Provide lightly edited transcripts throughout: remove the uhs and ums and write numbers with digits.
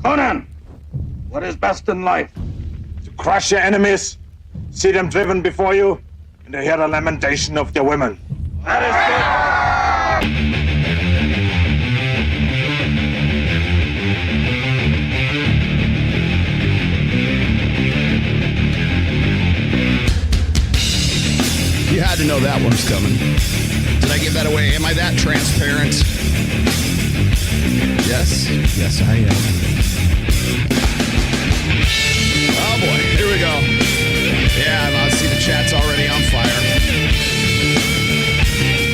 Conan, what is best in life? To crush your enemies, see them driven before you, and to hear the lamentation of your women. That is good. You had to know that one was coming. Did I give that away? Am I that transparent? Yes. Yes, I am. Oh, boy. Here we go. Yeah, I see the chat's already on fire.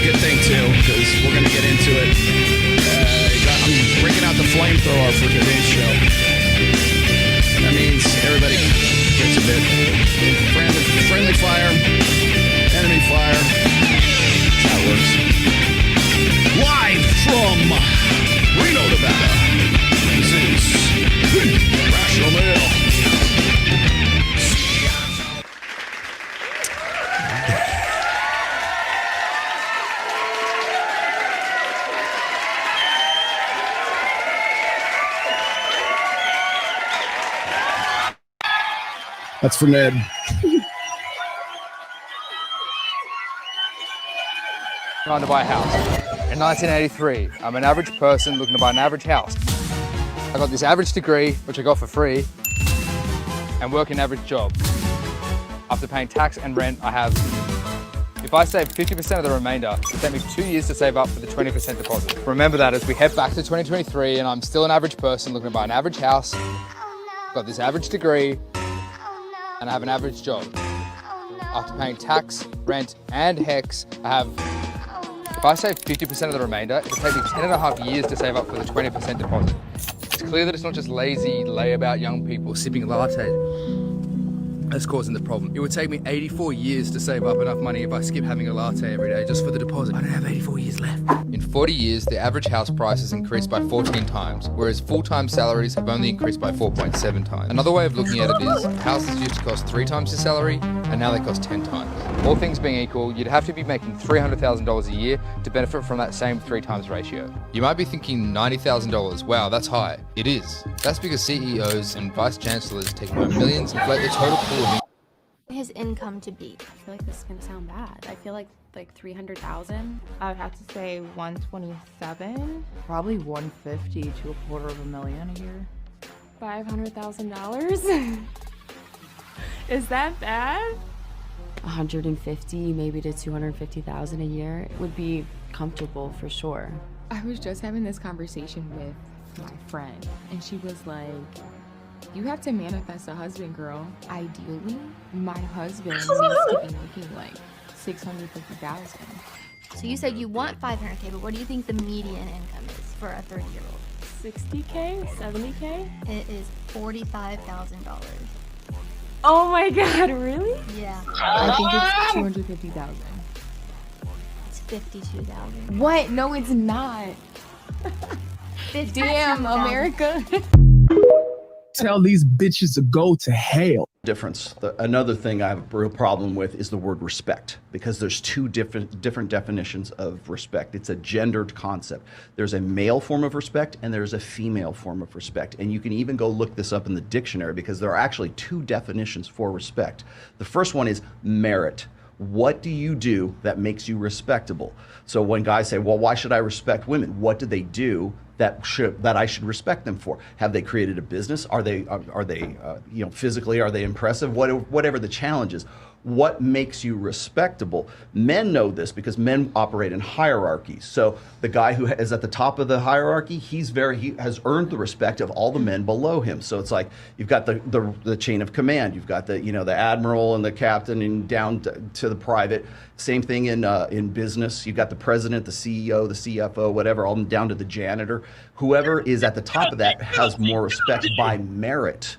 Good thing, too, because we're going to get into it. I'm breaking out the flamethrower for today's show. That means everybody gets a bit. Friendly fire. Enemy fire. That's how it works. Live from Reno, Nevada. This is Rational Mail. That's for Ned. Trying to buy a house. In 1983, I'm an average person looking to buy an average house. I got this average degree, which I got for free, and work an average job. After paying tax and rent, I have, if I save 50% of the remainder, it'll take me 2 years to save up for the 20% deposit. Remember that as we head back to 2023, and I'm still an average person looking to buy an average house, got this average degree, and I have an average job. After paying tax, rent, and HEX, I have, if I save 50% of the remainder, it'll take me 10.5 years to save up for the 20% deposit. It's clear that it's not just lazy, layabout young people sipping lattes that's causing the problem. It would take me 84 years to save up enough money if I skip having a latte every day just for the deposit. I don't have 84 years left. In 40 years, the average house price has increased by 14 times, whereas full-time salaries have only increased by 4.7 times. Another way of looking at it is, houses used to cost 3 times your salary, and now they cost 10 times. All things being equal, you'd have to be making $300,000 a year to benefit from that same 3 times ratio. You might be thinking $90,000, wow, that's high. It is. That's because CEOs and vice chancellors take home millions and inflate the total pool of his income to be. I feel like this is gonna sound bad. I feel like 300,000. I would have to say 127. Probably 150 to $250,000 a year. $500,000. Is that bad? 150, maybe to 250,000 a year would be comfortable for sure. I was just having this conversation with my friend, and she was like, you have to manifest a husband, girl. Ideally, my husband needs to be making like 650,000. So you said you want 500K, but what do you think the median income is for a 30-year-old? 60K? 70K? It is $45,000. Oh my God, really? Yeah. I think it's 250,000. It's 52,000. What? No, it's not. Damn, America. Tell these bitches to go to hell. Difference. Another thing I have a real problem with is the word respect, because there's two different definitions of respect. It's a gendered concept. There's a male form of respect and there's a female form of respect. And you can even go look this up in the dictionary, because there are actually 2 definitions for respect. The first one is merit. What do you do that makes you respectable? So when guys say, well, why should I respect women? What do they do that I should respect them for? Have they created a business? Are they physically, are they impressive? Whatever the challenge is. What makes you respectable? Men know this because men operate in hierarchies. So the guy who is at the top of the hierarchy, he has earned the respect of all the men below him. So it's like you've got the chain of command. You've got the admiral and the captain and down to the private. Same thing in business. You've got the president, the CEO, the CFO, whatever, all down to the janitor. Whoever is at the top of that has more respect by merit.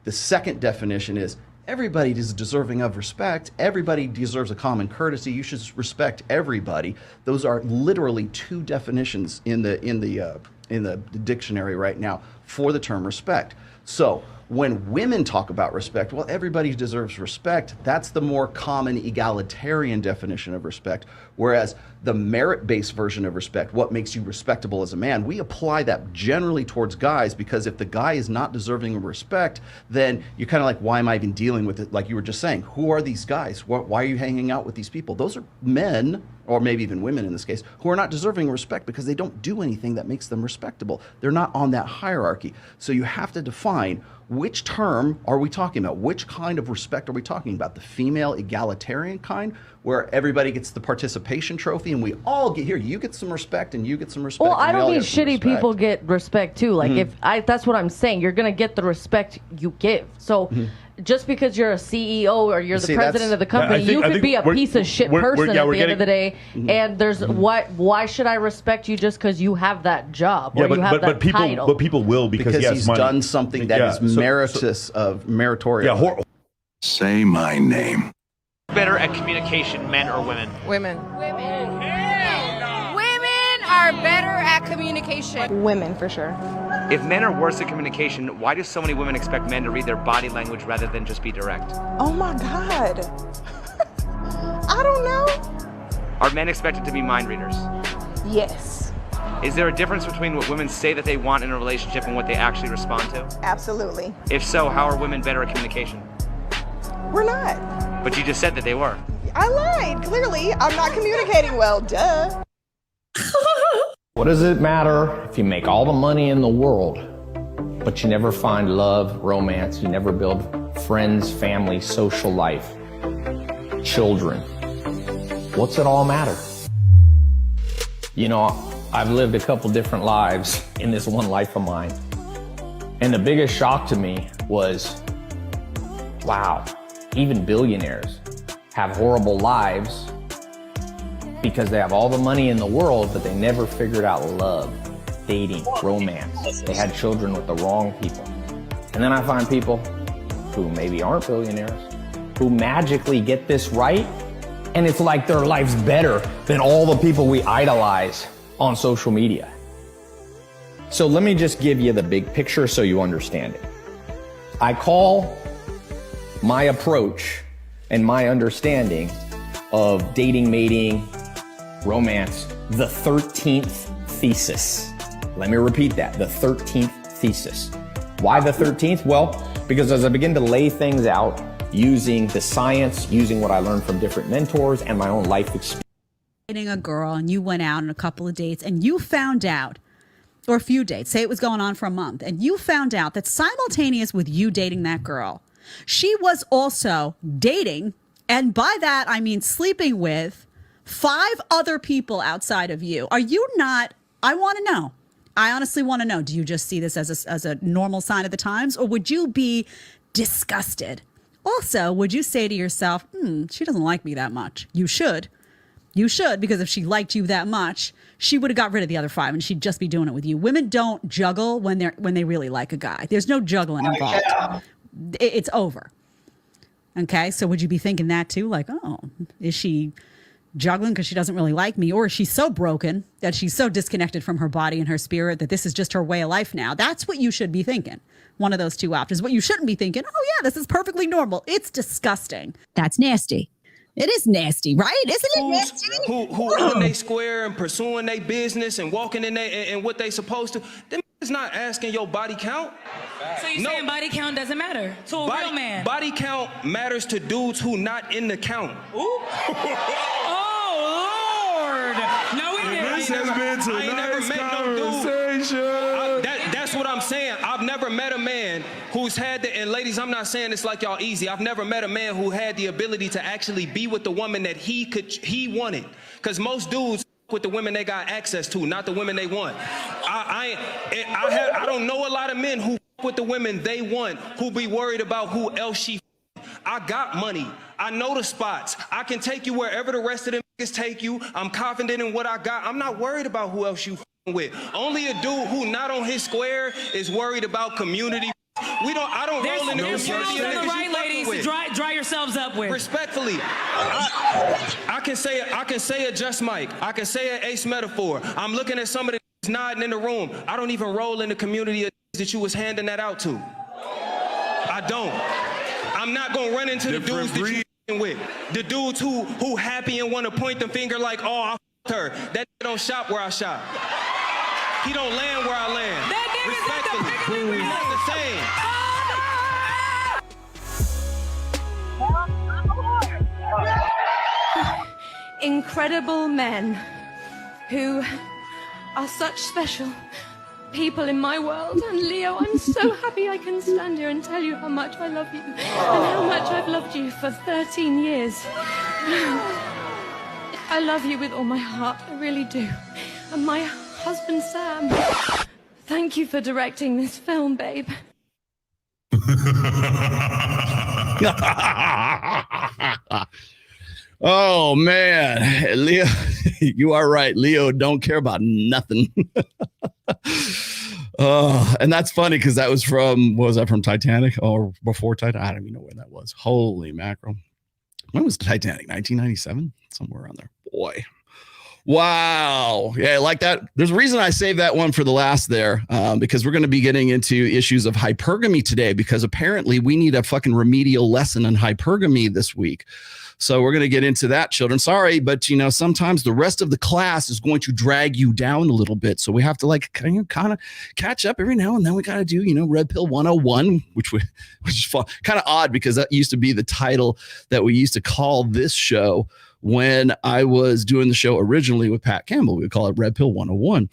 The second definition is everybody is deserving of respect. Everybody deserves a common courtesy. You should respect everybody. Those are literally 2 definitions in the dictionary right now for the term respect. So When women talk about respect, well, everybody deserves respect. That's the more common egalitarian definition of respect. Whereas the merit-based version of respect, what makes you respectable as a man, we apply that generally towards guys, because if the guy is not deserving of respect, then you're kind of like, why am I even dealing with it? Like you were just saying, who are these guys? Why are you hanging out with these people? Those are men, or maybe even women in this case, who are not deserving of respect because they don't do anything that makes them respectable. They're not on that hierarchy. So you have to define, which term are we talking about? Which kind of respect are we talking about? The female egalitarian kind, where everybody gets the participation trophy and we all get, here, you get some respect and you get some respect. Well, I don't mean shitty people get respect too. Like that's what I'm saying. You're going to get the respect you give. So just because you're a CEO or you're the president of the company, you could be a piece of shit person at the end of the day. And there's why should I respect you just because you have that job or you have that title? But people will because he has he's money. Done something that is meritorious. Yeah, Say my name. Better at communication, men or women? Women. Women. Women are better at communication. Women, for sure. If men are worse at communication, why do so many women expect men to read their body language rather than just be direct? Oh my God. I don't know. Are men expected to be mind readers? Yes. Is there a difference between what women say that they want in a relationship and what they actually respond to? Absolutely. If so, how are women better at communication? We're not. But you just said that they were. I lied. Clearly, I'm not communicating well. Duh. What does it matter if you make all the money in the world, but you never find love, romance, you never build friends, family, social life, children? What's it all matter? You know, I've lived a couple different lives in this one life of mine. And the biggest shock to me was, wow, even billionaires have horrible lives because they have all the money in the world, but they never figured out love, dating, romance. They had children with the wrong people. And then I find people who maybe aren't billionaires, who magically get this right, and it's like their life's better than all the people we idolize on social media. So let me just give you the big picture so you understand it. I call my approach and my understanding of dating, mating, romance, the 13th thesis. Let me repeat that, the 13th thesis. Why the 13th? Well, because as I begin to lay things out using the science, using what I learned from different mentors and my own life experience. Dating a girl and you went out on a couple of dates and you found out, or a few dates, say it was going on for a month, and you found out that simultaneous with you dating that girl, she was also dating, and by that I mean sleeping with 5 other people outside of you. Are you not, I want to know. I honestly want to know, do you just see this as a normal sign of the times, or would you be disgusted? Also, would you say to yourself, she doesn't like me that much? You should. You should, because if she liked you that much, she would have got rid of the other 5 and she'd just be doing it with you. Women don't juggle when they really like a guy. There's no juggling involved. Yeah. It's over. Okay, so would you be thinking that too? Like, oh, is she juggling because she doesn't really like me? Or is she so broken that she's so disconnected from her body and her spirit that this is just her way of life now? That's what you should be thinking. One of those 2 options. What you shouldn't be thinking, oh yeah, this is perfectly normal. It's disgusting. That's nasty. It is nasty, right? Isn't it nasty? Who in they square and pursuing their business and walking in they and what they supposed to. Them is not asking your body count. So you saying body count doesn't matter to a real man? Body count matters to dudes who not in the count. Ooh. Oh Lord! No, we didn't. This has been tonight's conversation. That's what I'm saying. I've never met a man who's had the, and ladies, I'm not saying this like y'all easy. I've never met a man who had the ability to actually be with the woman that he wanted. Because most dudes with the women they got access to, not the women they want. I don't know a lot of men who with the women they want, who be worried about who else she. I got money. I know the spots. I can take you wherever the rest of them niggas take you. I'm confident in what I got. I'm not worried about who else you with. Only a dude who not on his square is worried about community. I don't roll in the community. There's the right ladies to dry yourselves up with. Respectfully, I can say a Just Mike. I can say an Ace Metaphor. I'm looking at some of the nodding in the room. I don't even roll in the community that you was handing that out to. I don't. I'm not gonna run into the dudes that you f***ing with. The dudes who happy and want to point the finger like, oh, I f***ed her. That don't shop where I shop. He don't land where I land. Respectfully. We're not the same. Incredible men who are such special people in my world. And Leo, I'm so happy I can stand here and tell you how much I love you and how much I've loved you for 13 years. I love you with all my heart, I really do. And my husband, Sam, thank you for directing this film, babe. Oh man, Leo, you are right. Leo don't care about nothing. And that's funny because that was from, what was that, from Titanic or before Titanic? I don't even know where that was. Holy mackerel. When was Titanic? 1997? Somewhere around there. Boy. Wow. Yeah, like that. There's a reason I saved that one for the last there, because we're going to be getting into issues of hypergamy today, because apparently we need a fucking remedial lesson on hypergamy this week. So we're going to get into that, children. Sorry, but you know, sometimes the rest of the class is going to drag you down a little bit. So we have to like kind of catch up every now and then. We got to do, you know, Red Pill 101, which is fun. Kind of odd because that used to be the title that we used to call this show when I was doing the show originally with Pat Campbell. We would call it Red Pill 101.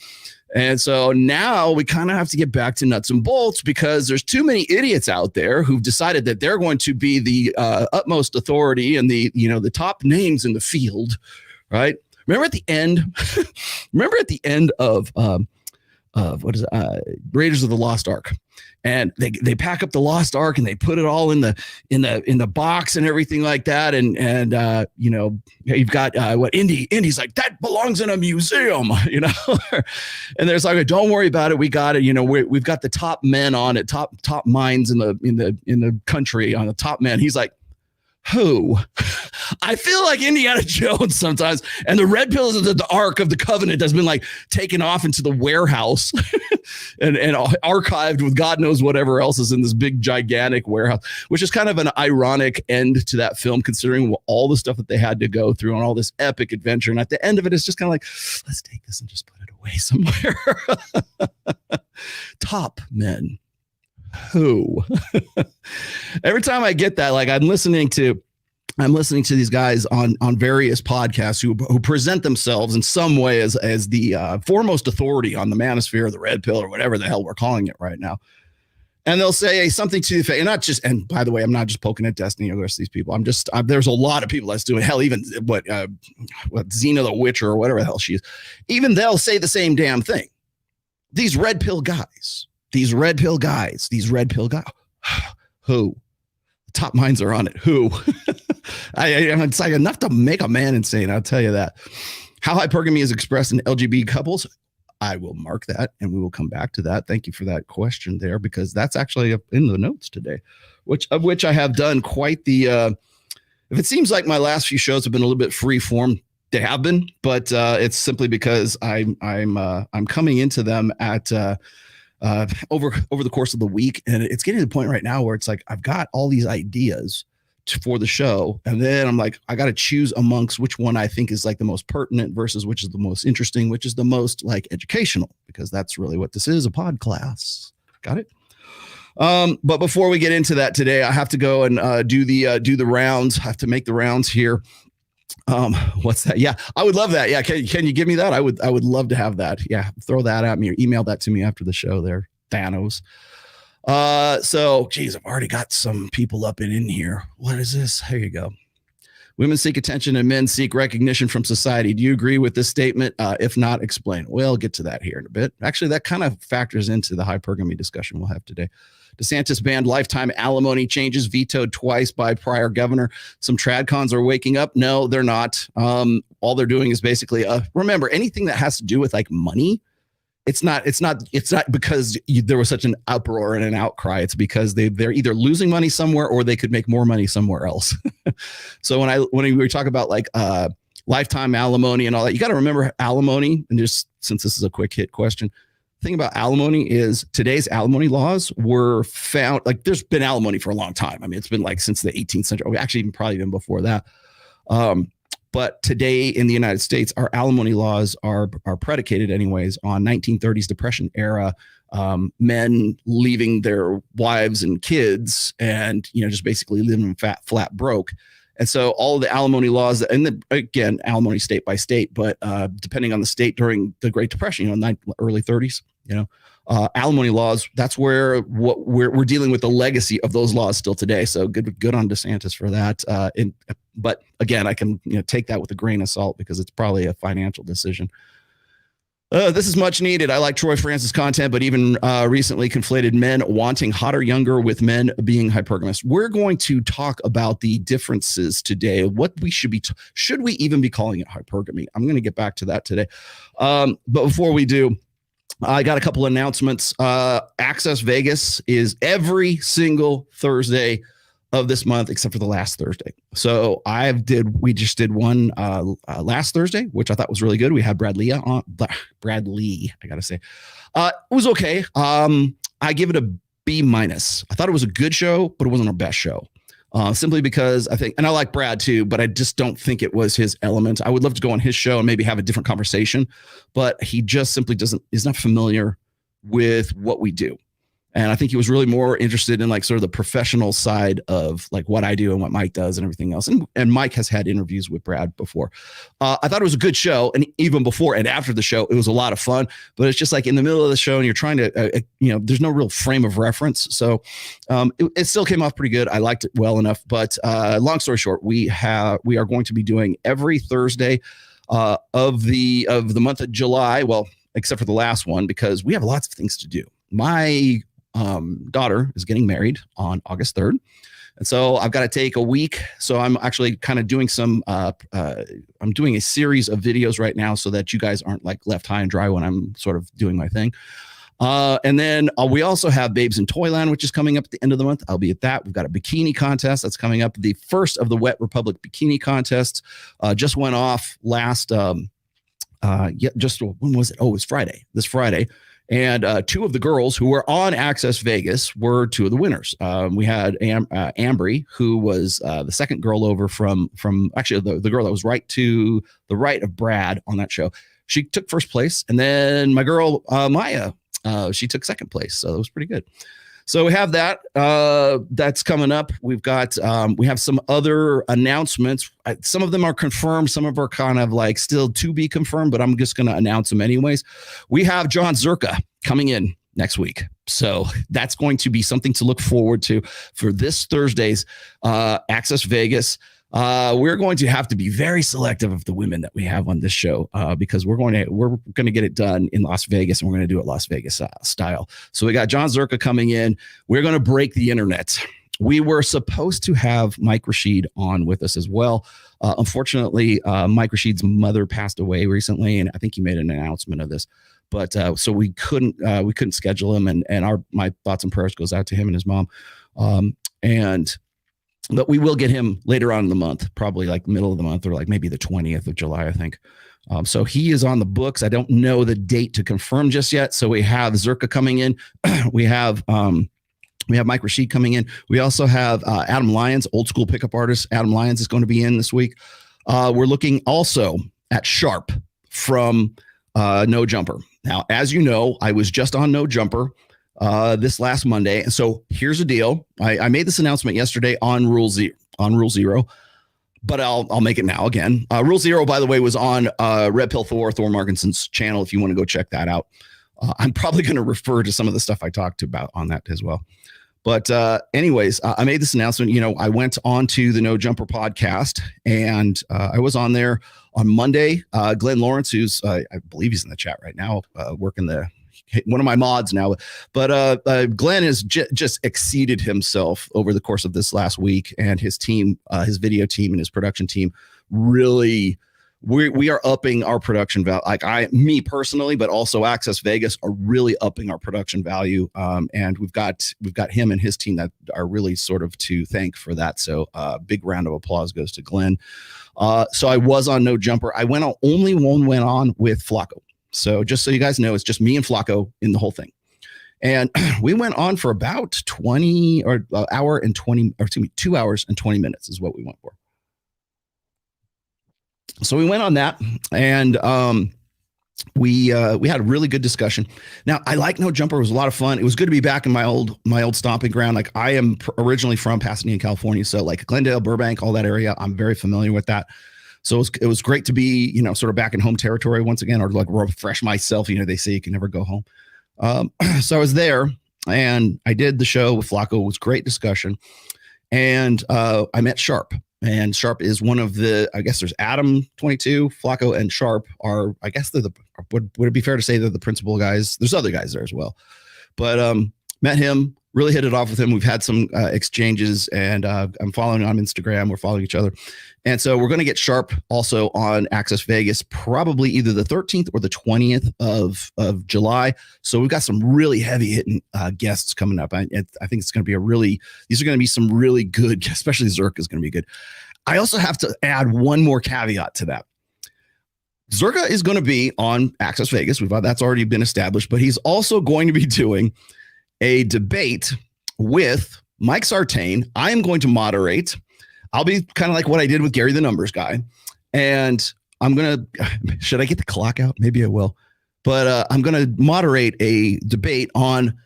And so now we kind of have to get back to nuts and bolts because there's too many idiots out there who've decided that they're going to be the utmost authority and the, you know, the top names in the field, right? Remember at the end of what is it? Raiders of the Lost Ark, and they pack up the Lost Ark and they put it all in the box and everything like that, and you know, you've got what Indy's like, that belongs in a museum, you know. And there's like, don't worry about it, we got it, you know, we've got the top men on it, top minds in the country on the top men. He's like, who? I feel like Indiana Jones sometimes, and the red pill is the Ark of the Covenant has been like taken off into the warehouse and archived with God knows whatever else is in this big gigantic warehouse, which is kind of an ironic end to that film, considering all the stuff that they had to go through and all this epic adventure. And at the end of it, it's just kind of like, let's take this and just put it away somewhere. Top men. Who? Every time I get that, like I'm listening to these guys on various podcasts who present themselves in some way as the foremost authority on the manosphere or the red pill or whatever the hell we're calling it right now. And they'll say something to the effect, and by the way, I'm not just poking at Destiny or the rest of these people. There's a lot of people that's doing, hell, even what Xena the Witcher or whatever the hell she is. Even they'll say the same damn thing. These red pill guys. Who? The top minds are on it. Who? It's like enough to make a man insane. I'll tell you that. How hypergamy is expressed in LGBT couples. I will mark that and we will come back to that. Thank you for that question there, because that's actually in the notes today, which I have done quite the, if it seems like my last few shows have been a little bit free form, they have been, but it's simply because I'm coming into them at, over the course of the week, and it's getting to the point right now where it's like I've got all these ideas for the show, and then I'm like, I got to choose amongst which one I think is like the most pertinent versus which is the most interesting, which is the most like educational, because that's really what this is, a pod class. Got it? But before we get into that today, I have to go and do the rounds. I have to make the rounds here. What's that? Yeah, I would love that. Yeah, can you give me that? I would love to have that. Yeah, throw that at me or email that to me after the show there, Thanos. So geez, I've already got some people up and in here. What is this? Here you go. Women seek attention and men seek recognition from society. Do you agree with this statement? If not, explain. We'll get to that here in a bit. Actually, that kind of factors into the hypergamy discussion we'll have today. DeSantis banned lifetime alimony changes, vetoed twice by prior governor. Some tradcons are waking up. No, they're not. All they're doing is basically, remember, anything that has to do with like money, it's not because there was such an uproar and an outcry. It's because they're either losing money somewhere or they could make more money somewhere else. So when we talk about like lifetime alimony and all that, you got to remember alimony. And just since this is a quick hit question, thing about alimony is today's alimony laws were found, like there's been alimony for a long time. I mean, it's been like since the 18th century, actually even probably even before that. But today in the United States, our alimony laws are predicated anyways on 1930s Depression era men leaving their wives and kids and, just basically living flat broke. And so all of the alimony laws, and again, alimony state by state, but depending on the state during the Great Depression, early 30s, alimony laws, that's where what we're dealing with the legacy of those laws still today. So good on DeSantis for that. But again, I can take that with a grain of salt because it's probably a financial decision. This is much needed. I like Troy Francis content, but even recently conflated men wanting hotter, younger with men being hypergamous. We're going to talk about the differences today. What we should be, should we even be calling it hypergamy? I'm going to get back to that today. But before we do, I got a couple announcements. Access Vegas is every single Thursday of this month, except for the last Thursday. So we just did one last Thursday, which I thought was really good. We had Brad Lee on. Brad Lee, I gotta say, it was okay. I give it a B-. I thought it was a good show, but it wasn't our best show. Simply because I think, and I like Brad too, but I just don't think it was his element. I would love to go on his show and maybe have a different conversation, but he just simply is not familiar with what we do. And I think he was really more interested in like sort of the professional side of like what I do and what Mike does and everything else. And Mike has had interviews with Brad before. I thought it was a good show. And even before and after the show, it was a lot of fun, but it's just like in the middle of the show and you're trying to, there's no real frame of reference. So it still came off pretty good. I liked it well enough, but long story short, we are going to be doing every Thursday of the month of July. Well, except for the last one, because we have lots of things to do. My daughter is getting married on August 3rd. And so I've got to take a week. So I'm actually kind of doing I'm doing a series of videos right now so that you guys aren't like left high and dry when I'm sort of doing my thing. And then we also have Babes in Toyland, which is coming up at the end of the month. I'll be at that. We've got a bikini contest that's coming up. The first of the Wet Republic bikini contests just went off last, when was it? Oh, it was Friday, this Friday. And two of the girls who were on Access Vegas were two of the winners. We had Ambry, who was the second girl over from actually the girl that was right to the right of Brad on that show. She took first place. And then my girl, Maya, she took second place. So it was pretty good. So we have that. That's coming up. We've got we have some other announcements. Some of them are confirmed. Some of them are kind of like still to be confirmed, but I'm just going to announce them anyways. We have John Zerka coming in next week. So that's going to be something to look forward to for this Thursday's Access Vegas. We're going to have to be very selective of the women that we have on this show because we're going to get it done in Las Vegas and we're going to do it Las Vegas style. So we got John Zerka coming in. We're going to break the internet. We were supposed to have Mike Rashid on with us as well. Unfortunately, Mike Rashid's mother passed away recently, and I think he made an announcement of this. But so we couldn't schedule him, and my thoughts and prayers goes out to him and his mom. But we will get him later on in the month, probably like middle of the month or like maybe the 20th of July, I think. So he is on the books. I don't know the date to confirm just yet. So we have Zerka coming in. We have Mike Rashid coming in. We also have Adam Lyons, old school pickup artist. Adam Lyons is going to be in this week. We're looking also at Sharp from No Jumper. Now, as you know, I was just on No Jumper this last Monday. And so here's the deal. I made this announcement yesterday on Rule Zero, but I'll make it now again. Rule Zero, by the way, was on Red Pill Thor Markinson's channel. If you want to go check that out, I'm probably going to refer to some of the stuff I talked about on that as well. But anyways, I made this announcement. I went on to the No Jumper podcast and I was on there on Monday. Glenn Lawrence, who's I believe he's in the chat right now, working one of my mods now, but Glenn has just exceeded himself over the course of this last week, and his team, his video team and his production team really, we are upping our production value. Like me personally, but also Access Vegas are really upping our production value. And we've got him and his team that are really sort of to thank for that. So big round of applause goes to Glenn. So I was on No Jumper. Only one went on with Flacco. So just so you guys know, it's just me and Flacco in the whole thing. And we went on for about 2 hours and 20 minutes is what we went for. So we went on that, and we had a really good discussion. Now, I like No Jumper. It was a lot of fun. It was good to be back in my old stomping ground. Like, I am originally from Pasadena, California, so like Glendale, Burbank, all that area, I'm very familiar with that. So it was great to be, sort of back in home territory once again, or like refresh myself. They say you can never go home. So I was there, and I did the show with Flacco. It was great discussion, and I met Sharp. And Sharp is one of the, I guess there's Adam 22, Flacco, and Sharp are, I guess would it be fair to say they're the principal guys? There's other guys there as well. But met him, really hit it off with him. We've had some exchanges, and I'm following on Instagram. We're following each other. And so we're going to get Sharp also on Access Vegas, probably either the 13th or the 20th of July. So we've got some really heavy hitting guests coming up. I think it's going to be these are going to be some really good, especially Zerka is going to be good. I also have to add one more caveat to that. Zerka is going to be on Access Vegas. That's already been established, but he's also going to be doing a debate with Mike Sartain. I am going to moderate. I'll be kind of like what I did with Gary the Numbers Guy. And I'm going to, should I get the clock out? Maybe I will. But I'm going to moderate a debate on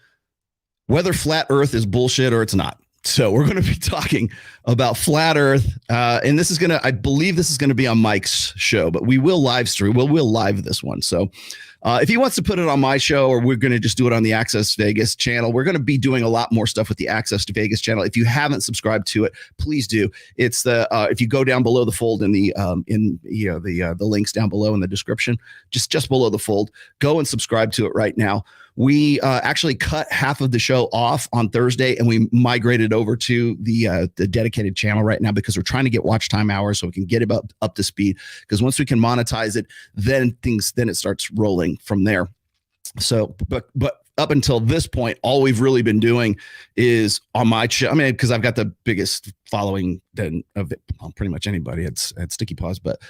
whether flat Earth is bullshit or it's not. So we're going to be talking about flat Earth. And this is going to, I believe this is going to be on Mike's show, but we will live stream. We'll live this one. So if he wants to put it on my show, or we're going to just do it on the Access Vegas channel, we're going to be doing a lot more stuff with the Access to Vegas channel. If you haven't subscribed to it, please do. It's the if you go down below the fold in the links down below in the description, just below the fold, go and subscribe to it right now. We actually cut half of the show off on Thursday, and we migrated over to the dedicated channel right now because we're trying to get watch time hours so we can get it up to speed. Because once we can monetize it, then it starts rolling from there. So, but up until this point, all we've really been doing is on my channel. I mean, because I've got the biggest following of pretty much anybody at Sticky Paws, but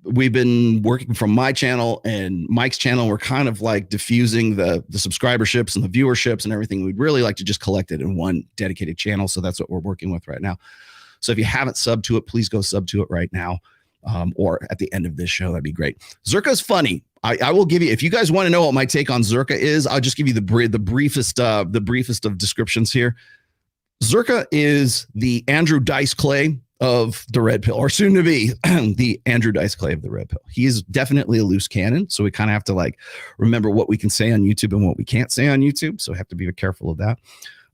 we've been working from my channel and Mike's channel. We're kind of like diffusing the subscriberships and the viewerships and everything. We'd really like to just collect it in one dedicated channel. So that's what we're working with right now. So if you haven't subbed to it, please go sub to it right now. Or at the end of this show, that'd be great. Zerka's funny. I will give you, if you guys want to know what my take on Zerka is, I'll just give you the briefest of descriptions here. Zerka is the Andrew Dice Clay of the Red Pill, or soon to be the Andrew Dice Clay of the Red Pill. He is definitely a loose cannon. So we kind of have to like remember what we can say on YouTube and what we can't say on YouTube. So we have to be careful of that.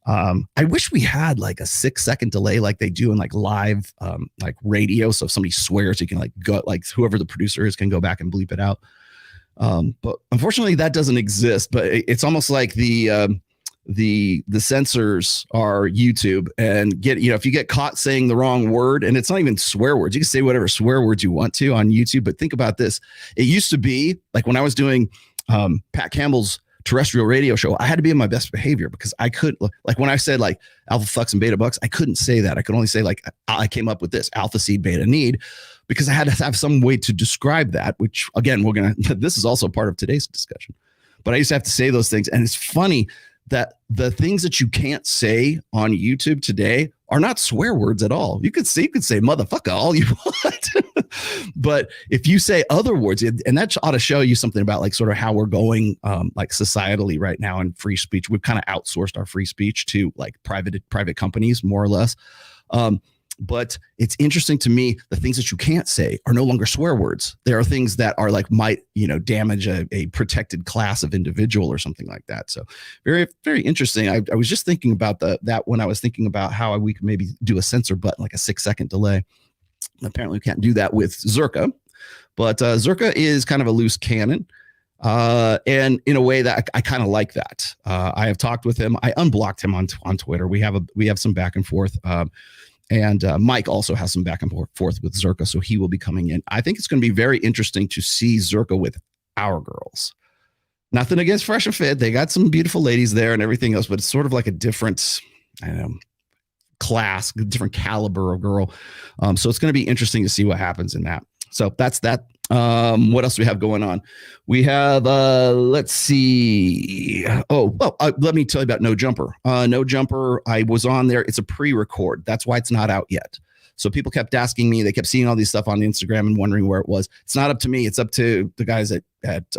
I wish we had like a 6-second delay like they do in like live like radio. So if somebody swears, you can like go, like whoever the producer is can go back and bleep it out. But unfortunately that doesn't exist, but it's almost like the censors are YouTube, and if you get caught saying the wrong word, and it's not even swear words, you can say whatever swear words you want to on YouTube. But think about this. It used to be like when I was doing Pat Campbell's terrestrial radio show, I had to be in my best behavior because I could, like when I said like alpha fucks and beta bucks, I couldn't say that. I could only say like I came up with this alpha seed beta need, because I had to have some way to describe that, which again, this is also part of today's discussion, but I used to have to say those things. And it's funny that the things that you can't say on YouTube today are not swear words at all. You could say motherfucker all you want, but if you say other words, and that ought to show you something about like sort of how we're going like societally right now in free speech. We've kind of outsourced our free speech to like private companies, more or less. But it's interesting to me, the things that you can't say are no longer swear words. There are things that are like might, damage a protected class of individual or something like that. So very, very interesting. I was just thinking about that when I was thinking about how we could maybe do a censor button, like a 6-second delay. Apparently we can't do that with Zerka, but Zerka is kind of a loose cannon. And in a way that I kind of like that. I have talked with him. I unblocked him on Twitter. We have some back and forth. And Mike also has some back and forth with Zerka, so he will be coming in. I think it's going to be very interesting to see Zerka with our girls. Nothing against Fresh and Fit. They got some beautiful ladies there and everything else, but it's sort of like a different, class, different caliber of girl. So it's going to be interesting to see what happens in that. So that's that What else do we have going on? We have, let's see. Let me tell you about No Jumper. No Jumper, I was on there. It's a pre-record. That's why it's not out yet. So people kept asking me. They kept seeing all these stuff on Instagram and wondering where it was. It's not up to me. It's up to the guys at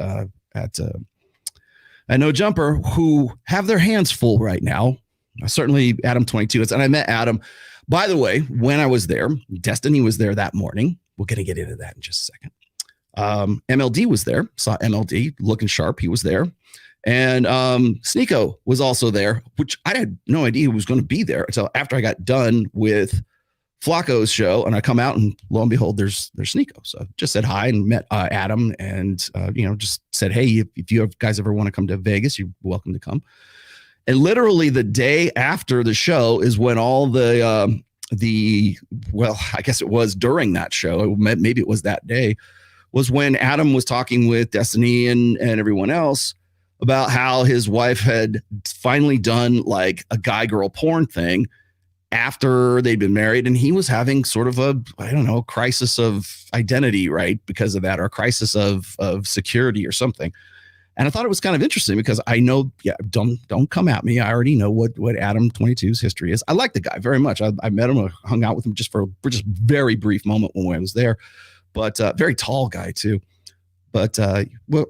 No Jumper who have their hands full right now. Certainly Adam 22. And I met Adam. By the way, when I was there, Destiny was there that morning. We're going to get into that in just a second. MLD was there. Saw MLD looking sharp. He was there. And Sneeko was also there, which I had no idea he was going to be there until after I got done with Flacco's show. And I come out and lo and behold, there's Sneeko. So I just said hi and met Adam and, just said, hey, if you guys ever want to come to Vegas, you're welcome to come. And literally the day after the show is when all I guess it was during that show, maybe it was that day, was when Adam was talking with Destiny and everyone else about how his wife had finally done like a guy-girl porn thing after they'd been married. And he was having sort of a, crisis of identity, right? Because of that, or a crisis of security or something. And I thought it was kind of interesting because I know, don't come at me. I already know what Adam 22's history is. I like the guy very much. I met him, I hung out with him for just a very brief moment when I was there. But very tall guy too. But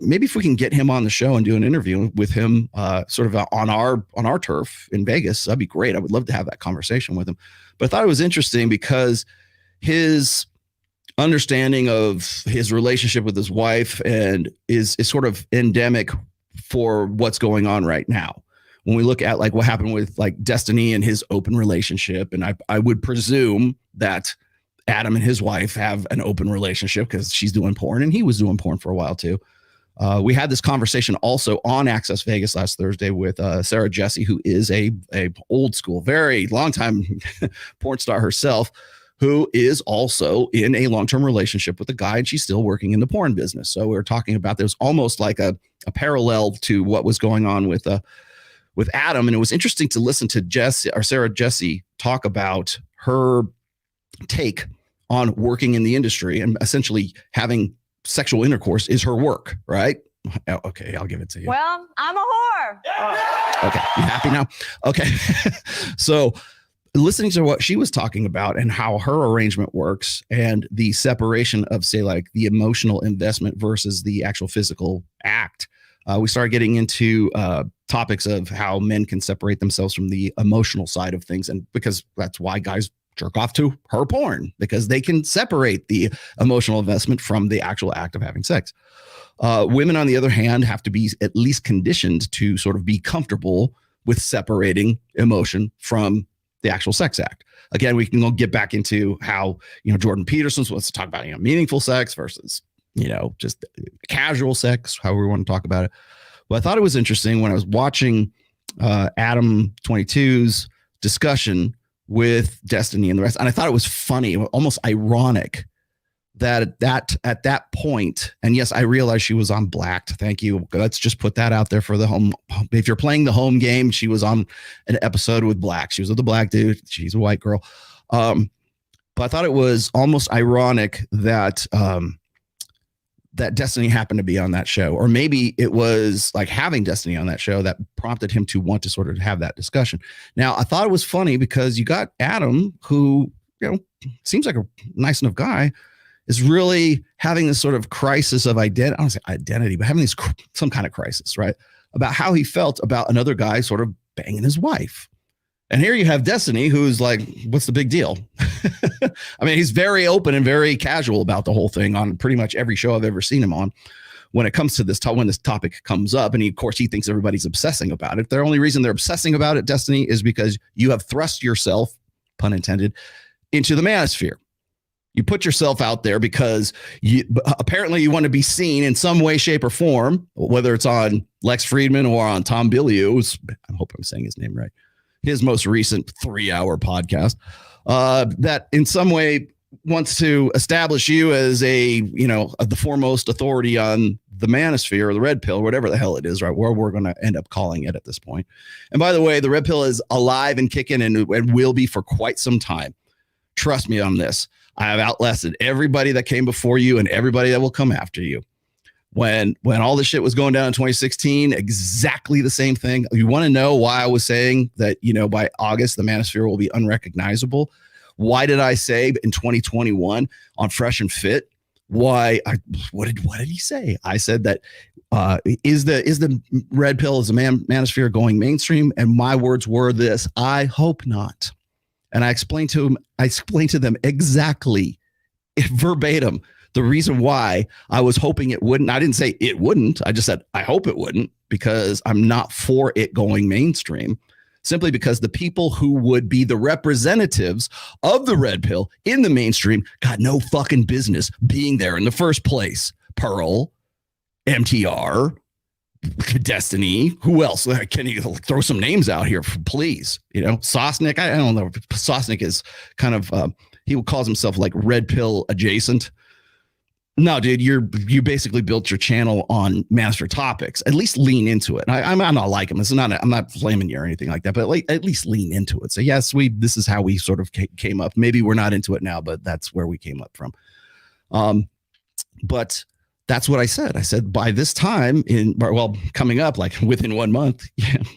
maybe if we can get him on the show and do an interview with him, sort of on our turf in Vegas, that'd be great. I would love to have that conversation with him. But I thought it was interesting because his understanding of his relationship with his wife and is sort of endemic for what's going on right now. When we look at like what happened with like Destiny and his open relationship, and I would presume that Adam and his wife have an open relationship because she's doing porn and he was doing porn for a while too. We had this conversation also on Access Vegas last Thursday with Sarah Jesse, who is a old school, very long time porn star herself, who is also in a long-term relationship with a guy, and she's still working in the porn business. So we were talking about there's almost like a parallel to what was going on with Adam, and it was interesting to listen to Sarah Jesse talk about her take on working in the industry and essentially having sexual intercourse is her work, right? Okay, I'll give it to you. Well, I'm a whore. Okay, you happy now? Okay. So listening to what she was talking about and how her arrangement works and the separation of, say, like the emotional investment versus the actual physical act, we started getting into topics of how men can separate themselves from the emotional side of things. And because that's why guys jerk off to her porn, because they can separate the emotional investment from the actual act of having sex. Women, on the other hand, have to be at least conditioned to sort of be comfortable with separating emotion from the actual sex act. Again, we can get back into how, Jordan Peterson wants to talk about, meaningful sex versus, just casual sex, however we want to talk about it. But I thought it was interesting when I was watching Adam 22's discussion with Destiny and the rest. And I thought it was funny, almost ironic that at that point, and yes, I realized she was on Blacked. Thank you. Let's just put that out there for the home. If you're playing the home game, she was on an episode with Black. She was with the black dude. She's a white girl. But I thought it was almost ironic that that Destiny happened to be on that show, or maybe it was like having Destiny on that show that prompted him to want to sort of have that discussion. Now, I thought it was funny because you got Adam, who, seems like a nice enough guy, is really having this sort of crisis of identity. I don't say identity, but having some kind of crisis, right? About how he felt about another guy sort of banging his wife. And here you have Destiny, who's like, what's the big deal? I mean, he's very open and very casual about the whole thing on pretty much every show I've ever seen him on. When it comes to this, when this topic comes up, and of course he thinks everybody's obsessing about it. The only reason they're obsessing about it, Destiny, is because you have thrust yourself, pun intended, into the manosphere. You put yourself out there because apparently you want to be seen in some way, shape, or form, whether it's on Lex Friedman or on Tom Bilyeu's, I hope I'm saying his name right, his most recent 3-hour podcast, that in some way wants to establish you as the foremost authority on the manosphere or the red pill, whatever the hell it is, right? Where we're going to end up calling it at this point. And by the way, the red pill is alive and kicking and will be for quite some time. trust me on this. I have outlasted everybody that came before you and everybody that will come after you. When all this shit was going down in 2016, exactly the same thing. You want to know why I was saying that, by August, the manosphere will be unrecognizable? Why did I say in 2021 on Fresh and Fit? What did he say? I said that is the red pill, is the manosphere going mainstream? And my words were this: I hope not. And I explained to them exactly, verbatim, the reason why I was hoping it wouldn't. I didn't say it wouldn't. I just said I hope it wouldn't, because I'm not for it going mainstream. Simply because the people who would be the representatives of the red pill in the mainstream got no fucking business being there in the first place. Pearl, MTR, Destiny, who else? Can you throw some names out here, please? Sosnick. I don't know. Sosnick is kind of, he calls himself like red pill adjacent. No, dude, you basically built your channel on master topics. At least lean into it. I'm not like him. I'm not blaming you or anything like that, but at least lean into it. So yes, this is how we sort of came up. Maybe we're not into it now, but that's where we came up from. But that's what I said. I said by this time coming up, like within 1 month,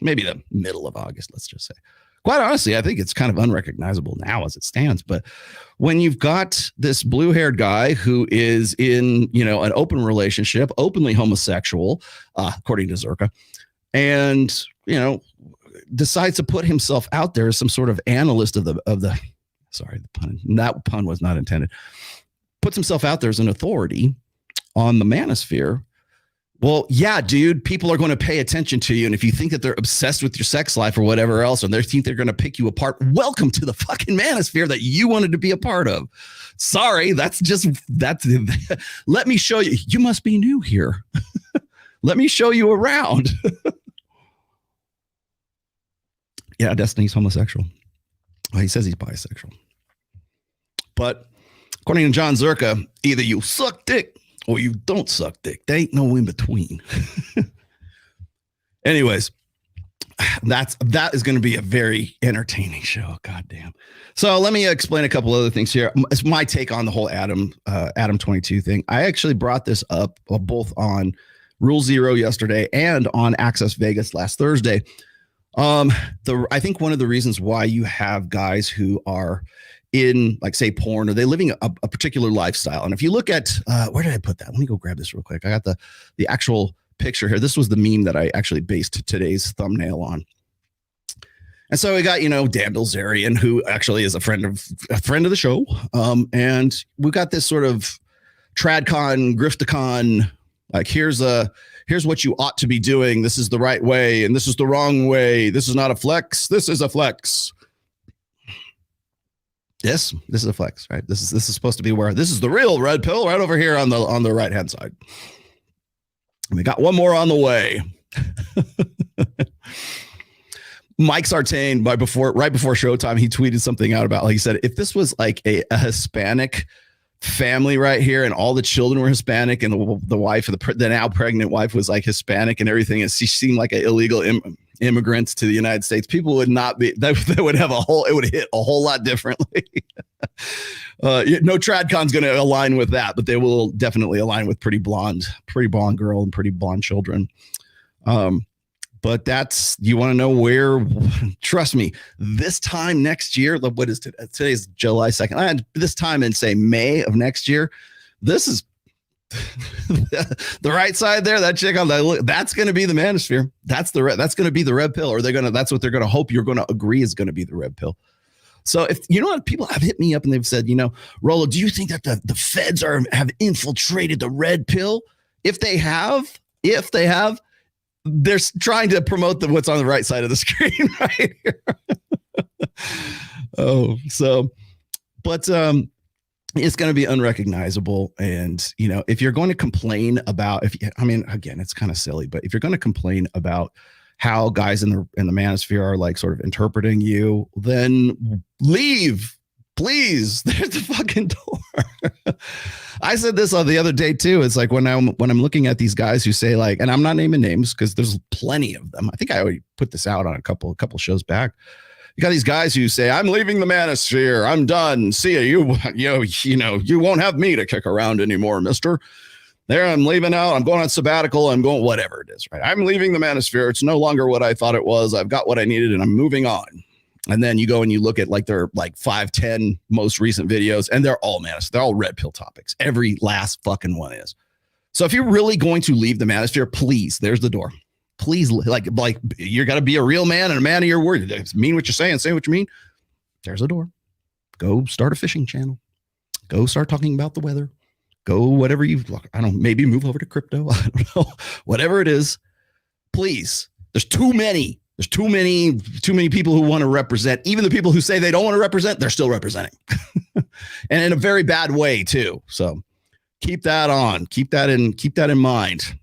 maybe the middle of August, let's just say. Quite honestly, I think it's kind of unrecognizable now as it stands. But when you've got this blue-haired guy who is in, an open relationship, openly homosexual, according to Zerka, and, decides to put himself out there as some sort of analyst of the sorry, the pun, that pun was not intended, puts himself out there as an authority on the manosphere. Well, yeah, dude, people are going to pay attention to you. And if you think that they're obsessed with your sex life or whatever else, and they think they're going to pick you apart, welcome to the fucking manosphere that you wanted to be a part of. Sorry, that's let me show you. You must be new here. Let me show you around. Yeah, Destiny's homosexual. Well, he says he's bisexual. But according to John Zerka, either you suck dick or you don't suck dick. There ain't no in between. Anyways, that is going to be a very entertaining show. Goddamn. So let me explain a couple other things here. It's my take on the whole Adam 22 thing. I actually brought this up both on Rule Zero yesterday and on Access Vegas last Thursday. I think one of the reasons why you have guys who are in, like, say, porn, or they living a particular lifestyle. And if you look at where did I put that? Let me go grab this real quick. I got the actual picture here. This was the meme that I actually based today's thumbnail on. And so we got, Dan Bilzerian, who actually is a friend of the show. And we got this sort of tradcon, grifticon, like here's what you ought to be doing. This is the right way, and this is the wrong way. This is not a flex. This is a flex. Yes, this is a flex, right? This is supposed to be where this is the real red pill right over here on the right hand side. And we got one more on the way. Mike Sartain, right before showtime, he tweeted something out about, like, he said, if this was like a Hispanic family right here, and all the children were Hispanic, and the wife, the now pregnant wife, was like Hispanic and everything, and she seemed like an illegal immigrants to the United States, people would not be, that would have it would hit a whole lot differently. No tradcon's going to align with that, but they will definitely align with pretty blonde girl and pretty blonde children. But you want to know where, trust me, this time next year, what is today? Today's July 2nd. This time in, say, May of next year, this is the right side there, that chick on that, that's going to be the manosphere. That's going to be the red pill, or that's what they're going to hope you're going to agree is going to be the red pill. So if people have hit me up and they've said, Rollo, do you think that the feds have infiltrated the red pill? If they have, they're trying to promote what's on the right side of the screen right here. It's going to be unrecognizable. And, if you're going to complain about, again, it's kind of silly, but if you're going to complain about how guys in the manosphere are like sort of interpreting you, then leave, please. There's the fucking door. I said this the other day too. It's like when I'm looking at these guys who say, like, and I'm not naming names because there's plenty of them. I think I already put this out on a couple shows back. You got these guys who say, I'm leaving the manosphere. I'm done. See ya. You won't have me to kick around anymore, mister. There, I'm leaving out. I'm going on sabbatical. I'm going whatever it is, right? I'm leaving the manosphere. It's no longer what I thought it was. I've got what I needed and I'm moving on. And then you go and you look at like their like 5-10 most recent videos, and they're all they're all red pill topics. Every last fucking one is. So if you're really going to leave the manosphere, please, there's the door. Please, like you got to be a real man and a man of your word. Mean what you're saying, say what you mean. There's a door. Go start a fishing channel. Go start talking about the weather. Go whatever maybe move over to crypto. I don't know. Whatever it is, please. There's too many people who want to represent. Even the people who say they don't want to represent, they're still representing. And in a very bad way too. So keep that on. Keep that in mind.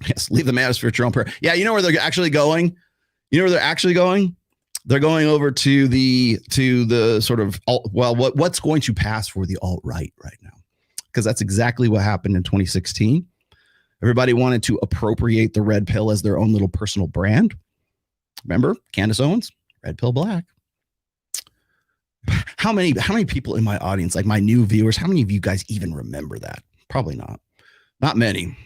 Yes, leave the manosphere at your own prayer. Yeah, you know where they're actually going? They're going over to the sort of what's going to pass for the alt-right right now. Because that's exactly what happened in 2016. Everybody wanted to appropriate the red pill as their own little personal brand. Remember, Candace Owens, red pill black. How many people in my audience, like my new viewers, how many of you guys even remember that? Probably not. Not many.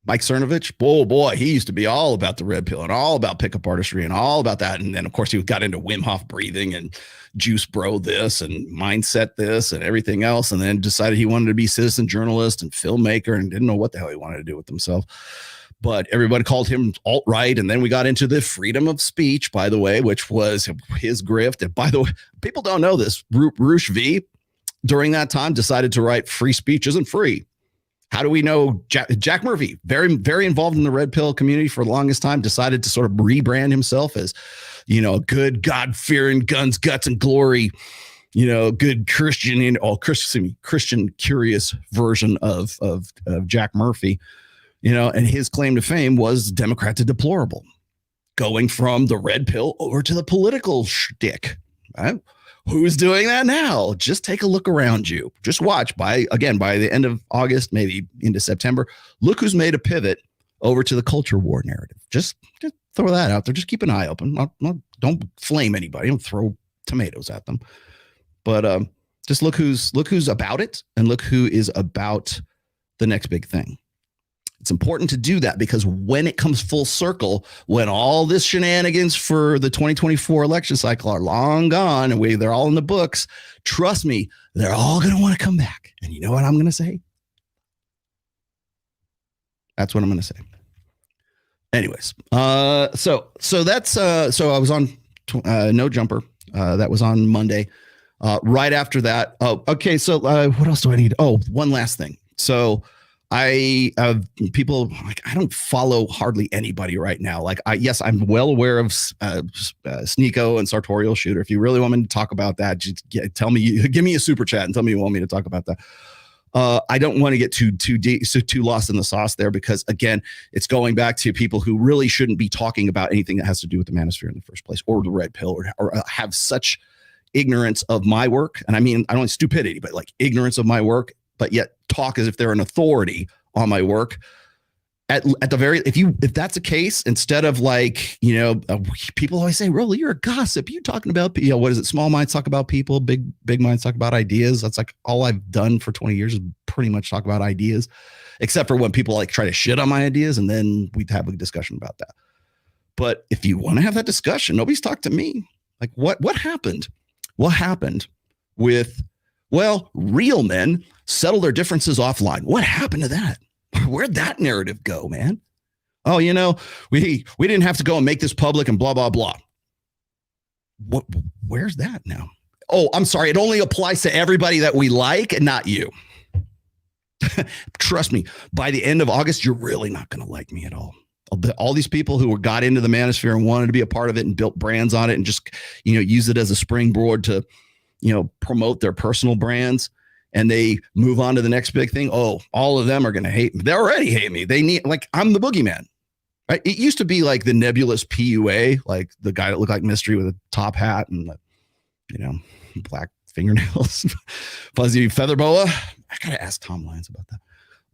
Mike Cernovich, boy, he used to be all about the red pill and all about pickup artistry and all about that. And then, of course, he got into Wim Hof breathing and juice bro this and mindset this and everything else. And then decided he wanted to be citizen journalist and filmmaker and didn't know what the hell he wanted to do with himself. But everybody called him alt-right. And then we got into the freedom of speech, by the way, which was his grift. And by the way, people don't know this. Roosh V, during that time, decided to write free speech isn't free. How do we know Jack Murphy, very, very involved in the red pill community for the longest time, decided to sort of rebrand himself as, a good God-fearing, guns, guts, and glory, good Christian Christian curious version of Jack Murphy, and his claim to fame was Democrat to deplorable, going from the red pill over to the political shtick, right? Who's doing that now? Just take a look around you. Just watch by the end of August, maybe into September. Look who's made a pivot over to the culture war narrative. Just throw that out there. Just keep an eye open. Don't flame anybody. Don't throw tomatoes at them. But just look who's about it and look who is about the next big thing. It's important to do that because when it comes full circle, when all this shenanigans for the 2024 election cycle are long gone and they're all in the books, trust me, they're all going to want to come back. And you know what I'm going to say? That's what I'm going to say. Anyways, so I was on No Jumper. That was on Monday. Right after that. Oh, okay. So what else do I need? Oh, one last thing. So people like I don't follow hardly anybody right now. Like yes, I'm well aware of Sneeko and Sartorial Shooter. If you really want me to talk about that, just give me a super chat and tell me you want me to talk about that. I don't want to get too deep, too lost in the sauce there because again, it's going back to people who really shouldn't be talking about anything that has to do with the manosphere in the first place or the red pill or have such ignorance of my work. And I mean, I don't like stupidity, but like ignorance of my work, but yet talk as if they're an authority on my work. At the very, if that's the case, instead of like, people always say, Rollo, you're a gossip. You talking about, what is it? Small minds talk about people, big minds talk about ideas. That's like all I've done for 20 years is pretty much talk about ideas, except for when people like try to shit on my ideas. And then we'd have a discussion about that. But if you want to have that discussion, nobody's talked to me. Like what happened? What happened with, real men settle their differences offline. What happened to that? Where'd that narrative go, man? Oh, we didn't have to go and make this public and blah, blah, blah. Where's that now? Oh, I'm sorry. It only applies to everybody that we like and not you. Trust me, by the end of August, you're really not going to like me at all. All these people who got into the manosphere and wanted to be a part of it and built brands on it and just, use it as a springboard to, promote their personal brands and they move on to the next big thing. Oh, all of them are going to hate me. They already hate me. They need, like, I'm the boogeyman. Right? It used to be like the nebulous PUA, like the guy that looked like Mystery with a top hat and, black fingernails, fuzzy feather boa. I got to ask Tom Lyons about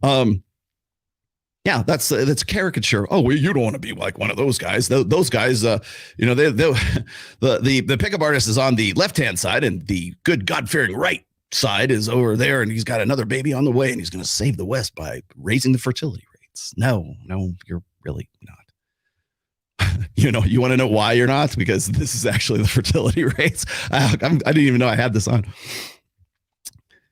that. Yeah, that's caricature. Oh, well, you don't want to be like one of those guys. Those guys, the pickup artist is on the left-hand side, and the good God-fearing right side is over there, and he's got another baby on the way, and he's going to save the West by raising the fertility rates. No, you're really not. You want to know why you're not? Because this is actually the fertility rates. I didn't even know I had this on.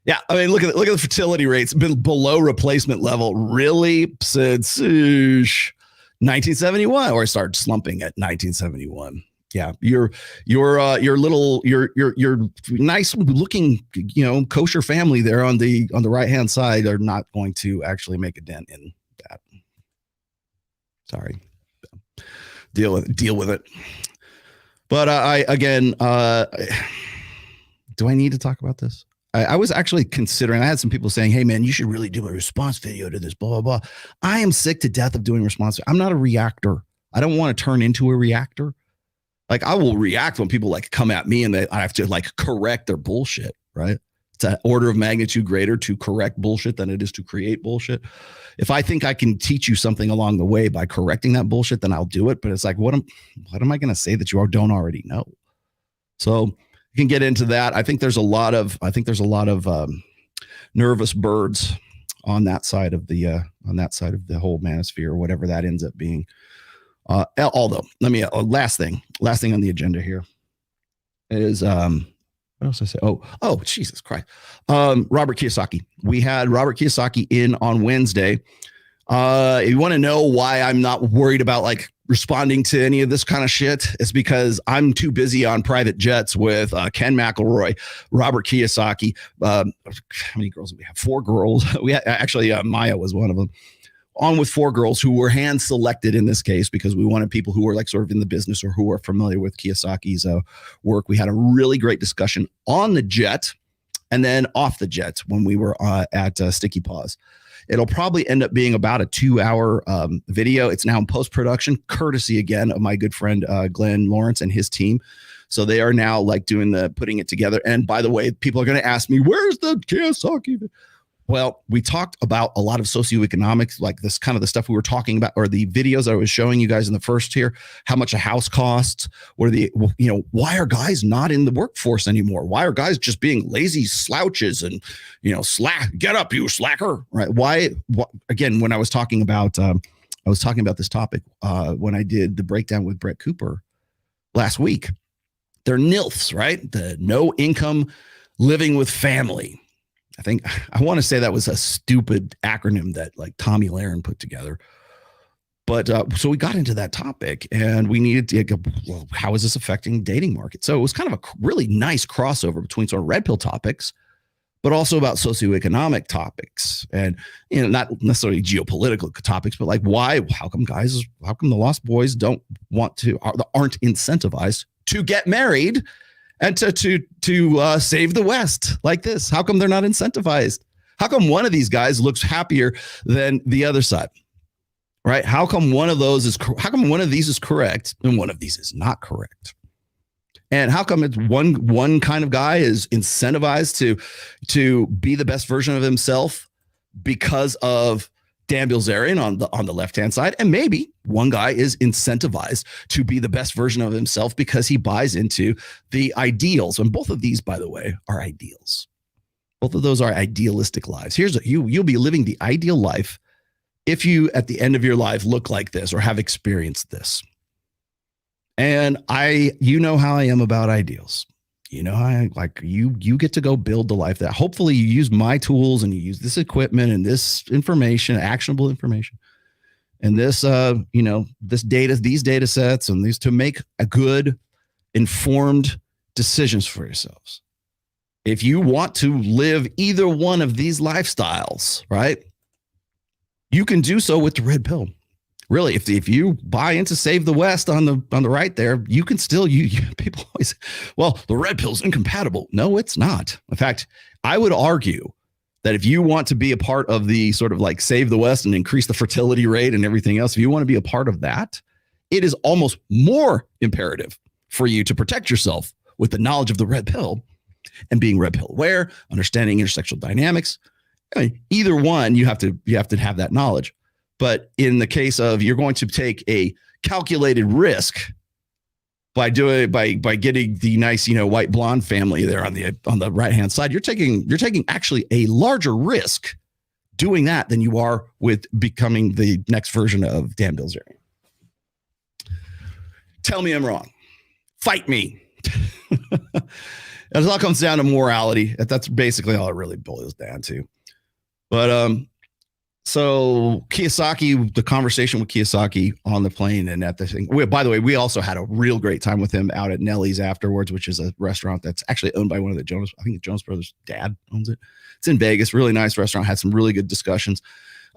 Yeah, I mean, look at the fertility rates, been below replacement level really since 1971, or I started slumping at 1971. Yeah, your nice looking kosher family there on the right hand side are not going to actually make a dent in that. Sorry, deal with it. But do I need to talk about this? I was actually considering, I had some people saying, hey, man, you should really do a response video to this, blah, blah, blah. I am sick to death of doing response. I'm not a reactor. I don't want to turn into a reactor. Like, I will react when people like come at me and I have to like correct their bullshit, right? It's an order of magnitude greater to correct bullshit than it is to create bullshit. If I think I can teach you something along the way by correcting that bullshit, then I'll do it. But it's like, what am I going to say that you don't already know? So can get into that. I think there's a lot of nervous birds on that side of the whole manosphere, or whatever that ends up being. Although, last thing on the agenda here is what else did I say? Oh, Jesus Christ. Robert Kiyosaki. We had Robert Kiyosaki in on Wednesday. If you want to know why I'm not worried about like responding to any of this kind of shit, it's because I'm too busy on private jets with Ken McElroy, Robert Kiyosaki. How many girls do we have? 4 girls. We had, actually Maya was one of them. On with 4 girls who were hand selected in this case because we wanted people who were like sort of in the business or who are familiar with Kiyosaki's work. We had a really great discussion on the jet and then off the jet when we were at Sticky Paws. It'll probably end up being about a 2-hour video. It's now in post-production, courtesy again of my good friend Glenn Lawrence and his team. So they are now like putting it together. And by the way, people are going to ask me, where's the Kiyosaki? Well, we talked about a lot of socioeconomics, like this kind of the stuff we were talking about, or the videos I was showing you guys in the first here, how much a house costs, what are the, why are guys not in the workforce anymore? Why are guys just being lazy slouches and, get up, you slacker, right? Why, again, when I was talking about this topic when I did the breakdown with Brett Cooper last week, they're NILFs, right? The no income living with family. I want to say that was a stupid acronym that like Tommy Lahren put together. But so we got into that topic and we needed to go, well, how is this affecting dating market? So it was kind of a really nice crossover between sort of red pill topics, but also about socioeconomic topics and, not necessarily geopolitical topics, but like how come the Lost Boys aren't incentivized to get married and to save the West like this? How come they're not incentivized? How come one of these guys looks happier than the other side? Right? How come one of these is correct and one of these is not correct? And how come it's one kind of guy is incentivized to be the best version of himself because of Dan Bilzerian on the left-hand side, and maybe one guy is incentivized to be the best version of himself because he buys into the ideals. And both of these, by the way, are ideals. Both of those are idealistic lives. You'll be living the ideal life if you, at the end of your life, look like this or have experienced this. And you know how I am about ideals. You get to go build the life that hopefully you use my tools and you use this equipment and this information, actionable information, and this, these data sets and these to make a good, informed decisions for yourselves. If you want to live either one of these lifestyles, right, you can do so with the red pill. Really, if you buy into Save the West on the right there, you can still people always, well, the red pill's incompatible. No, it's not. In fact, I would argue that if you want to be a part of the sort of like Save the West and increase the fertility rate and everything else, if you want to be a part of that, it is almost more imperative for you to protect yourself with the knowledge of the red pill and being red pill aware, understanding intersexual dynamics. I mean, either one, you have to have that knowledge. But in the case of you're going to take a calculated risk by getting the nice, white blonde family there on the right-hand side, you're taking actually a larger risk doing that than you are with becoming the next version of Dan Bilzerian. Tell me I'm wrong. Fight me. It all comes down to morality. That's basically all it really boils down to. But so Kiyosaki, the conversation with Kiyosaki on the plane and at the thing. By the way, we also had a real great time with him out at Nellie's afterwards, which is a restaurant that's actually owned by one of the Jonas. I think the Jonas Brothers' dad owns it. It's in Vegas. Really nice restaurant. Had some really good discussions.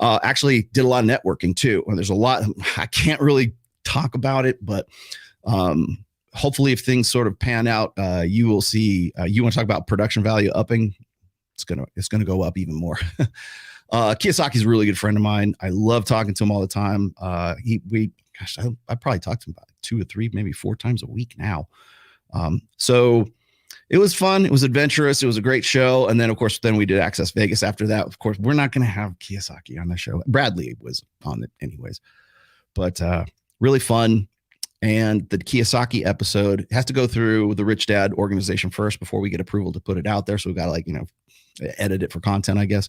Actually did a lot of networking too. And there's a lot. I can't really talk about it, but hopefully if things sort of pan out, you will see. You want to talk about production value upping? It's gonna go up even more. Kiyosaki's a really good friend of mine. I love talking to him all the time. I probably talk to him about 2 or 3, maybe 4 times a week now. So it was fun. It was adventurous. It was a great show. And then, of course, we did Access Vegas after that. Of course, we're not going to have Kiyosaki on the show. Bradley was on it anyways, but really fun. And the Kiyosaki episode has to go through the Rich Dad organization first before we get approval to put it out there. So we've got to edit it for content, I guess.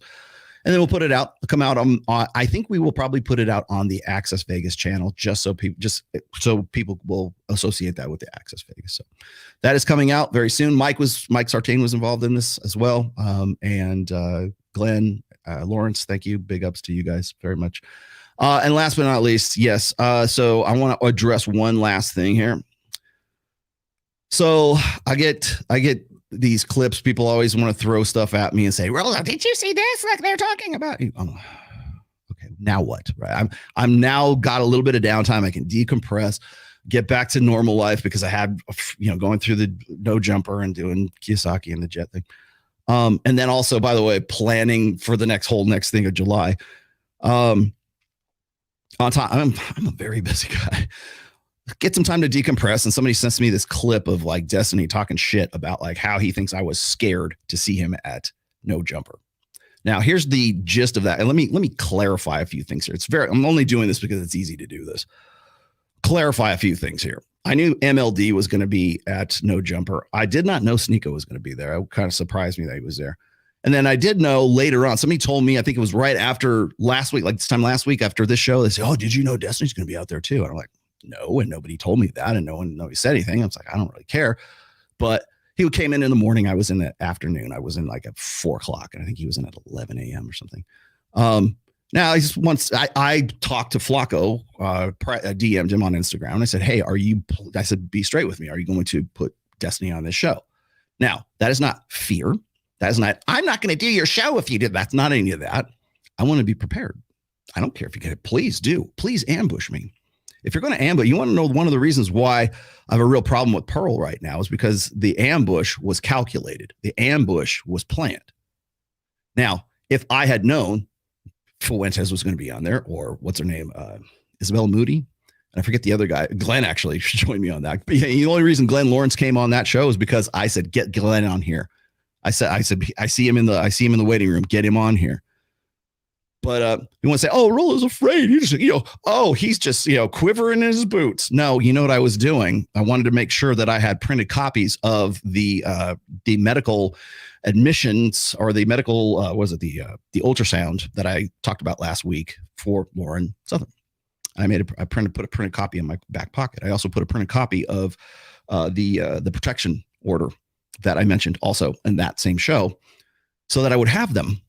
And then we'll put it out, come out on I think we will probably put it out on the Access Vegas channel just so people will associate that with the Access Vegas. So that is coming out very soon. Mike Sartain was involved in this as well. And Glenn, Lawrence, thank you. Big ups to you guys very much. And last but not least, yes. So I want to address one last thing here. So I get these clips. People always want to throw stuff at me and say, Rollo, did you see this? Like they're talking about you. Okay, now what? Right. I'm now got a little bit of downtime. I can decompress, get back to normal life because I had, going through the no jumper and doing Kiyosaki and the jet thing. And then also, by the way, planning for the next thing of July. On time, I'm a very busy guy. Get some time to decompress, and somebody sends me this clip of like Destiny talking shit about like how he thinks I was scared to see him at No Jumper. Now, here's the gist of that, and let me clarify a few things here. I'm only doing this because it's easy to do this. Clarify a few things here. I knew MLD was going to be at No Jumper. I did not know Sneeko was going to be there. It kind of surprised me that he was there. And then I did know later on, somebody told me, I think it was right after last week, like this time last week after this show, they said, oh, did you know Destiny's going to be out there too? And I'm like, no, and nobody told me that, and nobody said anything. I was like, I don't really care. But he came in the morning. I was in the afternoon. I was in like at 4:00, and I think he was in at 11 a.m. or something. Now I talked to Flacco, DM'd him on Instagram, and I said, hey, I said, be straight with me. Are you going to put Destiny on this show? Now, that is not fear. That is not, I'm not going to do your show if you did. That's not any of that. I want to be prepared. I don't care if you get it. Please do. Please ambush me. If you're going to ambush, you want to know one of the reasons why I have a real problem with Pearl right now is because the ambush was calculated. The ambush was planned. Now, if I had known Fuentes was going to be on there, or what's her name? Isabel Moody. And I forget the other guy. Glenn actually joined me on that. But the only reason Glenn Lawrence came on that show is because I said, get Glenn on here. I said, I see him in the waiting room. Get him on here. But you want to say, oh, Rollo's afraid. He's just, quivering in his boots. No, you know what I was doing? I wanted to make sure that I had printed copies of the medical admissions, or the medical, the ultrasound that I talked about last week for Lauren Southern. I put a printed copy in my back pocket. I also put a printed copy of the protection order that I mentioned also in that same show, so that I would have them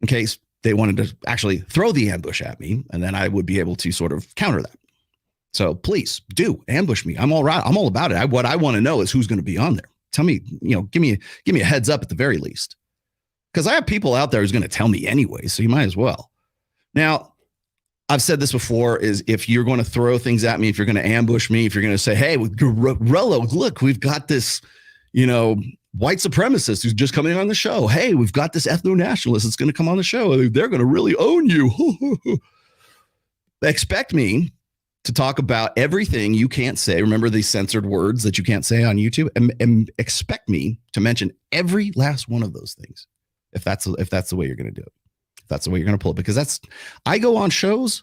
in case they wanted to actually throw the ambush at me, and then I would be able to sort of counter that. So please do ambush me. I'm all right. I'm all about it. What I want to know is who's going to be on there. Tell me, give me a heads up at the very least, because I have people out there who's going to tell me anyway. So you might as well. Now, I've said this before, is if you're going to throw things at me, if you're going to ambush me, if you're going to say, hey, Rollo, look, we've got this, white supremacist who's just coming on the show. Hey, we've got this ethno-nationalist that's going to come on the show. They're going to really own you. Expect me to talk about everything you can't say. Remember the censored words that you can't say on YouTube, and expect me to mention every last one of those things. If that's the way you're going to do it. That's the way you're going to pull it, because I go on shows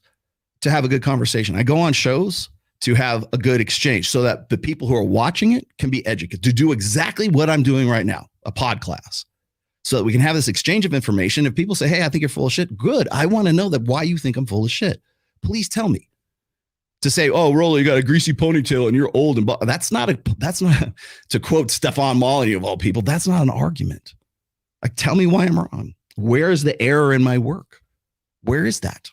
to have a good conversation. I go on shows to have a good exchange so that the people who are watching it can be educated, to do exactly what I'm doing right now, a pod class, so that we can have this exchange of information. If people say, hey, I think you're full of shit, good. I want to know that why you think I'm full of shit. Please tell me. To say, oh, Rollo, you got a greasy ponytail and you're old, and that's not to quote Stefan Molyneux of all people, that's not an argument. Like, tell me why I'm wrong. Where is the error in my work? Where is that?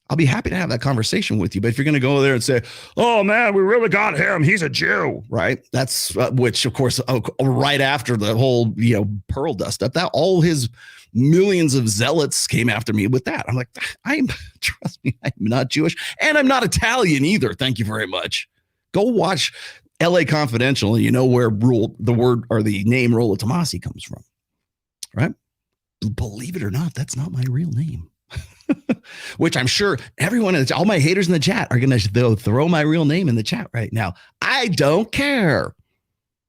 I'll be happy to have that conversation with you. But if you're going to go there and say, oh, man, we really got him, he's a Jew, right? That's which, of course, right after the whole, pearl dust up, that all his millions of zealots came after me with that. I'm like, trust me, I'm not Jewish, and I'm not Italian either. Thank you very much. Go watch LA Confidential, and you know where the word or the name Rollo Tomassi comes from, right? Believe it or not, that's not my real name. Which I'm sure everyone, all my haters in the chat are going to throw my real name in the chat right now. I don't care.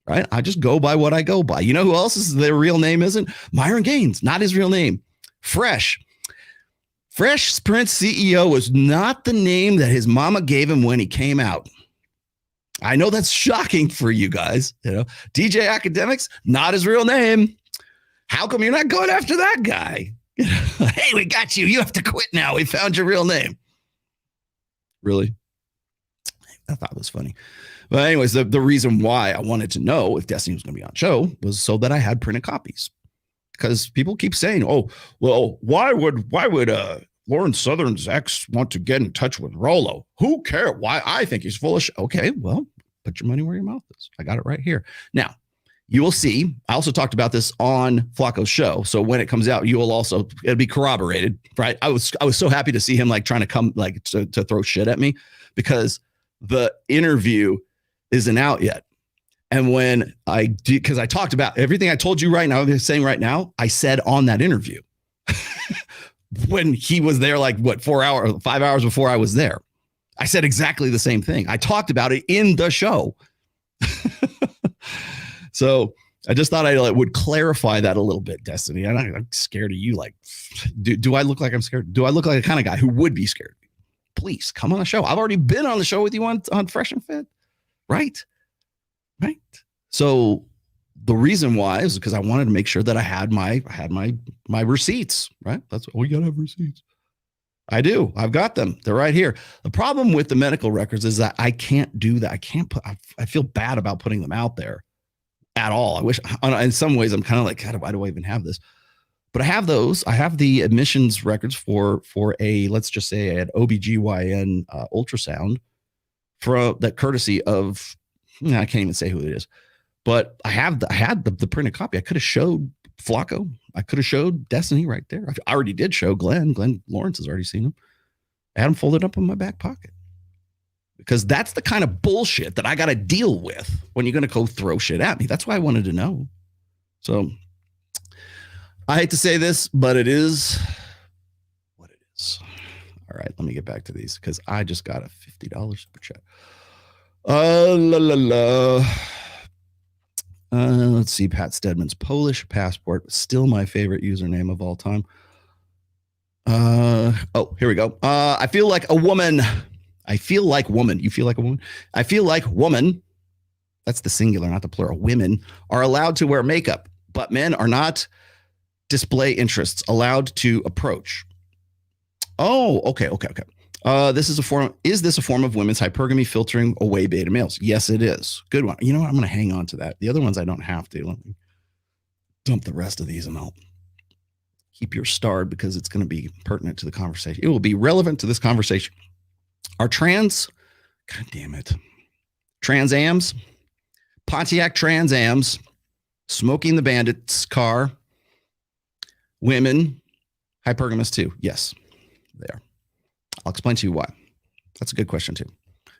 Right? I just go by what I go by. You know who else is their real name isn't? Myron Gaines, not his real name. Fresh Prince CEO was not the name that his mama gave him when he came out. I know that's shocking for you guys. DJ Academics, not his real name. How come you're not going after that guy? Hey, we got you. You have to quit now. We found your real name. Really? I thought it was funny. But anyways, the reason why I wanted to know if Destiny was going to be on show was so that I had printed copies. Because people keep saying, oh, well, why would Lauren Southern's ex want to get in touch with Rollo? Who cares? Why? I think he's full of shit. Okay, well, put your money where your mouth is. I got it right here. Now, you will see, I also talked about this on Flacco's show. So when it comes out, it'll be corroborated, right? I was so happy to see him trying to come to throw shit at me, because the interview isn't out yet. And when because I talked about everything I told you right now, I'm saying right now, I said on that interview when he was there, 5 hours before I was there, I said exactly the same thing. I talked about it in the show. So I just thought I would clarify that a little bit, Destiny. I'm scared of you. Do I look like I'm scared? Do I look like the kind of guy who would be scared? Please come on the show. I've already been on the show with you on Fresh and Fit. Right. So the reason why is because I wanted to make sure that I had my receipts, right? That's we got to have receipts. I do. I've got them. They're right here. The problem with the medical records is that I can't do that. I feel bad about putting them out there at all. I wish, in some ways, I'm kind of God, why do I even have this? But I have those. I have the admissions records for a, let's just say I had OBGYN ultrasound from that courtesy of, I can't even say who it is, but I had the printed copy. I could have showed Flacco. I could have showed Destiny right there. I already did show Glenn. Glenn Lawrence has already seen them. I had them folded up in my back pocket. Because that's the kind of bullshit that I got to deal with when you're going to go throw shit at me. That's why I wanted to know. So I hate to say this, but it is what it is. All right, let me get back to these because I just got a $50 super chat. Let's see. Pat Stedman's Polish passport, still my favorite username of all time. Here we go. I feel like a woman. I feel like woman. You feel like a woman? I feel like woman. That's the singular, not the plural. Women are allowed to wear makeup, but men are not display interests allowed to approach. Oh, okay. Is this a form of women's hypergamy filtering away beta males? Yes, it is. Good one. You know what? I'm going to hang on to that. The other ones I don't have to. Let me dump the rest of these and I'll keep your starred because it's going to be pertinent to the conversation. It will be relevant to this conversation. Are Trans Ams, Pontiac Trans Ams, Smoking the Bandit's car, women, hypergamous too? Yes, they are. I'll explain to you why. That's a good question too.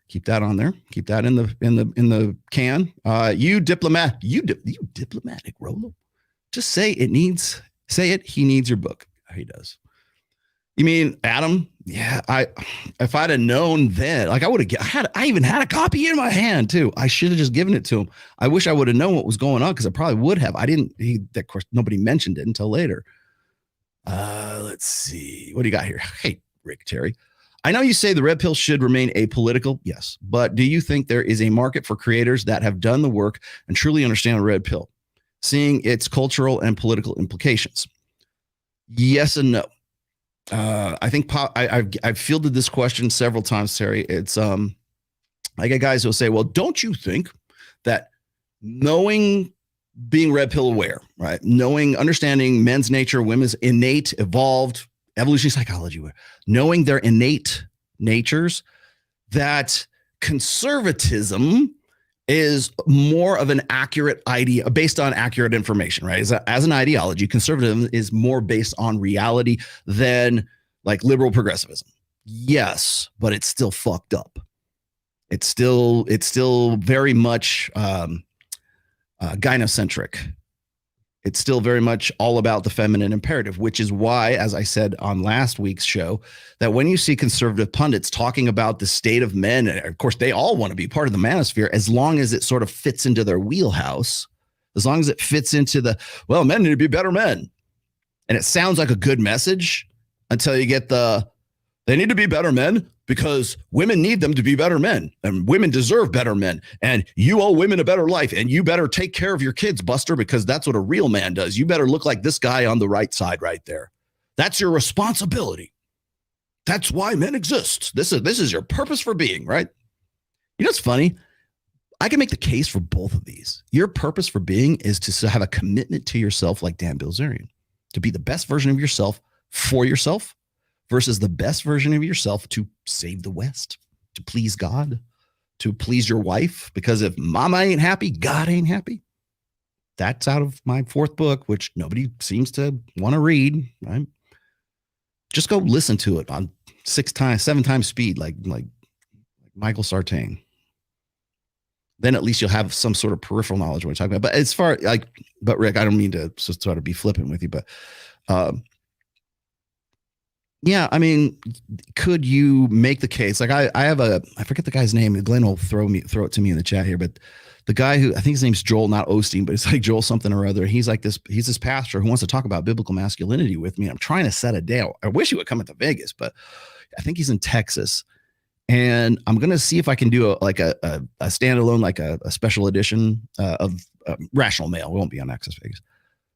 Keep that on there. Keep that in the can. You diplomatic Rollo. Just say it. He needs your book. He does. You mean Adam? Yeah. If I'd have known then, I would have. I even had a copy in my hand too. I should have just given it to him. I wish I would have known what was going on because I probably would have. Of course, nobody mentioned it until later. Let's see. What do you got here? Hey, Rick Terry. I know you say the red pill should remain apolitical. Yes. But do you think there is a market for creators that have done the work and truly understand the red pill, seeing its cultural and political implications? Yes and no. I think I've fielded this question several times, Terry. It's I get guys who will say, well, don't you think that knowing, being red pill aware, right? Knowing, understanding men's nature, women's innate, evolved, evolutionary psychology, knowing their innate natures, that conservatism is more of an accurate idea based on accurate information, right? As an ideology, conservatism is more based on reality than like liberal progressivism. Yes, but it's still fucked up. It's still very much gynocentric. It's still very much all about the feminine imperative, which is why, as I said on last week's show, that when you see conservative pundits talking about the state of men, and of course, they all want to be part of the manosphere as long as it sort of fits into their wheelhouse, as long as it fits into the, well, men need to be better men. And it sounds like a good message until you get they need to be better men because women need them to be better men and women deserve better men. And you owe women a better life and you better take care of your kids, Buster, because that's what a real man does. You better look like this guy on the right side right there. That's your responsibility. That's why men exist. This is your purpose for being, right? You know, it's funny. I can make the case for both of these. Your purpose for being is to have a commitment to yourself like Dan Bilzerian, to be the best version of yourself for yourself versus the best version of yourself to save the West, to please God, to please your wife. Because if mama ain't happy, God ain't happy. That's out of my fourth book, which nobody seems to want to read, right? Just go listen to it on 7 times speed, like Michael Sartain. Then at least you'll have some sort of peripheral knowledge when we're talking about. But as far but Rick, I don't mean to sort of be flippant with you, but yeah, I mean, could you make the case? Like I forget the guy's name. Glenn will throw it to me in the chat here, but the guy who, I think his name's Joel, not Osteen, but it's like Joel something or other. He's this pastor who wants to talk about biblical masculinity with me. I'm trying to set a day. I wish he would come into Vegas, but I think he's in Texas. And I'm going to see if I can do a standalone, like a special edition of Rational Male. We won't be on Access Vegas.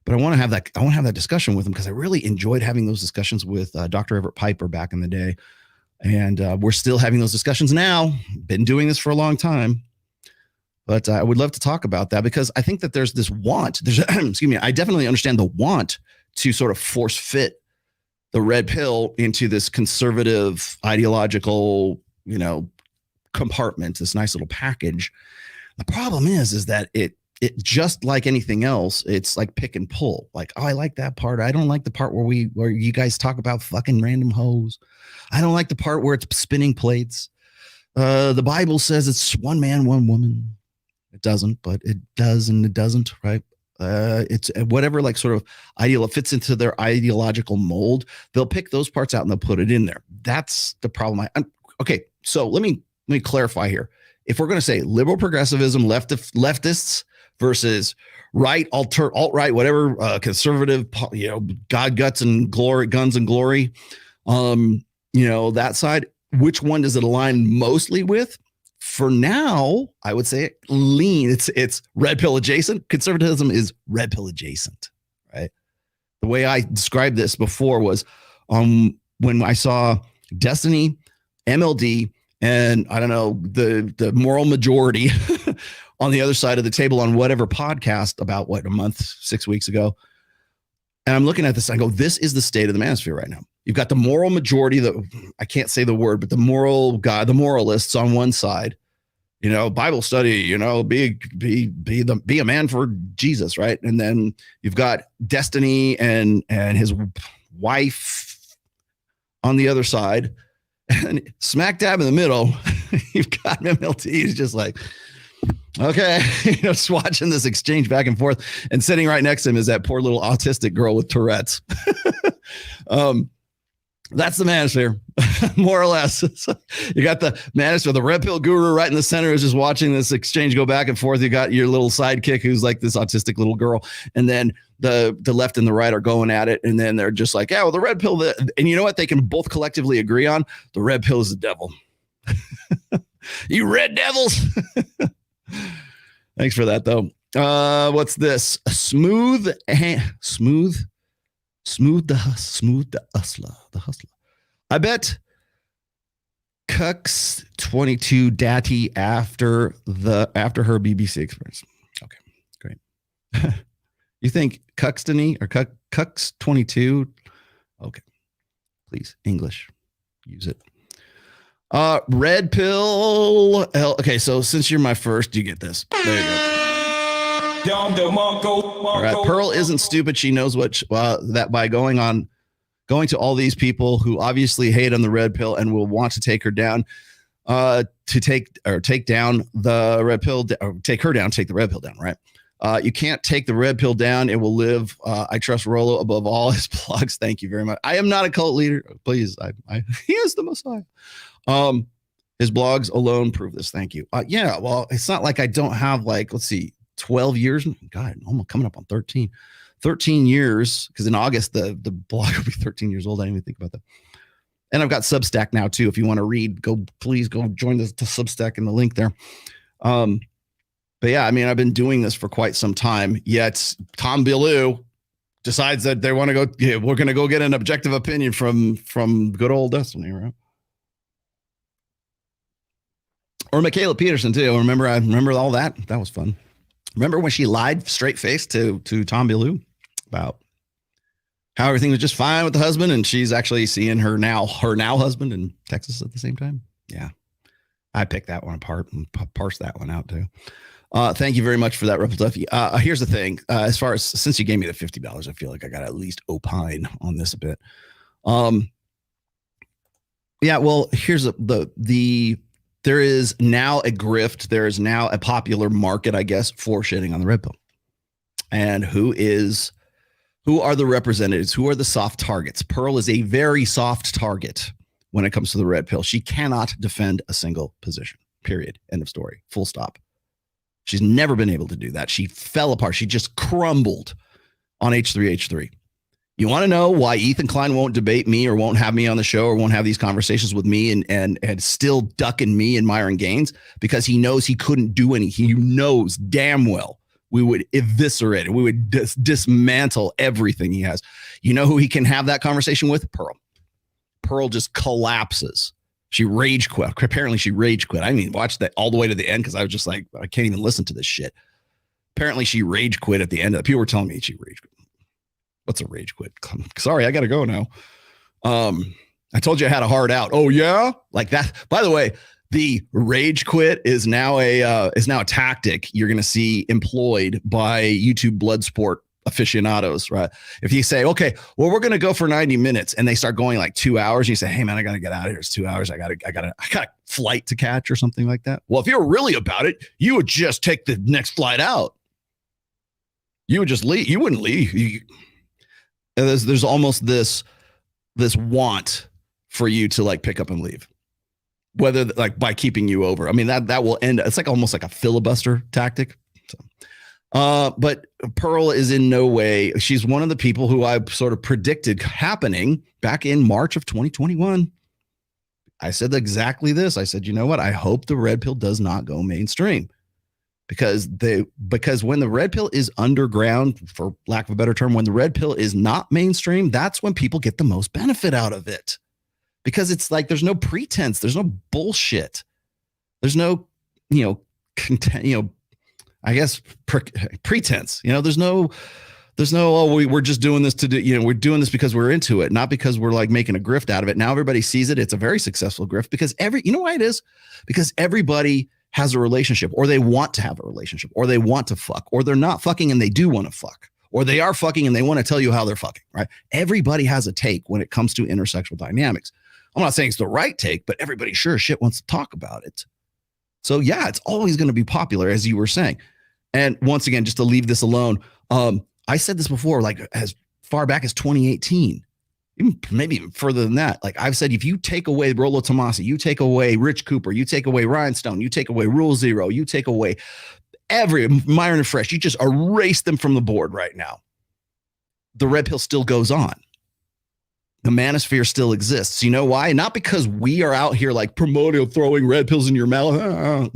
But I want to have that discussion with him because I really enjoyed having those discussions with Dr. Everett Piper back in the day. And we're still having those discussions now. Been doing this for a long time. But I would love to talk about that because I think that there's this want. Excuse me. I definitely understand the want to sort of force fit the red pill into this conservative ideological, compartment, this nice little package. The problem is that it just like anything else, it's like pick and pull. Like, oh, I like that part. I don't like the part where you guys talk about fucking random hoes. I don't like the part where it's spinning plates. The Bible says it's one man, one woman. It doesn't, but it does and it doesn't, right? It's whatever like sort of ideal fits into their ideological mold. They'll pick those parts out and they'll put it in there. That's the problem. Okay, so let me clarify here. If we're going to say liberal progressivism, leftists versus right, alt-right, whatever, conservative, God, guts and glory, guns and glory, that side, which one does it align mostly with? For now, I would say it's red pill adjacent. Conservatism is red pill adjacent, right? The way I described this before was when I saw Destiny, MLD, and I don't know, the moral majority on the other side of the table on whatever podcast about a month, 6 weeks ago. And I'm looking at this, I go, this is the state of the manosphere right now. You've got the moral majority, I can't say the word, but the moral guy, the moralists on one side, Bible study, be a man for Jesus, right? And then you've got Destiny and his wife on the other side. And smack dab in the middle, you've got MLT. He's just like, okay, just watching this exchange back and forth. And sitting right next to him is that poor little autistic girl with Tourette's. That's the manosphere, more or less. You got the manosphere, the red pill guru right in the center is just watching this exchange go back and forth. You got your little sidekick who's like this autistic little girl. And then the left and the right are going at it. And then they're just like, yeah, well, the red pill. And you know what? They can both collectively agree on the red pill is the devil. You red devils. Thanks for that, though. What's this? Smooth the hustler. I bet Cucks 22 Datty after her BBC experience. Okay, great. You think Cuxtony or Cucks 22? Okay, please English, use it. Red pill. Okay, so since you're my first, you get this. There you go. All right, Pearl isn't stupid. She knows that by going to all these people who obviously hate on the red pill and will want to take her down, take down the red pill, or take her down, take the red pill down, right? You can't take the red pill down. It will live. I trust Rollo above all his blogs. Thank you very much. I am not a cult leader. Please, he is the Messiah. His blogs alone prove this. Thank you. Yeah, well, it's not like I don't have let's see, 12 years. God, I'm coming up on 13 years, because in August the blog will be 13 years old. I didn't even think about that. And I've got Substack now too. If you want to read, please go join the Substack in the link there. But yeah, I mean, I've been doing this for quite some time, yet Tom Billu decides that they want to go, yeah, we're going to go get an objective opinion from good old Destiny, right? Or Michaela Peterson too. I remember all that. That was fun. Remember when she lied straight face to Tom Billu about how everything was just fine with the husband, and she's actually seeing her now husband in Texas at the same time? Yeah. I picked that one apart and parsed that one out too. Thank you very much for that, Rebel Duffy. Here's the thing. As far as, since you gave me the $50, I feel like I got to at least opine on this a bit. Yeah, well, here's there is now a grift. There is now a popular market, I guess, for shitting on the red pill. And who are the representatives? Who are the soft targets? Pearl is a very soft target when it comes to the red pill. She cannot defend a single position, period. End of story. Full stop. She's never been able to do that. She fell apart. She just crumbled on H3H3. You want to know why Ethan Klein won't debate me or won't have me on the show or won't have these conversations with me and still ducking me and Myron Gaines? Because he knows he couldn't do anything. He knows damn well we would eviscerate it. We would dismantle everything he has. You know who he can have that conversation with? Pearl. Pearl just collapses. She rage quit. Apparently she rage quit. I didn't even watch that all the way to the end because I was just like, I can't even listen to this shit. Apparently she rage quit at the end of it. People were telling me she rage quit. What's a rage quit? Sorry, I got to go now. I told you I had a hard out. Oh yeah, like that. By the way, the rage quit is now a tactic you're going to see employed by YouTube blood sport aficionados, right? If you say, okay, well, we're going to go for 90 minutes, and they start going like 2 hours, and you say, hey man, I got to get out of here. It's 2 hours. I got a flight to catch or something like that. Well, if you were really about it, you would just take the next flight out. You would just leave. You wouldn't leave. There's almost this want for you to like pick up and leave, whether like by keeping you over. I mean, that will end. It's like almost like a filibuster tactic. So, but Pearl is in no way. She's one of the people who I sort of predicted happening back in March of 2021. I said exactly this. I said, you know what? I hope the red pill does not go mainstream. Because when the red pill is underground, for lack of a better term, when the red pill is not mainstream, that's when people get the most benefit out of it. Because it's like there's no pretense, there's no bullshit, there's no, I guess pretense. There's no. Oh, we're just doing this to do. We're doing this because we're into it, not because we're like making a grift out of it. Now everybody sees it. It's a very successful grift because why it is? Because everybody has a relationship, or they want to have a relationship, or they want to fuck, or they're not fucking and they do want to fuck, or they are fucking and they want to tell you how they're fucking, right? Everybody has a take when it comes to intersexual dynamics. I'm not saying it's the right take, but everybody sure as shit wants to talk about it. So yeah, it's always going to be popular, as you were saying. And once again, just to leave this alone, I said this before, like as far back as 2018, even maybe even further than that. Like I've said, if you take away Rollo Tomassi, you take away Rich Cooper, you take away Rhinestone, you take away Rule Zero, you take away every Myron and Fresh, you just erase them from the board right now. The red pill still goes on. The manosphere still exists. You know why? Not because we are out here like promoting throwing red pills in your mouth,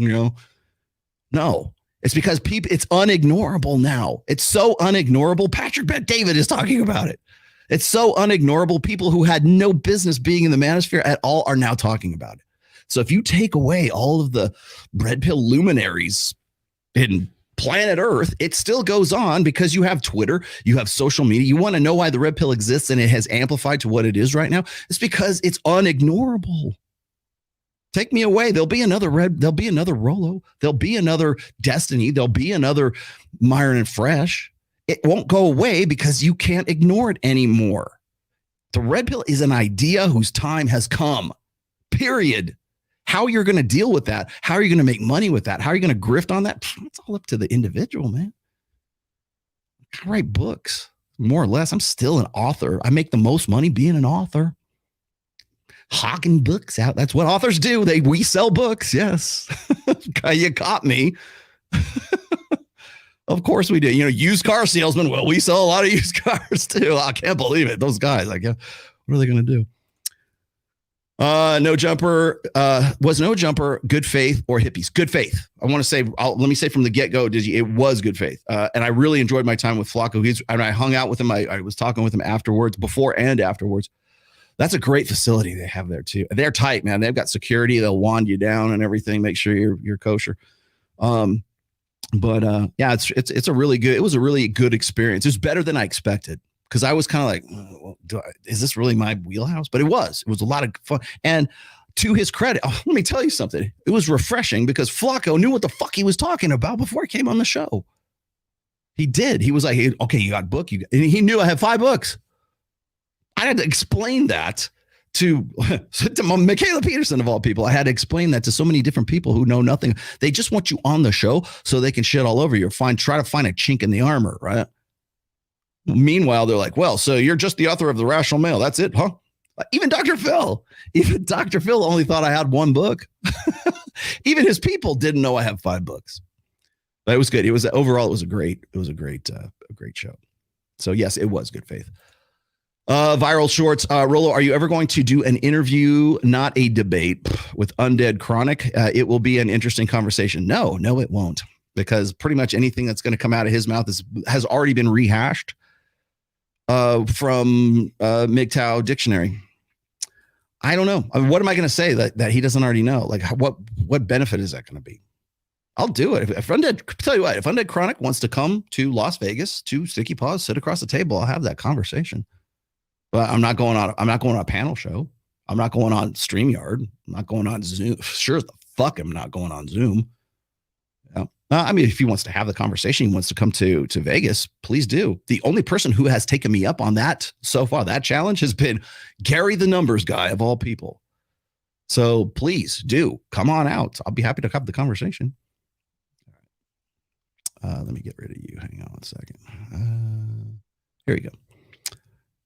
No, it's because people, it's unignorable now. It's so unignorable. Patrick Bet-David is talking about it. It's so unignorable. People who had no business being in the manosphere at all are now talking about it. So if you take away all of the red pill luminaries in planet Earth, it still goes on because you have Twitter, you have social media. You want to know why the red pill exists and it has amplified to what it is right now? It's because it's unignorable. Take me away. There'll be another there'll be another Rollo. There'll be another Destiny. There'll be another Myron and Fresh. It won't go away because you can't ignore it anymore. The red pill is an idea whose time has come, period. How you're going to deal with that, how are you going to make money with that, how are you going to grift on that? It's all up to the individual, man. I write books, more or less. I'm still an author. I make the most money being an author. Hawking books out. That's what authors do. We sell books. Yes. You caught me. Of course we do. Used car salesman. Well, we sell a lot of used cars too. I can't believe it. Those guys, what are they going to do? No jumper, was no jumper good faith or hippies? Good faith. I want to say, let me say from the get-go, it was good faith. And I really enjoyed my time with Flacco. And I hung out with him. I was talking with him afterwards, before and afterwards. That's a great facility they have there too. They're tight, man. They've got security. They'll wand you down and everything. Make sure you're kosher. Yeah, it was a really good experience. It was better than I expected. Because I was kind of like, is this really my wheelhouse? But it was a lot of fun. And to his credit, let me tell you something. It was refreshing because Flacco knew what the fuck he was talking about before he came on the show. He did. He was like, hey, okay, you got a book. And he knew I had 5 books. I had to explain that to Michaela Peterson, of all people. I had to explain that to so many different people who know nothing. They just want you on the show so they can shit all over you or try to find a chink in the armor, right? Meanwhile, they're like, well, so you're just the author of The Rational Male. That's it, huh? Even Dr. Phil only thought I had 1 book. Even his people didn't know I have 5 books. But it was good. It was a great show. So yes, it was good faith. Viral shorts. Rollo, are you ever going to do an interview, not a debate, with Undead Chronic? It will be an interesting conversation. No, it won't. Because pretty much anything that's going to come out of his mouth has already been rehashed from MGTOW dictionary. I don't know. What am I going to say that he doesn't already know? Like, what benefit is that going to be? I'll do it. If Undead Chronic wants to come to Las Vegas to Sticky Paws, sit across the table, I'll have that conversation. But I'm not going on a panel show. I'm not going on StreamYard. I'm not going on Zoom. Sure as the fuck I'm not going on Zoom. Yeah. I mean, if he wants to have the conversation, he wants to come to Vegas, please do. The only person who has taken me up on that so far, that challenge, has been Gary the Numbers Guy, of all people. So please do come on out. I'll be happy to have the conversation. Let me get rid of you. Hang on 1 second. Here we go.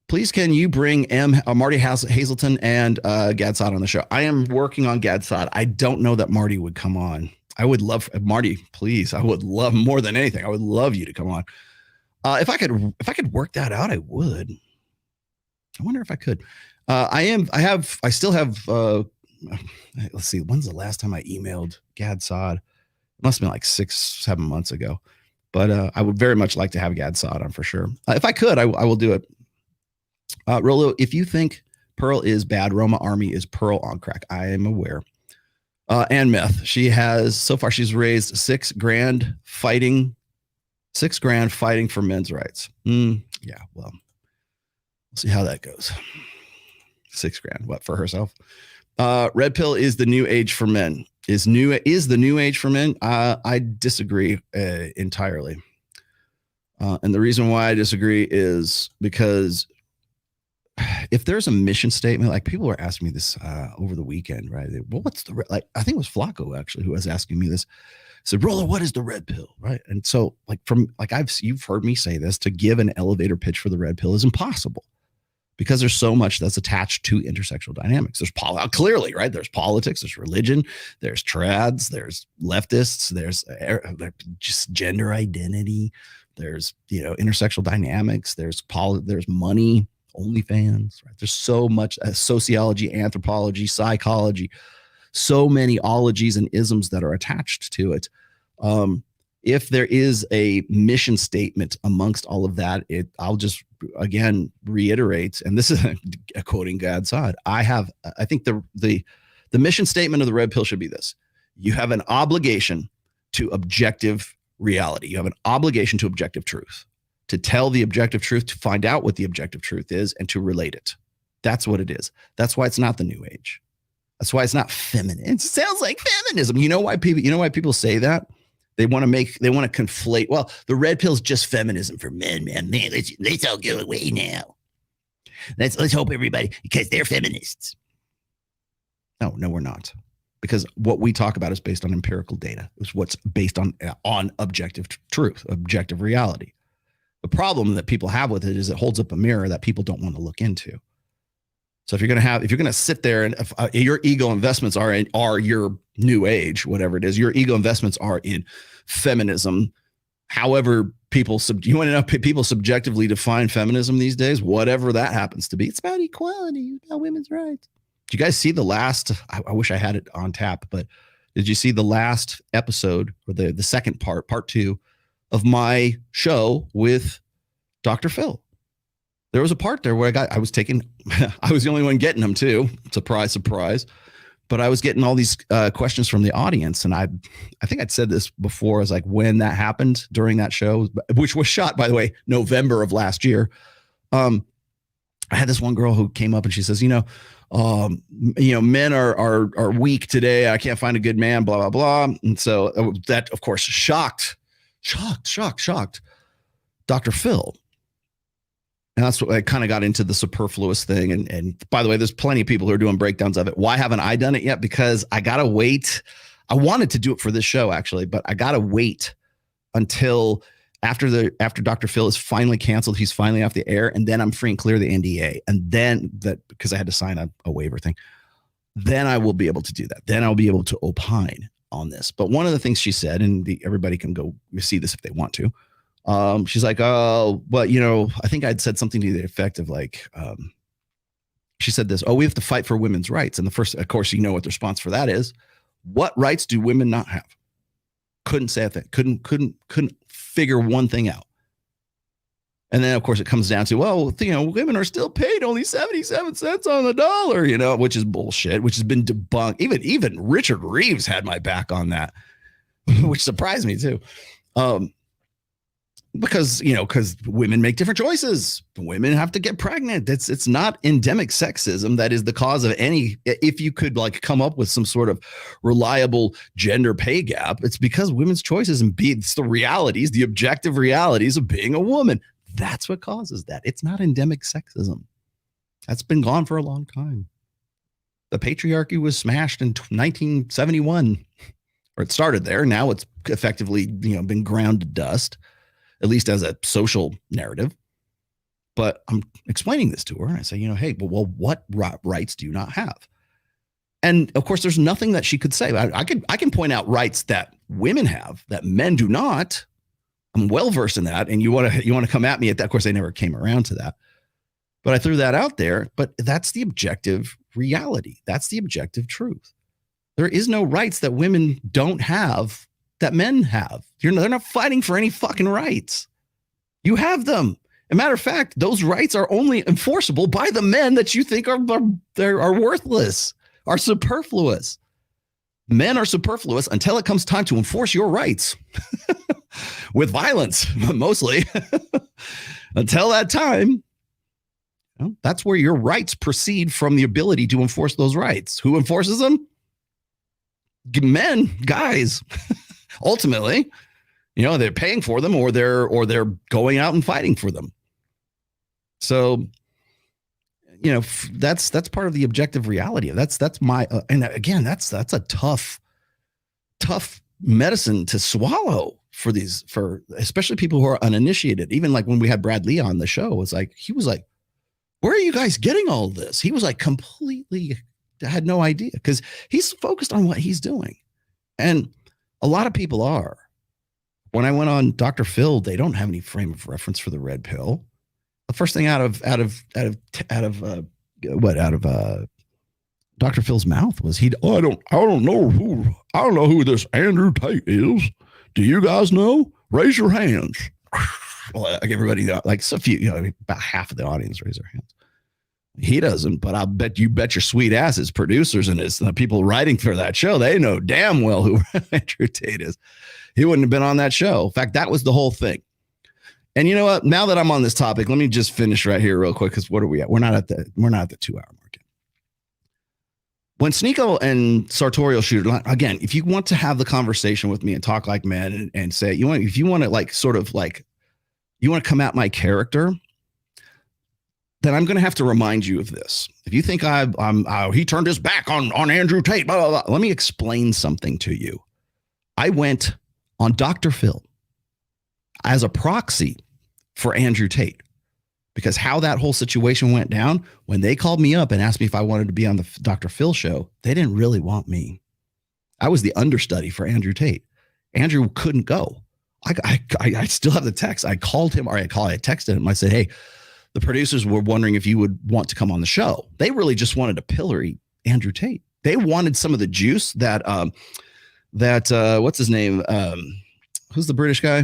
Please, can you bring Marty Hazelton and Gadsod on the show? I am working on Gadsod. I don't know that Marty would come on. I would love Marty, please. I would love more than anything. I would love you to come on. If I could work that out, I would. I wonder if I could. I still have, let's see, when's the last time I emailed Gadsod? It must have been like 6-7 months ago. But I would very much like to have Gadsod on for sure. If I could, I will do it. Rollo, if you think Pearl is bad, Roma Army is Pearl on crack. I am aware. And meth. She's raised $6 grand fighting for men's rights. Yeah, well, we'll see how that goes. $6 grand. What, for herself? Red pill is the new age for men. Is the new age for men? I disagree entirely. And the reason why I disagree is because if there's a mission statement, like people were asking me this over the weekend, right? Well, I think it was Flacco actually who was asking me this. Said, Rollo, what is the red pill, right? And so, you've heard me say this: to give an elevator pitch for the red pill is impossible, because there's so much that's attached to intersexual dynamics. There's clearly, right? There's politics, there's religion, there's trads, there's leftists, there's just gender identity, there's intersexual dynamics, there's money, OnlyFans, right? There's so much sociology, anthropology, psychology, so many ologies and isms that are attached to it. If there is a mission statement amongst all of that, I'll just again reiterate, and this is a quoting Gad Saad. I think the mission statement of the red pill should be this: you have an obligation to objective reality. You have an obligation to objective truth, to tell the objective truth, to find out what the objective truth is, and to relate it. That's what it is. That's why it's not the new age. That's why it's not feminine. It sounds like feminism. You know why people say that? They want to conflate. Well, the red pill is just feminism for men, man. Let's all go away now. Let's hope everybody, because they're feminists. No, we're not. Because what we talk about is based on empirical data. It's what's based on objective truth, objective reality. The problem that people have with it is it holds up a mirror that people don't want to look into. So if you're going to sit there and your ego investments are your new age, whatever it is, your ego investments are in feminism. However, you want to know people subjectively define feminism these days, whatever that happens to be. It's about equality, it's about women's rights. Did you guys see the last, I wish I had it on tap, but did you see the last episode or the second part 2 of my show with Dr. Phil? There was a part there where I was the only one getting them too. Surprise, surprise. But I was getting all these questions from the audience. And I think I'd said this before, as like when that happened during that show, which was shot, by the way, November of last year. I had this one girl who came up and she says, men are weak today. I can't find a good man, blah, blah, blah. And so that, of course, shocked Dr. Phil. And that's what I kind of got into the superfluous thing. And by the way, there's plenty of people who are doing breakdowns of it. Why haven't I done it yet? Because I got to wait. I wanted to do it for this show, actually, but I got to wait until after Dr. Phil is finally canceled. He's finally off the air. And then I'm free and clear the NDA. And then because I had to sign a waiver thing, then I will be able to do that. Then I'll be able to opine on this. But one of the things she said, and everybody can go see this if they want to. She's like, oh, well, I think I'd said something to the effect of like, she said this, we have to fight for women's rights. And the first, of course, what the response for that is. What rights do women not have? Couldn't say a thing. Couldn't figure one thing out. And then, of course, it comes down to, women are still paid only 77 cents on the dollar, which is bullshit, which has been debunked. Even Richard Reeves had my back on that, which surprised me too. Because women make different choices. Women have to get pregnant. It's not endemic sexism that is the cause of any. If you could come up with some sort of reliable gender pay gap, it's because women's choices and it's the realities, the objective realities of being a woman. That's what causes that. It's not endemic sexism. That's been gone for a long time. The patriarchy was smashed in 1971, or it started there. Now it's effectively been ground to dust. At least as a social narrative. But I'm explaining this to her. And I say, hey, well, what rights do you not have? And of course, there's nothing that she could say. I can point out rights that women have that men do not. I'm well versed in that. And you want to come at me at that. Of course, they never came around to that. But I threw that out there. But that's the objective reality. That's the objective truth. There is no rights that women don't have that men have. They're not fighting for any fucking rights. You have them. As a matter of fact, those rights are only enforceable by the men that you think are worthless, are superfluous. Men are superfluous until it comes time to enforce your rights with violence, mostly. Until that time, that's where your rights proceed from the ability to enforce those rights. Who enforces them? Men, guys. Ultimately, they're paying for them or they're going out and fighting for them. So, that's part of the objective reality. That's my and again, that's a tough medicine to swallow for especially people who are uninitiated. Even like when we had Brad Lee on the show, he was like, where are you guys getting all this? He was like completely had no idea because he's focused on what he's doing. And a lot of people are. When I went on Dr. Phil, they don't have any frame of reference for the red pill. The first thing out of Dr. Phil's mouth was I don't know who this Andrew Tate is. Do you guys know? Raise your hands. Well, like everybody, like so few, about half of the audience raise their hands. He doesn't, but I'll bet your sweet ass, his producers and his people writing for that show, they know damn well who Andrew Tate is. He wouldn't have been on that show. In fact, that was the whole thing. And you know what? Now that I'm on this topic, let me just finish right here real quick because what are we at? We're not at the 2 hour mark. When Sneeko and Sartorial shoot, again, if you want to have the conversation with me and talk like men and say if you want to like sort of like you want to come at my character, then I'm going to have to remind you of this. If you think he turned his back on Andrew Tate, blah, blah, blah, let me explain something to you. I went on Dr. Phil as a proxy for Andrew Tate because how that whole situation went down when they called me up and asked me if I wanted to be on the Dr. Phil show, they didn't really want me. I was the understudy for Andrew Tate. Andrew couldn't go. I still have the text. I called him or I texted him. I said, hey, the producers were wondering if you would want to come on the show. They really just wanted to pillory Andrew Tate. They wanted some of the juice that what's his name? Who's the British guy?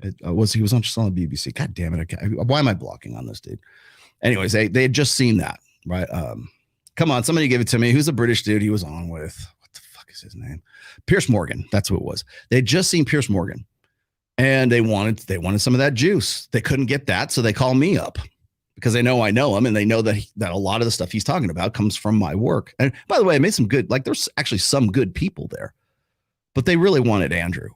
He was just on the BBC. God damn it. Why am I blocking on this dude? Anyways, they had just seen that, right? Come on, somebody give it to me. Who's the British dude he was on with? What the fuck is his name? Piers Morgan. That's who it was. They had just seen Piers Morgan. And they wanted some of that juice. They couldn't get that, so they call me up because they know I know him, and they know that a lot of the stuff he's talking about comes from my work. And by the way, I made some good. Like there's actually some good people there, but they really wanted Andrew,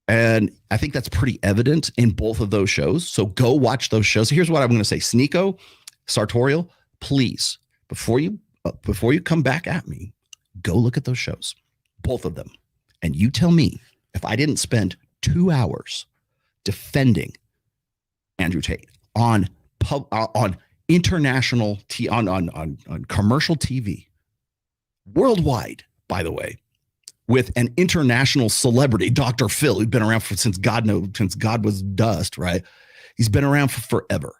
and I think that's pretty evident in both of those shows. So go watch those shows. Here's what I'm going to say: Sneeko, Sartorial, please before you come back at me, go look at those shows, both of them, and you tell me if I didn't spend 2 hours defending Andrew Tate on international on commercial TV worldwide, by the way, with an international celebrity, Dr. Phil, who's been around since God was dust, right? He's been around for forever.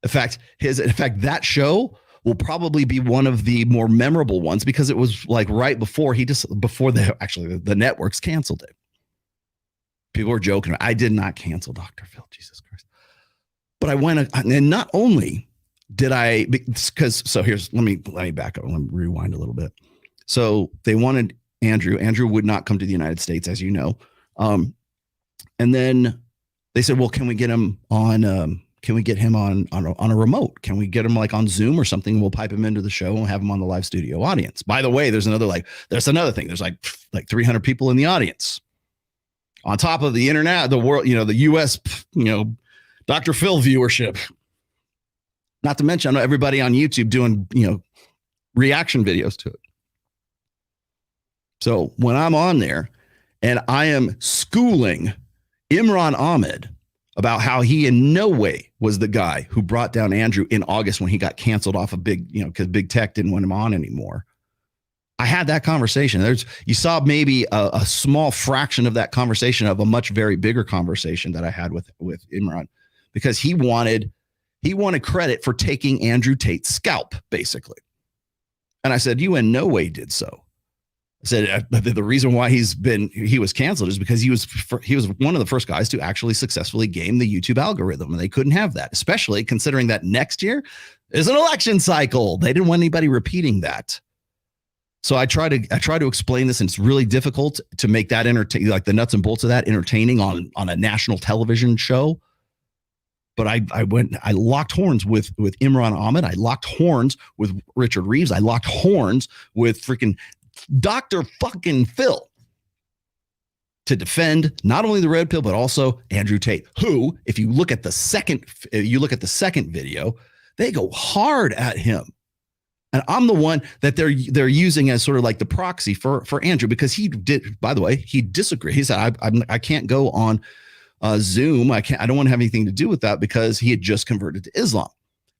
In fact, that show will probably be one of the more memorable ones because it was like right before the networks canceled it. People were joking. I did not cancel Dr. Phil, Jesus Christ. But I went, and not only did I, let me back up. Let me rewind a little bit. So they wanted Andrew. Andrew would not come to the United States, as you know. And then they said, well, can we get him on, can we get him on a remote? Can we get him like on Zoom or something? We'll pipe him into the show and have him on the live studio audience. By the way, there's another thing. There's like 300 people in the audience. On top of the internet, the world, the US, Dr. Phil viewership. Not to mention everybody on YouTube doing, reaction videos to it. So when I'm on there and I am schooling Imran Ahmed about how he in no way was the guy who brought down Andrew in August when he got canceled off of because Big Tech didn't want him on anymore. I had that conversation. You saw maybe a small fraction of that conversation of a much very bigger conversation that I had with Imran, because he wanted credit for taking Andrew Tate's scalp, basically. And I said, you in no way did so. I said the reason why he was canceled is because he was one of the first guys to actually successfully game the YouTube algorithm, and they couldn't have that, especially considering that next year is an election cycle. They didn't want anybody repeating that. So I try to explain this, and it's really difficult to make that like the nuts and bolts of that entertaining on a national television show. But I locked horns with Imran Ahmed. I locked horns with Richard Reeves. I locked horns with freaking Dr. fucking Phil to defend not only the red pill, but also Andrew Tate, who, if you look at the second video, they go hard at him. And I'm the one that they're using as sort of like the proxy for Andrew, because he did, by the way, he disagreed. He said, I can't go on Zoom. I don't want to have anything to do with that because he had just converted to Islam.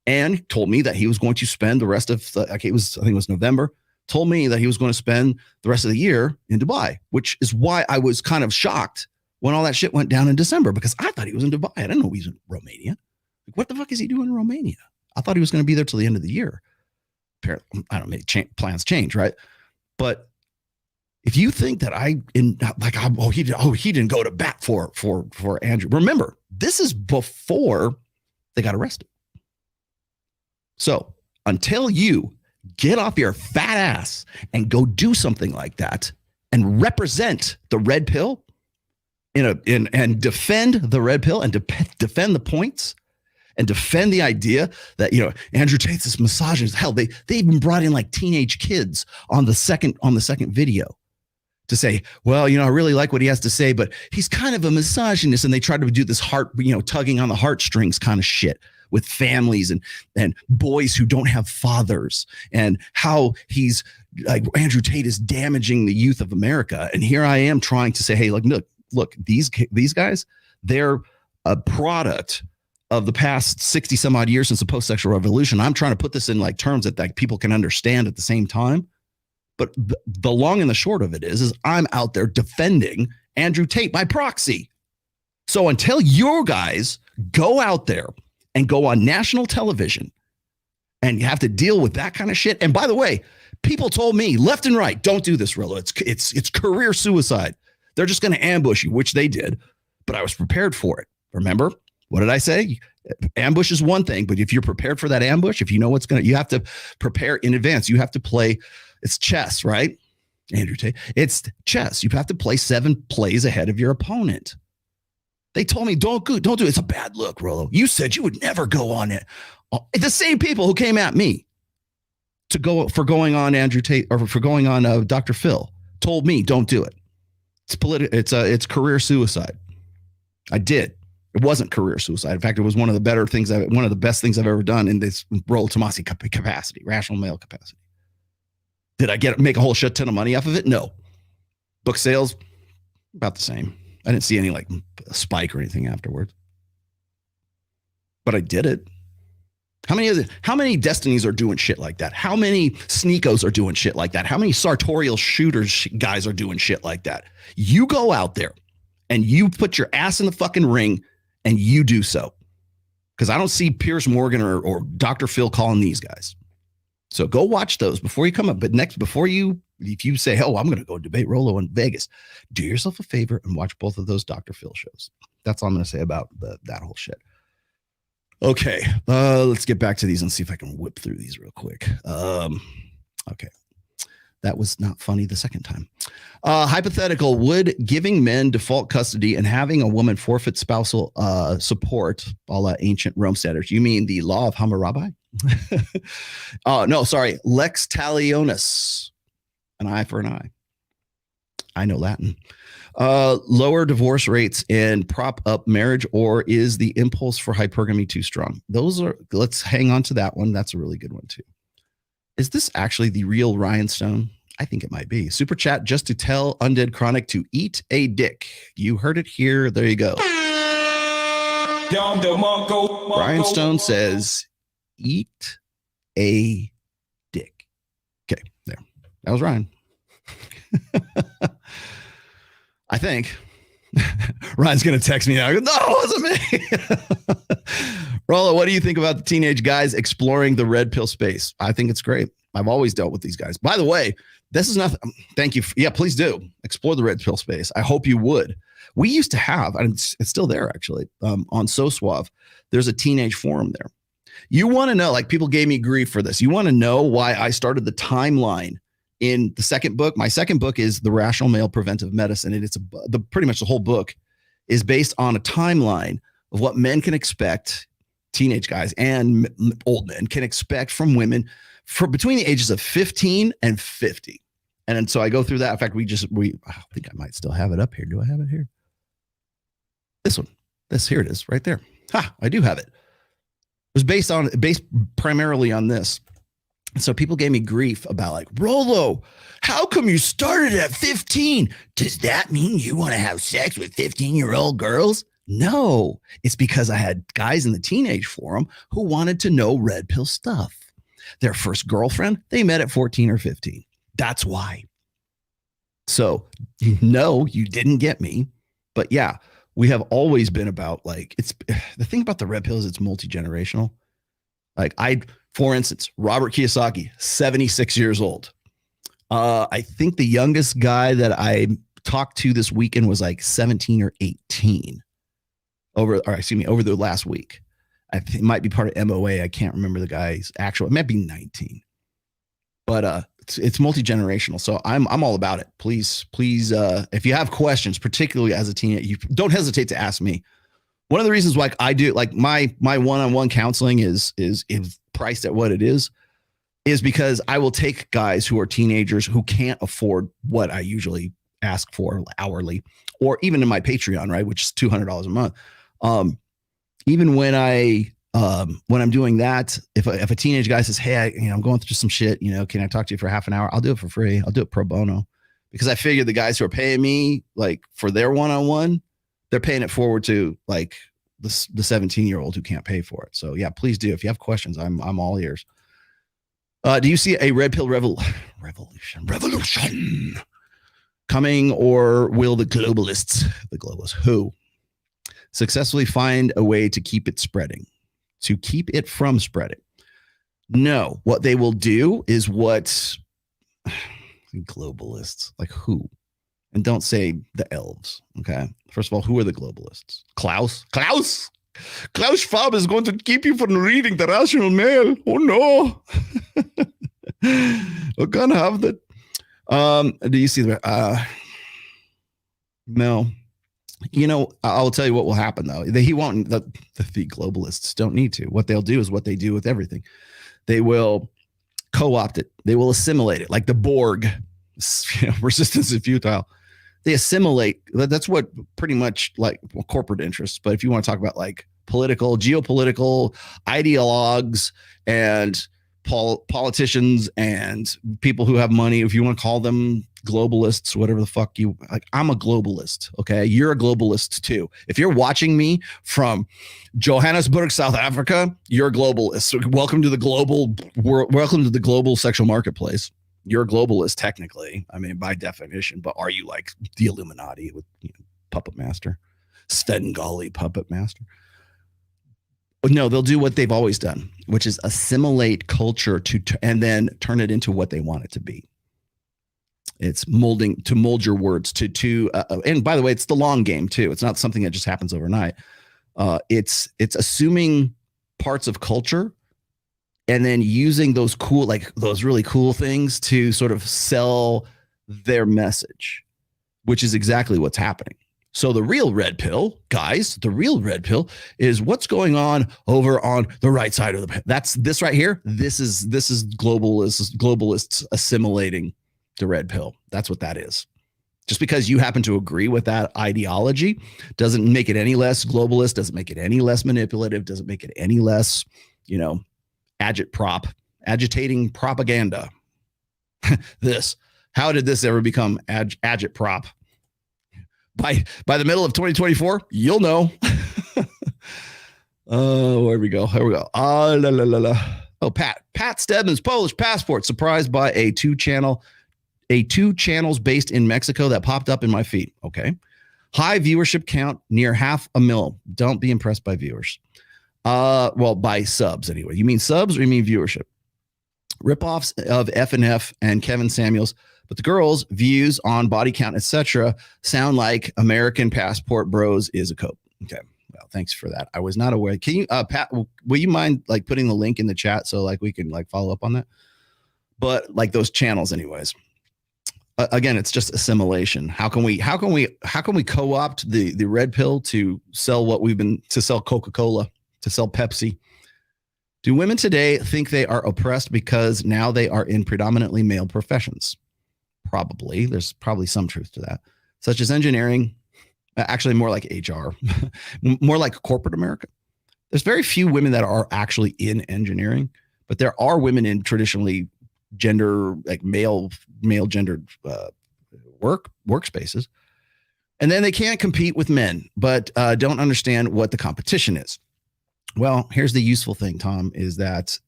and told me that he was going to spend the rest of I think it was November, told me that he was going to spend the rest of the year in Dubai, which is why I was kind of shocked when all that shit went down in December, because I thought he was in Dubai. I didn't know he was in Romania. Like, what the fuck is he doing in Romania? I thought he was going to be there till the end of the year. Apparently, I don't know, maybe plans change, right? But if you think that he didn't go to bat for Andrew. Remember, this is before they got arrested. So until you get off your fat ass and go do something like that and represent the red pill and defend the red pill and defend the points and defend the idea that, Andrew Tate's this misogynist. Hell, they even brought in like teenage kids on the second video to say, well, I really like what he has to say, but he's kind of a misogynist. And they tried to do this tugging on the heartstrings kind of shit with families and boys who don't have fathers, and how he's like Andrew Tate is damaging the youth of America. And here I am trying to say, hey, look, these guys, they're a product of the past 60 some odd years since the post-sexual revolution. I'm trying to put this in like terms that people can understand at the same time. But the long and the short of it is I'm out there defending Andrew Tate by proxy. So until your guys go out there and go on national television and you have to deal with that kind of shit. And by the way, people told me left and right, don't do this, Rollo. It's career suicide. They're just going to ambush you, which they did. But I was prepared for it. Remember, what did I say? Ambush is one thing, but if you're prepared for that ambush, if you know you have to prepare in advance. You have to play. It's chess, right? Andrew Tate. It's chess. You have to play 7 plays ahead of your opponent. They told me, don't do it. It's a bad look, Rollo. You said you would never go on it. The same people who came at me for going on Andrew Tate or for going on Dr. Phil told me, don't do it. It's career suicide. I did. It wasn't career suicide. In fact, it was one of the best things I've ever done in this Rollo Tomassi capacity, rational male capacity. Did I make a whole shit ton of money off of it? No. Book sales, about the same. I didn't see any like spike or anything afterwards. But I did it. How many Destinies are doing shit like that? How many Sneakos are doing shit like that? How many sartorial shooters guys are doing shit like that? You go out there and you put your ass in the fucking ring and you do so. Because I don't see Piers Morgan or Dr. Phil calling these guys. So go watch those before you come up. But if you say, oh, I'm going to go debate Rollo in Vegas, do yourself a favor and watch both of those Dr. Phil shows. That's all I'm going to say about that whole shit. Okay, let's get back to these and see if I can whip through these real quick. Okay, that was not funny the second time. Hypothetical, would giving men default custody and having a woman forfeit spousal support, a la ancient Rome standards? You mean the law of Hammurabi? No, sorry, lex talionis, an eye for an eye. I know Latin. Lower divorce rates and prop up marriage, or is the impulse for hypergamy too strong? Let's hang on to that one. That's a really good one too. Is this actually the real Ryan Stone? I think it might be. Super chat just to tell Undead Chronic to eat a dick. You heard it here. There you go. Ryan Stone says, eat a dick. Okay, there. That was Ryan. I think Ryan's going to text me now. No, it wasn't me. Rollo, what do you think about the teenage guys exploring the red pill space? I think it's great. I've always dealt with these guys. By the way, this is nothing. Thank you. Yeah, please do explore the red pill space. I hope you would. We used to have, and it's still there actually, on So Suave, there's a teenage forum there. You want to know, like, people gave me grief for this. You want to know why I started the timeline in the second book. My second book is The Rational Male Preventive Medicine. And it's pretty much the whole book is based on a timeline of what men can expect, teenage guys and old men can expect from women for between the ages of 15 and 50. And so I go through that. In fact, I think I might still have it up here. Do I have it here? This one. Here it is right there. I do have it. It was based primarily on this. So people gave me grief about, like, Rollo, how come you started at 15? Does that mean you want to have sex with 15-year-old girls? No, it's because I had guys in the teenage forum who wanted to know red pill stuff. Their first girlfriend, they met at 14 or 15. That's why. So, no, you didn't get me. But yeah, we have always been about like, it's the thing about the red pill is it's multi-generational. Like for instance, Robert Kiyosaki, 76 years old. I think the youngest guy that I talked to this weekend was like 17 or 18 over the last week. I think it might be part of MOA. I can't remember the guy's actual, it might be 19, but it's multi-generational. So I'm all about it. Please, if you have questions, particularly as a teenager, you don't hesitate to ask me. One of the reasons why I do like my one-on-one counseling is priced at what it is because I will take guys who are teenagers who can't afford what I usually ask for hourly, or even in my Patreon, right, which is $200 a month. Even when I'm doing that, if a teenage guy says, "Hey, I'm going through some shit, can I talk to you for half an hour?" I'll do it for free. I'll do it pro bono, because I figure the guys who are paying me like for their one-on-one, they're paying it forward to like the 17-year-old who can't pay for it. So yeah, please do. If you have questions, I'm all ears. Do you see a red pill revolution coming, or will the globalists who successfully find a way to keep it from spreading? No, what they will do is what globalists, like who? And don't say the elves. Okay. First of all, who are the globalists? Klaus Schwab is going to keep you from reading the Rational Mail. Oh no. I can't have that. Do you see the no. I'll tell you what will happen though. He won't. The globalists don't need to. What they'll do is what they do with everything. They will co-opt it. They will assimilate it, like the Borg. Resistance is futile. They assimilate. That's what pretty much like corporate interests. But if you want to talk about like geopolitical ideologues and politicians and people who have money, if you want to call them globalists, whatever the fuck you like, I'm a globalist. Okay. You're a globalist too. If you're watching me from Johannesburg, South Africa, you're a globalist. Welcome to the global world. Welcome to the global sexual marketplace. You're a globalist technically. I mean, by definition, but are you like the Illuminati with puppet master, Svengali puppet master? No, they'll do what they've always done, which is assimilate culture and then turn it into what they want it to be. It's mold your words and by the way, it's the long game too. It's not something that just happens overnight. It's assuming parts of culture and then using those really cool things to sort of sell their message, which is exactly what's happening. So the real red pill, guys, is what's going on over on the right side of that's this right here. This is globalists assimilating the red pill. That's what that is. Just because you happen to agree with that ideology doesn't make it any less globalist, doesn't make it any less manipulative, doesn't make it any less, agitating propaganda. How did this ever become agitprop? By the middle of 2024, you'll know. Oh, here we go. Oh, Pat Stedman's Polish passport surprised by a two channels based in Mexico that popped up in my feed. Okay. High viewership count near 500,000. Don't be impressed by viewers. Well, by subs anyway. You mean subs or you mean viewership? Ripoffs of F&F and Kevin Samuels. But the girls' views on body count, etc., sound like American Passport Bros is a cope. Okay, well, thanks for that. I was not aware. Can you, Pat? Will you mind like putting the link in the chat so like we can like follow up on that? But like those channels, anyways. Again, it's just assimilation. How can we co-opt the red pill to sell to sell Coca-Cola, to sell Pepsi? Do women today think they are oppressed because now they are in predominantly male professions? Probably. There's probably some truth to that, such as engineering, actually more like HR, more like corporate America. There's very few women that are actually in engineering, but there are women in traditionally gender, like male gendered workspaces. And then they can't compete with men, but don't understand what the competition is. Well, here's the useful thing, Tom, is that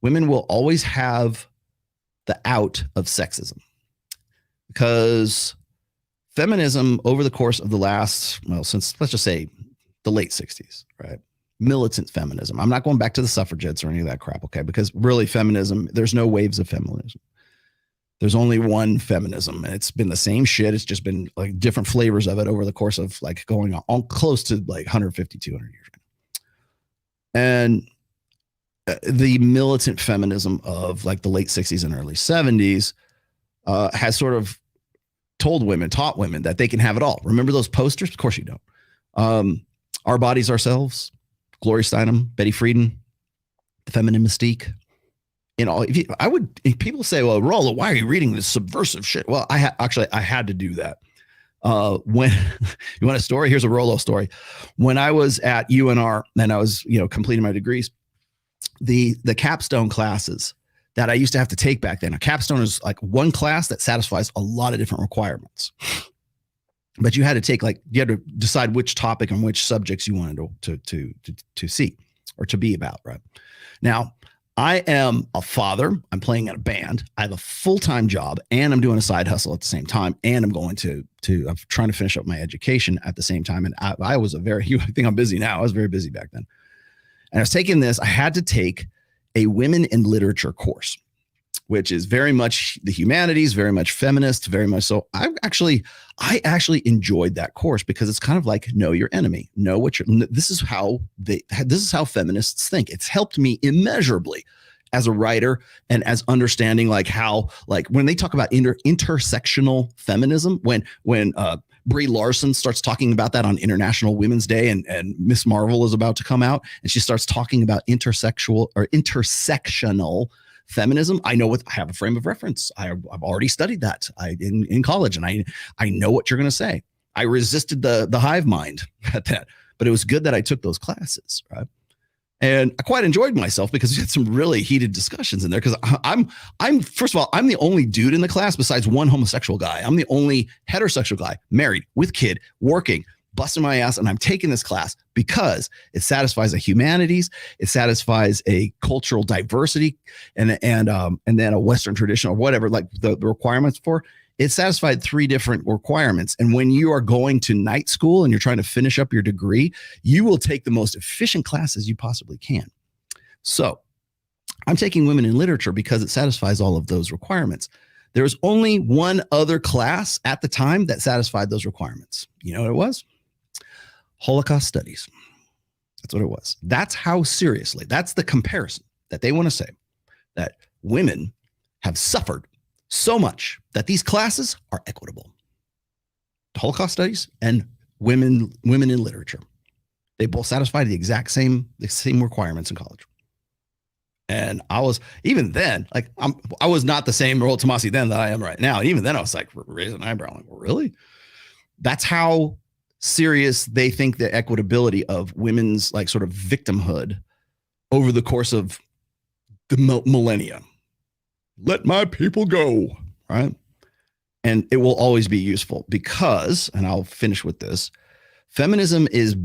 women will always have the out of sexism, because feminism over the course of the last, well, since let's just say the late 60s, right? Militant feminism. I'm not going back to the suffragettes or any of that crap, okay? Because really feminism, there's no waves of feminism. There's only one feminism, and it's been the same shit. It's just been like different flavors of it over the course of like going on close to like 150, 200 years. And the militant feminism of like the late 60s and early 70s has sort of taught women that they can have it all. Remember those posters? Of course you don't. Our Bodies, Ourselves, Gloria Steinem, Betty Friedan, The Feminine Mystique. You know, if people say, well, Rollo, why are you reading this subversive shit? Well, I had to do that. When you want a story, here's a Rollo story. When I was at UNR and I was, completing my degrees, the capstone classes that I used to have to take back then. A capstone is like one class that satisfies a lot of different requirements. But you had to decide which topic and which subjects you wanted to see or to be about, right? Now, I am a father. I'm playing in a band. I have a full-time job, and I'm doing a side hustle at the same time. And I'm going I'm trying to finish up my education at the same time. And I was you think I'm busy now. I was very busy back then. And I was taking this. I had to take a women in literature course, which is very much the humanities, very much feminist, very much so. I actually enjoyed that course because it's kind of like know your enemy, know what this is how feminists think. It's helped me immeasurably as a writer and as understanding like how, like when they talk about intersectional feminism, when Brie Larson starts talking about that on International Women's Day and Miss Marvel is about to come out and she starts talking about intersectional feminism. I have a frame of reference. I've already studied that in college, and I know what you're going to say. I resisted the hive mind at that, but it was good that I took those classes, right? And I quite enjoyed myself because we had some really heated discussions in there. Because I'm first of all, I'm the only dude in the class besides one homosexual guy. I'm the only heterosexual guy, married, with kid, working, busting my ass, and I'm taking this class because it satisfies a humanities, it satisfies a cultural diversity, and then a Western tradition or whatever, like the requirements for. It satisfied 3 different requirements. And when you are going to night school and you're trying to finish up your degree, you will take the most efficient classes you possibly can. So I'm taking women in literature because it satisfies all of those requirements. There's only one other class at the time that satisfied those requirements. You know what it was? Holocaust studies. That's what it was. That's how seriously, that's the comparison that they want to say, that women have suffered so much that these classes are equitable. Holocaust studies and women in literature. They both satisfy the exact same requirements in college. And I was, even then, like I was not the same Rollo Tomassi then that I am right now. Even then I was like raising an eyebrow, like, really? That's how serious they think the equitability of women's like sort of victimhood over the course of the millennia. Let my people go, right? And it will always be useful because, and I'll finish with this, feminism has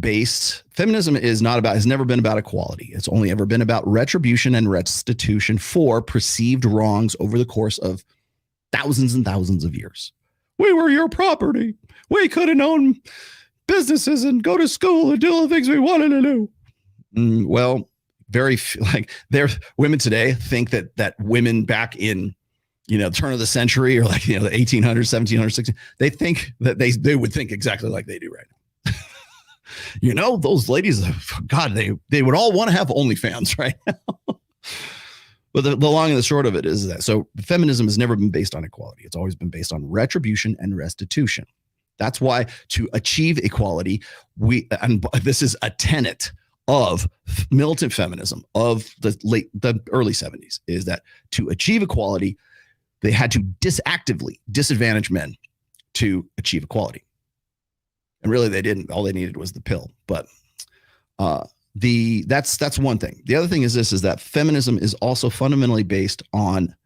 never been about equality. It's only ever been about retribution and restitution for perceived wrongs over the course of thousands and thousands of years. We were your property. We could have known businesses and go to school and do all the things we wanted to do. Well, women today think that women back in, turn of the century or like, the 1800s, 1700s, 1600s, they think that they would think exactly like they do right now. Those ladies, God, they would all want to have OnlyFans right now. But the long and the short of it is that, so feminism has never been based on equality. It's always been based on retribution and restitution. That's why to achieve equality, and this is a tenet of militant feminism of the early 70s, is that to achieve equality, they had to actively disadvantage men to achieve equality. And really they didn't. All they needed was the pill. But that's one thing. The other thing is that feminism is also fundamentally based on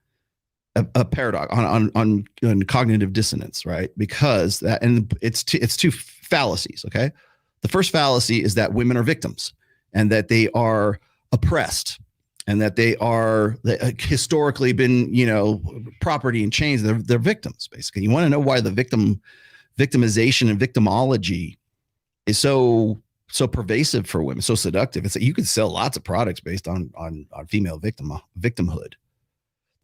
a paradox on cognitive dissonance, right? Because that, and it's two fallacies. Okay, the first fallacy is that women are victims and that they are oppressed and that they are historically been, property and chains. They're victims, basically. You want to know why the victimization and victimology is so pervasive for women, so seductive. It's that you can sell lots of products based on female victimhood.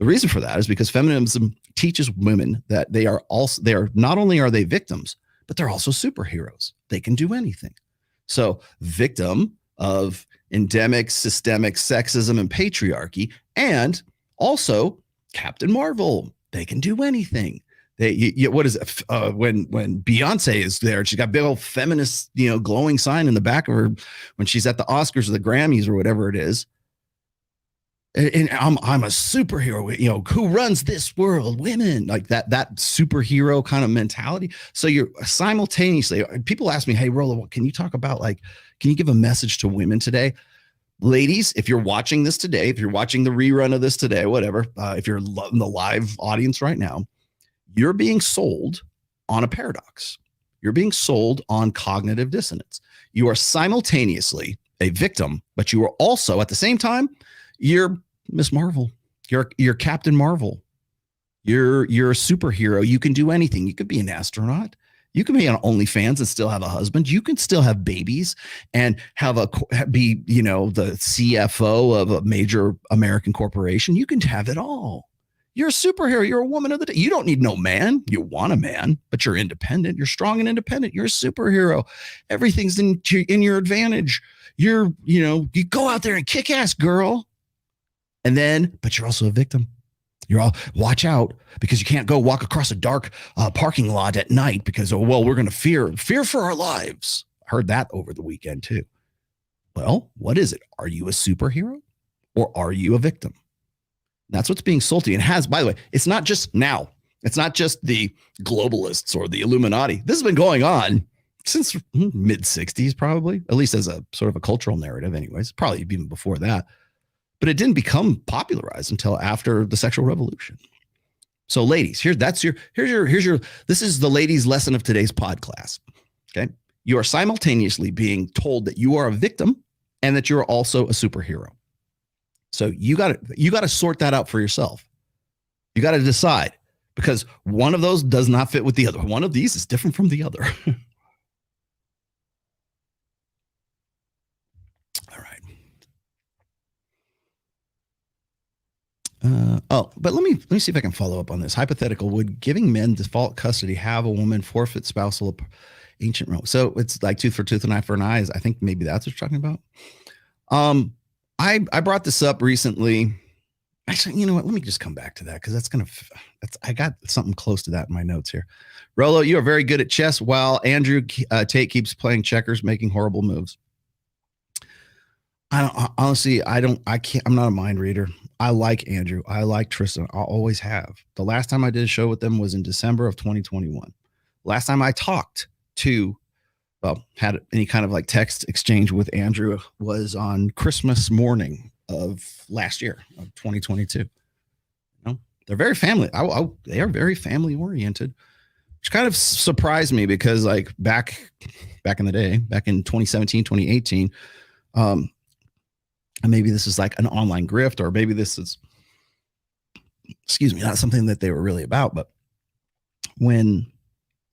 The reason for that is because feminism teaches women that they are not only are they victims, but they're also superheroes. They can do anything. So victim of endemic systemic sexism and patriarchy, and also Captain Marvel. They can do anything. What is it? When Beyonce is there, she's got big old feminist, glowing sign in the back of her when she's at the Oscars or the Grammys or whatever it is. And I'm a superhero, who runs this world? Women. Like that superhero kind of mentality. So you're simultaneously, people ask me, hey, Rollo, can you talk about can you give a message to women today? Ladies, if you're watching this today, if you're watching the rerun of this today, whatever, if you're in the live audience right now, you're being sold on a paradox. You're being sold on cognitive dissonance. You are simultaneously a victim, but you are also at the same time, you're Miss Marvel. You're Captain Marvel. You're a superhero. You can do anything. You could be an astronaut. You can be on OnlyFans and still have a husband. You can still have babies and be the CFO of a major American corporation. You can have it all. You're a superhero. You're a woman of the day. You don't need no man. You want a man, but you're independent. You're strong and independent. You're a superhero. Everything's in your advantage. You go out there and kick ass, girl. But you're also a victim. You're all, watch out, because you can't go walk across a dark parking lot at night because, we're going to fear for our lives. I heard that over the weekend too. Well, what is it? Are you a superhero or are you a victim? That's what's being sold to you. And by the way, it's not just now. It's not just the globalists or the Illuminati. This has been going on since mid 60s, probably, at least as a sort of a cultural narrative anyways, probably even before that. But it didn't become popularized until after the sexual revolution. So ladies, this is the ladies' lesson of today's pod class. Okay. You are simultaneously being told that you are a victim and that you're also a superhero. So you got to sort that out for yourself. You got to decide, because one of those does not fit with the other. One of these is different from the other. But let me see if I can follow up on this. Hypothetical: would giving men default custody have a woman forfeit spousal ancient Rome? So it's like tooth for tooth and eye for an eye. I think maybe that's what you're talking about. I brought this up recently. Actually, you know what? Let me just come back to that, because I got something close to that in my notes here. Rollo, you are very good at chess, while Andrew Tate keeps playing checkers, making horrible moves. I'm not a mind reader. I like Andrew. I like Tristan. I always have. The last time I did a show with them was in December of 2021. Last time I had any kind of like text exchange with Andrew was on Christmas morning of last year, of 2022. They're very family. They are very family oriented, which kind of surprised me, because like back in the day, back in 2017, 2018, and maybe this is like an online grift, or maybe this is, not something that they were really about. But when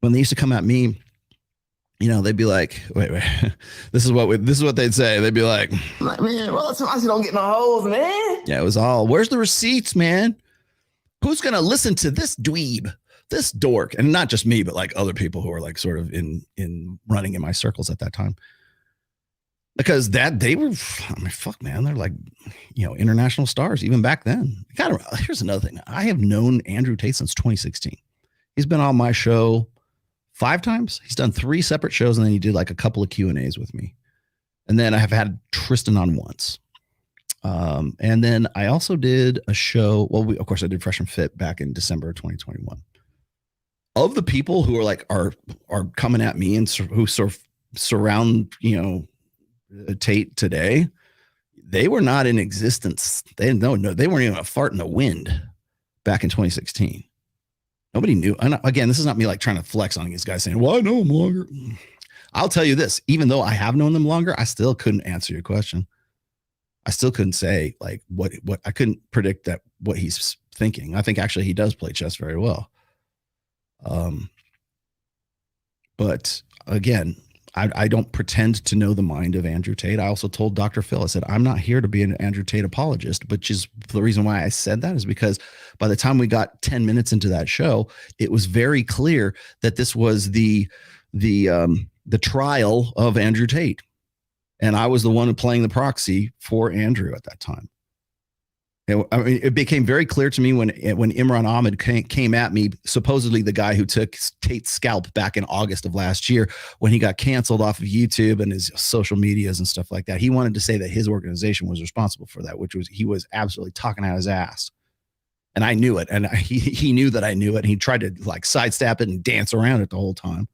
they used to come at me, they'd be like, wait, this is what they'd say. They'd be like, man, well, Tomassi don't get no hoes, man. Yeah, it was all, where's the receipts, man? Who's going to listen to this dweeb, this dork? And not just me, but like other people who are like sort of in running in my circles at that time. Because they were, fuck, man, they're like, international stars even back then. Here's another thing. I have known Andrew Tate since 2016. He's been on my show 5 times. He's done 3 separate shows, and then he did like a couple of Q&As with me. And then I have had Tristan on once. And then I also did a show. Well, of course I did Fresh and Fit back in December of 2021. Of the people who are coming at me and who sort of surround, Tate today, they were not in existence. They weren't even a fart in the wind back in 2016. Nobody knew. And again, this is not me like trying to flex on these guys saying, well, I know them longer. I'll tell you this, even though I have known them longer, I still couldn't answer your question. I still couldn't say like what I couldn't predict that what he's thinking. I think actually he does play chess very well. But again, I don't pretend to know the mind of Andrew Tate. I also told Dr. Phil, I said, I'm not here to be an Andrew Tate apologist, which is the reason why I said that is because by the time we got 10 minutes into that show, it was very clear that this was the trial of Andrew Tate. And I was the one playing the proxy for Andrew at that time. I mean, it became very clear to me when Imran Ahmed came at me, supposedly the guy who took Tate's scalp back in August of last year when he got canceled off of YouTube and his social medias and stuff like that. He wanted to say that his organization was responsible for that, which was he was absolutely talking out his ass. And I knew it. And he knew that I knew it. And he tried to like sidestep it and dance around it the whole time.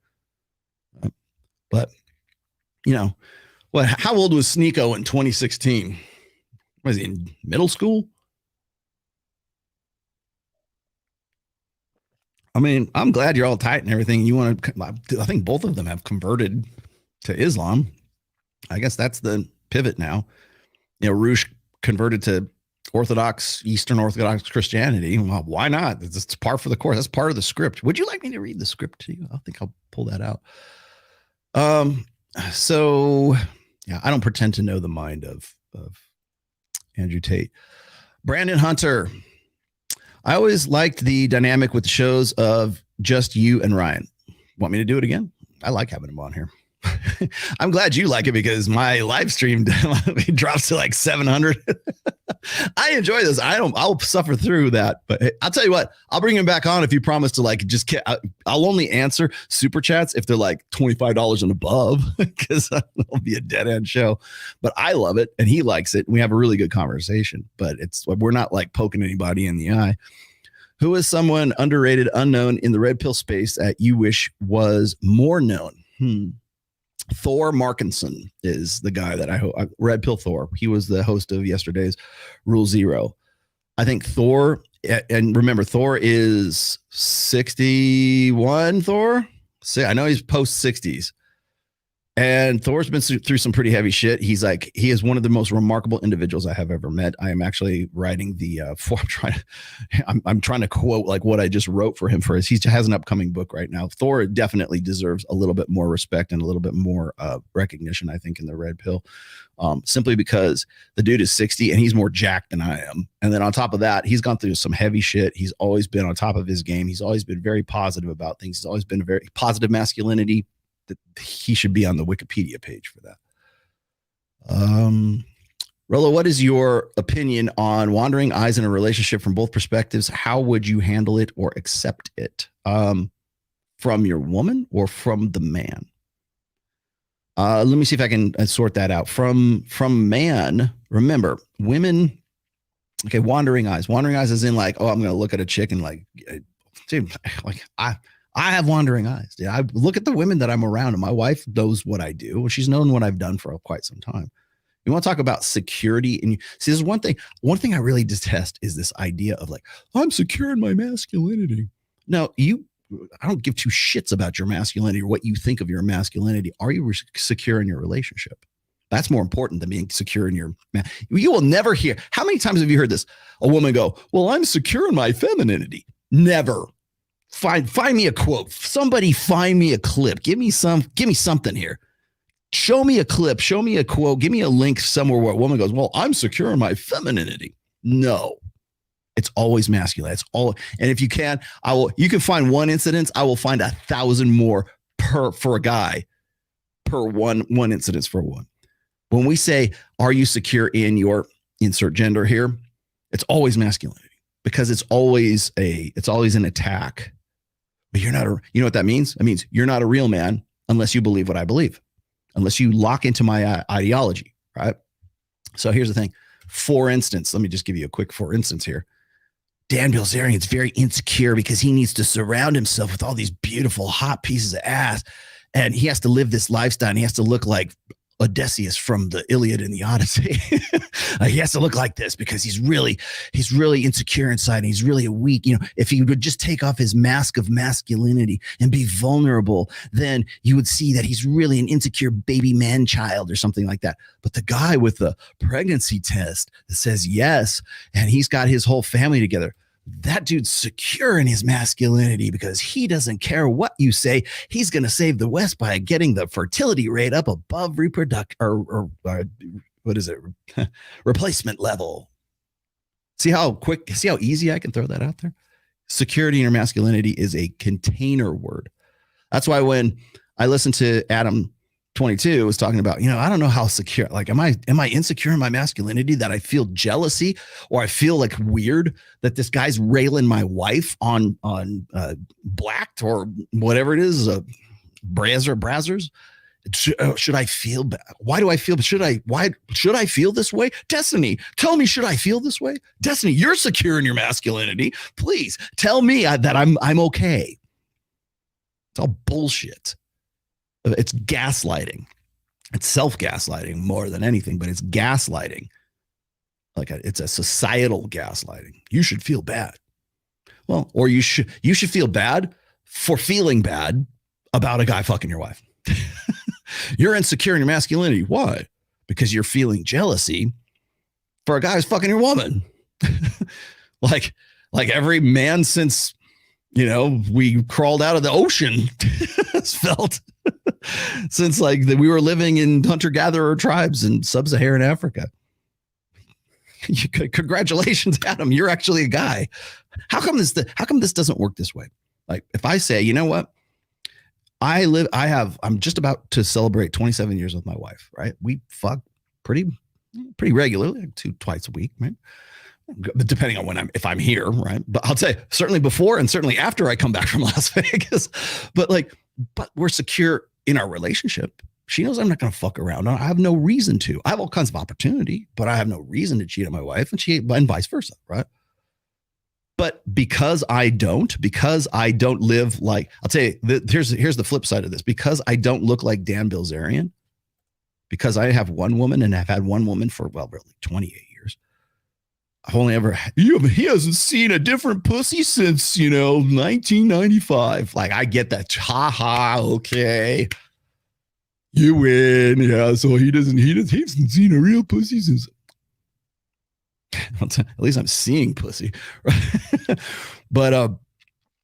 But, you know, how old was Sneeko in 2016? Was he in middle school? I mean, I'm glad you're all tight and everything. You want to, I think both of them have converted to Islam. I guess that's the pivot now. You know, Roosh converted to Eastern Orthodox Christianity. Well, why not? It's par for the course. That's part of the script. Would you like me to read the script to you? I think I'll pull that out. So yeah, I don't pretend to know the mind of Andrew Tate. Brandon Hunter. I always liked the dynamic with the shows of just you and Ryan. Want me to do it again? I like having him on here. I'm glad you like it because my live stream drops to like 700. I enjoy this. I'll suffer through that, but hey, I'll tell you what, I'll bring him back on if you promise to like I'll only answer super chats if they're like $25 and above because it'll be a dead end show. But I love it and he likes it. And we have a really good conversation, but we're not like poking anybody in the eye. Who is someone underrated, unknown in the red pill space that you wish was more known? Thor Markinson is the guy that Red Pill Thor. He was the host of yesterday's Rule Zero. I think Thor, and remember, Thor is 61. Thor, I know he's post 60s, and Thor's been through some pretty heavy shit. He is one of the most remarkable individuals I have ever met. I am actually writing I'm trying to quote like what I just wrote for him he has an upcoming book right now. Thor definitely deserves a little bit more respect and a little bit more recognition, I think, in the red pill, simply because the dude is 60 and he's more jacked than I am. And then on top of that, he's gone through some heavy shit. He's always been on top of his game. He's always been very positive about things. He's always been very positive masculinity. He should be on the Wikipedia page for that. Rollo, what is your opinion on wandering eyes in a relationship from both perspectives? How would you handle it or accept it? From your woman or from the man? Let me see if I can sort that out. From man, remember, women, okay, wandering eyes. Wandering eyes is in like, oh, I'm going to look at a chick and like, dude, like I have wandering eyes. Yeah, I look at the women that I'm around, and my wife knows what I do. She's known what I've done for quite some time. You want to talk about security, and see, there's one thing I really detest is this idea of like, I'm secure in my masculinity. No, I don't give two shits about your masculinity or what you think of your masculinity. Are you secure in your relationship? That's more important than being secure in your man. You will never hear. How many times have you heard this? A woman go, well, I'm secure in my femininity. Never. Find me a quote. Somebody find me a clip. Give me something here. Show me a clip. Show me a quote. Give me a link somewhere where a woman goes, well, I'm secure in my femininity. No, it's always masculine. It's all. And if you can, you can find one incident. I will find 1,000 more for a guy per one incidence for one. When we say, are you secure in your insert gender here? It's always masculinity because it's always an attack. But you know what that means? It means you're not a real man unless you believe what I believe, unless you lock into my ideology, right? So here's the thing. For instance, let me just give you a quick for instance here. Dan Bilzerian's very insecure because he needs to surround himself with all these beautiful, hot pieces of ass. And he has to live this lifestyle and he has to look like Odysseus from the Iliad and the Odyssey. He has to look like this because he's really insecure inside, and he's really weak. You know, if he would just take off his mask of masculinity and be vulnerable, then you would see that he's really an insecure baby man child or something like that. But the guy with the pregnancy test that says yes, and he's got his whole family together, that dude's secure in his masculinity because he doesn't care what you say. He's going to save the West by getting the fertility rate up above replacement level. See how easy I can throw that out there? Security in your masculinity is a container word. That's why when I listened to Adam 22 was talking about, I don't know how secure, like, am I insecure in my masculinity that I feel jealousy or I feel like weird that this guy's railing my wife on Blacked or whatever it is, Brazzers. Should I feel bad? Why do I feel? Should I feel this way? Destiny, tell me, should I feel this way? Destiny, you're secure in your masculinity. Please tell me that I'm okay. It's all bullshit. It's gaslighting. It's self-gaslighting more than anything, but it's gaslighting. It's a societal gaslighting. You should feel bad. Well, or you should feel bad for feeling bad about a guy fucking your wife. You're insecure in your masculinity. Why? Because you're feeling jealousy for a guy who's fucking your woman. like every man since, we crawled out of the ocean has felt since we were living in hunter-gatherer tribes in sub-Saharan Africa. Congratulations, Adam. You're actually a guy. How come this doesn't work this way? Like if I say, you know what? I'm just about to celebrate 27 years with my wife, right? We fuck pretty regularly, twice a week, right? Depending on if I'm here, right? But I'll tell you, certainly before and certainly after I come back from Las Vegas. But we're secure in our relationship. She knows I'm not going to fuck around. I have no reason to. I have all kinds of opportunity, but I have no reason to cheat on my wife, and vice versa, right? But because I don't live like, I'll tell you, here's the flip side of this. Because I don't look like Dan Bilzerian, because I have one woman and have had one woman for, really 28 years. I've only ever, he hasn't seen a different pussy since, 1995. Like, I get that. Okay. You win. Yeah. So he hasn't seen a real pussy since. At least I'm seeing pussy. But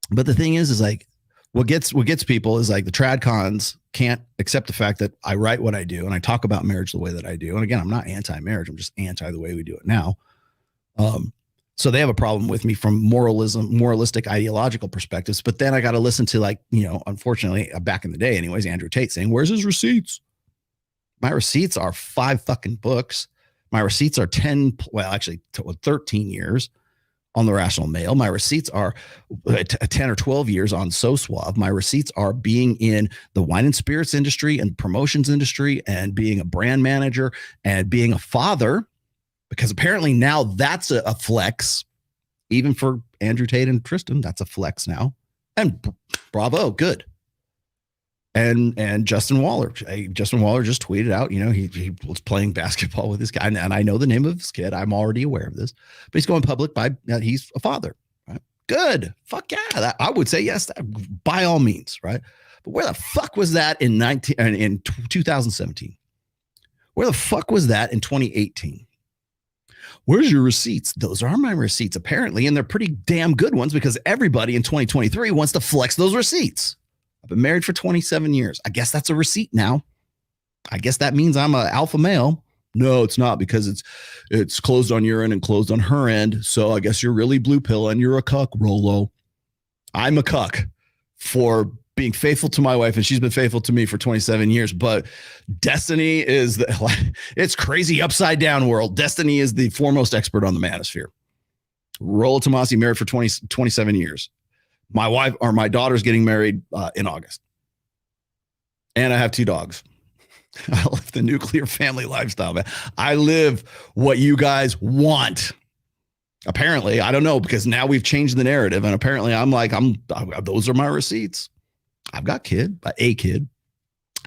the thing is like, what gets people is like the trad cons can't accept the fact that I write what I do and I talk about marriage the way that I do. And again, I'm not anti-marriage. I'm just anti the way we do it now. So they have a problem with me from moralistic ideological perspectives. But then I got to listen to unfortunately back in the day anyways, Andrew Tate saying, where's his receipts? My receipts are 5 fucking books. My receipts are 13 years on the Rational Male. My receipts are 10 or 12 years on So Suave. My receipts are being in the wine and spirits industry and promotions industry and being a brand manager and being a father, because apparently now that's a flex. Even for Andrew Tate and Tristan, that's a flex now. And bravo, good. And Justin Waller just tweeted out, he was playing basketball with this guy, and I know the name of his kid. I'm already aware of this, but he's going public by he's a father, right? Good. Fuck yeah. I would say yes, by all means, right? But where the fuck was that in 2017? Where the fuck was that in 2018? Where's your receipts? Those are my receipts, apparently, and they're pretty damn good ones because everybody in 2023 wants to flex those receipts. I've been married for 27 years. I guess that's a receipt now. I guess that means I'm an alpha male. No, it's not, because it's closed on your end and closed on her end. So I guess you're really blue pill and you're a cuck, Rollo. I'm a cuck for being faithful to my wife, and she's been faithful to me for 27 years. But Destiny is it's crazy upside down world. Destiny is the foremost expert on the manosphere. Rollo Tomassi, married for 27 years. My wife or my daughter's getting married in August. And I have 2 dogs. I live the nuclear family lifestyle, man. I live what you guys want. Apparently, I don't know, because now we've changed the narrative. And apparently those are my receipts. I've got a kid.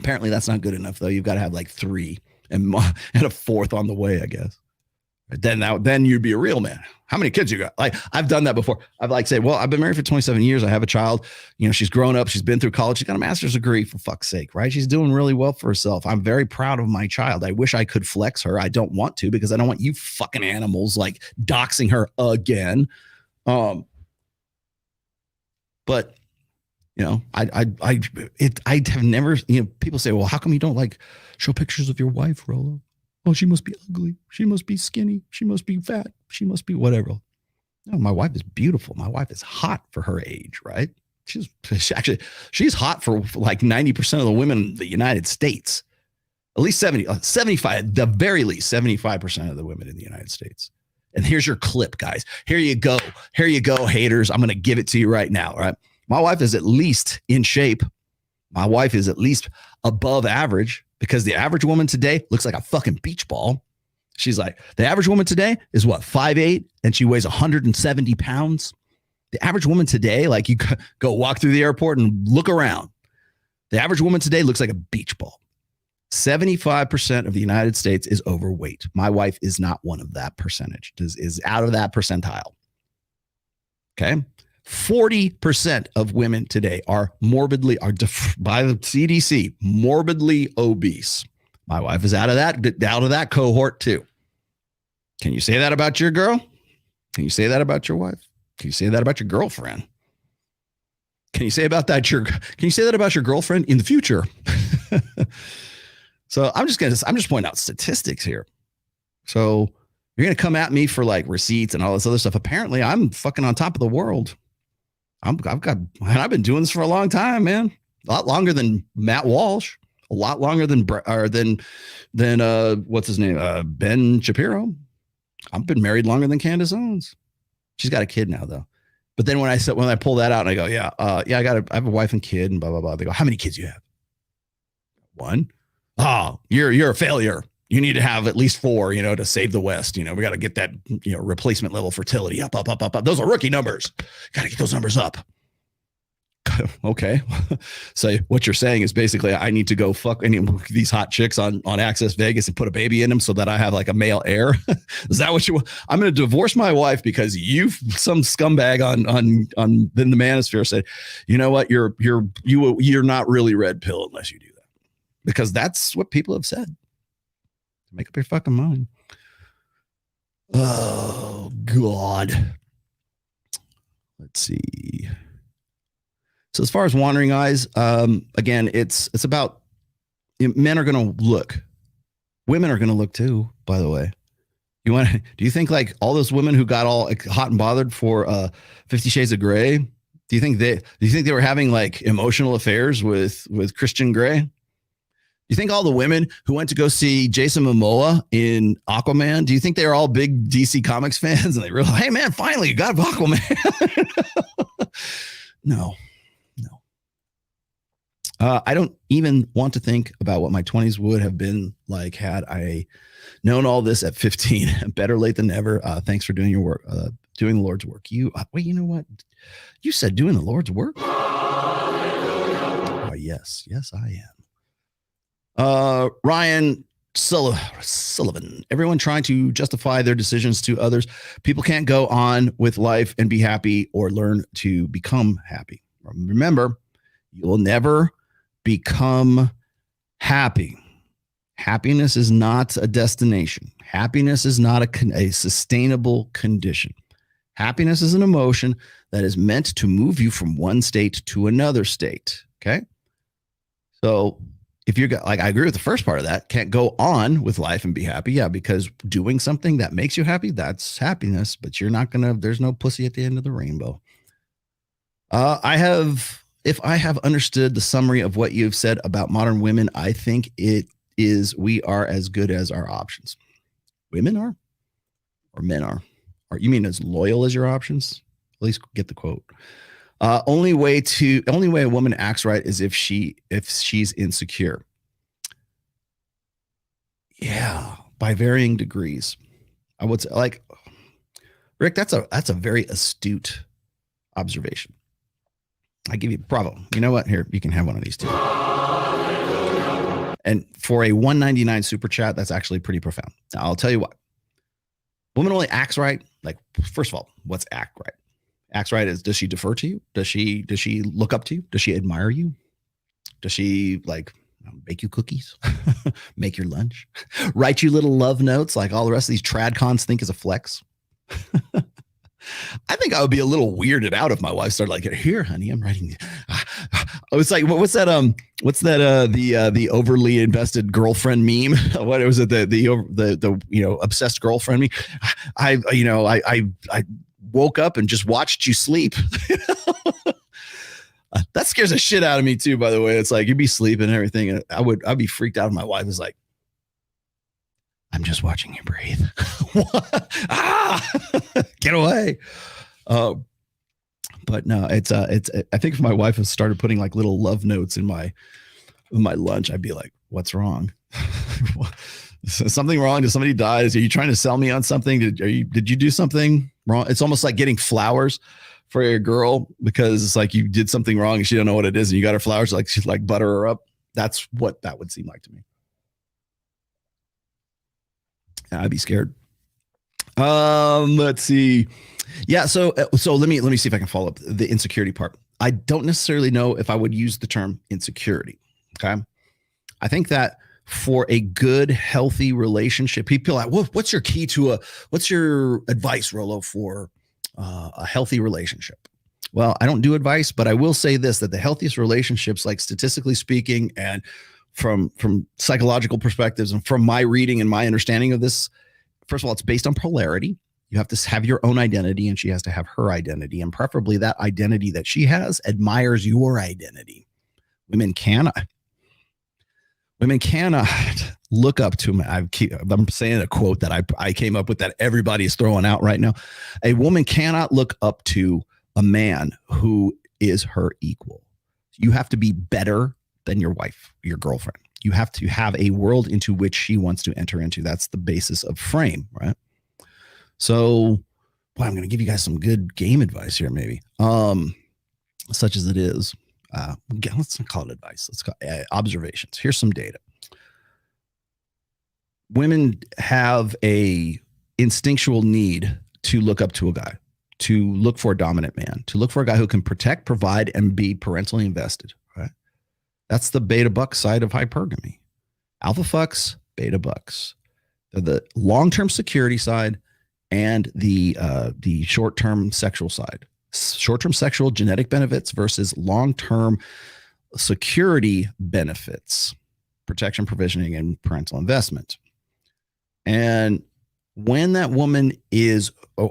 Apparently that's not good enough though. You've got to have like 3 and a 4th on the way, I guess. Then you'd be a real man. How many kids you got? Like, I've done that before. I've like said, well, I've been married for 27 years. I have a child. You know, she's grown up. She's been through college. She's got a master's degree, for fuck's sake, right? She's doing really well for herself. I'm very proud of my child. I wish I could flex her. I don't want to, because I don't want you fucking animals like doxing her again. But you know, I have never, you know, people say, well, how come you don't like show pictures of your wife, Rollo? Oh, she must be ugly. She must be skinny. She must be fat. She must be whatever. No, my wife is beautiful. My wife is hot for her age, right? She's hot for like 90% of the women in the United States. At least 75, at the very least, 75% of the women in the United States. And here's your clip, guys. Here you go. Here you go, haters. I'm going to give it to you right now, right? My wife is at least in shape. My wife is at least above average, because the average woman today looks like a fucking beach ball. She's like, the average woman today is what, 5'8", and she weighs 170 pounds. The average woman today, like, you go walk through the airport and look around. The average woman today looks like a beach ball. 75% of the United States is overweight. My wife is not one of that percentage, is out of that percentile. Okay. 40% of women today are by the CDC, morbidly obese. My wife is out of that cohort too. Can you say that about your girl? Can you say that about your wife? Can you say that about your girlfriend? Can you say that about your girlfriend in the future? So I'm just pointing out statistics here. So you're going to come at me for like receipts and all this other stuff. Apparently I'm fucking on top of the world. I've been doing this for a long time, man. A lot longer than Matt Walsh. A lot longer than what's his name? Ben Shapiro. I've been married longer than Candace Owens. She's got a kid now though. But then when I pull that out and I go, I have a wife and kid and blah blah blah. They go, how many kids do you have? 1. Oh, you're a failure. You need to have at least 4, to save the West. We got to get that, replacement level fertility up. Those are rookie numbers. Got to get those numbers up. Okay. So what you're saying is basically I need to go fuck any of these hot chicks on Access Vegas and put a baby in them so that I have like a male heir. Is that what you want? I'm going to divorce my wife because some scumbag on the manosphere said, you know what? You're not really red pill unless you do that, because that's what people have said. Make up your fucking mind. Oh, God. Let's see. So as far as wandering eyes, again, it's about men are going to look. Women are going to look too, by the way. Do you think like all those women who got all hot and bothered for 50 Shades of Grey, do you think they were having like emotional affairs with Christian Grey? You think all the women who went to go see Jason Momoa in Aquaman, do you think they were all big DC Comics fans and they realized, hey man, finally you got Aquaman? No. I don't even want to think about what my 20s would have been like had I known all this at 15. Better late than never. Thanks for doing your work, doing the Lord's work. Wait, you know what? You said doing the Lord's work? Oh, yes, I am. Ryan Sullivan, everyone trying to justify their decisions to others. People can't go on with life and be happy or learn to become happy. Remember, you will never become happy. Happiness is not a destination. Happiness is not a sustainable condition. Happiness is an emotion that is meant to move you from one state to another state. Okay. So if you're like, I agree with the first part of that, can't go on with life and be happy. Yeah, because doing something that makes you happy, that's happiness, but you're not going to, there's no pussy at the end of the rainbow. If I have understood the summary of what you've said about modern women, I think it is, we are as good as our options. Women are, or men are? Or you mean as loyal as your options? At least get the quote. Only way a woman acts right is if she's insecure. Yeah, by varying degrees. I would say, like, Rick, that's a very astute observation. I give you bravo. You know what? Here, you can have one of these two. And for a $1.99 super chat, that's actually pretty profound. Now, I'll tell you what. Woman only acts right. Like, first of all, what's act right? Acts right is, does she defer to you? Does she look up to you? Does she admire you? Does she like bake you cookies, make your lunch, write you little love notes like all the rest of these trad cons think is a flex? I think I would be a little weirded out if my wife started like, here, honey, I'm writing. I was like, what's that? The overly invested girlfriend meme. What was it? The obsessed girlfriend meme. I woke up and just watched you sleep. That scares the shit out of me too, by the way. It's like you'd be sleeping and everything. And I'd be freaked out if my wife is like, I'm just watching you breathe. Get away. But no, it's I think if my wife has started putting like little love notes in my lunch, I'd be like, what's wrong? Is something wrong? Did somebody die? Are you trying to sell me on something? Did you do something wrong? It's almost like getting flowers for your girl because it's like you did something wrong and she don't know what it is and you got her flowers, like she's like butter her up. That's what that would seem like to me. I'd be scared. Let's see. Yeah. So let me see if I can follow up the insecurity part. I don't necessarily know if I would use the term insecurity. Okay. I think that for a good, healthy relationship, people are like, what's your key to what's your advice, Rollo, for a healthy relationship? Well, I don't do advice, but I will say this, that the healthiest relationships, like statistically speaking, and from psychological perspectives and from my reading and my understanding of this, first of all, it's based on polarity. You have to have your own identity and she has to have her identity. And preferably that identity that she has admires your identity. Women cannot look up to me. I'm saying a quote that I came up with that everybody is throwing out right now. A woman cannot look up to a man who is her equal. You have to be better than your wife, your girlfriend. You have to have a world into which she wants to enter into. That's the basis of frame, right? So, boy, I'm going to give you guys some good game advice here, maybe. Such as it is. Let's not call it advice. Let's call it observations. Here's some data. Women have a instinctual need to look up to a guy, to look for a dominant man, to look for a guy who can protect, provide, and be parentally invested. Right? That's the beta buck side of hypergamy. Alpha fucks, beta bucks. They're the long-term security side and the short-term sexual side. Short-term sexual genetic benefits versus long-term security benefits, protection, provisioning, and parental investment. And when that woman is, I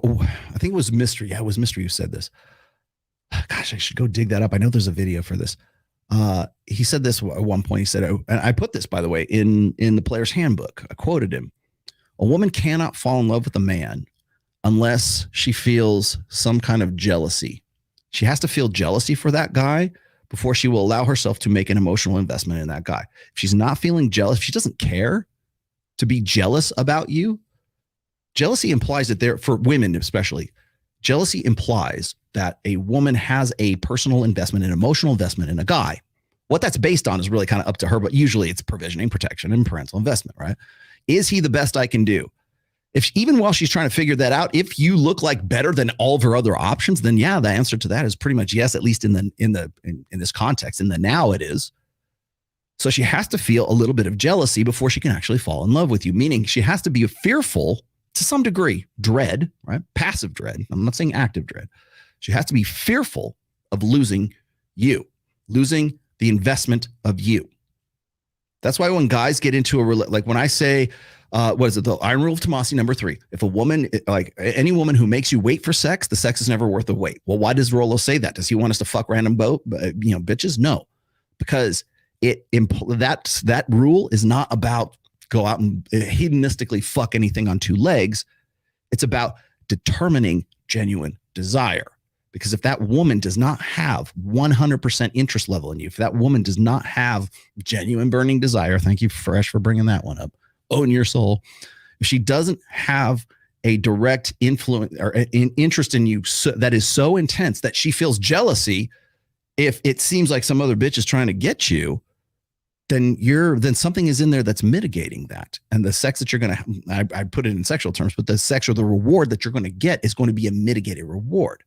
think it was Mystery. Yeah, it was Mystery who said this. Gosh, I should go dig that up. I know there's a video for this. He said this at one point. He said, and I put this, by the way, in the player's handbook. I quoted him. A woman cannot fall in love with a man unless she feels some kind of jealousy. She has to feel jealousy for that guy before she will allow herself to make an emotional investment in that guy. If she's not feeling jealous, if she doesn't care to be jealous about you, jealousy implies that for women especially, jealousy implies that a woman has a personal investment, an emotional investment in a guy. What that's based on is really kind of up to her, but usually it's provisioning, protection, and parental investment, right? Is he the best I can do? Even while she's trying to figure that out, if you look like better than all of her other options, then yeah, the answer to that is pretty much yes, at least in this context. In the now it is. So she has to feel a little bit of jealousy before she can actually fall in love with you, meaning she has to be fearful to some degree, dread, right? Passive dread. I'm not saying active dread. She has to be fearful of losing you, losing the investment of you. That's why when guys get into like when I say, what is it? The iron rule of Tomassi, number 3. If a woman, like any woman who makes you wait for sex, the sex is never worth the wait. Well, why does Rollo say that? Does he want us to fuck random bitches? No, because that rule is not about go out and hedonistically fuck anything on 2 legs. It's about determining genuine desire. Because if that woman does not have 100% interest level in you, if that woman does not have genuine burning desire, thank you, Fresh, for bringing that one up. Own your soul. If she doesn't have a direct influence or an interest in you that is so intense that she feels jealousy if it seems like some other bitch is trying to get you, then something is in there that's mitigating that. And the sex that you're going to, I put it in sexual terms, but the sex or the reward that you're going to get is going to be a mitigated reward.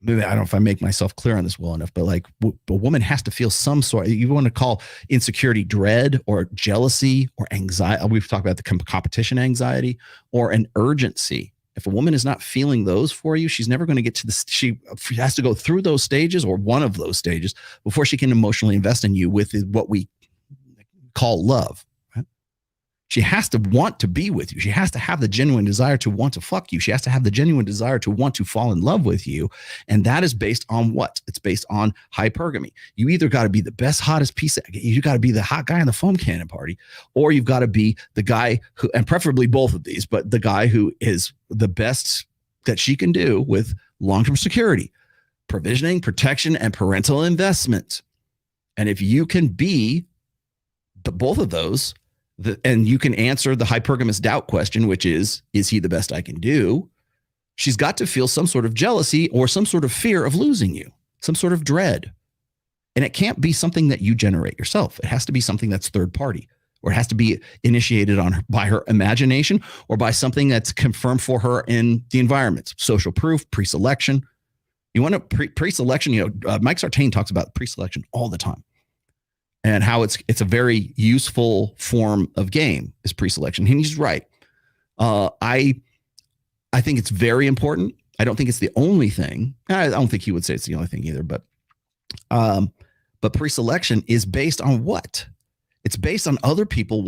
Maybe I don't know if I make myself clear on this well enough, but like a woman has to feel some sort, you want to call insecurity dread or jealousy or anxiety. We've talked about the competition anxiety or an urgency. If a woman is not feeling those for you, she's never going to get to this. She has to go through those stages or one of those stages before she can emotionally invest in you with what we call love. Right? She has to want to be with you. She has to have the genuine desire to want to fuck you. She has to have the genuine desire to want to fall in love with you. And that is based on what? It's based on hypergamy. You either got to be the best, hottest piece of, you got to be the hot guy in the foam cannon party, or you've got to be the guy who, and preferably both of these, but the guy who is the best that she can do with long-term security, provisioning, protection, and parental investment. And if you can be both of those, and you can answer the hypergamous doubt question, which is he the best I can do? She's got to feel some sort of jealousy or some sort of fear of losing you, some sort of dread. And it can't be something that you generate yourself. It has to be something that's third party, or it has to be initiated by her imagination or by something that's confirmed for her in the environment. Social proof, pre-selection. You want to pre-selection, Mike Sartain talks about pre-selection all the time. And how it's a very useful form of game is pre-selection. And he's right. I think it's very important. I don't think it's the only thing. I don't think he would say it's the only thing either. But pre-selection is based on what? It's based on other people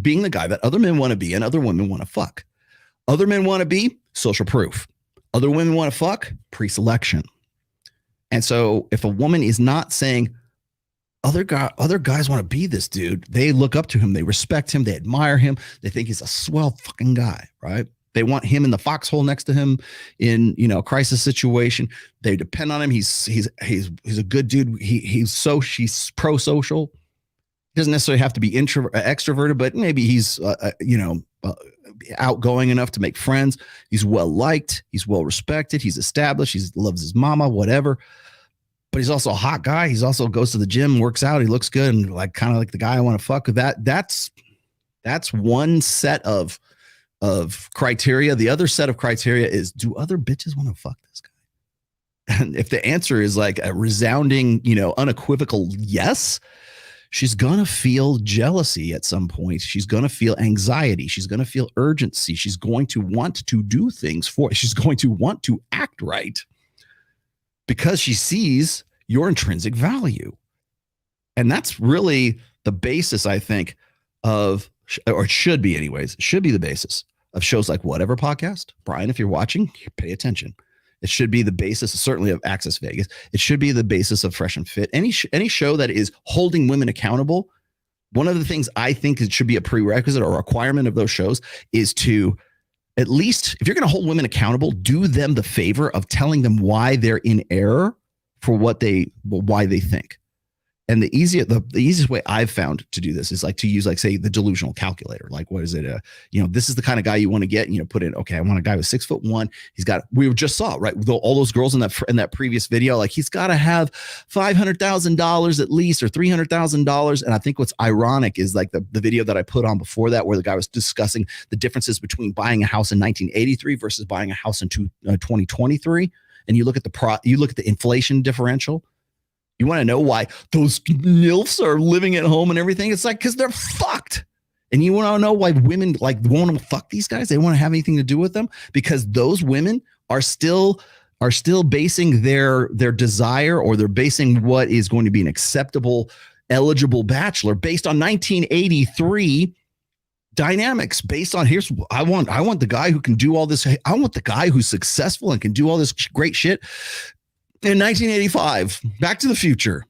being the guy that other men want to be and other women want to fuck. Other men want to be social proof. Other women want to fuck pre-selection. And so if a woman is not saying, other guys want to be this dude, they look up to him, they respect him, they admire him, they think he's a swell fucking guy, right? They want him in the foxhole next to him in a crisis situation. They depend on him. He's a good dude. He's pro-social. He doesn't necessarily have to be extroverted, but maybe he's outgoing enough to make friends. He's well liked. He's well respected. He's established. He loves his mama, whatever. But he's also a hot guy. He's also goes to the gym, works out. He looks good and kind of like the guy I want to fuck with. That's one set of criteria. The other set of criteria is, do other bitches want to fuck this guy? And if the answer is like a resounding, unequivocal yes, she's going to feel jealousy at some point. She's going to feel anxiety. She's going to feel urgency. She's going to want to do things she's going to want to act right, because she sees your intrinsic value. And that's really the basis, I think, or it should be anyways, it should be the basis of shows like Whatever Podcast. Brian, if you're watching, pay attention. It should be the basis, certainly, of Access Vegas. It should be the basis of Fresh and Fit. Any show that is holding women accountable, one of the things I think it should be a prerequisite or requirement of those shows is to, at least, if you're going to hold women accountable, do them the favor of telling them why they're in error for why they think. And the easiest way I've found to do this is to use, say, the delusional calculator. What is it? This is the kind of guy you want to get, put in, okay, I want a guy who's 6'1". We just saw, right? All those girls in that previous video, he's got to have $500,000 at least, or $300,000. And I think what's ironic is the video that I put on before that, where the guy was discussing the differences between buying a house in 1983 versus buying a house in 2023. And you look at the inflation differential. You want to know why those MILFs are living at home and everything? It's because they're fucked. And you want to know why women want to fuck these guys? They don't want to have anything to do with them, because those women are still basing their desire, or they're basing what is going to be an acceptable, eligible bachelor based on 1983 dynamics, based on I want the guy who can do all this. I want the guy who's successful and can do all this great shit. In 1985, Back to the Future.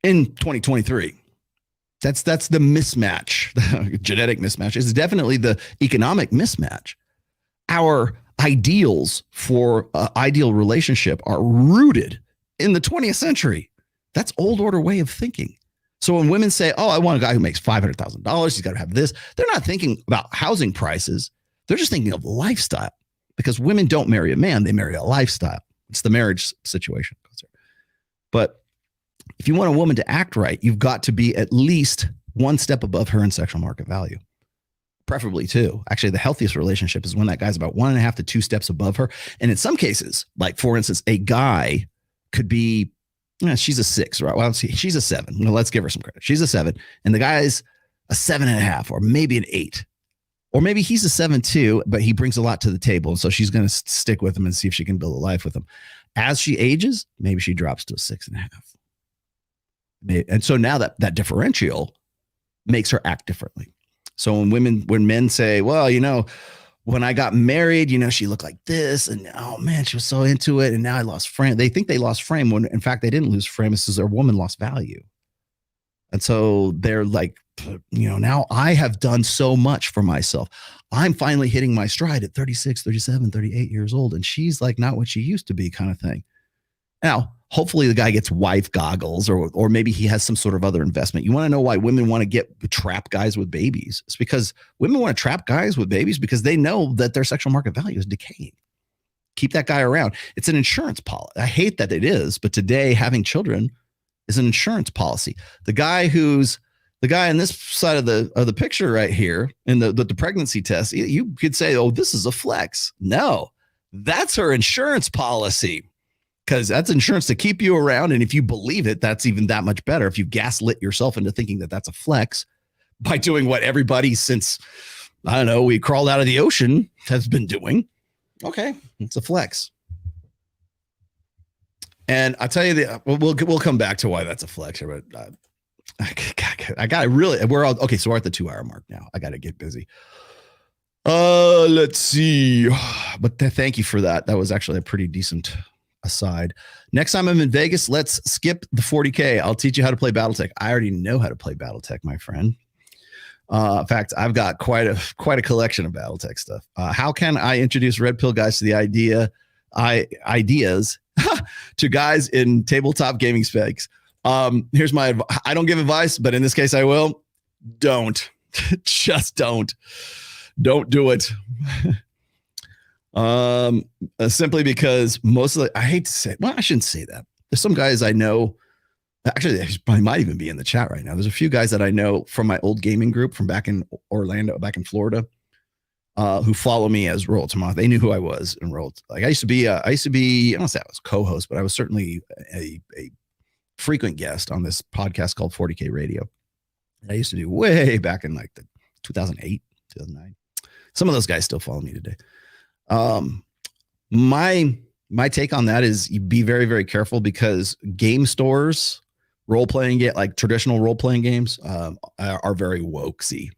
In 2023, that's the mismatch. The genetic mismatch is definitely the economic mismatch. Our ideals for ideal relationship are rooted in the 20th century. That's old order way of thinking. So when women say, "Oh, I want a guy who makes $500,000, he's got to have this," they're not thinking about housing prices. They're just thinking of lifestyle, because women don't marry a man; they marry a lifestyle. It's the marriage situation. But If you want a woman to act right, you've got to be at least one step above her in sexual market value. Preferably two. Actually, the healthiest relationship is when that guy's about 1.5 to 2 steps above her. And in some cases, like for instance, a guy could be, she's a 6, right? Well, she's a 7. No, let's give her some credit. She's a 7, and the guy's a 7.5, or maybe an 8, or maybe he's a 7 too, but he brings a lot to the table, and so she's going to stick with him and see if she can build a life with him. As she ages, maybe she drops to a 6.5, and so now that differential makes her act differently. So when men say, well, when I got married, she looked like this, and oh man, she was so into it, and now I lost frame. They think they lost frame when in fact they didn't lose frame. It's because their woman lost value. And so they're like, now I have done so much for myself. I'm finally hitting my stride at 36, 37, 38 years old, and she's like not what she used to be, kind of thing. Now, hopefully the guy gets wife goggles, or maybe he has some sort of other investment. You want to know why women want to trap guys with babies? It's because women want to trap guys with babies because they know that their sexual market value is decaying. Keep that guy around. It's an insurance policy. I hate that it is, but today having children is an insurance policy. The guy on this side of the picture right here in the pregnancy test, you could say, oh, this is a flex. No, that's her insurance policy. Because that's insurance to keep you around. And if you believe it, that's even that much better. If you gaslit yourself into thinking that that's a flex by doing what everybody since, I don't know, we crawled out of the ocean has been doing. Okay, it's a flex. And I'll tell you, we'll come back to why that's a flex here. But I got to really, we're all, okay, so we're at the 2-hour mark now. I got to get busy. Let's see. But thank you for that. That was actually a pretty decent aside. Next time I'm in Vegas, let's skip the 40K. I'll teach you how to play Battletech. I already know how to play Battletech, my friend. In fact, I've got quite a collection of Battletech stuff. How can I introduce red pill guys to the ideas to guys in tabletop gaming specs? Here's my advice. I don't give advice, but in this case I will. Don't. Just don't do it. Simply because most of I hate to say, well, I shouldn't say that. There's some guys I know, actually they probably might even be in the chat right now. There's a few guys that I know from my old gaming group from back in Orlando, back in Florida, who follow me as Rollo Tomassi. They knew who I was in Rollo. Like I used to be, I don't say I was co-host, but I was certainly a frequent guest on this podcast called 40K Radio. And I used to do way back in like the 2008, 2009. Some of those guys still follow me today. My take on that is you be very, very careful because game stores, role-playing like traditional role-playing games, are very wokesy.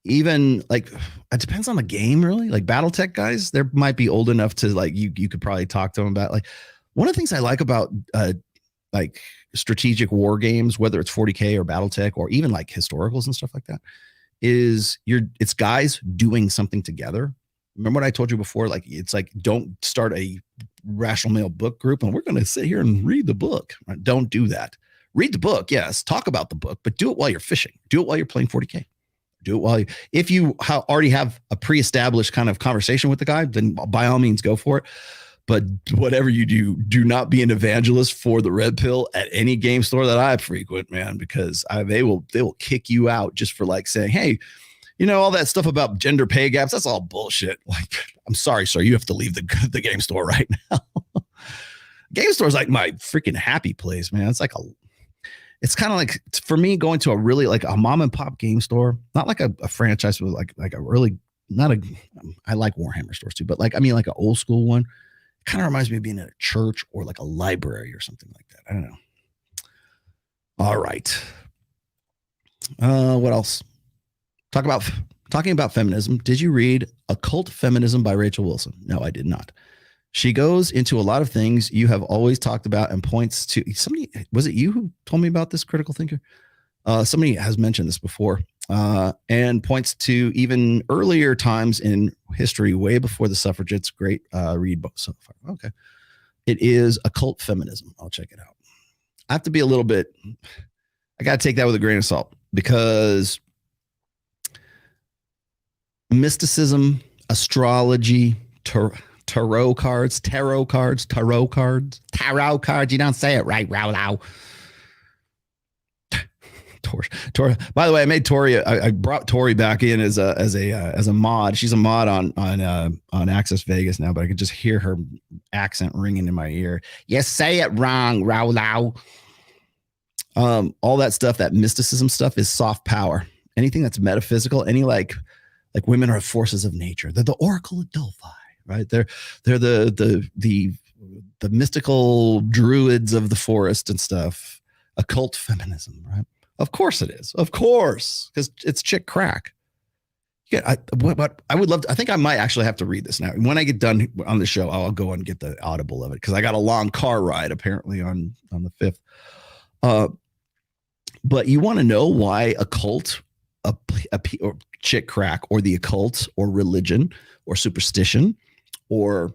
Even like, it depends on the game really. Like Battletech guys, they might be old enough to like, you could probably talk to them about like, one of the things I like about, like strategic war games, whether it's 40K or Battletech or even like historicals and stuff like that, is it's guys doing something together. Remember what I told you before? Like, it's like, don't start a rational male book group and we're going to sit here and read the book. Right? Don't do that. Read the book. Yes. Talk about the book, but do it while you're fishing. Do it while you're playing 40K. Do it while if you already have a pre-established kind of conversation with the guy, then by all means go for it. But whatever you do not be an evangelist for the red pill at any game store that I frequent, man, because they will kick you out just for like saying, hey, all that stuff about gender pay gaps, that's all bullshit. Like, I'm sorry, sir, you have to leave the game store right now. Game store is like my freaking happy place, man. It's kind of like, for me, going to a really like a mom and pop game store, not like a franchise, but like a really, I like Warhammer stores too, but like, I mean, like an old school one. Kind of reminds me of being in a church or like a library or something like that. I don't know. All right. What else? Talking about feminism. Did you read Occult Feminism by Rachel Wilson? No, I did not. She goes into a lot of things you have always talked about and points to somebody. Was it you who told me about this critical thinker? Somebody has mentioned this before. And points to even earlier times in history, way before the suffragettes. Great read book so far. Okay. It is Occult Feminism. I'll check it out. I have to be a little bit, I got to take that with a grain of salt because mysticism, astrology, tarot cards. You don't say it right, Rollo. Tori. By the way, I made Tori. I brought Tori back in as a mod. She's a mod on Access Vegas now, but I could just hear her accent ringing in my ear. You say it wrong, Rollo. All that stuff, that mysticism stuff, is soft power. Anything that's metaphysical, any like women are forces of nature. They're the Oracle of Delphi, right? They're the mystical druids of the forest and stuff. Occult feminism, right? Of course it is. Of course, because it's chick crack. Yeah, what I would love to, I think I might actually have to read this now. When I get done on the show, I'll go and get the Audible of it because I got a long car ride apparently on the 5th. But you want to know why occult, or chick crack, or the occult, or religion, or superstition, or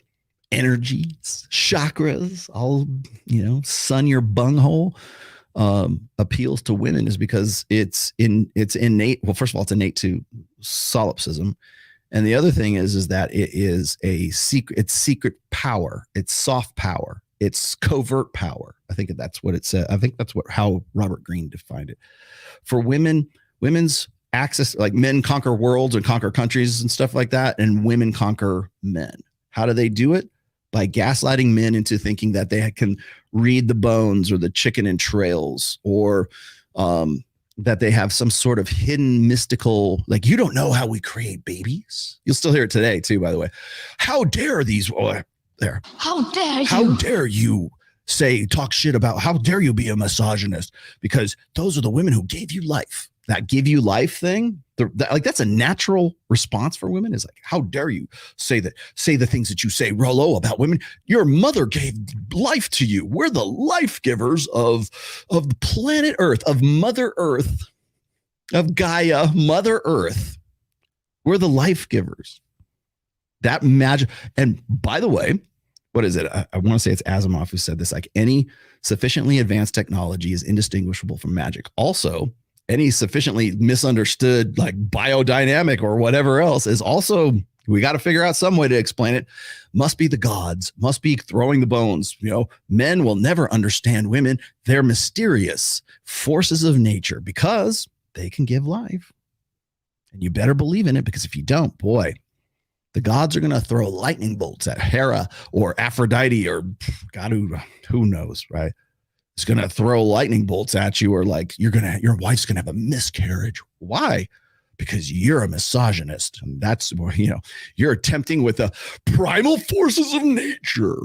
energies, chakras, all, sun your bunghole, appeals to women is because it's innate. Well, first of all, it's innate to solipsism. And the other thing is that it is it's secret power. It's soft power. It's covert power. I think that's what it said. I think that's how Robert Greene defined it. For women, women's access, like men conquer worlds and conquer countries and stuff like that, and women conquer men. How do they do it? By gaslighting men into thinking that they can read the bones or the chicken entrails, or that they have some sort of hidden mystical, like, you don't know how we create babies. You'll still hear it today too, by the way. How dare these, there. How dare you? How dare you talk shit about, how dare you be a misogynist? Because those are the women who gave you life. That give you life thing, that's a natural response for women, is like, how dare you say the things that you say, Rollo, about women? Your mother gave life to you. We're the life givers of the planet Earth, of Mother Earth, of Gaia, Mother Earth. We're the life givers. That magic. And by the way, what is it? I want to say it's Asimov who said this, like, any sufficiently advanced technology is indistinguishable from magic. Also, any sufficiently misunderstood, like, biodynamic or whatever else is also, we got to figure out some way to explain it. Must be the gods, must be throwing the bones. Men will never understand women. They're mysterious forces of nature because they can give life. And you better believe in it, because if you don't, boy, the gods are going to throw lightning bolts at Hera or Aphrodite or God, who knows, right? It's going to throw lightning bolts at you, or like your wife's going to have a miscarriage. Why? Because you're a misogynist. And that's where, you're attempting with the primal forces of nature.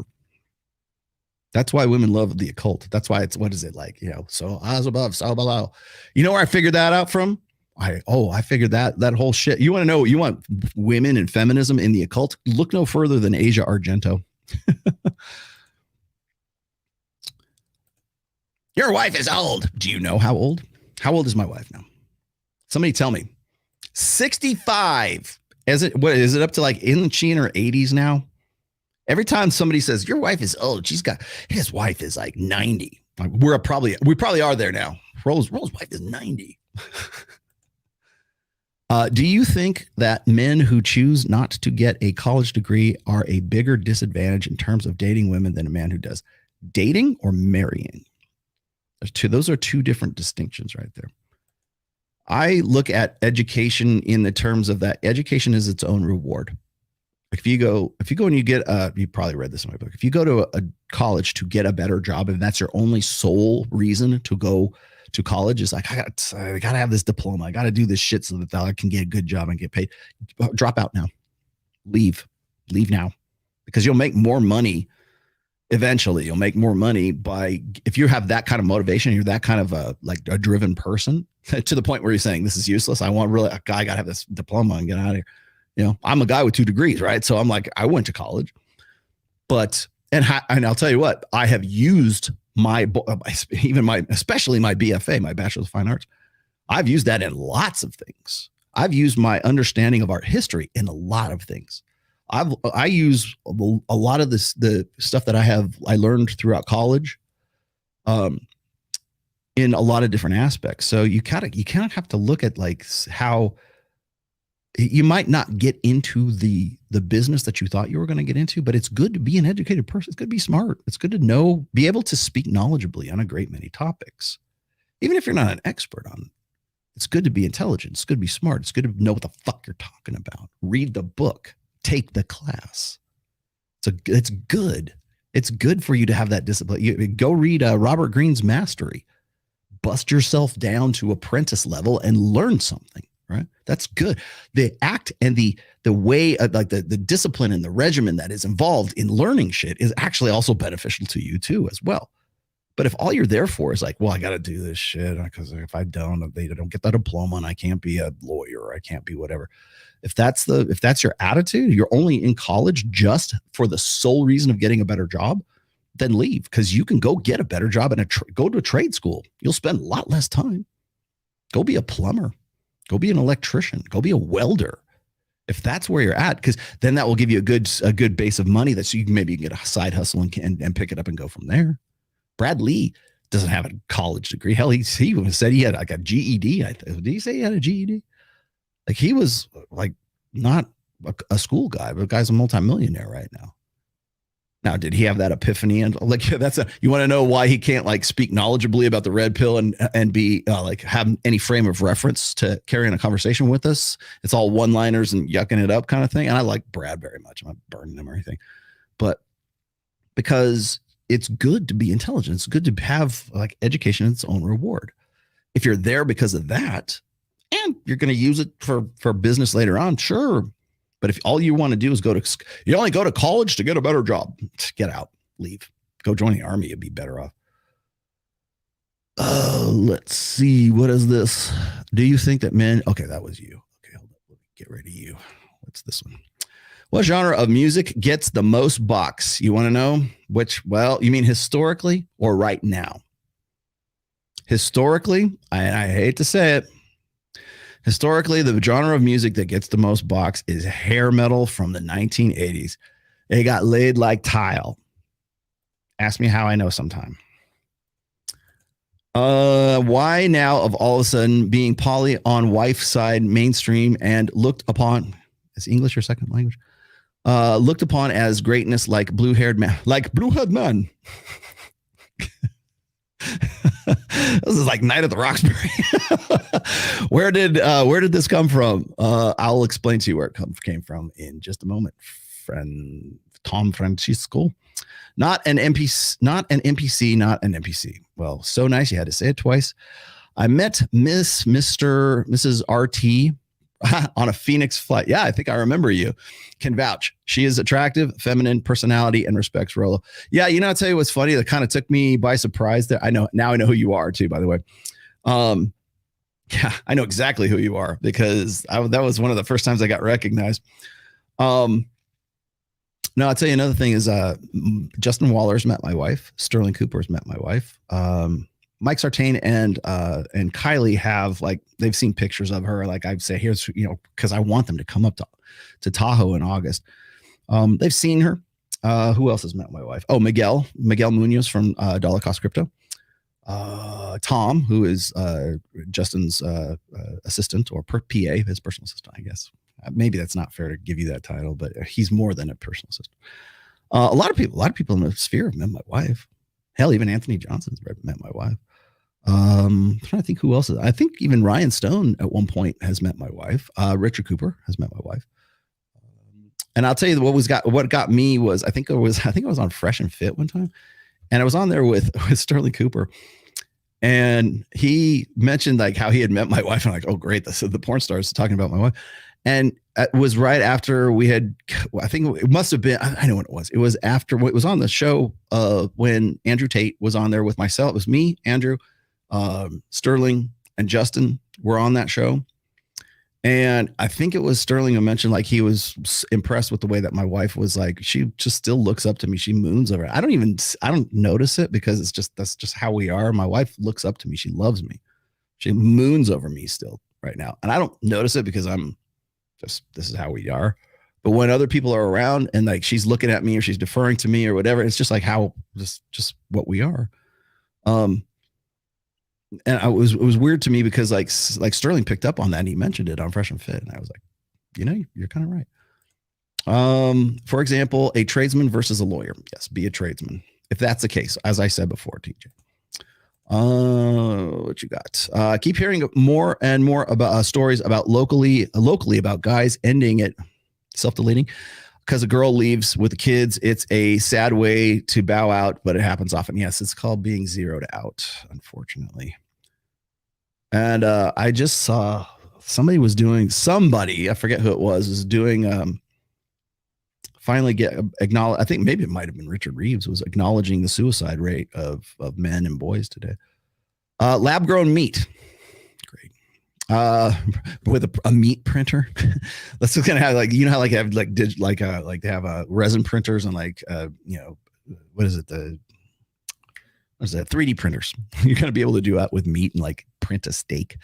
That's why women love the occult. That's why it's, what is it like? So as above, so below. You know where I figured that out from? I figured that whole shit. You want to know, you want women and feminism in the occult? Look no further than Asia Argento. Your wife is old. Do you know how old? How old is my wife now? Somebody tell me. 65. Is it up to like in her 80s now? Every time somebody says your wife is old, his wife is like 90. Like, we probably are there now. Rollo's wife is 90. Do you think that men who choose not to get a college degree are a bigger disadvantage in terms of dating women than a man who does? Dating or marrying? Those are two different distinctions right there. I look at education in the terms of that education is its own reward. If you go and you get you probably read this in my book. If you go to a college to get a better job, and that's your only sole reason to go to college, is like, I gotta have this diploma. I got to do this shit so that I can get a good job and get paid. Drop out now. Leave now, because you'll make more money. Eventually, you'll make more money if you have that kind of motivation, you're that kind of a driven person to the point where you're saying, this is useless. I got to have this diploma and get out of here. I'm a guy with 2 degrees, right? So I'm like, I went to college, and I'll tell you what, I have used especially my BFA, my Bachelor of Fine Arts. I've used that in lots of things. I've used my understanding of art history in a lot of things. I use a lot of the stuff that I learned throughout college, in a lot of different aspects. So you kind of have to look at like how you might not get into the business that you thought you were going to get into, but it's good to be an educated person. It's good to be smart. It's good to know, be able to speak knowledgeably on a great many topics. Even if you're not an expert on it, it's good to be intelligent. It's good to be smart. It's good to know what the fuck you're talking about. Read the book, take the class. It's good. It's good for you to have that discipline. You go read Robert Greene's Mastery. Bust yourself down to apprentice level and learn something. Right? That's good. The act and the way, like the discipline and the regimen that is involved in learning shit is actually also beneficial to you too, as well. But if all you're there for is like, well, I got to do this shit because if I don't, they don't get that diploma and I can't be a lawyer or I can't be whatever. If that's your attitude, you're only in college just for the sole reason of getting a better job, then leave, because you can go get a better job and go to a trade school. You'll spend a lot less time. Go be a plumber. Go be an electrician. Go be a welder. If that's where you're at, because then that will give you a good base of money that so you can maybe get a side hustle and pick it up and go from there. Brad Lee doesn't have a college degree. Hell, he said he had like a GED. Did he say he had a GED? Like he was like not a school guy, but the guy's a multimillionaire right now. Now, did he have that epiphany? And like, you want to know why he can't like speak knowledgeably about the red pill and be like have any frame of reference to carrying a conversation with us? It's all one-liners and yucking it up kind of thing. And I like Brad very much. I'm not burning him or anything, but because it's good to be intelligent. It's good to have like education in its own reward. If you're there because of that, and you're going to use it for business later on, sure. But if all you want to do is you only go to college to get a better job, get out, leave, go join the army. You'd be better off. Let's see. What is this? Do you think that men? Okay, that was you. Okay, hold on. Let me get rid of you. What's this one? What genre of music gets the most box? You want to know which? Well, you mean historically or right now? Historically, I hate to say it. Historically, the genre of music that gets the most box is hair metal from the 1980s. It got laid like tile. Ask me how I know sometime. Why now of all of a sudden being poly on wife's side mainstream and looked upon, is English your second language? Looked upon as greatness like blue-haired man. This is like Night at the Roxbury. Where did this come from? I'll explain to you where it came from in just a moment. Friend Tom Francisco, not an NPC. Well, so nice you had to say it twice. I met Mrs. R.T. on a Phoenix flight. Yeah, I think I remember you. Can vouch. She is attractive, feminine personality, and respects Rollo. Yeah, I'll tell you what's funny. That kind of took me by surprise. There, I know who you are too. By the way, yeah, I know exactly who you are because that was one of the first times I got recognized. No, I'll tell you another thing is Justin Waller's met my wife. Sterling Cooper's met my wife. Mike Sartain and Kylie have they've seen pictures of her. Like I'd say, here's, because I want them to come up to Tahoe in August. They've seen her. Who else has met my wife? Oh, Miguel Munoz from Dollar Cost Crypto. Tom, who is Justin's assistant or PA, his personal assistant, I guess. Maybe that's not fair to give you that title, but he's more than a personal assistant. A lot of people in the sphere have met my wife. Hell, even Anthony Johnson's met my wife. I'm trying to think who else. I think even Ryan Stone at one point has met my wife. Richard Cooper has met my wife. And I'll tell you what got me was I think I was on Fresh and Fit one time, and I was on there with Sterling Cooper, and he mentioned how he had met my wife. And I'm like, oh great, the porn star is talking about my wife, and it was right after we had. I think it must have been. I know when it was. It was after it was on the show when Andrew Tate was on there with myself. It was me, Andrew, Sterling, and Justin were on that show. And I think it was Sterling who mentioned he was impressed with the way that my wife was she just still looks up to me. She moons over it. I don't notice it because that's just how we are. My wife looks up to me. She loves me. She moons over me still right now. And I don't notice it because this is how we are. But when other people are around and she's looking at me or she's deferring to me or whatever, it's just how just what we are. And it was weird to me because like Sterling picked up on that and he mentioned it on Fresh and Fit. And I was like, you're kind of right. For example, a tradesman versus a lawyer. Yes, be a tradesman. If that's the case, as I said before, TJ. What you got? Keep hearing more and more about stories about locally about guys ending it, self-deleting because a girl leaves with the kids. It's a sad way to bow out, but it happens often. Yes, it's called being zeroed out, unfortunately. And I just saw somebody, I forget who it was doing finally get acknowledged. I think maybe it might have been Richard Reeves was acknowledging the suicide rate of men and boys today. Lab grown meat. Great. With a meat printer. That's just gonna have like, you know how like have like they have resin printers and like what is it? 3D printers. You're gonna be able to do that with meat and like print a steak.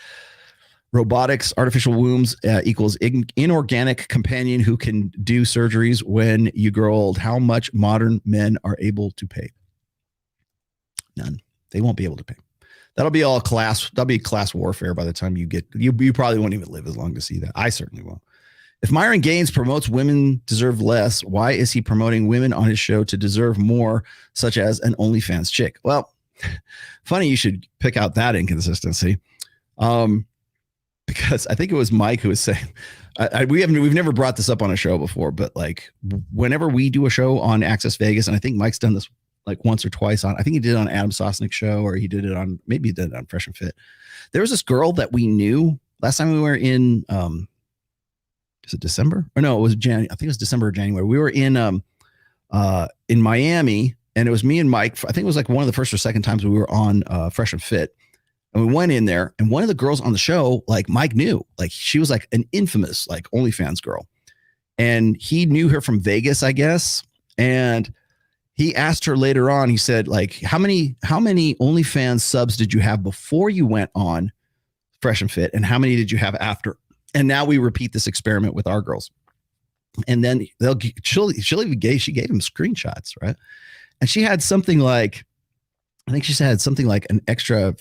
Robotics, artificial wombs equals inorganic companion who can do surgeries when you grow old. How much modern men are able to pay? None. They won't be able to pay. That'll be all class. That'll be class warfare by the time you probably won't even live as long to see that. I certainly won't. If Myron Gaines promotes women deserve less, why is he promoting women on his show to deserve more, such as an OnlyFans chick? Well, funny you should pick out that inconsistency. Because I think it was Mike who was saying, we've never brought this up on a show before, but like whenever we do a show on Access Vegas, and I think Mike's done this like once or twice I think he did it on Adam Sosnick's show, or he did it on Fresh and Fit. There was this girl that we knew last time we were in, is it December? Or no, it was January. I think it was December or January. We were in Miami, and it was me and Mike. I think it was like one of the first or second times we were on Fresh and Fit. And we went in there, and one of the girls on the show, like Mike knew, like she was like an infamous like OnlyFans girl, and he knew her from Vegas, I guess. And he asked her later on. He said, like, how many OnlyFans subs did you have before you went on Fresh and Fit, and how many did you have after? And now we repeat this experiment with our girls, and then she gave him screenshots, right? And she had something like, I think she said something like an extra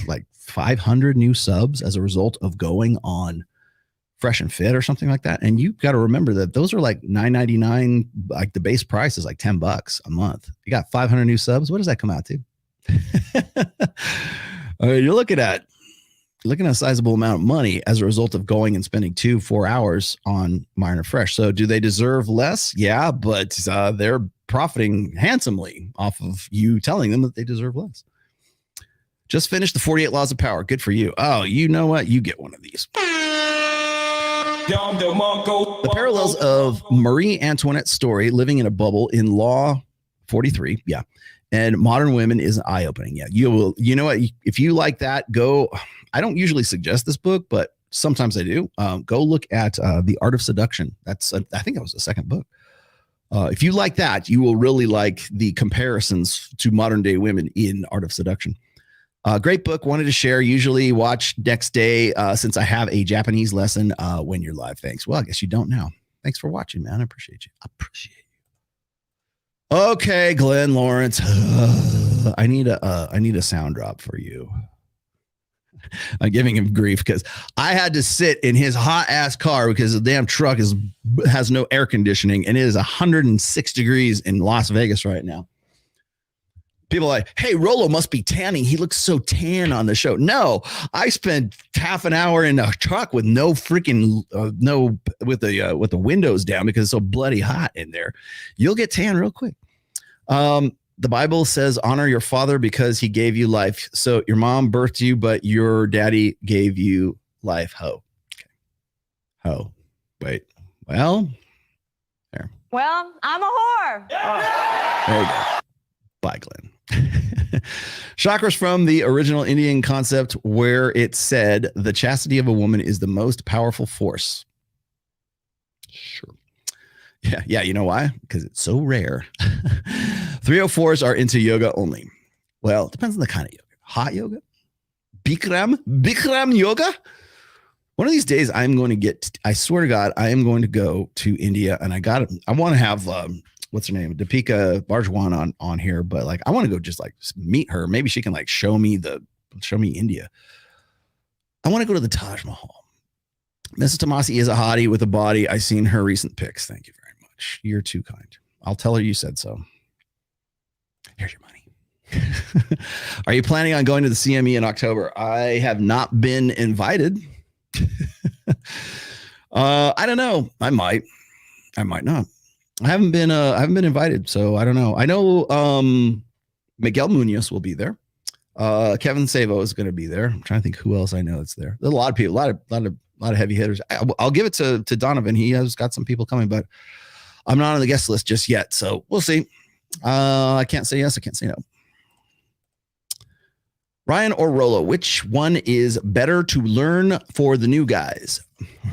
like 500 new subs as a result of going on Fresh and Fit or something like that. And you got to remember that those are like $9.99. Like the base price is like $10 a month. You got 500 new subs. What does that come out to? You're looking at a sizable amount of money as a result of going and spending 2-4 hours on Myron and Fresh. So do they deserve less? Yeah, but they're profiting handsomely off of you telling them that they deserve less. Just finished the 48 Laws of Power. Good for you. Oh, you know what? You get one of these. The parallels of Marie Antoinette's story, living in a bubble, in Law 43, yeah, and modern women is eye-opening. Yeah, you know what? If you like that, go. I don't usually suggest this book, but sometimes I do. Go look at The Art of Seduction. That's I think that was the second book. If you like that, you will really like the comparisons to modern day women in Art of Seduction. Great book. Wanted to share. Usually watch next day since I have a Japanese lesson when you're live. Thanks. Well, I guess you don't now. Thanks for watching, man. I appreciate you. Okay, Glenn Lawrence. I need a sound drop for you. I'm giving him grief because I had to sit in his hot ass car because the damn truck has no air conditioning, and it is 106 degrees in Las Vegas right now. People are like, hey, Rollo must be tanning. He looks so tan on the show. No, I spent half an hour in a truck with no freaking with the windows down because it's so bloody hot in there. You'll get tan real quick. The Bible says, honor your father because he gave you life. So your mom birthed you, but your daddy gave you life. Ho. Okay. Ho. Wait. Well, there. Well, I'm a whore. There you go. Bye, Glenn. Chakras from the original Indian concept where it said the chastity of a woman is the most powerful force. Sure. Yeah. You know why? Because it's so rare. 304s are into yoga only. Well, it depends on the kind of yoga. Hot yoga? Bikram yoga? One of these days I'm going to I swear to God, I am going to go to India, and I want to have what's her name? Deepika Barjwan on here, but like I want to go just like meet her. Maybe she can like show me India. I want to go to the Taj Mahal. Mrs. Tomassi is a hottie with a body. I seen her recent pics. Thank you very much. You're too kind. I'll tell her you said so. Here's your money. Are you planning on going to the CME in October? I have not been invited. I don't know. I might not. I haven't been invited, so I don't know. I know Miguel Munoz will be there. Kevin Savo is going to be there. I'm trying to think who else I know that's there. There's a lot of people, a lot of heavy hitters. I'll give it to Donovan. He has got some people coming, but I'm not on the guest list just yet, so we'll see. I can't say yes. I can't say no. Ryan or Rollo, which one is better to learn for the new guys?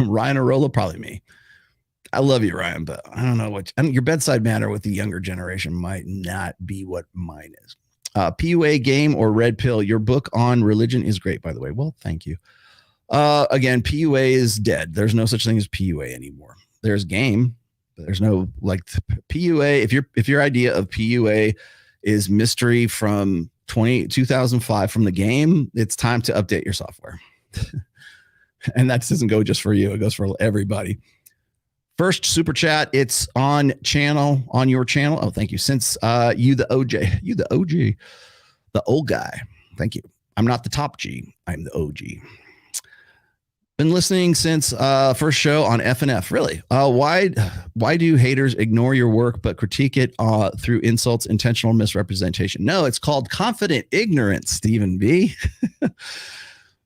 Ryan or Rollo? Probably me. I love you, Ryan, but I don't know what your bedside manner with the younger generation might not be what mine is. PUA game or red pill? Your book on religion is great, by the way. Well, thank you. Again, PUA is dead. There's no such thing as PUA anymore. There's game, but there's no like PUA. If your idea of PUA is mystery from 2005 from the game, it's time to update your software. And that doesn't go just for you. It goes for everybody. First super chat. It's on your channel. Oh, thank you. Since you the OG, the old guy. Thank you. I'm not the top G. I'm the OG. Been listening since first show on FNF. Really? Why do haters ignore your work but critique it through insults, intentional misrepresentation? No, it's called confident ignorance, Stephen B.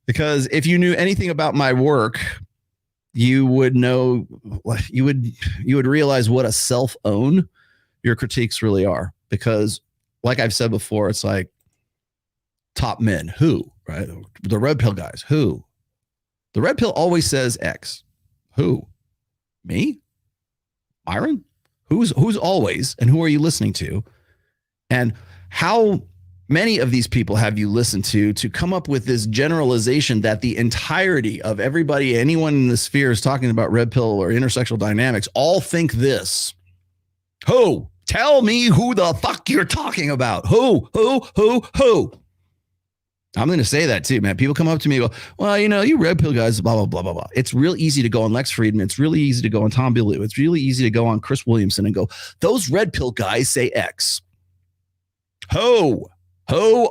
Because if you knew anything about my work, you would know, you would realize what a self-own your critiques really are. Because like I've said before, it's like top men, who, right? The red pill guys, who? The red pill always says X. Who? Me? Myron? Who's always, and who are you listening to? And how many of these people have you listened to come up with this generalization that the entirety of everybody, anyone in the sphere is talking about red pill or intersexual dynamics, all think this? Who? Tell me who the fuck you're talking about. Who? I'm going to say that too, man. People come up to me and go, well, you red pill guys, blah, blah, blah, blah, blah. It's real easy to go on Lex Friedman. It's really easy to go on Tom Bilyeu. It's really easy to go on Chris Williamson and go, those red pill guys say X. Who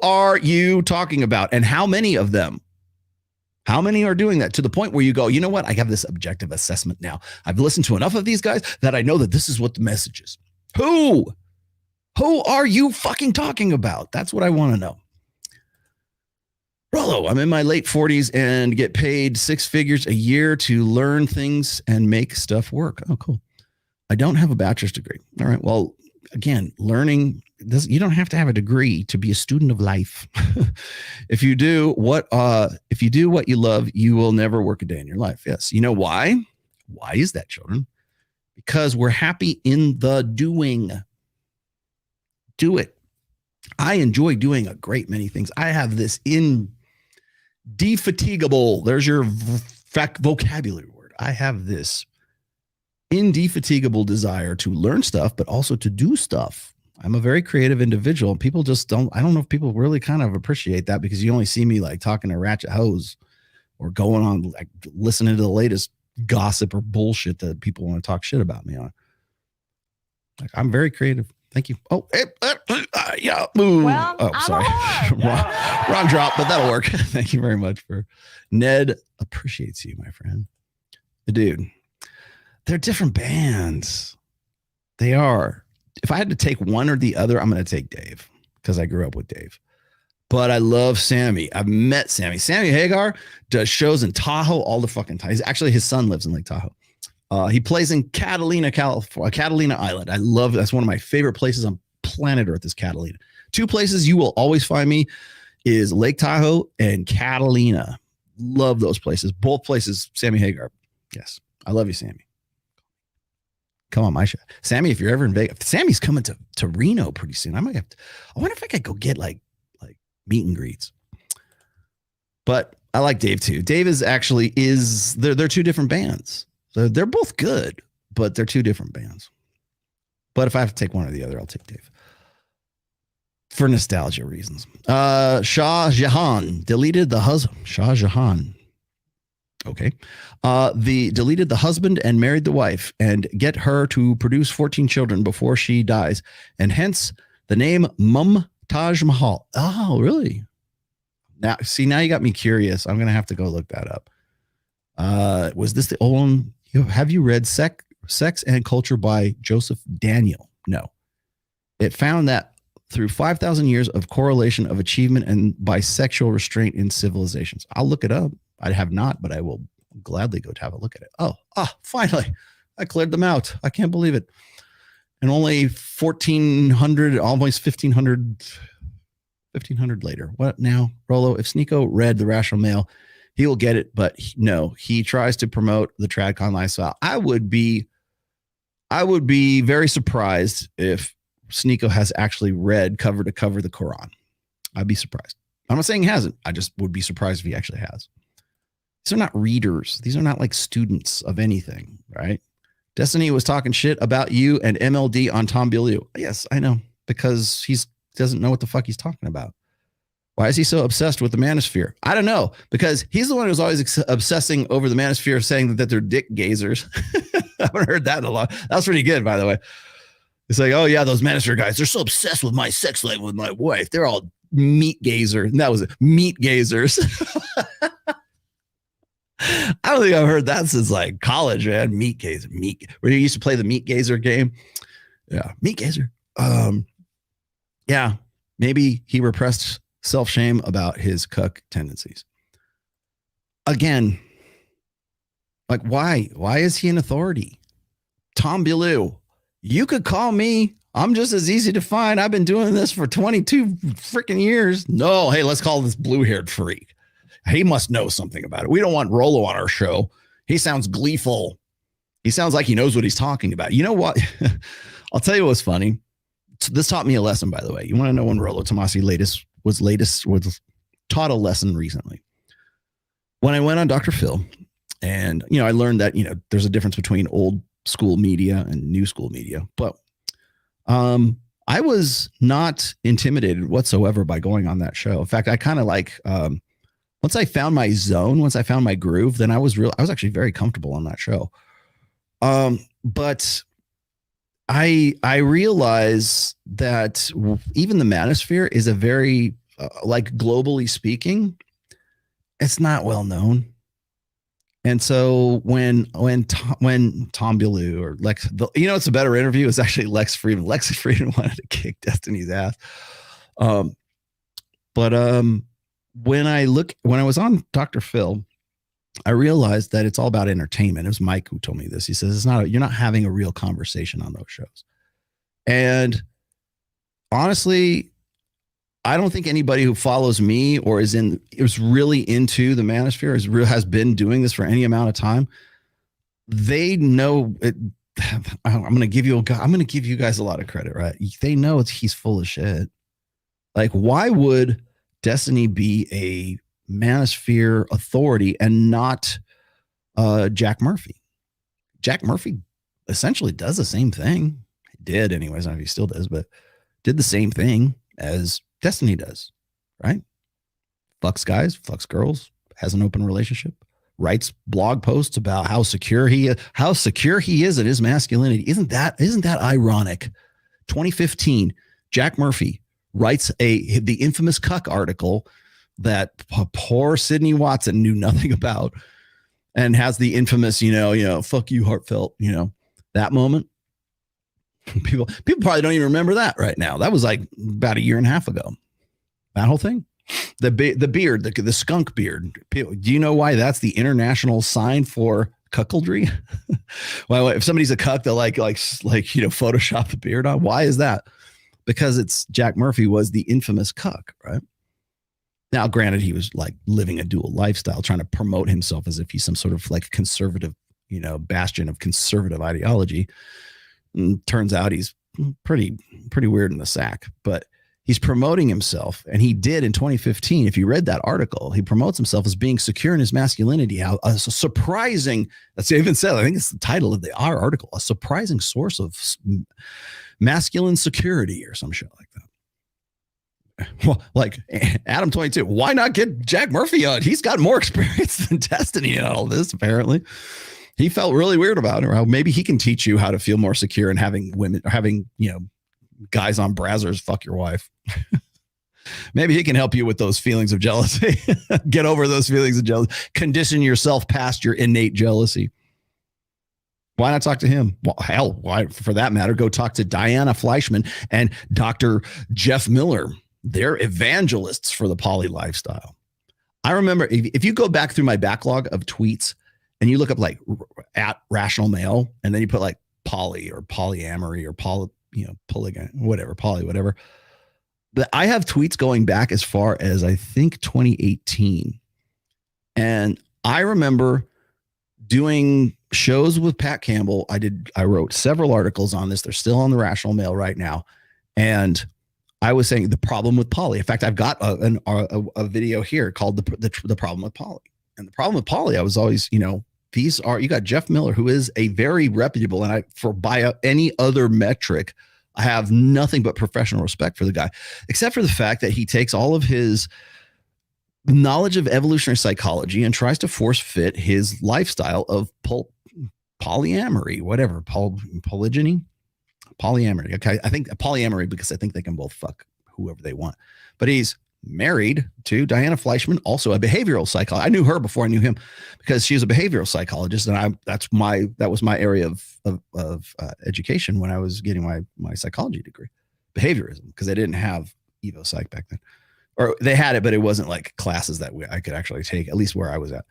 are you talking about? And how many of them? How many are doing that to the point where you go, you know what? I have this objective assessment now. I've listened to enough of these guys that I know that this is what the message is. Who are you fucking talking about? That's what I want to know. Rollo, I'm in my late 40s and get paid 6 figures a year to learn things and make stuff work. Oh, cool. I don't have a bachelor's degree. All right. Well, again, learning this, you don't have to have a degree to be a student of life. If you do what you love, you will never work a day in your life. Yes. You know why? Why is that, children? Because we're happy in the doing. Do it. I enjoy doing a great many things. I have this indefatigable, there's your vocabulary word. I have this indefatigable desire to learn stuff, but also to do stuff. I'm a very creative individual. People just I don't know if people really kind of appreciate that, because you only see me like talking to ratchet hoes or going on like listening to the latest gossip or bullshit that people want to talk shit about me on. Like, I'm very creative. Thank you. Oh, yeah. Well, oh, sorry. Wrong drop, but that'll work. Thank you very much for Ned appreciates you, my friend. Dude, they're different bands. They are. If I had to take one or the other, I'm going to take Dave, because I grew up with Dave. But I love Sammy. I've met Sammy. Sammy Hagar does shows in Tahoe all the fucking time. Actually, his son lives in Lake Tahoe. He plays in Catalina, California, Catalina Island. I love, that's one of my favorite places on planet Earth is Catalina. 2 places you will always find me is Lake Tahoe and Catalina. Love those places. Both places, Sammy Hagar. Yes. I love you, Sammy. Come on, my show. Sammy, if you're ever in Vegas, Sammy's coming to Reno pretty soon. I wonder if I could go get like meet and greets. But I like Dave too. Dave they're 2 different bands. They're both good, but they're 2 different bands. But if I have to take one or the other, I'll take Dave. For nostalgia reasons. Shah Jahan deleted the husband. Shah Jahan. Okay. Deleted the husband and married the wife and get her to produce 14 children before she dies. And hence the name Mumtaj Mahal. Oh, really? Now you got me curious. I'm going to have to go look that up. Was this the old one? Have you read Sex and Culture by Joseph Daniel? No. It found that through 5,000 years of correlation of achievement and bisexual restraint in civilizations. I'll look it up. I have not, but I will gladly go to have a look at it. Finally, I cleared them out. I can't believe it. And only 1,400, almost 1,500 later. What now, Rollo? If Sneeko read The Rational Male, he will get it. But no, he tries to promote the tradcon lifestyle. I would be very surprised if Sneeko has actually read cover to cover the Quran. I'd be surprised. I'm not saying he hasn't. I just would be surprised if he actually has. These are not readers. These are not like students of anything, right? Destiny was talking shit about you and MLD on Tom Bilyeu. Yes, I know, because he doesn't know what the fuck he's talking about. Why is he so obsessed with the manosphere? I don't know, because he's the one who's always obsessing over the manosphere, saying that they're dick gazers. I haven't heard that in a lot. That was pretty good, by the way. It's like, oh yeah, those manosphere guys, they're so obsessed with my sex life with my wife. They're all meat gazer. And that was it. Meat gazers. I don't think I've heard that since like college, man. Meat gazer. Where you used to play the meat gazer game. Yeah. Meat gazer. Yeah. Maybe he repressed self-shame about his cuck tendencies. Again, like why is he an authority? Tom Bilyeu, you could call me. I'm just as easy to find. I've been doing this for 22 freaking years. No, hey, let's call this blue-haired freak. He must know something about it. We don't want Rollo on our show. He sounds gleeful. He sounds like he knows what he's talking about. You know what? I'll tell you what's funny. This taught me a lesson, by the way. You want to know when Rollo Tomassi was taught a lesson recently. When I went on Dr. Phil, and I learned that there's a difference between old school media and new school media, but I was not intimidated whatsoever by going on that show. In fact, I kind of like once I found my zone, once I found my groove, then I was actually very comfortable on that show. But I realize that even the manosphere is a very like globally speaking, it's not well known. And so when Tom Bilyeu or Lex, it's a better interview. It's actually Lex Friedman. Lex Friedman wanted to kick Destiny's ass. When I was on Dr. Phil, I realized that it's all about entertainment. It was Mike who told me this. He says, you're not having a real conversation on those shows. And honestly, I don't think anybody who follows me or is really into the manosphere has been doing this for any amount of time. They know it. I'm going to give you guys a lot of credit, right? They know he's full of shit. Like, why would Destiny be a manosphere authority and not Jack Murphy? Jack Murphy essentially does the same thing. He did anyways. I don't know if he still does, but did the same thing as Destiny does, right? Fucks guys, fucks girls, has an open relationship, writes blog posts about how secure he is in his masculinity. Isn't that ironic? 2015, Jack Murphy writes the infamous cuck article that poor Sydney Watson knew nothing about, and has the infamous, fuck you, heartfelt, that moment. People probably don't even remember that right now. That was like about a year and a half ago. That whole thing, the beard, the skunk beard. Do you know why that's the international sign for cuckoldry? Well, if somebody's a cuck, they'll like Photoshop the beard on. Why is that? Because it's Jack Murphy was the infamous cuck, right? Now, granted, he was like living a dual lifestyle, trying to promote himself as if he's some sort of like conservative, bastion of conservative ideology. And turns out he's pretty weird in the sack, but he's promoting himself. And he did in 2015. If you read that article, he promotes himself as being secure in his masculinity. How a surprising, that's even said, I think it's the title of our article, a surprising source of masculine security or some shit like that. Well, like Adam 22, why not get Jack Murphy on? He's got more experience than Destiny in all this, apparently. He felt really weird about it. Well, maybe he can teach you how to feel more secure and having women, or having, guys on Brazzers fuck your wife. Maybe he can help you with those feelings of jealousy. Get over those feelings of jealousy. Condition yourself past your innate jealousy. Why not talk to him? Well, hell, why, for that matter, go talk to Diana Fleischman and Dr. Jeff Miller. They're evangelists for the poly lifestyle. I remember if you go back through my backlog of tweets and you look up like at Rational Male, and then you put like poly or polyamory or polygyny, whatever, poly, whatever. But I have tweets going back as far as I think 2018. And I remember doing shows with Pat Campbell. I wrote several articles on this. They're still on the Rational Mail right now. And I was saying the problem with poly. In fact, I've got a video here called the problem with poly. And the problem with poly, I was always, you got Jeff Miller, who is a very reputable, and by any other metric, I have nothing but professional respect for the guy, except for the fact that he takes all of his knowledge of evolutionary psychology and tries to force fit his lifestyle of polyamory, whatever, polygyny, polyamory. Okay, I think polyamory because I think they can both fuck whoever they want. But he's married to Diana Fleischman, also a behavioral psychologist. I knew her before I knew him because she was a behavioral psychologist, and that was my area of education when I was getting my psychology degree, behaviorism, because they didn't have Evo Psych back then, or they had it, but it wasn't like classes that I could actually take, at least where I was at.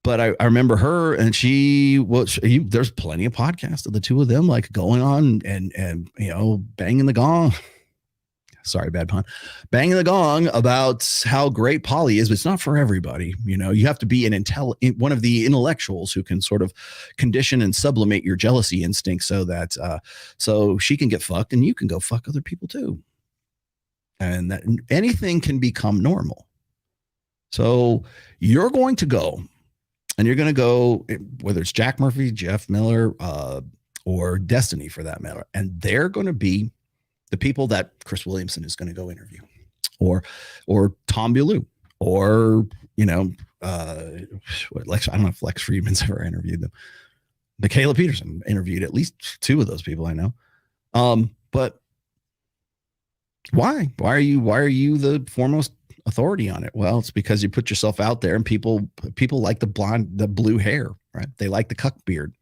But I remember her, and there's plenty of podcasts of the two of them like going on and banging the gong. Sorry, bad pun. Banging the gong about how great poly is, but it's not for everybody. You have to be one of the intellectuals who can sort of condition and sublimate your jealousy instinct so that so she can get fucked and you can go fuck other people too. And that anything can become normal. So you're going to go, and you're going to go, whether it's Jack Murphy, Jeff Miller, or Destiny for that matter, and they're going to be the people that Chris Williamson is going to go interview, or Tom Beaulieu, or Lex. I don't know if Lex Friedman's ever interviewed them. Michaela Peterson interviewed at least two of those people I know. But why are you the foremost authority on it? Well, it's because you put yourself out there, and people like the blue hair, right? They like the cuck beard.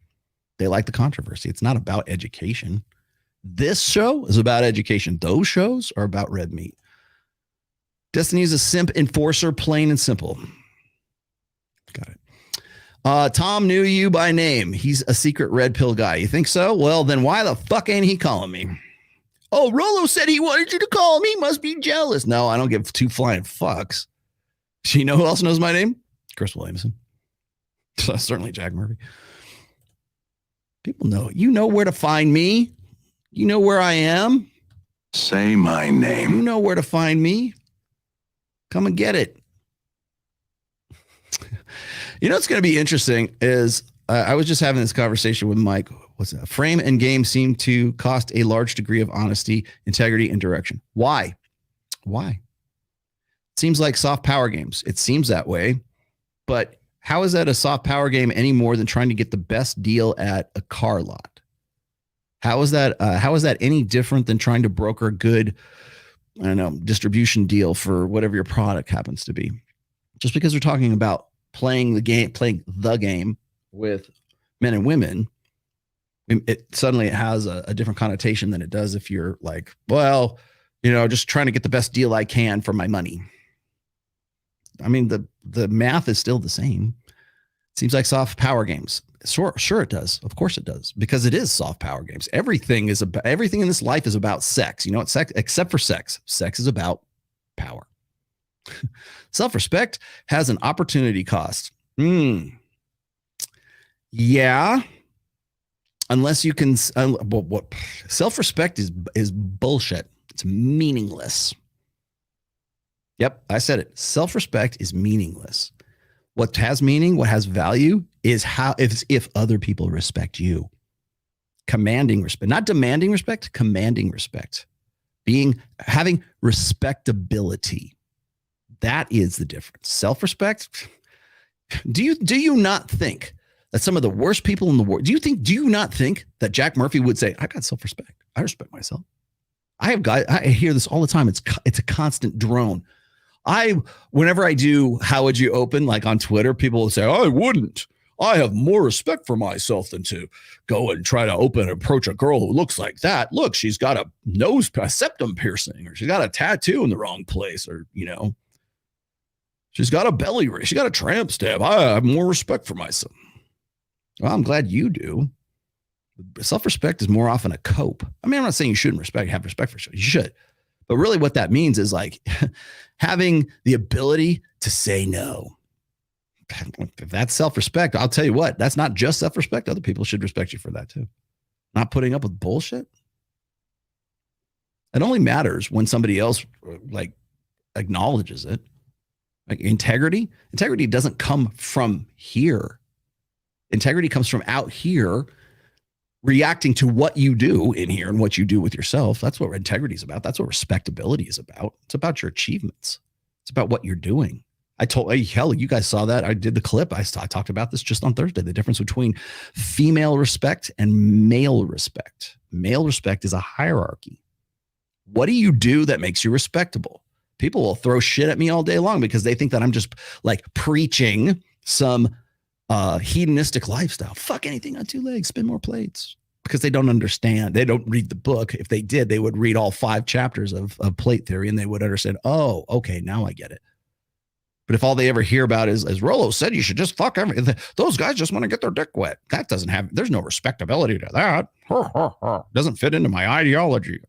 They like the controversy. It's not about education. This show is about education. Those shows are about red meat. Destiny is a simp enforcer, plain and simple. Got it. Tom knew you by name. He's a secret red pill guy. You think so? Well, then why the fuck ain't he calling me? Oh, Rollo said he wanted you to call me. Must be jealous. No, I don't give two flying fucks. Do you know who else knows my name? Chris Williamson. Certainly Jack Murphy. People know. You know where to find me. You know where I am. Say my name. You know where to find me. Come and get it. What's going to be interesting is I was just having this conversation with Mike. What's that? Frame and game seem to cost a large degree of honesty, integrity, and direction. Why? It seems like soft power games. It seems that way. But how is that a soft power game any more than trying to get the best deal at a car lot? How is that any different than trying to broker a good, distribution deal for whatever your product happens to be? Just because we're talking about playing the game with men and women, it suddenly has a different connotation than it does if you're like, well, just trying to get the best deal I can for my money. I mean, the math is still the same. It seems like soft power games. Sure it does. Of course it does, because it is soft power games. Everything in this life is about sex. It's sex, except for sex. Sex is about power. Self-respect has an opportunity cost. Yeah. Unless you can, what self-respect is bullshit. It's meaningless. Yep, I said it. Self-respect is meaningless. What has meaning, what has value is if other people respect you. Commanding respect, not demanding respect, commanding respect. Having respectability. That is the difference. Self-respect. Do you not think that some of the worst people in the world, do you not think that Jack Murphy would say, I got self-respect. I respect myself. I hear this all the time. It's a constant drone. Whenever I do, how would you open, like on Twitter, people will say, I wouldn't. I have more respect for myself than to go and try to approach a girl who looks like that. Look, she's got a septum piercing, or she's got a tattoo in the wrong place, or, she's got a belly ring. She got a tramp stamp. I have more respect for myself. Well, I'm glad you do. Self-respect is more often a cope. I mean, I'm not saying you shouldn't have respect for yourself. You should. But really what that means is like having the ability to say no. If that's self-respect, I'll tell you what, that's not just self-respect. Other people should respect you for that too. Not putting up with bullshit. It only matters when somebody else like acknowledges it. Like integrity doesn't come from here. Integrity comes from out here, reacting to what you do in here and what you do with yourself. That's what integrity is about. That's what respectability is about. It's about your achievements. It's about what you're doing. Hell, you guys saw that. I did the clip. I talked about this just on Thursday, the difference between female respect and male respect. Male respect is a hierarchy. What do you do that makes you respectable? People will throw shit at me all day long because they think that I'm just like preaching some hedonistic lifestyle. Fuck anything on two legs, spin more plates. Because they don't understand. They don't read the book. If they did, they would read all 5 chapters of plate theory and they would understand, oh, okay, now I get it. But if all they ever hear about is, as Rollo said, you should just fuck everything. Those guys just want to get their dick wet. That doesn't have, there's no respectability to that. Doesn't fit into my ideology.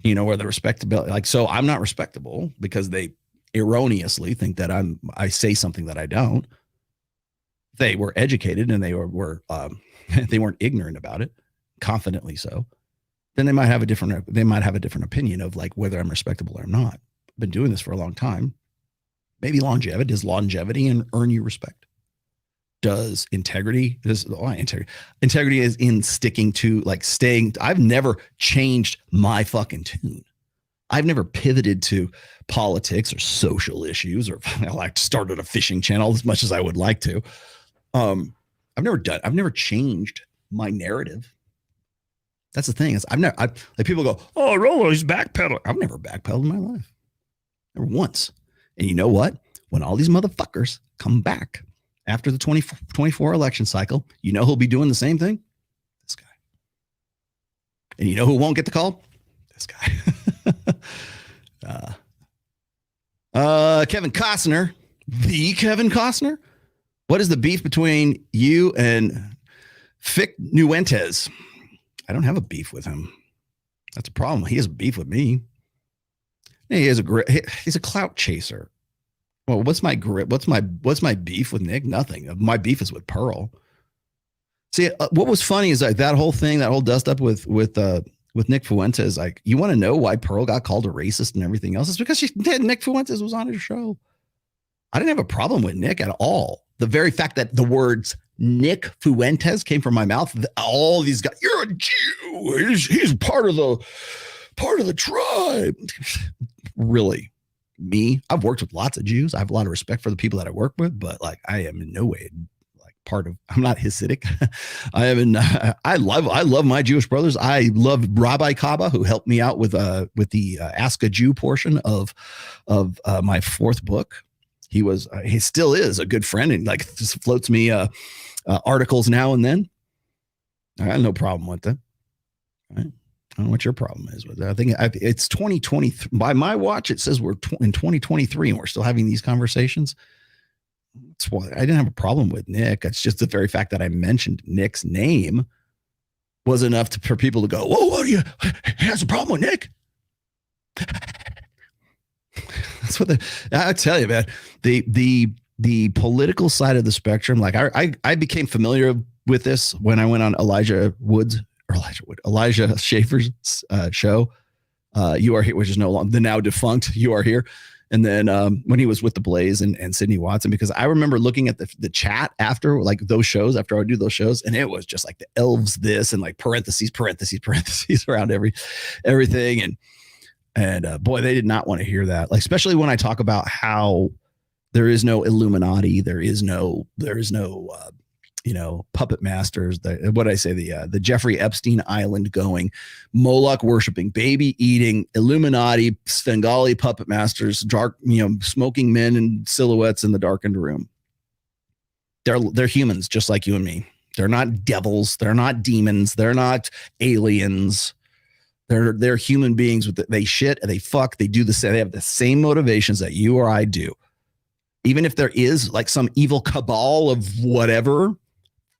You know, where the respectability, like, so I'm not respectable because they erroneously think that I say something that I don't. They were educated and they were they weren't ignorant about it, confidently so. Then they might have a different opinion of like whether I'm respectable or not. I've been doing this for a long time. Maybe longevity. Does longevity and earn you respect? Does integrity? Integrity is in sticking to, like, staying. I've never changed my fucking tune. I've never pivoted to politics or social issues, or I started a fishing channel as much as I would like to. I've never changed my narrative. That's the thing, is like people go, oh, Rollo, he's backpedaling. I've never backpedaled in my life. Never once. And you know what? When all these motherfuckers come back after the 2024 election cycle, you know who'll be doing the same thing? This guy. And you know who won't get the call? This guy. Kevin Costner. The Kevin Costner? What is the beef between you and Fick Nuentes? I don't have a beef with him. That's a problem. He has a beef with me. He's a clout chaser. Well, what's my grip? What's my beef with Nick? Nothing. My beef is with Pearl. See, what was funny is like that whole thing, that whole dust up with Nick Fuentes. Like, you want to know why Pearl got called a racist and everything else? It's because Nick Fuentes was on his show. I didn't have a problem with Nick at all. The very fact that the words Nick Fuentes came from my mouth, all these guys, you're a Jew. He's part of the tribe. Really, me? I've worked with lots of Jews. I have a lot of respect for the people that I work with, but like, I am in no way like part of. I'm not Hasidic. I love my Jewish brothers. I love Rabbi Kaba, who helped me out with the Ask a Jew portion of my 4th book. He still is a good friend and like just floats me articles now and then. I have no problem with that. Right? I don't know what your problem is with that. I think it's 2020. By my watch, it says we're in 2023 and we're still having these conversations. That's why I didn't have a problem with Nick. It's just the very fact that I mentioned Nick's name was enough for people to go, whoa, what are you? He has a problem with Nick. That's what I tell you, man. The political side of the spectrum, like I became familiar with this when I went on Elijah Schaefer's show. You Are Here, which is no longer the now defunct You Are Here. And then when he was with the Blaze and Sydney Watson, because I remember looking at the chat after like those shows, after I would do those shows, and it was just like the elves this and like parentheses around everything. And boy, they did not want to hear that. Like, especially when I talk about how there is no Illuminati, there is no puppet masters, the Jeffrey Epstein Island going, Moloch worshiping, baby eating, Illuminati, Svengali puppet masters, dark, smoking men in silhouettes in the darkened room. They're humans just like you and me. They're not devils. They're not demons. They're not aliens. They're human beings they shit, they fuck, they do the same. They have the same motivations that you or I do. Even if there is like some evil cabal of whatever,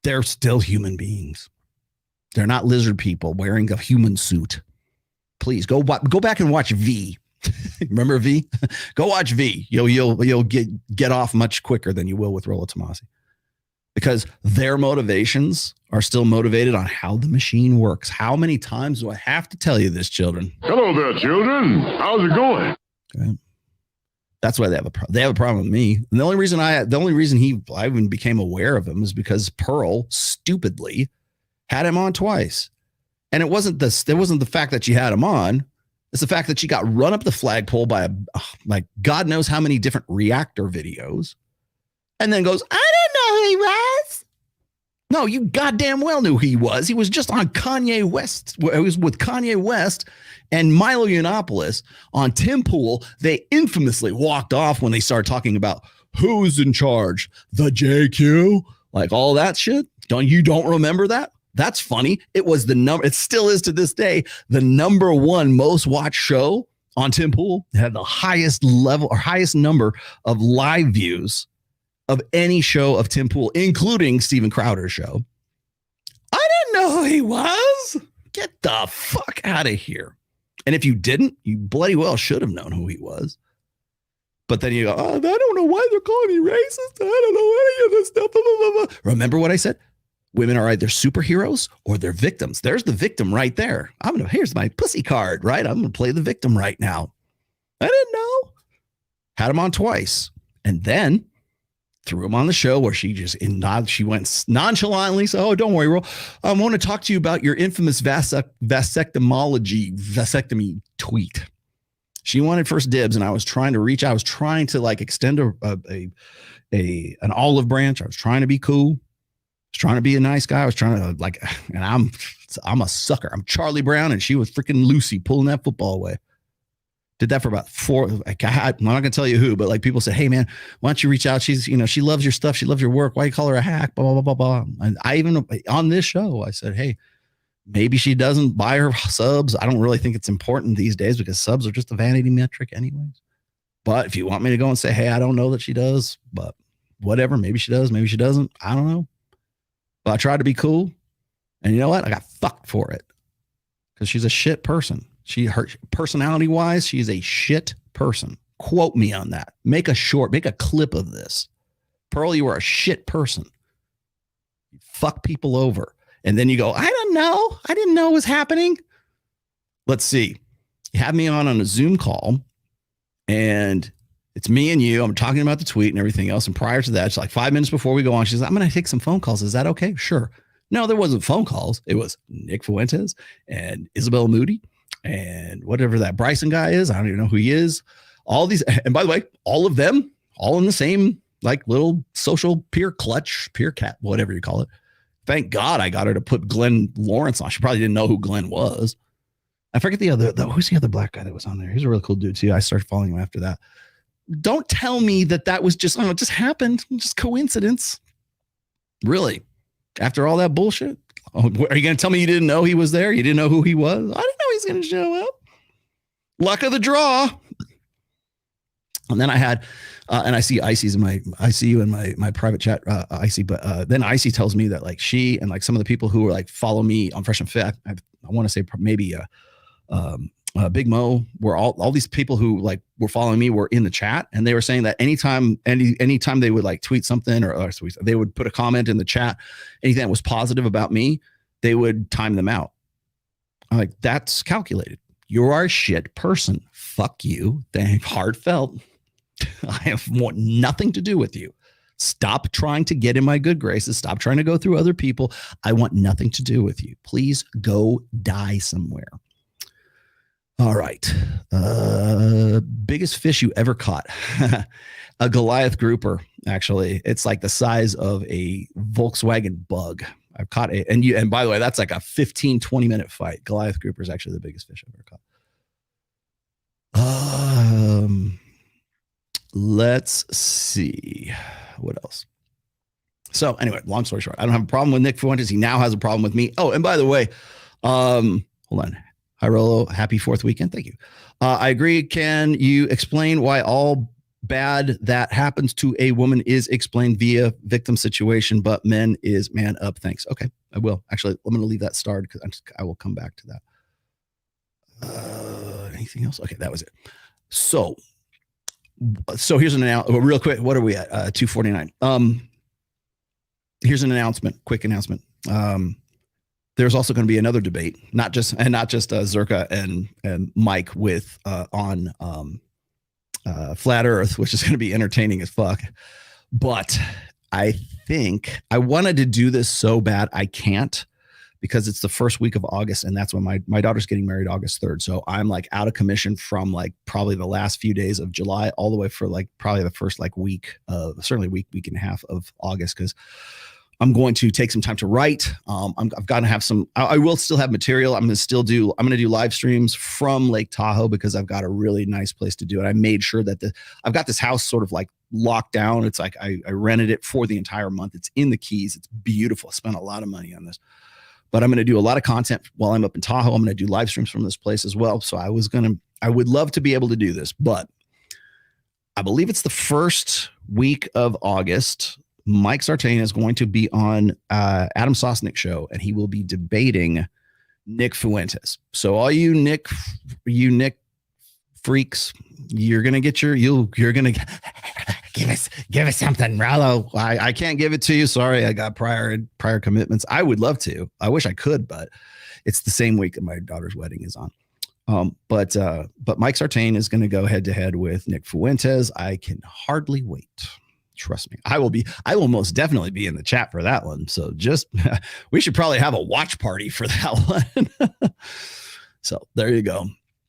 they're still human beings. They're not lizard people wearing a human suit. Please go back and watch V. Remember V? Go watch V. You'll get off much quicker than you will with Rollo Tomassi, because their motivations are still motivated on how the machine works. How many times do I have to tell you this, children? Hello there, children. How's it going? Okay. That's why they have a problem with me. And the only reason I even became aware of him is because Pearl stupidly had him on twice. And it wasn't the fact that she had him on. It's the fact that she got run up the flagpole by like God knows how many different reactor videos. And then goes, I didn't know who he was. No, you goddamn well knew who he was. He was just on Kanye West. It was with Kanye West and Milo Yiannopoulos on Tim Pool. They infamously walked off when they started talking about who's in charge, the JQ, like all that shit. Don't remember that? That's funny. It was it still is to this day, the #1 most watched show on Tim Pool. It had the highest level or highest number of live views of any show of Tim Pool, including Steven Crowder's show. I didn't know who he was. Get the fuck out of here. And if you didn't, you bloody well should have known who he was. But then you go, I don't know why they're calling me racist. I don't know any of this stuff. Blah, blah, blah. Remember what I said? Women are either superheroes or they're victims. There's the victim right there. Here's my pussy card, right? I'm going to play the victim right now. I didn't know. Had him on twice. And then threw him on the show where she went nonchalantly. So, don't worry, Ro. I want to talk to you about your infamous vasectomy tweet. She wanted first dibs, and I was trying to reach. I was trying to like extend an olive branch. I was trying to be cool. I was trying to be a nice guy. I was trying to and I'm a sucker. I'm Charlie Brown, and she was freaking Lucy pulling that football away. Did that for about 4. I'm not going to tell you who, but like people said, hey man, why don't you reach out? She's, she loves your stuff. She loves your work. Why do you call her a hack? Blah, blah, blah, blah, blah. And I even on this show, I said, hey, maybe she doesn't buy her subs. I don't really think it's important these days because subs are just a vanity metric anyways. But if you want me to go and say, hey, I don't know that she does, but whatever, maybe she does, maybe she doesn't. I don't know. But I tried to be cool. And you know what? I got fucked for it because she's a shit person. Her personality wise, she's a shit person. Quote me on that. Make a clip of this. Pearl, you are a shit person. You fuck people over. And then you go, I don't know. I didn't know it was happening. Let's see. You have me on a Zoom call and it's me and you. I'm talking about the tweet and everything else. And prior to that, it's like 5 minutes before we go on, she's like, I'm going to take some phone calls. Is that okay? Sure. No, there wasn't phone calls. It was Nick Fuentes and Isabel Moody. And whatever that Bryson guy is, I don't even know who he is. All these, and by the way, all of them, all in the same like little social peer cat, whatever you call it. Thank God I got her to put Glenn Lawrence on. She probably didn't know who Glenn was. I forget who's the other black guy that was on there. He's a really cool dude too. I started following him after that. Don't tell me that was just, it just happened. Just coincidence. Really? After all that bullshit? Oh, are you going to tell me you didn't know he was there? You didn't know who he was? I didn't know he's going to show up. Luck of the draw. And then I had, and I see Icy's I see you in my private chat, Icy. But then Icy tells me that like she and like some of the people who were like follow me on Fresh and Fit, I want to say maybe Big Mo, were all these people who like were following me were in the chat, and they were saying that anytime they would like tweet something or they would put a comment in the chat, anything that was positive about me, they would time them out. I'm like, that's calculated. You are a shit person. Fuck you. Heartfelt. I want nothing to do with you. Stop trying to get in my good graces. Stop trying to go through other people. I want nothing to do with you. Please go die somewhere. All right. Biggest fish you ever caught. A Goliath grouper, actually. It's like the size of a Volkswagen Bug. I've caught it. And by the way, that's like a 15, 20-minute fight. Goliath grouper is actually the biggest fish I've ever caught. Let's see. What else? So anyway, long story short, I don't have a problem with Nick Fuentes. He now has a problem with me. Oh, and by the way, hold on. Hi, Rollo. Happy 4th weekend. Thank you. I agree. Can you explain why all bad that happens to a woman is explained via victim situation, but men is man up? Thanks. Okay, I will. Actually, I'm going to leave that starred because I will come back to that. Anything else? Okay, that was it. So here's an announcement. Real quick, what are we at? 2:49. Here's an announcement. Quick announcement. There's also going to be another debate, not just Zerka and Mike with on Flat Earth, which is going to be entertaining as fuck. But I think I wanted to do this so bad I can't, because it's the first week of August, and that's when my daughter's getting married August 3rd. So I'm like out of commission from like probably the last few days of July all the way for like probably the first like week of certainly week and a half of August, because I'm going to take some time to write. I've got to have some, I will still have material. I'm going to do live streams from Lake Tahoe because I've got a really nice place to do it. I made sure that I've got this house sort of like locked down. It's like I rented it for the entire month. It's in the Keys. It's beautiful. I spent a lot of money on this. But I'm going to do a lot of content while I'm up in Tahoe. I'm going to do live streams from this place as well. So I would love to be able to do this, but I believe it's the first week of August. Mike Sartain is going to be on Adam Sosnick's show, and he will be debating Nick Fuentes. So all you Nick freaks, you're going to get you're going to give us something, Rollo. I can't give it to you. Sorry. I got prior commitments. I would love to. I wish I could, but it's the same week that my daughter's wedding is on. But Mike Sartain is going to go head to head with Nick Fuentes. I can hardly wait. Trust me. I will most definitely be in the chat for that one. So we should probably have a watch party for that one. So there you go.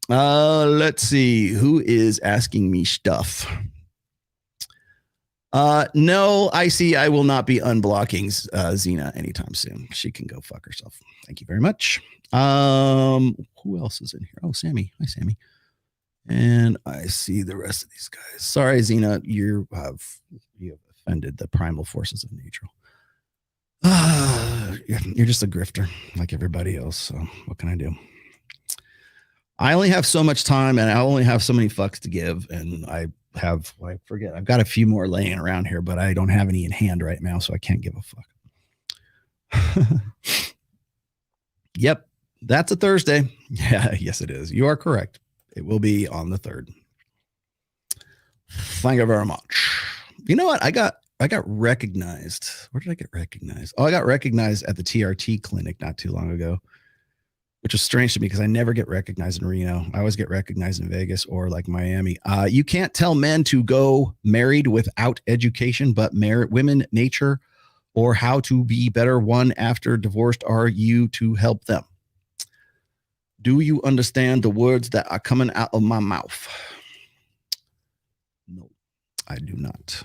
Let's see who is asking me stuff. No, I will not be unblocking Xena anytime soon. She can go fuck herself. Thank you very much. Who else is in here? Oh, Sammy. Hi, Sammy. And I see the rest of these guys. Sorry, Xena, you have offended the primal forces of nature. You're just a grifter like everybody else. So what can I do? I only have so much time, and I only have so many fucks to give, and I've got a few more laying around here, but I don't have any in hand right now, so I can't give a fuck. Yep, that's a Thursday. Yeah, yes, it is. You are correct. It will be on the 3rd. Thank you very much. You know what? I got recognized. Where did I get recognized? Oh, I got recognized at the TRT clinic not too long ago, which was strange to me because I never get recognized in Reno. I always get recognized in Vegas or like Miami. You can't tell men to go married without education, but women, nature, or how to be better one after divorced are you to help them. Do you understand the words that are coming out of my mouth? No, I do not.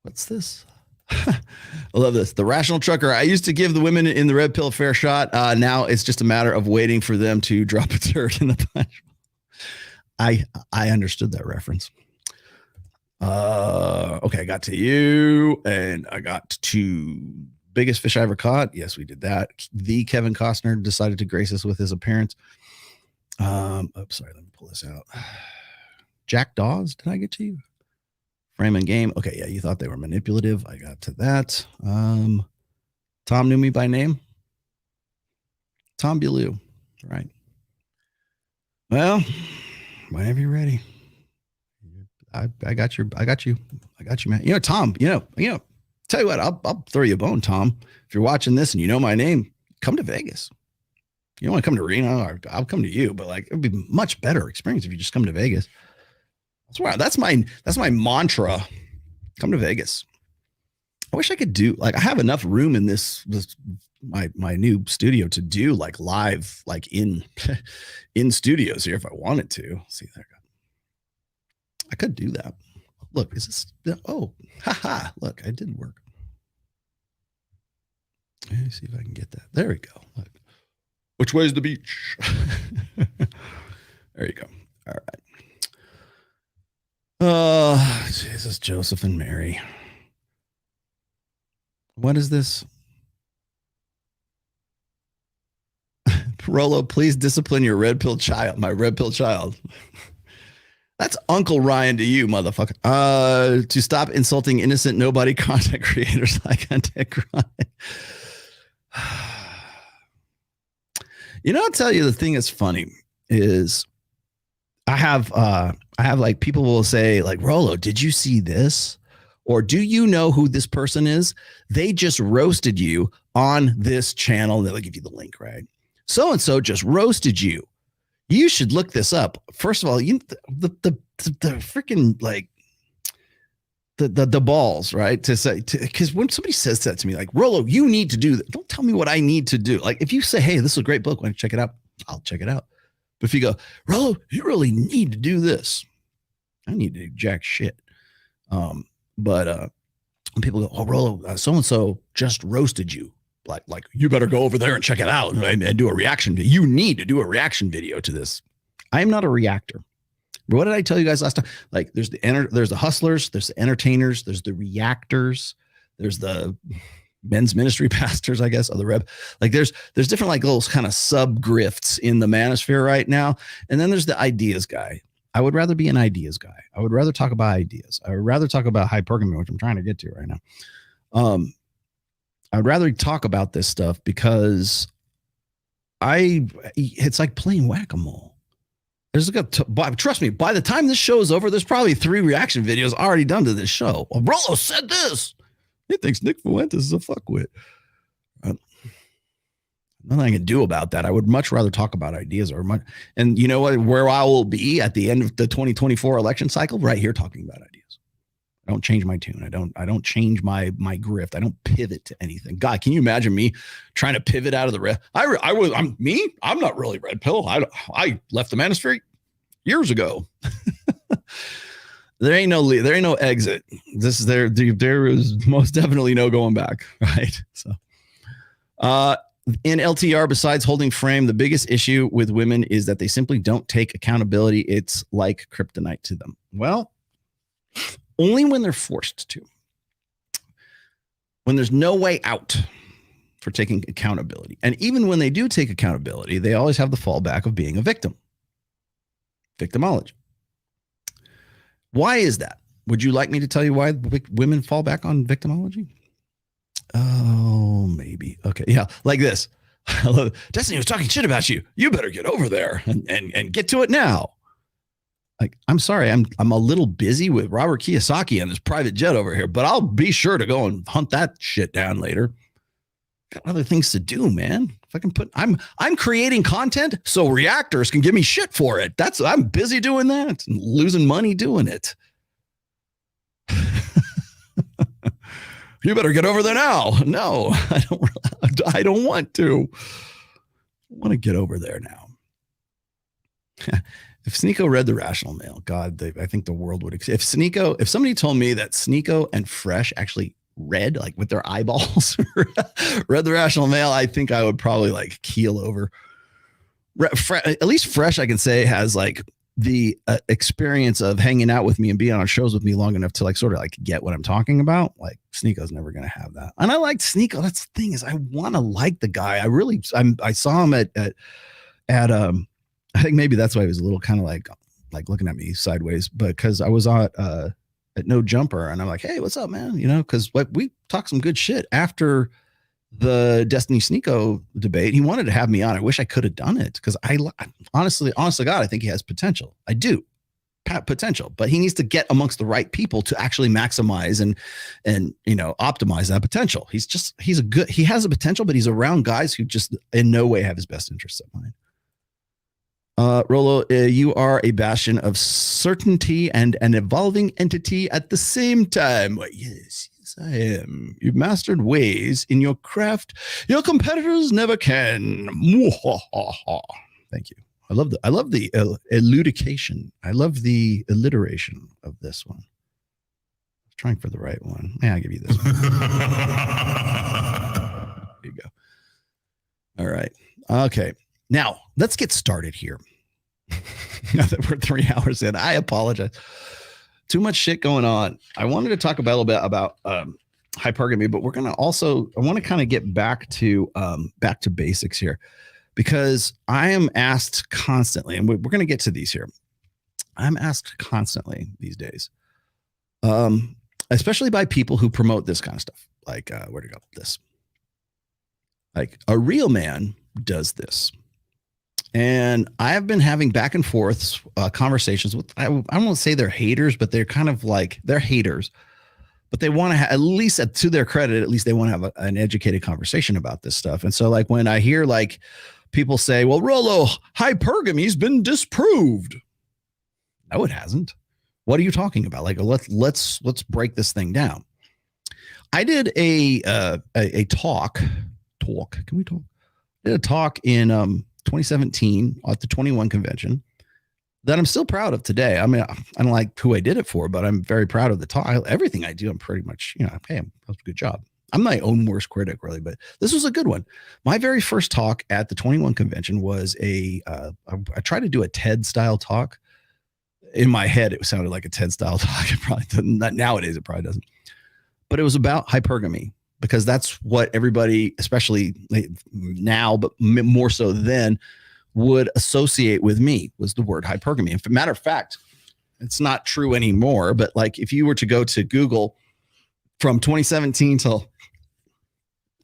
What's this? I love this. The rational trucker. I used to give the women in the red pill a fair shot. Now it's just a matter of waiting for them to drop a turd in the punch. I understood that reference. Okay, I got to you, and I got to biggest fish I ever caught. Yes, we did that. The Kevin Costner decided to grace us with his appearance. Sorry, let me pull this out. Jack Dawes, did I get to you? Frame and game. Okay, yeah, you thought they were manipulative. I got to that. Tom knew me by name. Tom Bellew. Right. Well, whenever you're ready. I got you, man. You know, Tom, tell you what, I'll throw you a bone, Tom. If you're watching this and you know my name, come to Vegas. You don't want to come to Reno, I'll come to you, but like, it would be much better experience if you just come to Vegas. That's my mantra. Come to Vegas. I wish I could do I have enough room in this my new studio to do like live like in studios here if I wanted to. See there. I could do that. Look, is this? Oh, haha! Look, I did work. Let me see if I can get that. There we go. Look. Which way is the beach? There you go. All right. Jesus, Joseph and Mary. What is this? Rollo, please discipline your red pill child. My red pill child. That's Uncle Ryan to you, motherfucker. To stop insulting innocent nobody content creators like Dick Ryan. You know, I'll tell you the thing that's funny is I have like people will say like, Rollo, did you see this? Or do you know who this person is? They just roasted you on this channel. They'll give you the link, right? So-and-so just roasted you. You should look this up. First of all, the freaking like the balls, right? To say, because when somebody says that to me, like, Rollo, you need to do that. Don't tell me what I need to do. Like, if you say, hey, this is a great book, why don't you check it out? I'll check it out. But if you go, Rollo, you really need to do this. I need to do jack shit. But people go, oh, Rollo, so-and-so just roasted you. Like you better go over there and check it out and do a reaction video. You need to do a reaction video to this. I am not a reactor. But what did I tell you guys last time? Like there's the hustlers, there's the entertainers, there's the reactors, there's the men's ministry pastors, I guess, or the Reb. Like there's different like little kind of sub grifts in the manosphere right now. And then there's the ideas guy. I would rather be an ideas guy. I would rather talk about ideas. I would rather talk about hypergamy, which I'm trying to get to right now. I would rather talk about this stuff because it's like playing whack-a-mole. There's trust me, by the time this show is over, there's probably 3 reaction videos already done to this show. Well, Rollo said this. He thinks Nick Fuentes is a fuckwit. Nothing I can do about that. I would much rather talk about ideas and you know what, where I will be at the end of the 2024 election cycle, right here talking about ideas. I don't change my tune. I don't change my grift. I don't pivot to anything. God, can you imagine me trying to pivot out of the red? I'm not really red pill. I left the manosphere years ago. There ain't no exit. There is most definitely no going back. Right. So, in LTR, besides holding frame, the biggest issue with women is that they simply don't take accountability. It's like kryptonite to them. Well, only when they're forced to. When there's no way out for taking accountability. And even when they do take accountability, they always have the fallback of being a victim. Victimology. Why is that? Would you like me to tell you why women fall back on victimology? Oh, maybe. Okay. Yeah. Like this. Destiny was talking shit about you. You better get over there and get to it now. Like, I'm sorry, I'm a little busy with Robert Kiyosaki and this private jet over here, but I'll be sure to go and hunt that shit down later. Got other things to do, man. If I can I'm creating content so reactors can give me shit for it. I'm busy doing that and losing money doing it. You better get over there now. No, I don't want to. I want to get over there now. If Sneeko read The Rational Male, God, I think the world would. If somebody told me that Sneeko and Fresh actually read, like with their eyeballs, read The Rational Male, I think I would probably like keel over. At least Fresh, I can say, has like the experience of hanging out with me and being on shows with me long enough to like sort of like get what I'm talking about. Like Sneeko's never going to have that. And I like Sneeko. That's the thing, is I want to like the guy. I saw him at I think maybe that's why he was a little kind of like looking at me sideways, but because I was at No Jumper and I'm like, hey, what's up, man? You know, because we talked some good shit after the Destiny Sneeko debate. He wanted to have me on. I wish I could have done it because honestly, God, I think he has potential. I do potential, but he needs to get amongst the right people to actually maximize and optimize that potential. He has a potential, but he's around guys who just in no way have his best interests at mind. Rollo, you are a bastion of certainty and an evolving entity at the same time. Well, yes, I am. You've mastered ways in your craft your competitors never can. Thank you. I love the eludication. I love the alliteration of this one. I was trying for the right one. Yeah, I'll give you this one. There you go. All right. Okay. Now, let's get started here. Now that we're 3 hours in, I apologize. Too much shit going on. I wanted to talk about a little bit about hypergamy, but we're going to also, I want to kind of get back to basics here, because I am asked constantly, and we're going to get to these here. I'm asked constantly these days, especially by people who promote this kind of stuff. Like, where to go? This. Like, a real man does this. And I have been having back and forth conversations with, I don't want to say they're haters, but they're kind of like, they're haters, but they want to at least, to their credit, at least they want to have an educated conversation about this stuff. And so like when I hear like people say, well, Rollo, hypergamy's been disproved. No, it hasn't. What are you talking about? Like, let's break this thing down. I did a talk. Can we talk? I did a talk in 2017 at the 21 convention that I'm still proud of today. I mean, I don't like who I did it for, but I'm very proud of the talk. Everything I do, I'm pretty much, hey, that was a good job. I'm my own worst critic, really, but this was a good one. My very first talk at the 21 convention was I tried to do a TED style talk. In my head, it sounded like a TED style talk. It probably doesn't. Nowadays, it probably doesn't. But it was about hypergamy, because that's what everybody, especially now, but more so then, would associate with me, was the word hypergamy. And matter of fact, it's not true anymore. But like, if you were to go to Google from 2017 till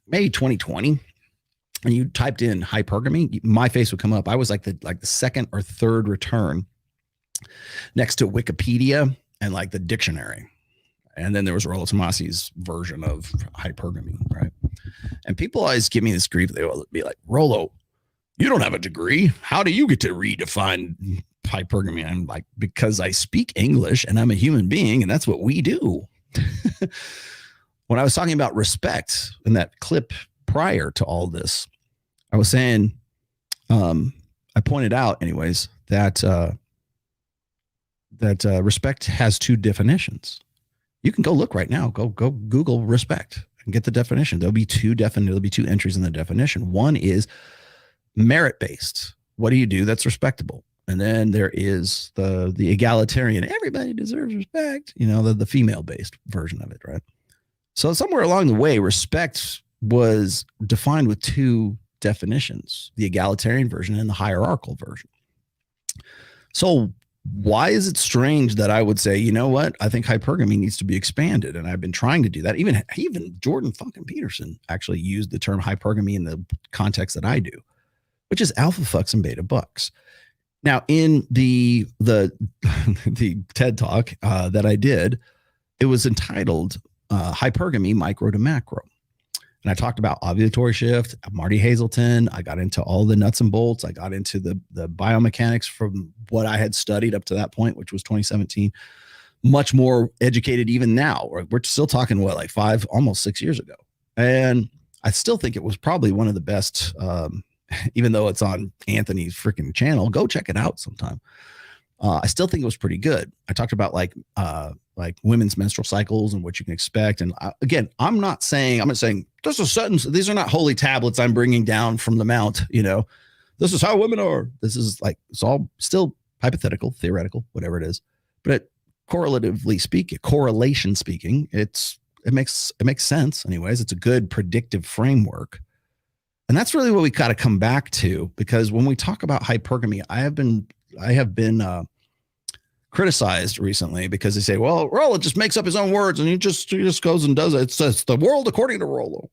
maybe 2020, and you typed in hypergamy, my face would come up. I was like the second or third return next to Wikipedia and like the dictionary. And then there was Rollo Tomassi's version of hypergamy, right? And people always give me this grief. They will be like, Rollo, you don't have a degree. How do you get to redefine hypergamy? I'm like, because I speak English and I'm a human being, and that's what we do. When I was talking about respect in that clip prior to all this, I was saying, I pointed out anyways, that respect has two definitions. You can go look right now. Go Google respect and get the definition. There'll be two entries in the definition. One is merit-based. What do you do that's respectable? And then there is the egalitarian. Everybody deserves respect. The female-based version of it, right? So somewhere along the way, respect was defined with two definitions: the egalitarian version and the hierarchical version. So why is it strange that I would say, you know what? I think hypergamy needs to be expanded. And I've been trying to do that. Even Jordan fucking Peterson actually used the term hypergamy in the context that I do, which is alpha fucks and beta bucks. Now, in the TED talk that I did, it was entitled Hypergamy Micro to Macro. And I talked about ovulatory shift, Marty Hazelton. I got into all the nuts and bolts. I got into the biomechanics from what I had studied up to that point, which was 2017. Much more educated even now. We're still talking, like 5, almost 6 years ago. And I still think it was probably one of the best, even though it's on Anthony's freaking channel. Go check it out sometime. I still think it was pretty good. I talked about like women's menstrual cycles and what you can expect. And again, I'm not saying this is sentence. These are not holy tablets I'm bringing down from the mount. This is how women are. This is like, it's all still hypothetical, theoretical, whatever it is. But correlation speaking, it makes sense. Anyways, it's a good predictive framework. And that's really what we got to come back to, because when we talk about hypergamy, I have been criticized recently because they say, well, Rollo just makes up his own words and he just goes and does it. It's the world according to Rollo.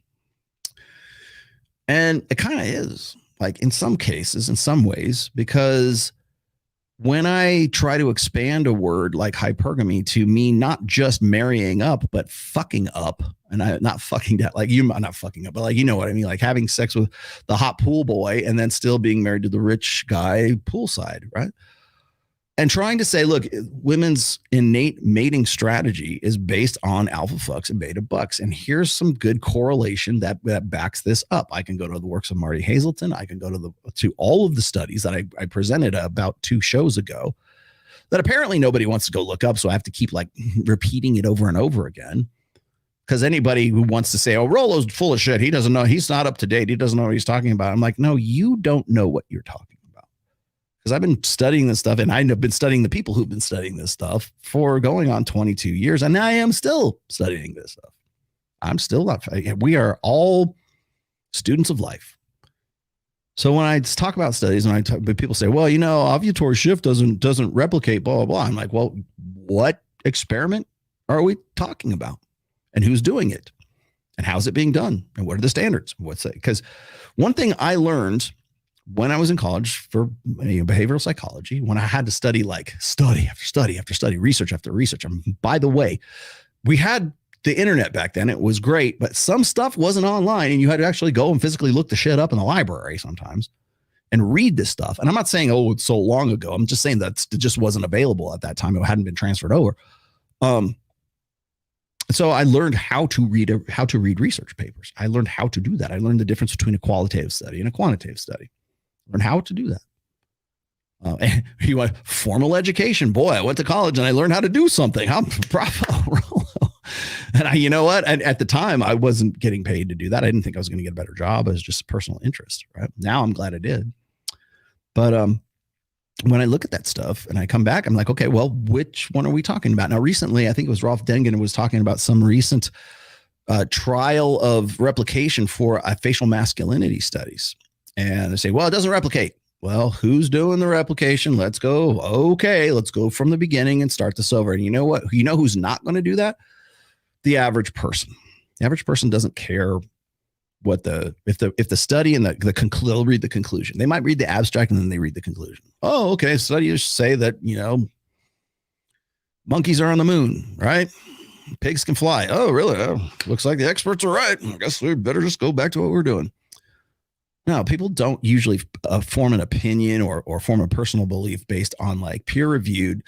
And it kind of is, like, in some cases, in some ways, because when I try to expand a word like hypergamy to mean not just marrying up, but fucking up, and I not fucking that, like you not fucking up, but like, you know what I mean? Like having sex with the hot pool boy and then still being married to the rich guy poolside, right? And trying to say, look, women's innate mating strategy is based on alpha fucks and beta bucks. And here's some good correlation that backs this up. I can go to the works of Marty Hazelton. I can go to all of the studies that I presented about 2 shows ago that apparently nobody wants to go look up. So I have to keep like repeating it over and over again. Because anybody who wants to say, oh, Rollo's full of shit, he doesn't know, he's not up to date, he doesn't know what he's talking about. I'm like, no, you don't know what you're talking about. Because I've been studying this stuff, and I've been studying the people who've been studying this stuff for going on 22 years, and I am still studying this stuff. I'm still not. We are all students of life. So when I talk about studies, and people say, well, you know, ovulatory shift doesn't replicate, blah, blah, blah. I'm like, well, what experiment are we talking about? And who's doing it? And how's it being done? And what are the standards? What's it? Because one thing I learned when I was in college for behavioral psychology, when I had to study after study after study, research after research. And by the way, we had the internet back then. It was great, but some stuff wasn't online, and you had to actually go and physically look the shit up in the library sometimes and read this stuff. And I'm not saying, oh, it's so long ago. I'm just saying that it just wasn't available at that time. It hadn't been transferred over. So I learned how to read research papers. I learned how to do that. I learned the difference between a qualitative study and a quantitative study. Learn how to do that. And you want formal education. Boy, I went to college and I learned how to do something. I'm bravo, Rollo. And you know what? At the time, I wasn't getting paid to do that. I didn't think I was going to get a better job. It was just a personal interest. Right now, I'm glad I did. But when I look at that stuff and I come back, I'm like, okay, well, which one are we talking about? Now, recently, I think it was Rolf Dengen was talking about some recent trial of replication for facial masculinity studies. And they say, well, it doesn't replicate. Well, who's doing the replication? Let's go. Okay, let's go from the beginning and start this over. And you know what? You know who's not going to do that? The average person. The average person doesn't care what if the study and they'll read the conclusion. They might read the abstract and then they read the conclusion. Oh, okay. Studies say that, you know, monkeys are on the moon, right? Pigs can fly. Oh, really? Oh, looks like the experts are right. I guess we better just go back to what we're doing. No, people don't usually form an opinion or form a personal belief based on like peer-reviewed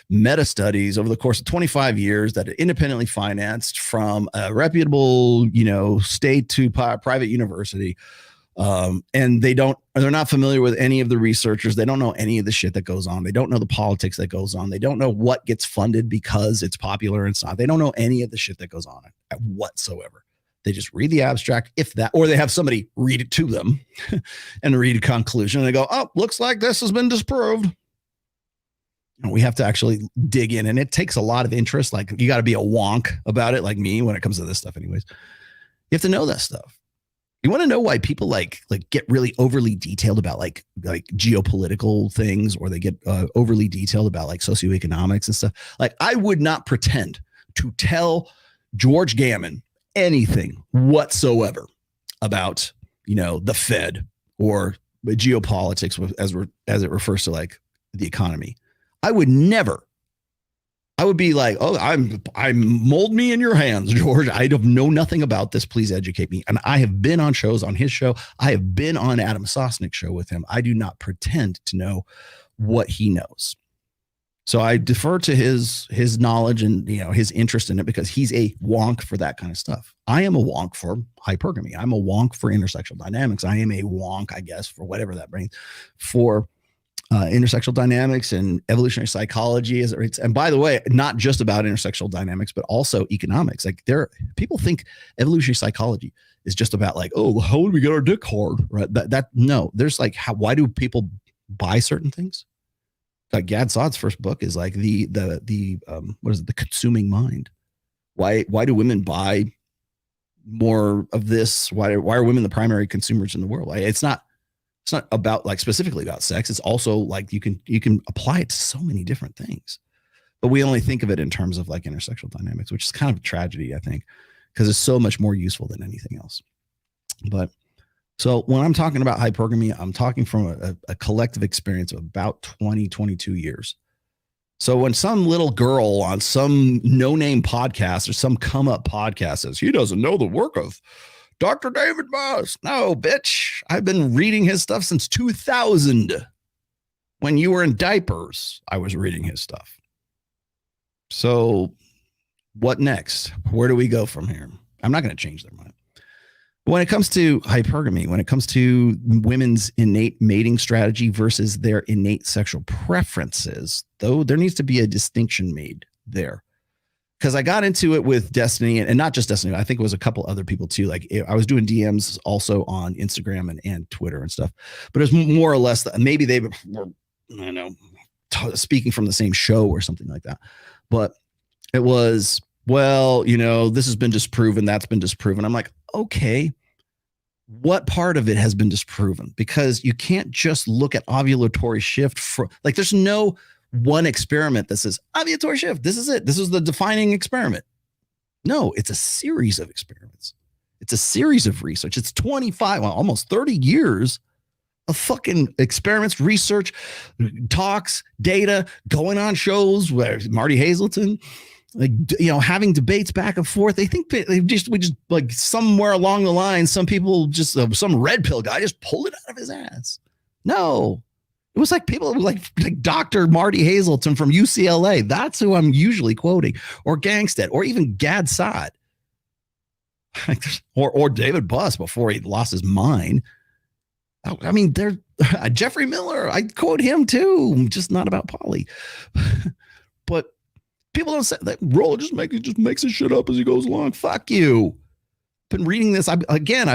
meta studies over the course of 25 years that are independently financed from a reputable, you know, state to private university. And they're not familiar with any of the researchers. They don't know any of the shit that goes on. They don't know the politics that goes on. They don't know what gets funded because it's popular and it's not. They don't know any of the shit that goes on whatsoever. They just read the abstract, if that, or they have somebody read it to them and read a conclusion. And they go, oh, looks like this has been disproved. And we have to actually dig in. And it takes a lot of interest. Like you got to be a wonk about it, like me, when it comes to this stuff anyways. You have to know that stuff. You want to know why people like get really overly detailed about like geopolitical things, or they get overly detailed about like socioeconomics and stuff. Like I would not pretend to tell George Gammon anything whatsoever about, you know, the Fed or geopolitics as it refers to like the economy. I would be like, oh, I'm mold me in your hands, George. I know nothing about this. Please educate me. And I have been on shows on his show. I have been on Adam Sosnick's show with him. I do not pretend to know what he knows. So I defer to his knowledge and, you know, his interest in it because he's a wonk for that kind of stuff. I am a wonk for hypergamy. I'm a wonk for intersexual dynamics. I am a wonk, I guess, for whatever that brings, for intersexual dynamics and evolutionary psychology. And by the way, not just about intersexual dynamics, but also economics. Like people think evolutionary psychology is just about like, oh, how do we get our dick hard? Right? No, there's like, why do people buy certain things? Like Gad Saad's first book is like the what is it? The consuming mind. Why do women buy more of this? Why are women the primary consumers in the world? It's not about like specifically about sex. It's also like you can apply it to so many different things, but we only think of it in terms of like intersexual dynamics, which is kind of a tragedy, I think, because it's so much more useful than anything else. But So when I'm talking about hypergamy, I'm talking from a collective experience of about 20, 22 years. So when some little girl on some no-name podcast or some come-up podcast says, he doesn't know the work of Dr. David Moss. No, bitch. I've been reading his stuff since 2000. When you were in diapers, I was reading his stuff. So what next? Where do we go from here? I'm not going to change their mind. When it comes to hypergamy, when it comes to women's innate mating strategy versus their innate sexual preferences, though, there needs to be a distinction made there. Because I got into it with Destiny, and not just Destiny, I think it was a couple other people too. Like I was doing DMs also on Instagram and Twitter and stuff. But it's more or less that maybe they were, I don't know, speaking from the same show or something like that. But it was, well, you know, this has been disproven, that's been disproven. I'm like, okay, what part of it has been disproven? Because you can't just look at ovulatory shift for, like, there's no one experiment that says ovulatory shift, this is it, this is the defining experiment. No, it's a series of experiments. It's a series of research. It's 25, well, almost 30 years of fucking experiments, research, talks, data, going on shows where Marty Hazelton, like, you know, having debates back and forth. They think we just like somewhere along the line, some people just some red pill guy just pulled it out of his ass. No, it was like people like Dr. Marty Hazelton from UCLA. That's who I'm usually quoting, or Gangstead, or even Gad Saad, or David Buss before he lost his mind. I mean, they're Jeffrey Miller. I quote him too, just not about poly. But people don't say that Rollo just makes his shit up as he goes along. Fuck you. Been reading this. I've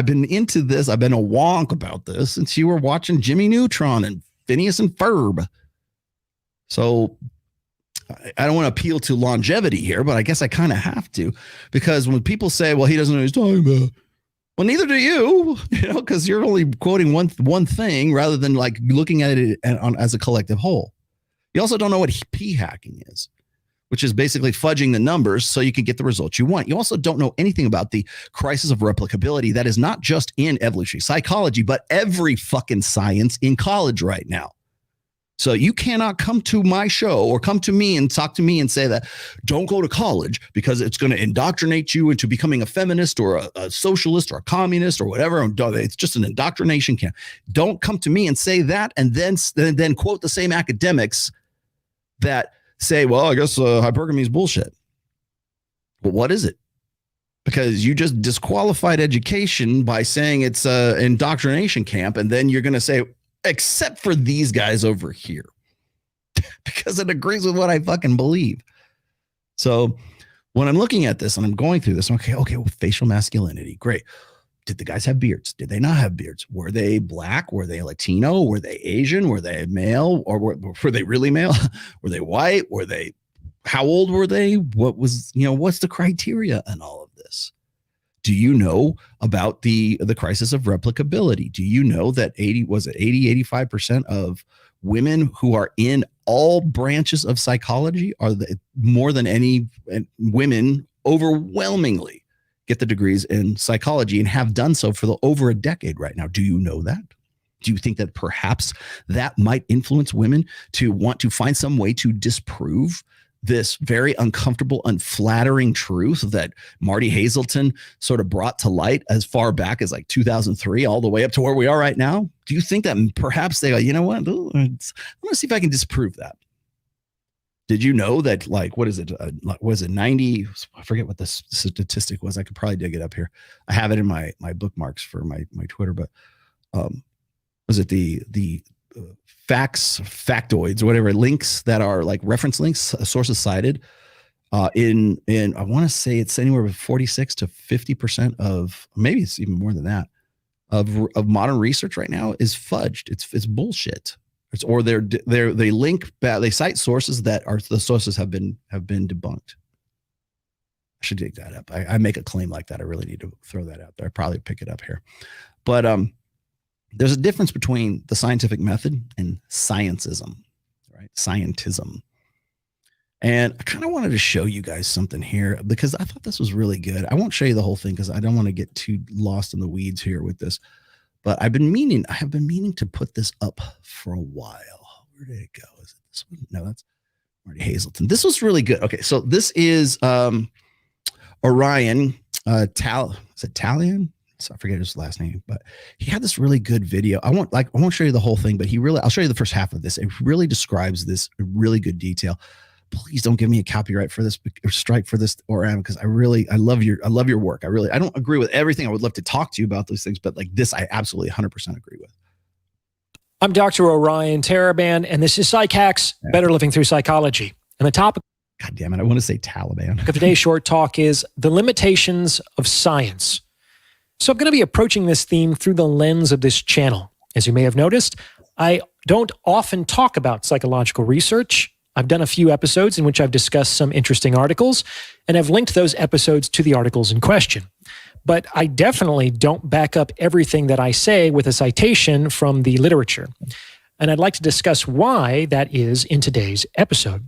been into this. I've been a wonk about this since you were watching Jimmy Neutron and Phineas and Ferb. So I don't want to appeal to longevity here, but I guess I kind of have to, because when people say, well, he doesn't know what he's talking about. Well, neither do you, because you're only quoting one thing rather than like looking at it as a collective whole. You also don't know what p hacking is, which is basically fudging the numbers so you can get the results you want. You also don't know anything about the crisis of replicability that is not just in evolutionary psychology, but every fucking science in college right now. So you cannot come to my show or come to me and talk to me and say that don't go to college because it's going to indoctrinate you into becoming a feminist or a socialist or a communist or whatever. It's just an indoctrination camp. Don't come to me and say that and then quote the same academics that say, well, I guess hypergamy is bullshit. Well, what is it? Because you just disqualified education by saying it's an indoctrination camp, and then you're going to say, except for these guys over here, because it agrees with what I fucking believe. So when I'm looking at this and I'm going through this, okay, well, facial masculinity, great. Did the guys have beards? Did they not have beards? Were they black? Were they Latino? Were they Asian? Were they male? Or were they really male? Were they white? How old were they? What was, what's the criteria in all of this? Do you know about the crisis of replicability? Do you know that 85% of women who are in all branches of psychology are more than any women overwhelmingly get the degrees in psychology and have done so for over a decade right now? Do you know that? Do you think that perhaps that might influence women to want to find some way to disprove this very uncomfortable, unflattering truth that Marty Hazelton sort of brought to light as far back as like 2003, all the way up to where we are right now? Do you think that perhaps they go, you know what? I'm going to see if I can disprove that. Did you know that, like, what is it? Was it 90? I forget what the statistic was. I could probably dig it up here. I have it in my bookmarks for my Twitter, but was it the factoids, whatever, links that are like reference links, sources cited in I want to say it's anywhere from 46 to 50% of, maybe it's even more than that, of modern research right now is fudged. It's bullshit. Or they link back, they cite sources that are the sources have been debunked. I should dig that up. I make a claim like that. I really need to throw that out there. I probably pick it up here, but there's a difference between the scientific method and scientism, right? Scientism. And I kind of wanted to show you guys something here because I thought this was really good. I won't show you the whole thing because I don't want to get too lost in the weeds here with this. But I have been meaning to put this up for a while. Where did it go? Is it this one? No, that's Marty Hazelton. This was really good. Okay, so this is Orion is it Talion? So I forget his last name, but he had this really good video. I won't show you the whole thing, but I'll show you the first half of this. It really describes this in really good detail. Please don't give me a copyright for this or strike for this, because I love your work. I don't agree with everything. I would love to talk to you about those things, but like this, I absolutely 100% agree with. I'm Dr. Orion Taraban, and this is Psych Hacks, Better Living Through Psychology. And the topic, God damn it, I want to say Taliban. Of today's short talk is the limitations of science. So I'm going to be approaching this theme through the lens of this channel. As you may have noticed, I don't often talk about psychological research. I've done a few episodes in which I've discussed some interesting articles, and I've linked those episodes to the articles in question. But I definitely don't back up everything that I say with a citation from the literature. And I'd like to discuss why that is in today's episode.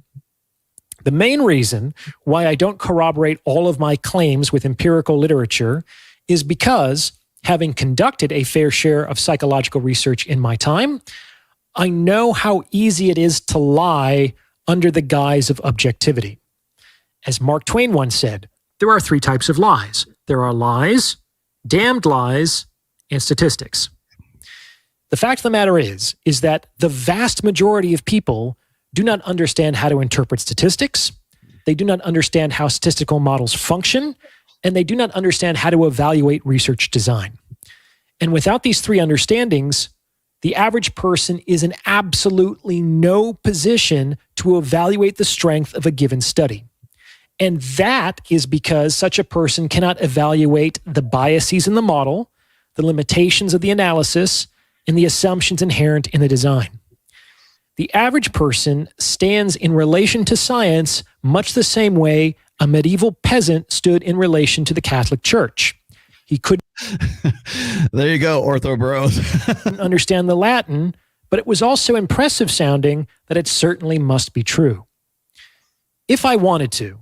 The main reason why I don't corroborate all of my claims with empirical literature is because, having conducted a fair share of psychological research in my time, I know how easy it is to lie under the guise of objectivity. As Mark Twain once said, there are 3 types of lies. There are lies, damned lies, and statistics. The fact of the matter is that the vast majority of people do not understand how to interpret statistics, they do not understand how statistical models function, and they do not understand how to evaluate research design. And without these 3 understandings, the average person is in absolutely no position to evaluate the strength of a given study. And that is because such a person cannot evaluate the biases in the model, the limitations of the analysis, and the assumptions inherent in the design. The average person stands in relation to science much the same way a medieval peasant stood in relation to the Catholic Church. He couldn't there you go, Ortho Bros. understand the Latin, but it was also impressive sounding that it certainly must be true. If I wanted to,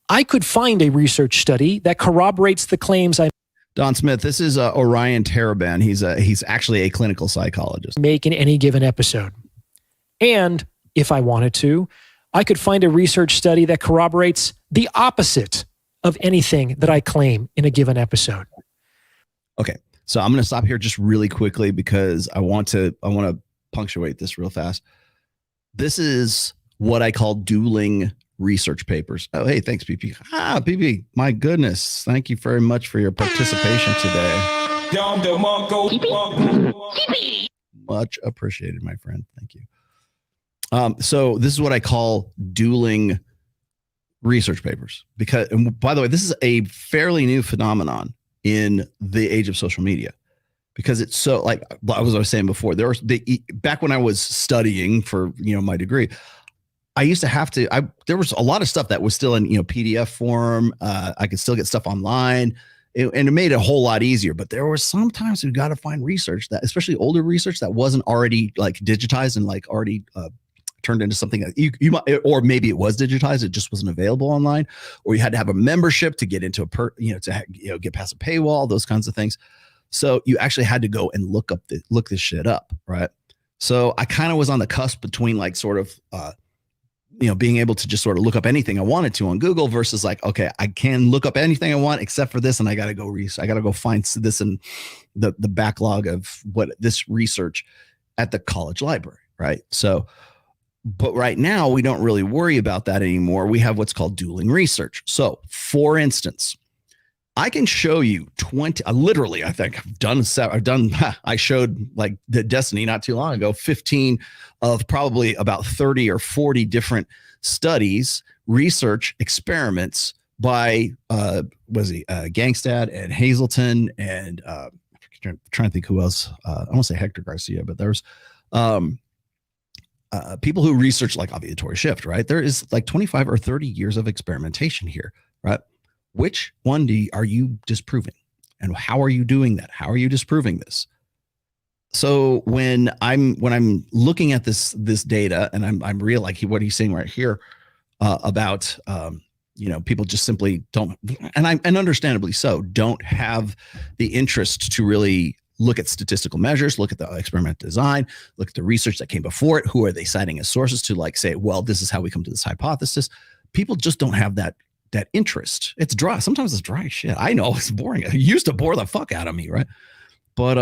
I could find a research study that corroborates the claims I Don Smith, this is Orion Taraban. He's actually a clinical psychologist. Make in any given episode. And if I wanted to, I could find a research study that corroborates the opposite of anything that I claim in a given episode. Okay, so I'm going to stop here just really quickly because I want to punctuate this real fast. This is what I call dueling research papers. Oh, hey, thanks, PP. PP, my goodness. Thank you very much for your participation today. Much appreciated, my friend. Thank you. So this is what I call dueling research papers because, and by the way, this is a fairly new phenomenon in the age of social media because it's so like I was saying before, back when I was studying for, my degree, I used to have to, there was a lot of stuff that was still in, PDF form. I could still get stuff online and it made it a whole lot easier, but there was sometimes you got to find research that, especially older research that wasn't already like digitized and like already, turned into something that you might, or maybe it was digitized, it just wasn't available online, or you had to have a membership to get into get past a paywall, those kinds of things. So you actually had to go and look this shit up, right? So I kind of was on the cusp between like sort of, being able to just sort of look up anything I wanted to on Google versus like, okay, I can look up anything I want except for this, and I got to go find this in the backlog of what this research at the college library, right? So. But right now, we don't really worry about that anymore. We have what's called dueling research. So, for instance, I can show you 20, literally, I think I showed like the Destiny not too long ago, 15 of probably about 30 or 40 different studies, research experiments by, Gangstad and Hazelton and trying to think who else. I won't say Hector Garcia, but there's people who research like ovulatory shift, right? There is like 25 or 30 years of experimentation here, right? Which one are you disproving? And how are you doing that? How are you disproving this? So when I'm looking at this data and I'm real like what he's saying right here about people just simply don't, and understandably so, don't have the interest to really look at statistical measures, look at the experiment design, look at the research that came before it. Who are they citing as sources to like say, well, this is how we come to this hypothesis. People just don't have that interest. It's dry. Sometimes it's dry shit. I know it's boring. It used to bore the fuck out of me, right? But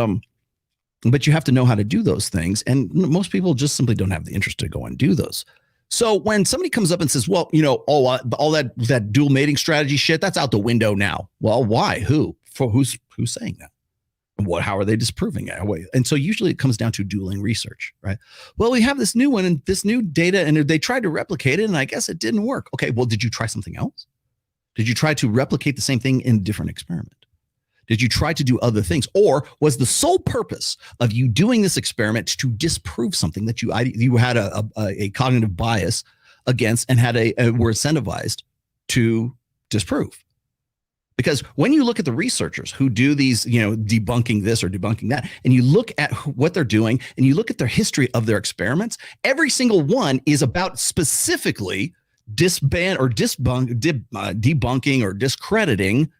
you have to know how to do those things. And most people just simply don't have the interest to go and do those. So when somebody comes up and says, well, all that dual mating strategy shit, that's out the window now. Well, why? Who's saying that? How are they disproving it? And so usually it comes down to dueling research, right? Well, we have this new one and this new data, and they tried to replicate it, and I guess it didn't work. Okay, well, did you try something else? Did you try to replicate the same thing in a different experiment? Did you try to do other things? Or was the sole purpose of you doing this experiment to disprove something that you had a cognitive bias against and were incentivized to disprove? Because when you look at the researchers who do these, debunking this or debunking that, and you look at what they're doing and you look at their history of their experiments, every single one is about specifically debunking or discrediting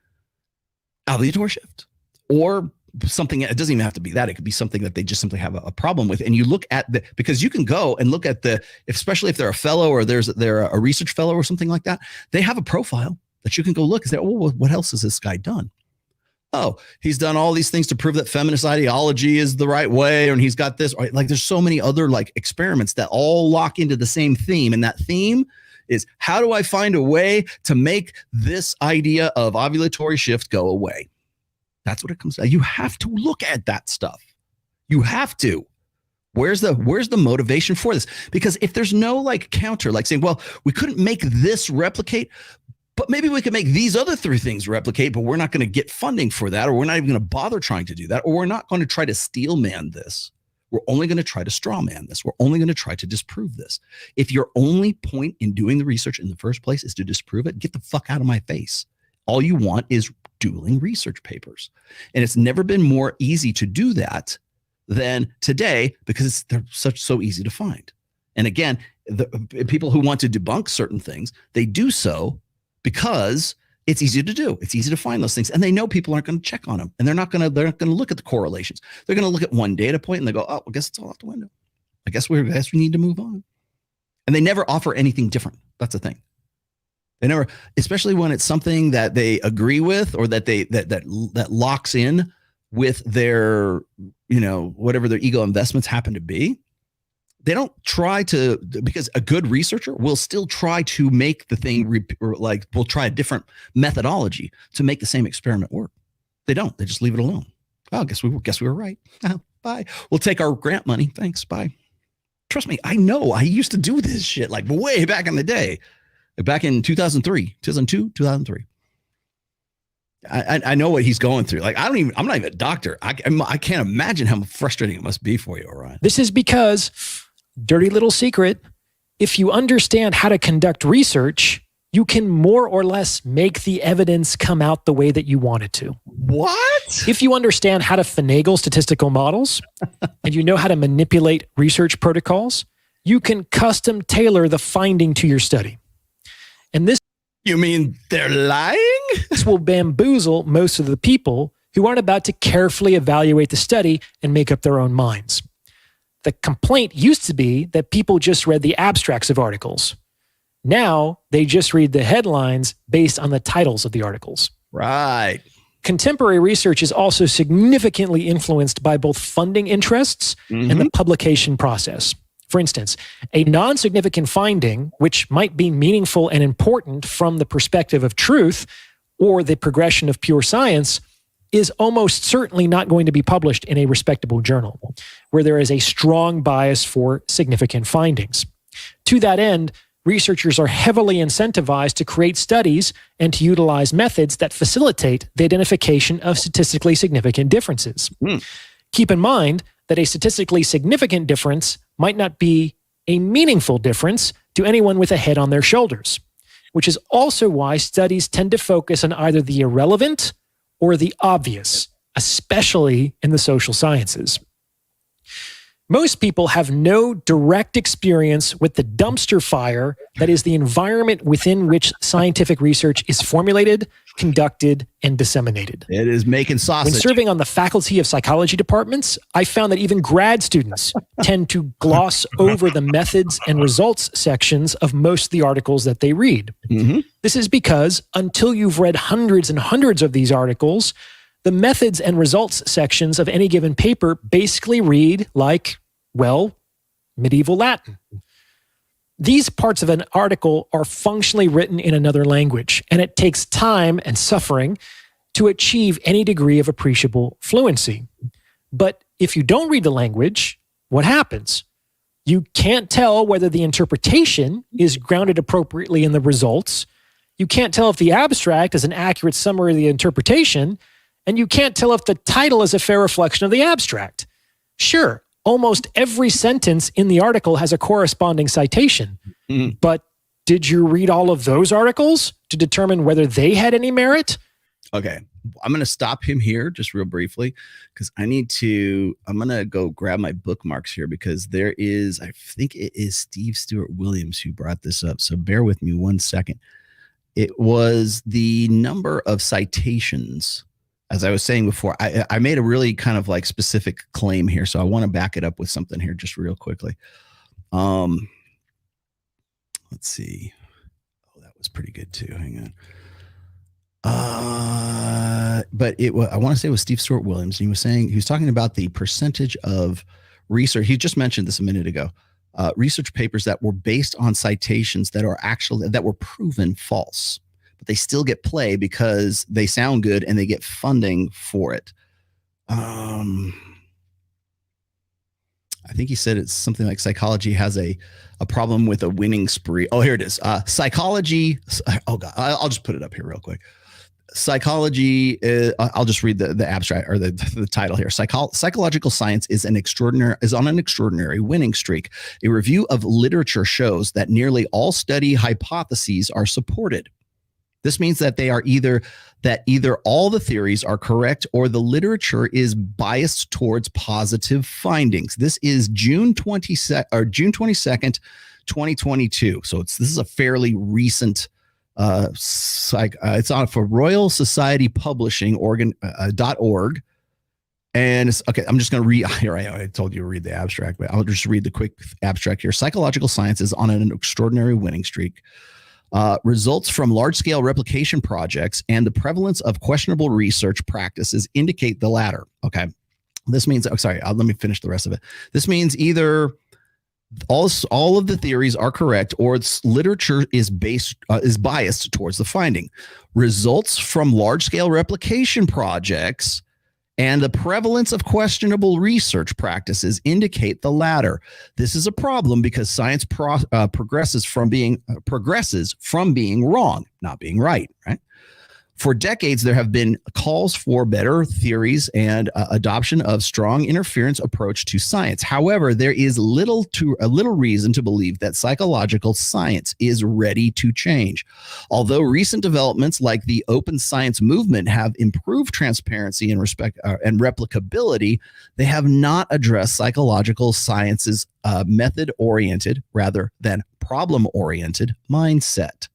ovulatory shift or something. It doesn't even have to be that. It could be something that they just simply have a problem with. And you look at because you can go and look at especially if they're a fellow or they're a research fellow or something like that, they have a profile that you can go look and say, oh, well, what else has this guy done? Oh, he's done all these things to prove that feminist ideology is the right way. And he's got this, right? Like there's so many other like experiments that all lock into the same theme. And that theme is, how do I find a way to make this idea of ovulatory shift go away? That's what it comes down. You have to look at that stuff. You have to. Where's the motivation for this? Because if there's no like counter, like saying, well, we couldn't make this replicate, but maybe we could make these other three things replicate, but we're not going to get funding for that, or we're not even going to bother trying to do that, or we're not going to try to steel man this. We're only going to try to straw man this. We're only going to try to disprove this. If your only point in doing the research in the first place is to disprove it, get the fuck out of my face. All you want is dueling research papers. And it's never been more easy to do that than today because they're so easy to find. And again, the people who want to debunk certain things, they do so because it's easy to do. It's easy to find those things. And they know people aren't going to check on them. And they're not going to look at the correlations. They're going to look at one data point and they go, oh, I guess it's all out the window. I guess we need to move on. And they never offer anything different. That's the thing. They never, especially when it's something that they agree with or that that locks in with their, whatever their ego investments happen to be. They don't try to, because a good researcher will still try to make the thing we'll try a different methodology to make the same experiment work. They don't. They just leave it alone. Oh, guess we were right. Oh, bye. We'll take our grant money. Thanks. Bye. Trust me. I know. I used to do this shit like way back in the day, back in 2002, 2003. I know what he's going through. Like I'm not even a doctor. I can't imagine how frustrating it must be for you, Orion. This is because, dirty little secret, if you understand how to conduct research, you can more or less make the evidence come out the way that you want it to. What? If you understand how to finagle statistical models and you know how to manipulate research protocols, you can custom tailor the finding to your study. And this... You mean they're lying? This will bamboozle most of the people who aren't about to carefully evaluate the study and make up their own minds. The complaint used to be that people just read the abstracts of articles. Now, they just read the headlines based on the titles of the articles. Right. Contemporary research is also significantly influenced by both funding interests and the publication process. For instance, a non-significant finding, which might be meaningful and important from the perspective of truth or the progression of pure science, is almost certainly not going to be published in a respectable journal, where there is a strong bias for significant findings. To that end, researchers are heavily incentivized to create studies and to utilize methods that facilitate the identification of statistically significant differences. Keep in mind that a statistically significant difference might not be a meaningful difference to anyone with a head on their shoulders, which is also why studies tend to focus on either the irrelevant or the obvious, especially in the social sciences. Most people have no direct experience with the dumpster fire that is the environment within which scientific research is formulated, conducted, and disseminated. It is making sausage. When serving on the faculty of psychology departments, I found that even grad students tend to gloss over the methods and results sections of most of the articles that they read. Mm-hmm. This is because until you've read hundreds and hundreds of these articles, the methods and results sections of any given paper basically read like, well, medieval Latin. These parts of an article are functionally written in another language, and it takes time and suffering to achieve any degree of appreciable fluency. But if you don't read the language, what happens? You can't tell whether the interpretation is grounded appropriately in the results. You can't tell if the abstract is an accurate summary of the interpretation, and you can't tell if the title is a fair reflection of the abstract. Sure, almost every sentence in the article has a corresponding citation. Mm-hmm. But did you read all of those articles to determine whether they had any merit? Okay, I'm going to stop him here just real briefly because I'm going to go grab my bookmarks here because there is, I think it is Steve Stewart Williams who brought this up. So bear with me 1 second. It was the number of citations. As I was saying before, I made a really kind of like specific claim here. So I want to back it up with something here just real quickly. Let's see. Oh, that was pretty good too. Hang on. But I want to say it was Steve Stewart Williams. He was talking about the percentage of research. He just mentioned this a minute ago. Research papers that were based on citations that were proven false. But they still get play because they sound good and they get funding for it. I think he said it's something like psychology has a problem with a winning spree. Oh, here it is. Psychology. Oh God, I'll just put it up here real quick. Psychology. I'll just read the abstract or the title here. Psychological science is on an extraordinary winning streak. A review of literature shows that nearly all study hypotheses are supported. This means that either all the theories are correct or the literature is biased towards positive findings. This is June 22nd, 2022. So this is a fairly recent it's on for Royal Society Publishing .org. And it's okay. I'm just going to read here. I told you to read the abstract, but I'll just read the quick abstract here. Psychological science is on an extraordinary winning streak. Results from large-scale replication projects and the prevalence of questionable research practices indicate the latter. Okay, this means. Let me finish the rest of it. This means either all of the theories are correct, or its literature is biased towards the finding. Results from large-scale replication projects and the prevalence of questionable research practices indicate the latter. This is a problem because science progresses from being wrong, not being right, right? For decades, there have been calls for better theories and adoption of strong interference approach to science. However, there is little reason to believe that psychological science is ready to change. Although recent developments like the open science movement have improved transparency and respect and replicability, they have not addressed psychological science's method-oriented rather than problem-oriented mindset.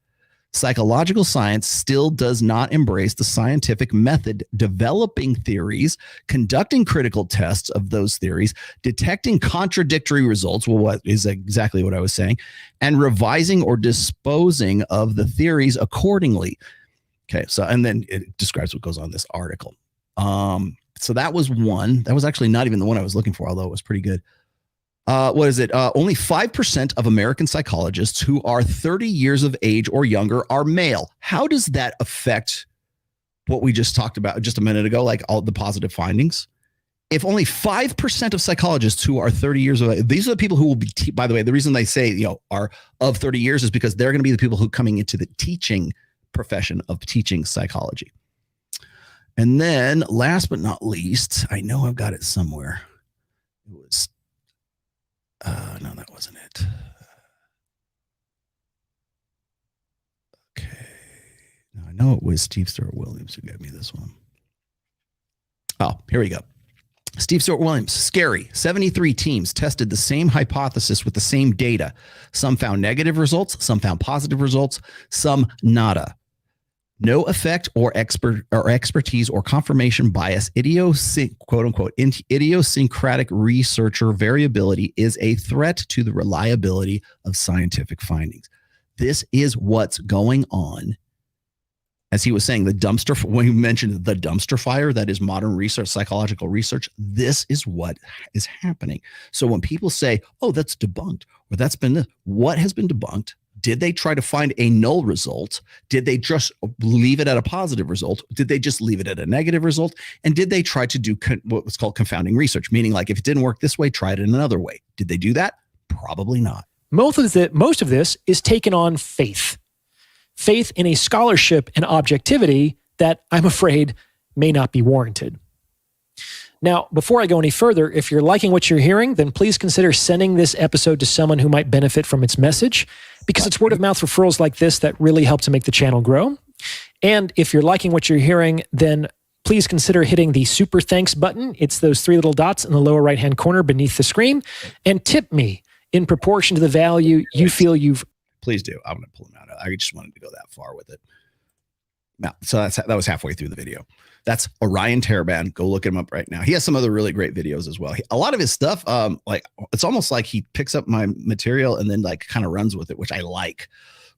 Psychological science still does not embrace the scientific method, developing theories, conducting critical tests of those theories, detecting contradictory results, well, what is exactly what I was saying, and revising or disposing of the theories accordingly. Okay, so and then it describes what goes on in this article. So that was one. That was actually not even the one I was looking for, although it was pretty good. What is it? Only 5% of American psychologists who are 30 years of age or younger are male. How does that affect what we just talked about just a minute ago, like all the positive findings? If only 5% of psychologists who are 30 years of age, these are the people who will be, by the way, the reason they say, are of 30 years is because they're going to be the people who are coming into the teaching profession of teaching psychology. And then last but not least, I know I've got it somewhere. It was no, that wasn't it. Okay. No, I know it was Steve Stewart Williams who gave me this one. Oh, here we go. Steve Stewart Williams, scary. 73 teams tested the same hypothesis with the same data. Some found negative results, some found positive results, some nada. No effect or expertise or confirmation bias, quote unquote, idiosyncratic researcher variability is a threat to the reliability of scientific findings. This is what's going on. As he was saying, when he mentioned the dumpster fire, that is modern research, psychological research, this is what is happening. So when people say, oh, that's debunked, or that's been, what has been debunked? Did they try to find a null result? Did they just leave it at a positive result? Did they just leave it at a negative result? And did they try to do what was called confounding research? Meaning like, if it didn't work this way, try it in another way. Did they do that? Probably not. Most of this is taken on faith. Faith in a scholarship and objectivity that I'm afraid may not be warranted. Now, before I go any further, if you're liking what you're hearing, then please consider sending this episode to someone who might benefit from its message, because it's word of mouth referrals like this that really help to make the channel grow. And if you're liking what you're hearing, then please consider hitting the super thanks button. It's those 3 little dots in the lower right-hand corner beneath the screen, and tip me in proportion to the value you feel you've. Please do. I'm going to pull them out. I just wanted to go that far with it. Now, so that was halfway through the video. That's Orion Taraban. Go look him up right now. He has some other really great videos as well. A lot of his stuff, like it's almost like he picks up my material and then like kind of runs with it, which I like.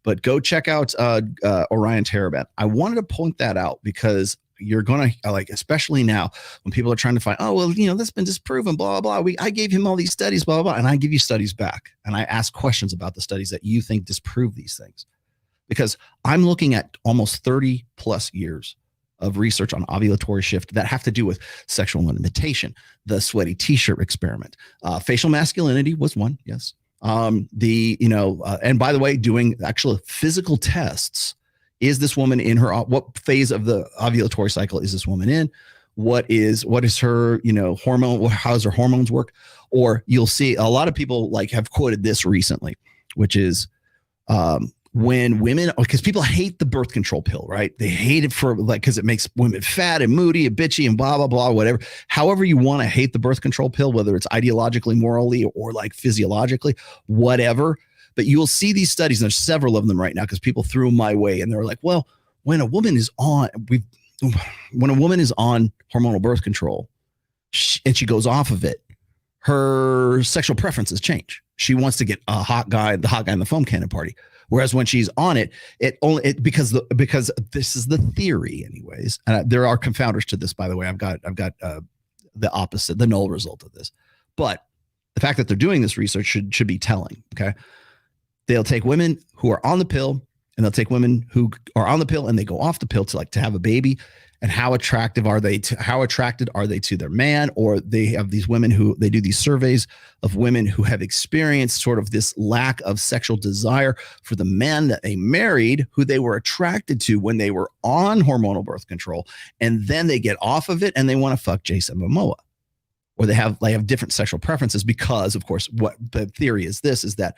But go check out Orion Taraban. I wanted to point that out because you're going to like, especially now when people are trying to find, oh, well, that's been disproven, blah, blah, blah. I gave him all these studies, blah, blah, blah. And I give you studies back. And I ask questions about the studies that you think disprove these things. Because I'm looking at almost 30 plus years of research on ovulatory shift that have to do with sexual limitation, the sweaty t-shirt experiment, facial masculinity was one. Yes. And by the way, doing actual physical tests. Is this woman in her, what phase of the ovulatory cycle is this woman in? What is her, hormone, how does her hormones work? Or you'll see a lot of people like have quoted this recently, which is, when women, because people hate the birth control pill, right? They hate it for like, because it makes women fat and moody and bitchy and blah, blah, blah, whatever. However you want to hate the birth control pill, whether it's ideologically, morally, or like physiologically, whatever. But you will see these studies, and there's several of them right now because people threw them my way, and they're like, well, when a woman is on hormonal birth control and she goes off of it, her sexual preferences change. She wants to get the hot guy in the foam cannon party. Whereas when she's on it, because this is the theory, anyways. There are confounders to this, by the way. I've got the opposite, the null result of this. But the fact that they're doing this research should be telling. Okay, they'll take women who are on the pill, and they'll take women who are on the pill and they go off the pill to have a baby. And how attracted are they to their man? Or they have these women who they do these surveys of women who have experienced sort of this lack of sexual desire for the man that they married, who they were attracted to when they were on hormonal birth control. And then they get off of it and they want to fuck Jason Momoa. Or they have different sexual preferences because, of course, what the theory is that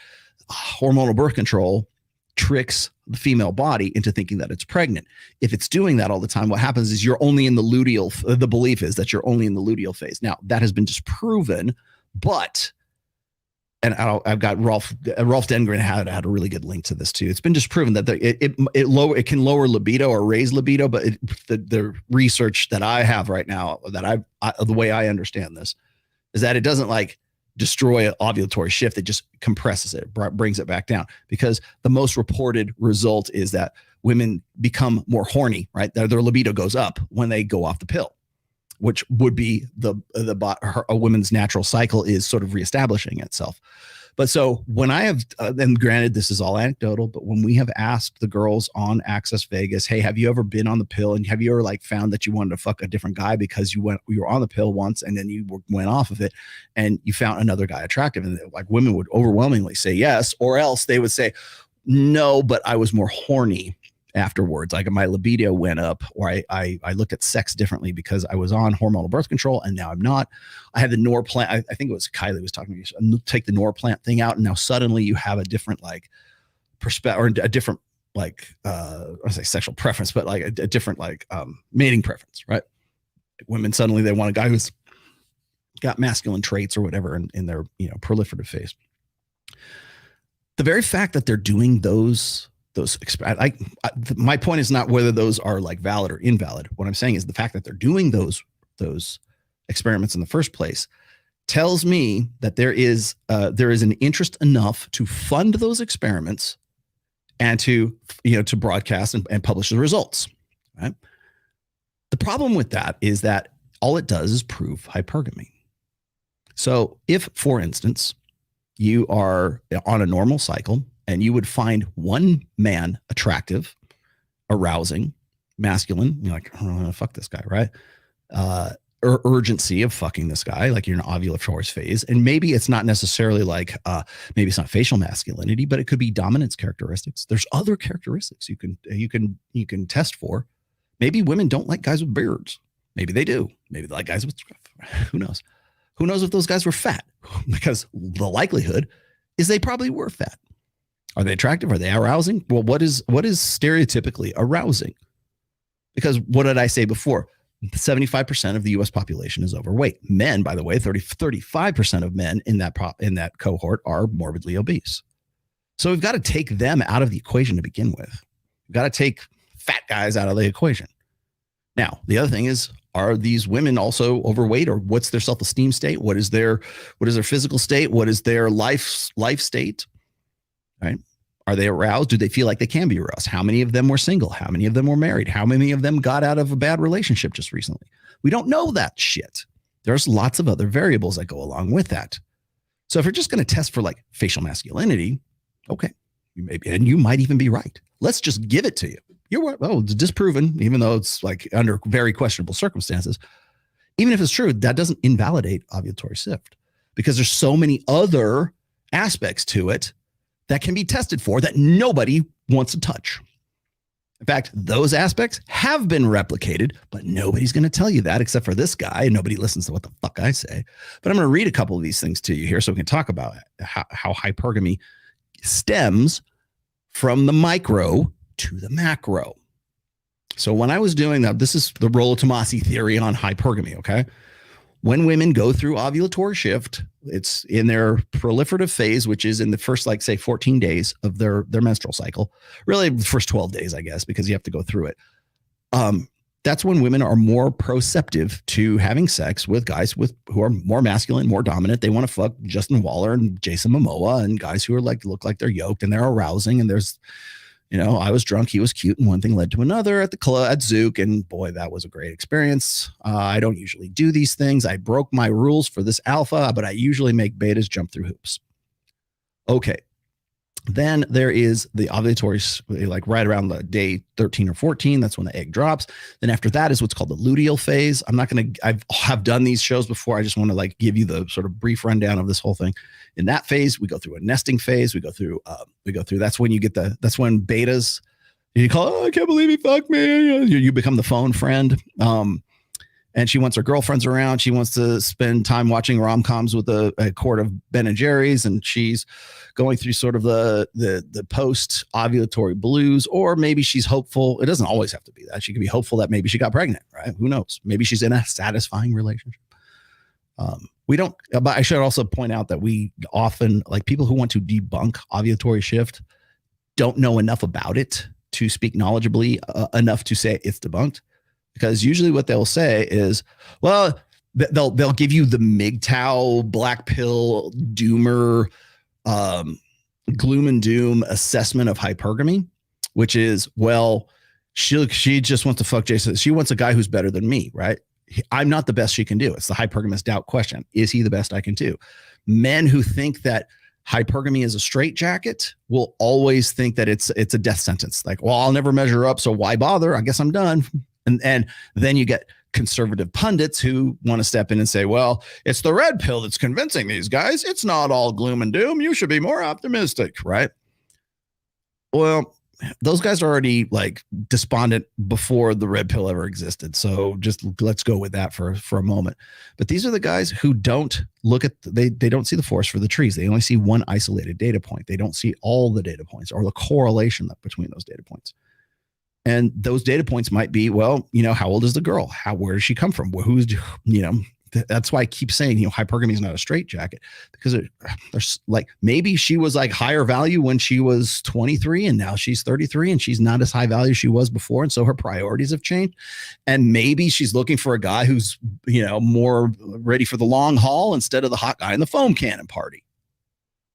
hormonal birth control tricks the female body into thinking that it's pregnant. If it's doing that all the time, what happens is you're only in the luteal. The belief is that you're only in the luteal phase. Now that has been disproven, but I've got Rolf Dengren had a really good link to this too. It's been disproven that it can lower libido or raise libido, but the research that I have right now, that the way I understand this, is that it doesn't like destroy an ovulatory shift. It just compresses it, brings it back down, because the most reported result is that women become more horny, right? Their libido goes up when they go off the pill, which would be a woman's natural cycle is sort of reestablishing itself. But so when I have, and granted, this is all anecdotal, but when we have asked the girls on Access Vegas, hey, have you ever been on the pill? And have you ever found that you wanted to fuck a different guy because you were on the pill once and then you went off of it and you found another guy attractive? And women would overwhelmingly say yes, or else they would say, no, but I was more horny afterwards. My libido went up, or I looked at sex differently because I was on hormonal birth control and now I'm not. I had the Norplant. I think it was Kylie was talking to me. Take the Norplant thing out, and now suddenly you have a different perspective, or a different I say sexual preference, but a different mating preference, right? Women suddenly they want a guy who's got masculine traits or whatever in their proliferative phase. The very fact that they're doing my point is not whether those are like valid or invalid. What I'm saying is the fact that they're doing those experiments in the first place tells me that there is an interest enough to fund those experiments and to broadcast and publish the results. Right. The problem with that is that all it does is prove hypergamy. So if, for instance, you are on a normal cycle and you would find one man attractive, arousing, masculine, you're like, oh, fuck this guy, right? Or urgency of fucking this guy, like you're in an ovulatory phase. And maybe it's not necessarily like, maybe it's not facial masculinity, but it could be dominance characteristics. There's other characteristics you can test for. Maybe women don't like guys with beards. Maybe they do. Maybe they like guys with scruff. Who knows? Who knows if those guys were fat? Because the likelihood is they probably were fat. Are they attractive? Are they arousing? Well, what is stereotypically arousing? Because what did I say before? 75% of the U.S. population is overweight. Men, by the way, 35% of men in that cohort are morbidly obese. So we've got to take them out of the equation to begin with. We've got to take fat guys out of the equation. Now, the other thing is, are these women also overweight, or what's their self-esteem state? What is their physical state? What is their life state? Right? Are they aroused? Do they feel like they can be aroused? How many of them were single? How many of them were married? How many of them got out of a bad relationship just recently? We don't know that shit. There's lots of other variables that go along with that. So if you're just going to test for like facial masculinity, okay, you might even be right. Let's just give it to you. You're right. Oh, it's disproven, even though it's like under very questionable circumstances. Even if it's true, that doesn't invalidate ovulatory shift, because there's so many other aspects to it that can be tested for that nobody wants to touch. In fact, those aspects have been replicated, but nobody's going to tell you that except for this guy, and nobody listens to what the fuck I say. But I'm going to read a couple of these things to you here so we can talk about how hypergamy stems from the micro to the macro. So when I was doing that, this is the Rollo Tomassi theory on hypergamy, okay? When women go through ovulatory shift, it's in their proliferative phase, which is in the first, like, say, 14 days of their menstrual cycle. Really, the first 12 days, I guess, because you have to go through it. That's when women are more proceptive to having sex with guys who are more masculine, more dominant. They want to fuck Justin Waller and Jason Momoa and guys who are like look like they're yoked and they're arousing. And there's, I was drunk, he was cute, and one thing led to another at the club at Zook, and boy, that was a great experience. I don't usually do these things. I broke my rules for this alpha, but I usually make betas jump through hoops. Okay. Then there is the ovulatory, like right around the day 13 or 14. That's when the egg drops. Then after that is what's called the luteal phase. I'm not going to, I've done these shows before. I just want to like give you the sort of brief rundown of this whole thing. In that phase, we go through a nesting phase. We go through, that's when you get that's when betas, you call, oh, I can't believe he fucked me. You become the phone friend. And she wants her girlfriends around. She wants to spend time watching rom-coms with a quart of Ben and Jerry's, and she's going through sort of the post-ovulatory blues, or maybe she's hopeful. It doesn't always have to be that. She could be hopeful that maybe she got pregnant, right? Who knows? Maybe she's in a satisfying relationship. But I should also point out that we often, like, people who want to debunk ovulatory shift don't know enough about it to speak knowledgeably enough to say it's debunked. Because usually what they'll say is, well, they'll give you the MGTOW, black pill, doomer, gloom and doom assessment of hypergamy, which is, well, she just wants to fuck Jason. She wants a guy who's better than me, right? I'm not the best she can do. It's the hypergamous doubt question. Is he the best I can do? Men who think that hypergamy is a straitjacket will always think that it's a death sentence. Like, well, I'll never measure up, so why bother? I guess I'm done. And then you get conservative pundits who want to step in and say, well, it's the red pill that's convincing these guys. It's not all gloom and doom. You should be more optimistic, right? Well, those guys are already like despondent before the red pill ever existed. So just let's go with that for a moment. But these are the guys who don't look at, they don't see the forest for the trees. They only see one isolated data point. They don't see all the data points or the correlation between those data points. And those data points might be, well, how old is the girl? Where does she come from? Who's, That's why I keep saying, hypergamy is not a straitjacket, because there's like, maybe she was like higher value when she was 23 and now she's 33 and she's not as high value as she was before. And so her priorities have changed. And maybe she's looking for a guy who's, more ready for the long haul instead of the hot guy in the foam cannon party.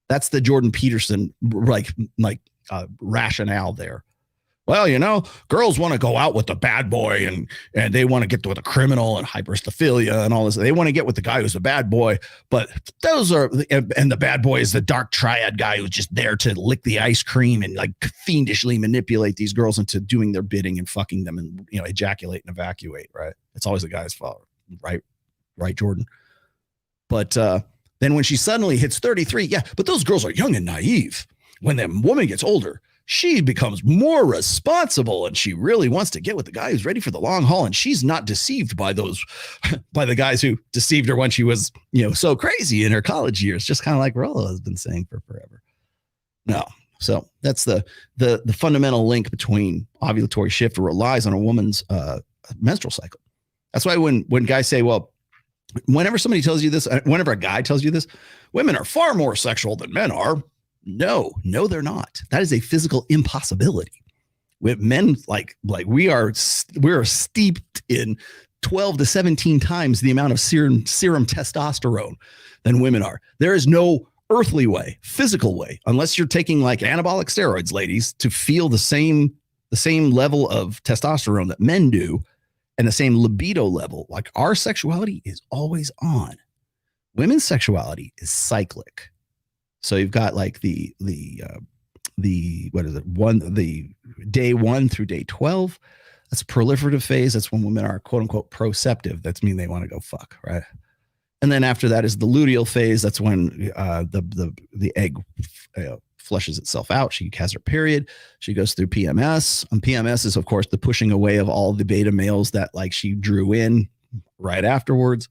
That's the Jordan Peterson, rationale there. Well, girls want to go out with the bad boy and they want to get with a criminal and hyperstophilia and all this. They want to get with the guy who's a bad boy, but and the bad boy is the dark triad guy who's just there to lick the ice cream and like fiendishly manipulate these girls into doing their bidding and fucking them and, ejaculate and evacuate, right? It's always the guy's fault, right? Right, Jordan? But then when she suddenly hits 33, but those girls are young and naive. When the woman gets older, she becomes more responsible and she really wants to get with the guy who's ready for the long haul. And she's not deceived by the guys who deceived her when she was, so crazy in her college years, just kind of like Rollo has been saying for forever. No. So that's the fundamental link between ovulatory shift relies on a woman's menstrual cycle. That's why when guys say, well, whenever somebody tells you this, whenever a guy tells you this, women are far more sexual than men are. No, they're not. That is a physical impossibility. With men, we're steeped in 12 to 17 times the amount of serum testosterone than women are. There is no earthly way, physical way, unless you're taking like anabolic steroids, ladies, to feel the same level of testosterone that men do and the same libido level. Like our sexuality is always on. Women's sexuality is cyclic. So you've got like the day 1 through day 12. That's a proliferative phase. That's when women are quote unquote proceptive. That's mean they want to go fuck, right? And then after that is the luteal phase. That's when the egg flushes itself out. She has her period. She goes through PMS. And PMS is of course the pushing away of all the beta males that like she drew in right afterwards,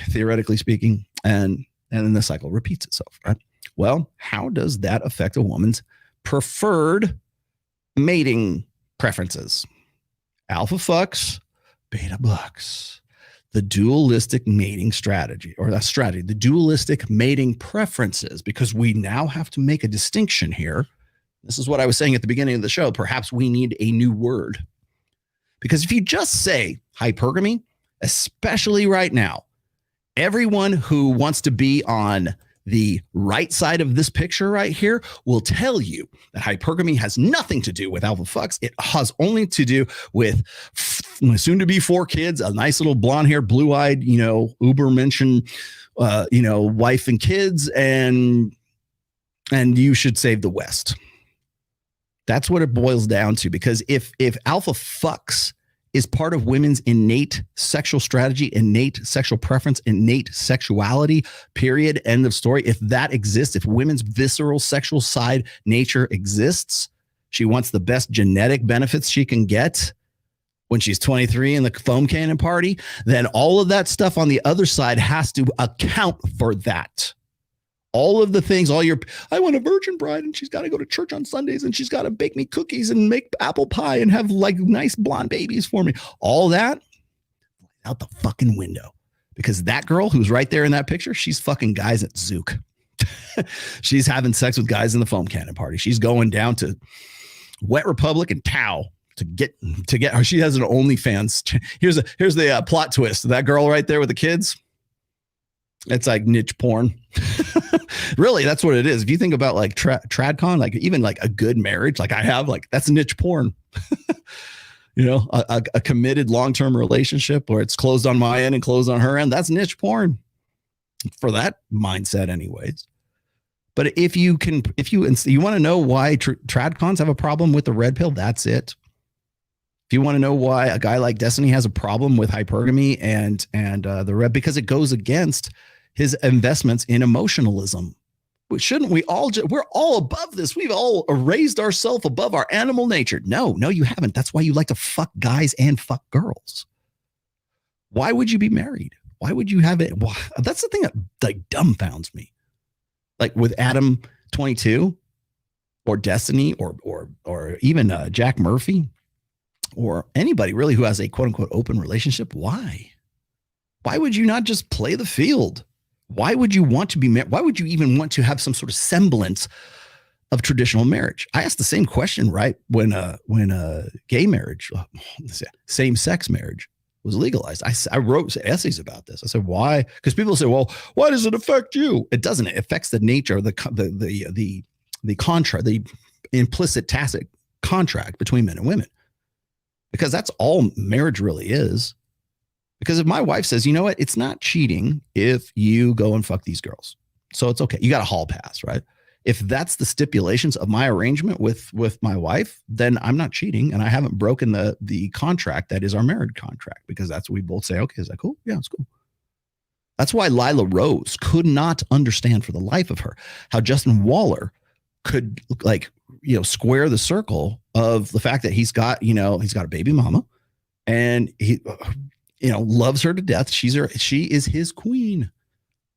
theoretically speaking. And then the cycle repeats itself, right? Well, how does that affect a woman's preferred mating preferences? Alpha fucks, beta bucks. The dualistic mating strategy, the dualistic mating preferences, because we now have to make a distinction here. This is what I was saying at the beginning of the show. Perhaps we need a new word. Because if you just say hypergamy, especially right now, everyone who wants to be on the right side of this picture right here will tell you that hypergamy has nothing to do with alpha fucks. It has only to do with soon to be 4 kids, a nice little blonde haired, blue eyed, uber mentioned, wife and kids. And you should save the West. That's what it boils down to. Because if alpha fucks is part of women's innate sexual strategy, innate sexual preference, innate sexuality, period, end of story. If that exists, if women's visceral sexual side nature exists, she wants the best genetic benefits she can get when she's 23 in the foam cannon party, then all of that stuff on the other side has to account for that. All of the things, I want a virgin bride and she's got to go to church on Sundays and she's got to bake me cookies and make apple pie and have like nice blonde babies for me. All that out the fucking window, because that girl who's right there in that picture, she's fucking guys at Zook. She's having sex with guys in the foam cannon party. She's going down to Wet Republic and Tao to get her. She has an OnlyFans. Here's the plot twist. That girl right there with the kids. It's like niche porn. Really, that's what it is. If you think about like tradcon, like even like a good marriage, like I have, like that's niche porn. A committed long-term relationship where it's closed on my end and closed on her end. That's niche porn for that mindset anyways. But if you want to know why tradcons have a problem with the red pill, that's it. If you want to know why a guy like Destiny has a problem with hypergamy and the red, because it goes against his investments in emotionalism. Shouldn't we all? We're all above this. We've all raised ourselves above our animal nature. No, you haven't. That's why you like to fuck guys and fuck girls. Why would you be married? Why would you have it? Well, that's the thing that like dumbfounds me. Like with Adam 22 or Destiny or even Jack Murphy or anybody really who has a quote unquote open relationship. Why? Why would you not just play the field? Why would you want to be married? Why would you even want to have some sort of semblance of traditional marriage? I asked the same question, right? When gay marriage, same-sex marriage was legalized. I wrote essays about this. I said, why? Because people say, well, why does it affect you? It doesn't. It affects the nature of the contract, the implicit tacit contract between men and women. Because that's all marriage really is. Because if my wife says, you know what, it's not cheating if you go and fuck these girls. So it's okay. You got a hall pass, right? If that's the stipulations of my arrangement with my wife, then I'm not cheating and I haven't broken the contract that is our marriage contract, because that's what we both say, okay, is that cool? Yeah, it's cool. That's why Lila Rose could not understand for the life of her how Justin Waller could square the circle of the fact that he's got a baby mama and he loves her to death. She is his queen,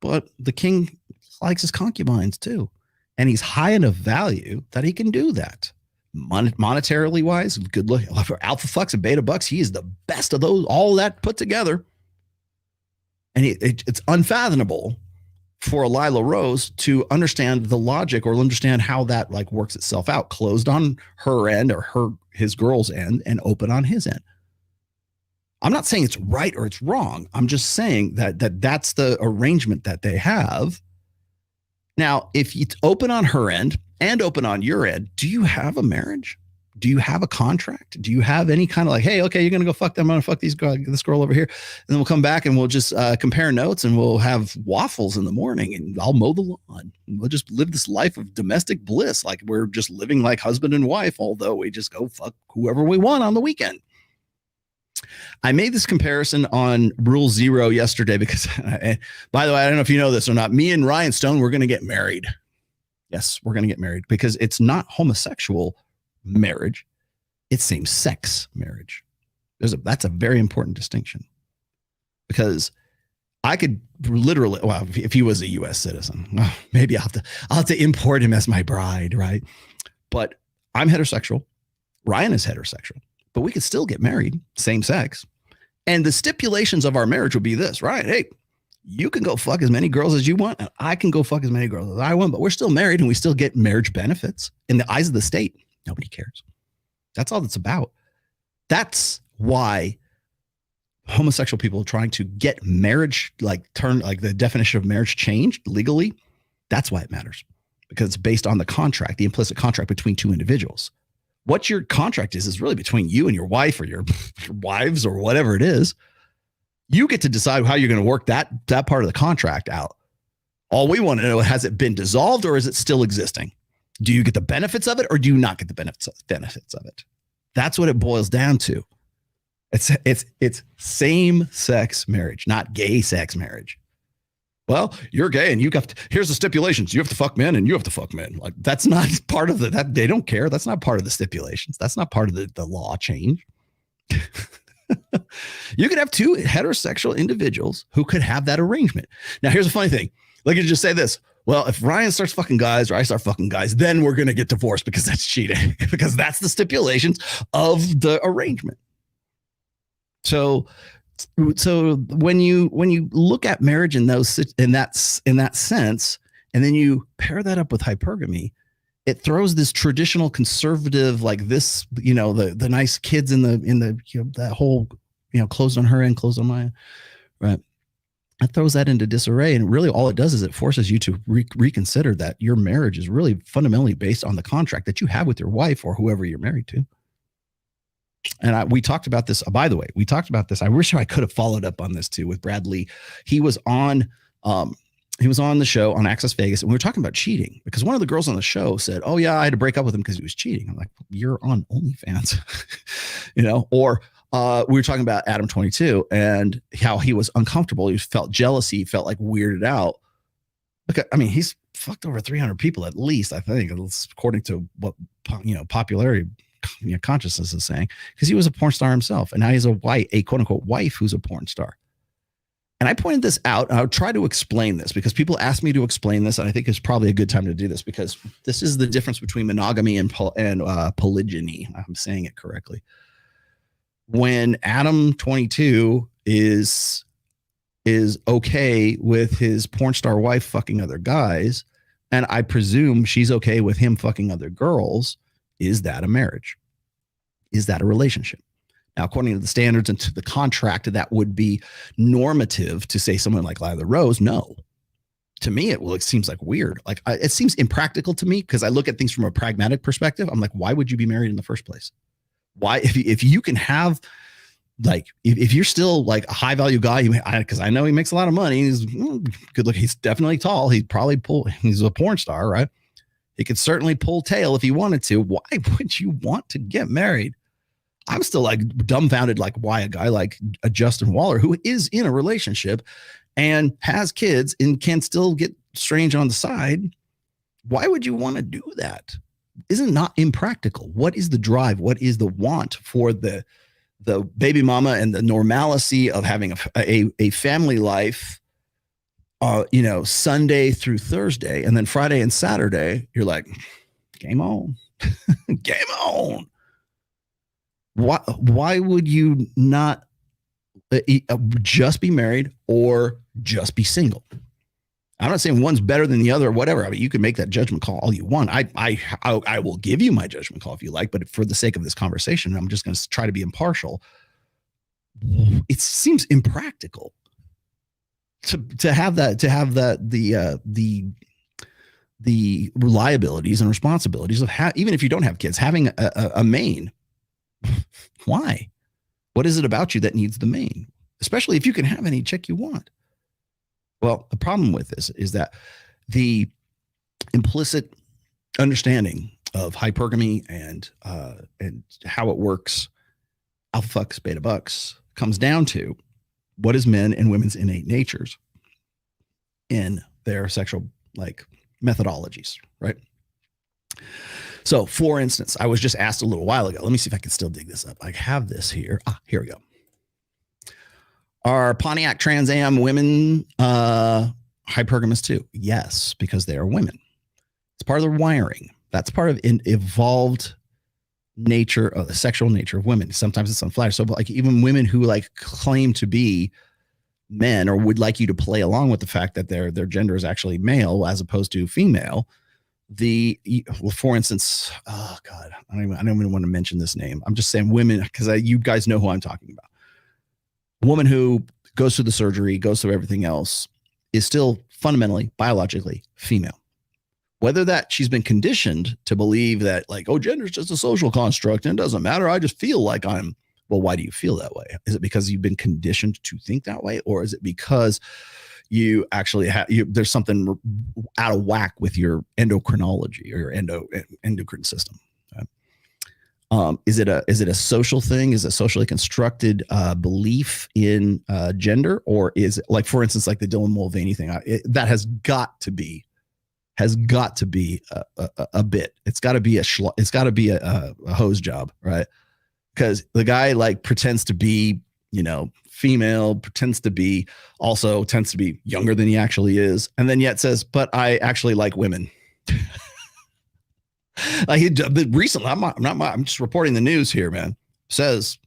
but the king likes his concubines too. And he's high enough value that he can do that. Monetarily wise, good look for alpha fucks and beta bucks. He is the best of those, all that put together. And it's unfathomable for a Lila Rose to understand the logic or understand how that works itself out, closed on her end or his girl's end and open on his end. I'm not saying it's right or it's wrong. I'm just saying that's the arrangement that they have. Now, if it's open on her end and open on your end, do you have a marriage? Do you have a contract? Do you have any kind of hey, okay, you're going to go fuck them. I'm going to fuck this girl over here. And then we'll come back and we'll just compare notes and we'll have waffles in the morning and I'll mow the lawn. We'll just live this life of domestic bliss. Like we're just living like husband and wife, although we just go fuck whoever we want on the weekend. I made this comparison on Rule 0 yesterday because, by the way, I don't know if you know this or not. Me and Ryan Stone, we're going to get married. Yes, we're going to get married because it's not homosexual marriage. It's same-sex marriage. That's a very important distinction because I could literally, well, if he was a U.S. citizen, maybe I'll have to import him as my bride, right? But I'm heterosexual. Ryan is heterosexual. But we could still get married, same sex. And the stipulations of our marriage would be this, right? Hey, you can go fuck as many girls as you want, and I can go fuck as many girls as I want, but we're still married and we still get marriage benefits in the eyes of the state. Nobody cares. That's all it's about. That's why homosexual people are trying to get marriage, the definition of marriage changed legally. That's why it matters, because it's based on the contract, the implicit contract between two individuals. What your contract is really between you and your wife or your wives or whatever it is. You get to decide how you're going to work that part of the contract out. All we want to know, has it been dissolved or is it still existing? Do you get the benefits of it or do you not get the benefits of it? That's what it boils down to. It's same-sex marriage, not gay sex marriage. Well, you're gay and here's the stipulations. You have to fuck men and you have to fuck men. Like that's not part of that. They don't care. That's not part of the stipulations. That's not part of the law change. You could have two heterosexual individuals who could have that arrangement. Now, here's a funny thing. Like you just say this. Well, if Ryan starts fucking guys or I start fucking guys, then we're going to get divorced because that's cheating, because that's the stipulations of the arrangement. So when you look at marriage in that sense, and then you pair that up with hypergamy, it throws this traditional conservative, like this, the nice kids in the that whole, closed on her end, closed on mine, right? It throws that into disarray, and really all it does is it forces you to reconsider that your marriage is really fundamentally based on the contract that you have with your wife or whoever you're married to. And we talked about this, by the way, I wish I could have followed up on this too with Brad Lee. He was on the show on Access Vegas, and we were talking about cheating because one of the girls on the show said, oh yeah, I had to break up with him because he was cheating. I'm like, you're on OnlyFans, or we were talking about Adam 22 and how he was uncomfortable. He felt jealousy, felt like weirded out. Look, I mean, he's fucked over 300 people at least, I think, according to what, popularity consciousness is saying, because he was a porn star himself, and now he's a quote unquote wife who's a porn star. And I pointed this out, and I'll try to explain this because people ask me to explain this, and I think it's probably a good time to do this because this is the difference between monogamy and polygyny. I'm saying it correctly. When Adam 22 is is okay with his porn star wife fucking other guys, and I presume she's okay with him fucking other girls, is that a marriage? Is that a relationship? Now, according to the standards and to the contract, that would be normative to say someone like Lila Rose. No. To me, it seems like weird. Like it seems impractical to me because I look at things from a pragmatic perspective. I'm like, why would you be married in the first place? Why, if you can have, like, if you're still like a high value guy, because I know he makes a lot of money. He's good looking. He's definitely tall. He's a porn star, right? He could certainly pull tail if he wanted to. Why would you want to get married? I'm still like dumbfounded, like why a guy like a Justin Waller, who is in a relationship and has kids and can still get strange on the side, why would you want to do that? Isn't not impractical. What is the drive? What is the want for the baby mama and the normalcy of having a family life, Sunday through Thursday, and then Friday and Saturday, you're like, game on, game on. Why would you not just be married or just be single? I'm not saying one's better than the other or whatever. I mean, you can make that judgment call all you want. I will give you my judgment call if you like, but for the sake of this conversation, I'm just going to try to be impartial. It seems impractical to have the liabilities and responsibilities of even if you don't have kids, having a main. Why? What is it about you that needs the main? Especially if you can have any chick you want. Well, the problem with this is that the implicit understanding of hypergamy and how it works, alpha fucks, beta bucks, comes down to what is men and women's innate natures in their sexual methodologies, right? So, for instance, I was just asked a little while ago. Let me see if I can still dig this up. I have this here. Here we go. Are Pontiac Trans Am women hypergamous too? Yes, because they are women. It's part of their wiring. That's part of an evolved nature of the sexual nature of women. Sometimes it's unflattering. So, like, even women who claim to be men or would like you to play along with the fact that their gender is actually male as opposed to female. For instance, oh God, I don't even want to mention this name. I'm just saying women because you guys know who I'm talking about. A woman who goes through the surgery, goes through everything else, is still fundamentally, biologically female. Whether that she's been conditioned to believe that gender is just a social construct and it doesn't matter. I just feel like I'm. Well, why do you feel that way? Is it because you've been conditioned to think that way, or is it because you actually have there's something out of whack with your endocrinology or your endocrine system? Is it a social thing? Is it a socially constructed belief in gender, or is it for instance, like the Dylan Mulvaney thing? That has got to be a bit. It's got to be a hose job, right? Because the guy pretends to be female, tends to be younger than he actually is, and then yet says, "But I actually like women." Recently, I'm just reporting the news here, man. Says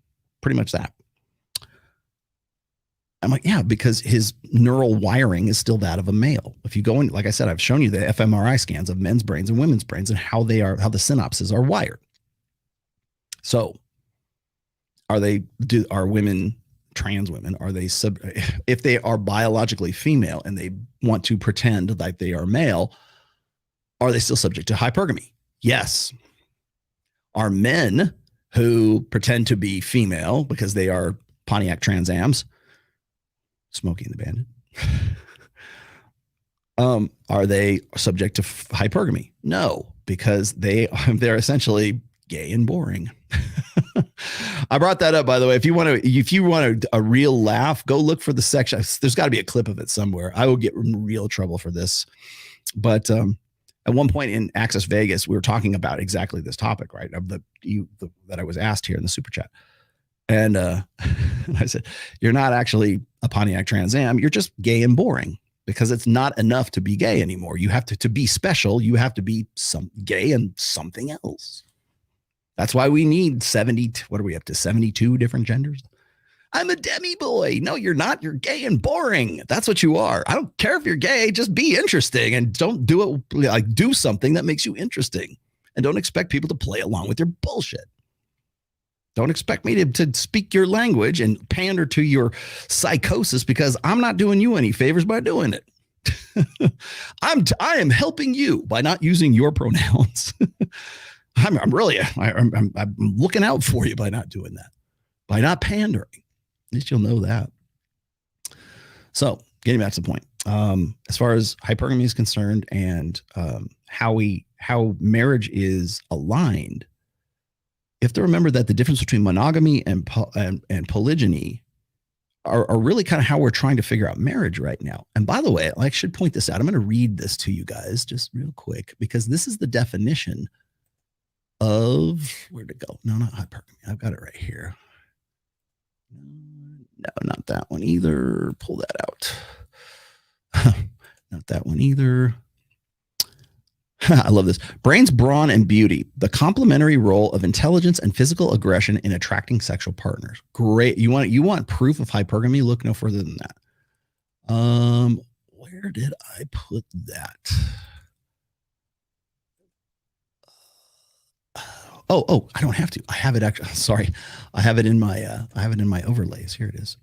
pretty much that. I'm like, yeah, because his neural wiring is still that of a male. If you go in, like I said, I've shown you the fMRI scans of men's brains and women's brains and how the synapses are wired. So, are women, trans women, are they if they are biologically female and they want to pretend like they are male, are they still subject to hypergamy? Yes. Are men who pretend to be female because they are Pontiac Trans Ams, Smokey and the Bandit, are they subject to hypergamy? No, because they're essentially gay and boring. I brought that up, by the way. If you want a real laugh, go look for the section. There's got to be a clip of it somewhere. I will get in real trouble for this. But at one point in Access Vegas, we were talking about exactly this topic, right? Of that I was asked here in the super chat. And I said, you're not actually a Pontiac Trans Am. You're just gay and boring, because it's not enough to be gay anymore. You have to be special. You have to be gay and something else. That's why we need 70. What are we up to? 72 different genders. I'm a demi boy. No, you're not. You're gay and boring. That's what you are. I don't care if you're gay. Just be interesting and don't do it. Like, do something that makes you interesting, and don't expect people to play along with your bullshit. Don't expect me to speak your language and pander to your psychosis, because I'm not doing you any favors by doing it. I am helping you by not using your pronouns. I'm looking out for you by not doing that, by not pandering. At least you'll know that. So getting back to the point, as far as hypergamy is concerned, and how marriage is aligned, you have to remember that the difference between monogamy and polygyny are really kind of how we're trying to figure out marriage right now. And by the way, I should point this out. I'm going to read this to you guys just real quick, because this is the definition of, where'd it go? No, not hypergamy. I've got it right here. No, not that one either. Pull that out. Not that one either. I love this. Brains, brawn, and beauty. The complementary role of intelligence and physical aggression in attracting sexual partners. Great. You want proof of hypergamy? Look no further than that. Where did I put that? Oh, I don't have to. I have it actually. Sorry. I have it in my overlays. Here it is.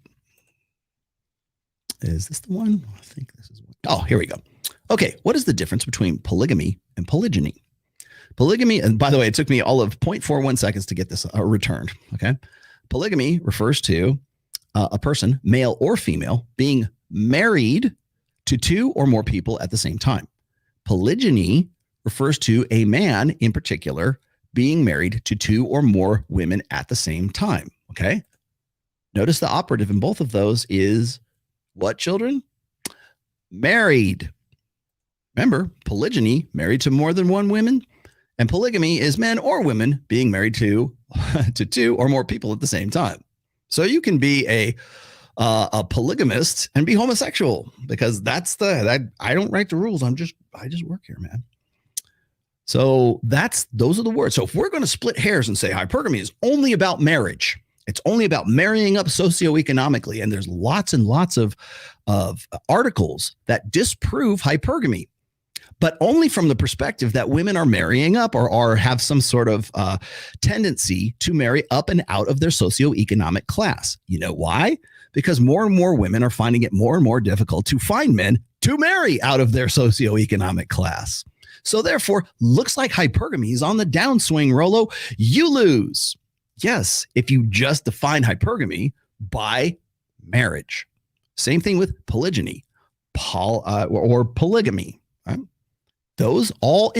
Is this the one? I think this is one. Oh, here we go. Okay, what is the difference between polygamy and polygyny? Polygamy, and by the way, it took me all of 0.41 seconds to get this returned, okay? Polygamy refers to a person, male or female, being married to two or more people at the same time. Polygyny refers to a man in particular being married to two or more women at the same time, okay? Notice the operative in both of those is what, children? Married. Remember, polygyny, married to more than one woman, and polygamy is men or women being married to two or more people at the same time. So you can be a polygamist and be homosexual, because I don't write the rules. I just work here, man. So those are the words. So if we're going to split hairs and say hypergamy is only about marriage, it's only about marrying up socioeconomically, and there's lots and lots of articles that disprove hypergamy, but only from the perspective that women are marrying up or have some sort of tendency to marry up and out of their socioeconomic class. You know why? Because more and more women are finding it more and more difficult to find men to marry out of their socioeconomic class. So therefore, looks like hypergamy is on the downswing, Rollo. You lose. Yes, if you just define hypergamy by marriage. Same thing with polygyny or polygamy. Right? Those all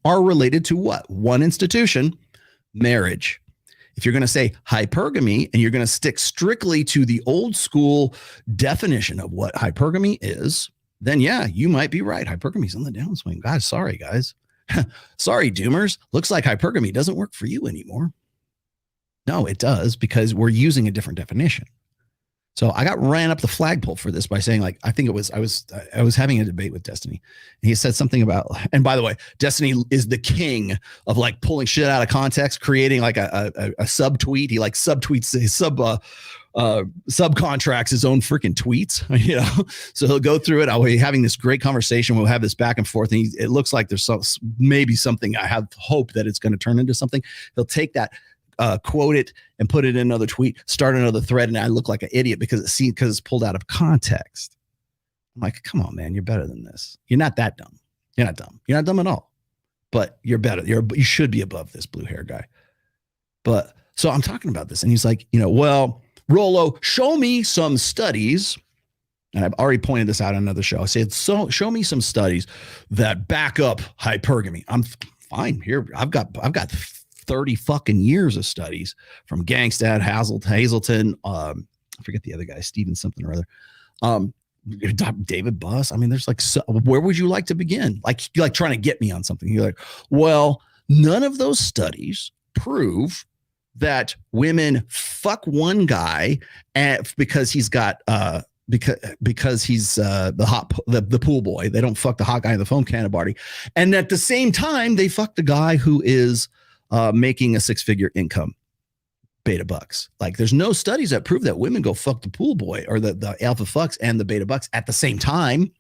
are related to what? One institution, marriage. If you're going to say hypergamy and you're going to stick strictly to the old school definition of what hypergamy is, then yeah, you might be right. Hypergamy is on the downswing. God, sorry, guys. Sorry, doomers. Looks like hypergamy doesn't work for you anymore. No, it does, because we're using a different definition. So I got ran up the flagpole for this by saying, like, I think it was, I was having a debate with Destiny. And he said something about, and by the way, Destiny is the king of like pulling shit out of context, creating like a subtweet. He like subtweets his subcontracts his own freaking tweets, you know? So he'll go through it. I'll be having this great conversation. We'll have this back and forth. And it looks like there's maybe something. I have hope that it's going to turn into something. He'll take that, quote it and put it in another tweet, start another thread, and I look like an idiot because it's pulled out of context. I'm like, come on, man, you're better than this. You're not that dumb. You're not dumb. You're not dumb at all. But you're better. You should be above this blue hair guy. But so I'm talking about this, and he's like, well, Rollo, show me some studies. And I've already pointed this out on another show. I said, so show me some studies that back up hypergamy. I'm fine here. I've got 30 fucking years of studies from Gangstad, Hazelton, I forget the other guy, Steven something or other, David Buss. I mean, there's like, where would you like to begin? Like trying to get me on something. You're like, well, none of those studies prove that women fuck one guy because he's got because he's the pool boy. They don't fuck the hot guy in the foam cannon party, and at the same time they fuck the guy who is making a six-figure income. beta bucks. Like there's no studies that prove that women go fuck the pool boy or the alpha fucks and the beta bucks at the same time.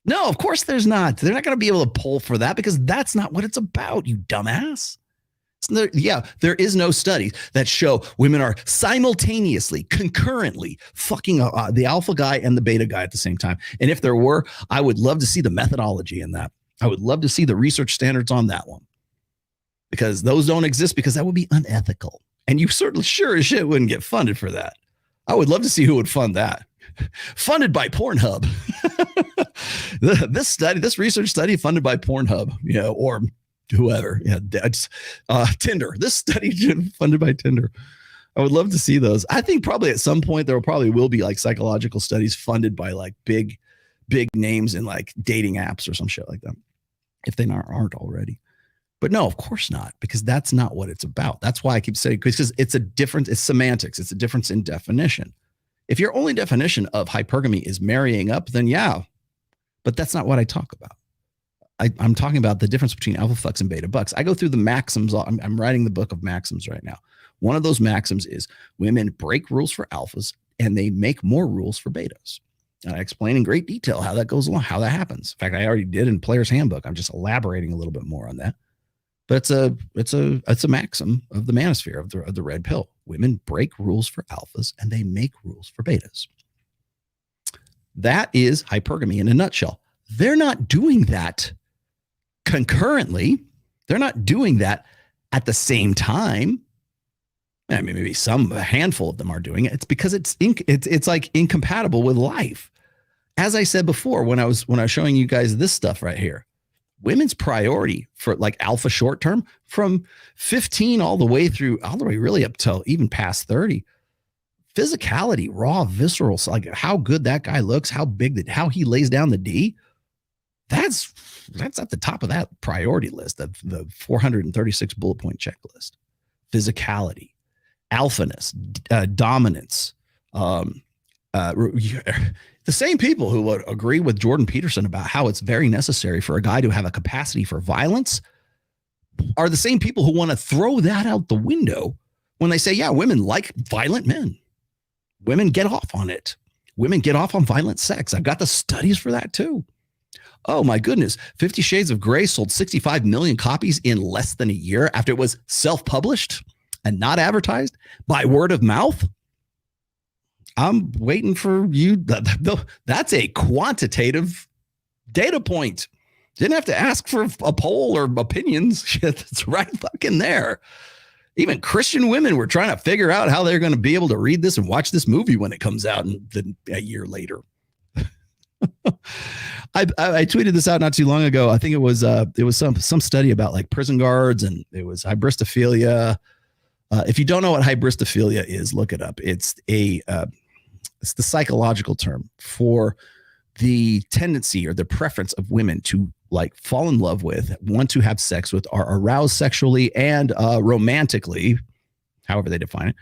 No, of course there's not. They're not going to be able to pull for that because that's not what it's about, you dumbass. There is no studies that show women are simultaneously, concurrently fucking the alpha guy and the beta guy at the same time. And if there were, I would love to see the methodology in that. I would love to see the research standards on that one because those don't exist because that would be unethical. And you certainly sure as shit wouldn't get funded for that. I would love to see who would fund that. Funded by Pornhub. This research study funded by Pornhub, or whoever. Tinder. This study funded by Tinder. I would love to see those. I think probably at some point there will be like psychological studies funded by like big names in like dating apps or some shit like that. If they aren't already. But no, of course not, because that's not what it's about. That's why I keep saying, because it's a difference, it's semantics, it's a difference in definition. If your only definition of hypergamy is marrying up, then yeah, but that's not what I talk about. I'm talking about the difference between alpha fucks and beta bucks. I go through the maxims. I'm writing the book of maxims right now. One of those maxims is women break rules for alphas and they make more rules for betas. And I explain in great detail how that goes along, how that happens. In fact, I already did in Player's Handbook. I'm just elaborating a little bit more on that. But it's a maxim of the manosphere of the red pill. Women break rules for alphas and they make rules for betas. That is hypergamy in a nutshell. They're not doing that concurrently. They're not doing that at the same time. I mean, maybe a handful of them are doing it. It's because it's like incompatible with life. As I said before, when I was showing you guys this stuff right here, women's priority for like alpha short term from 15 all the way really up till even past 30. Physicality, raw, visceral, like how good that guy looks, how he lays down the D. That's at the top of that priority list of the 436 bullet point checklist. Physicality, alphaness, dominance. The same people who would agree with Jordan Peterson about how it's very necessary for a guy to have a capacity for violence are the same people who want to throw that out the window when they say, yeah, women like violent men. Women get off on it. Women get off on violent sex. I've got the studies for that too. Oh my goodness. 50 Shades of Grey sold 65 million copies in less than a year after it was self-published and not advertised by word of mouth. I'm waiting for you. That's a quantitative data point. Didn't have to ask for a poll or opinions. Shit, it's right fucking there. Even Christian women were trying to figure out how they're going to be able to read this and watch this movie when it comes out a year later. I tweeted this out not too long ago. I think it was some study about like prison guards, and it was hybristophilia. If you don't know what hybristophilia is, look it up. It's the psychological term for the tendency or the preference of women to like fall in love with, want to have sex with, are aroused sexually and romantically, however they define it,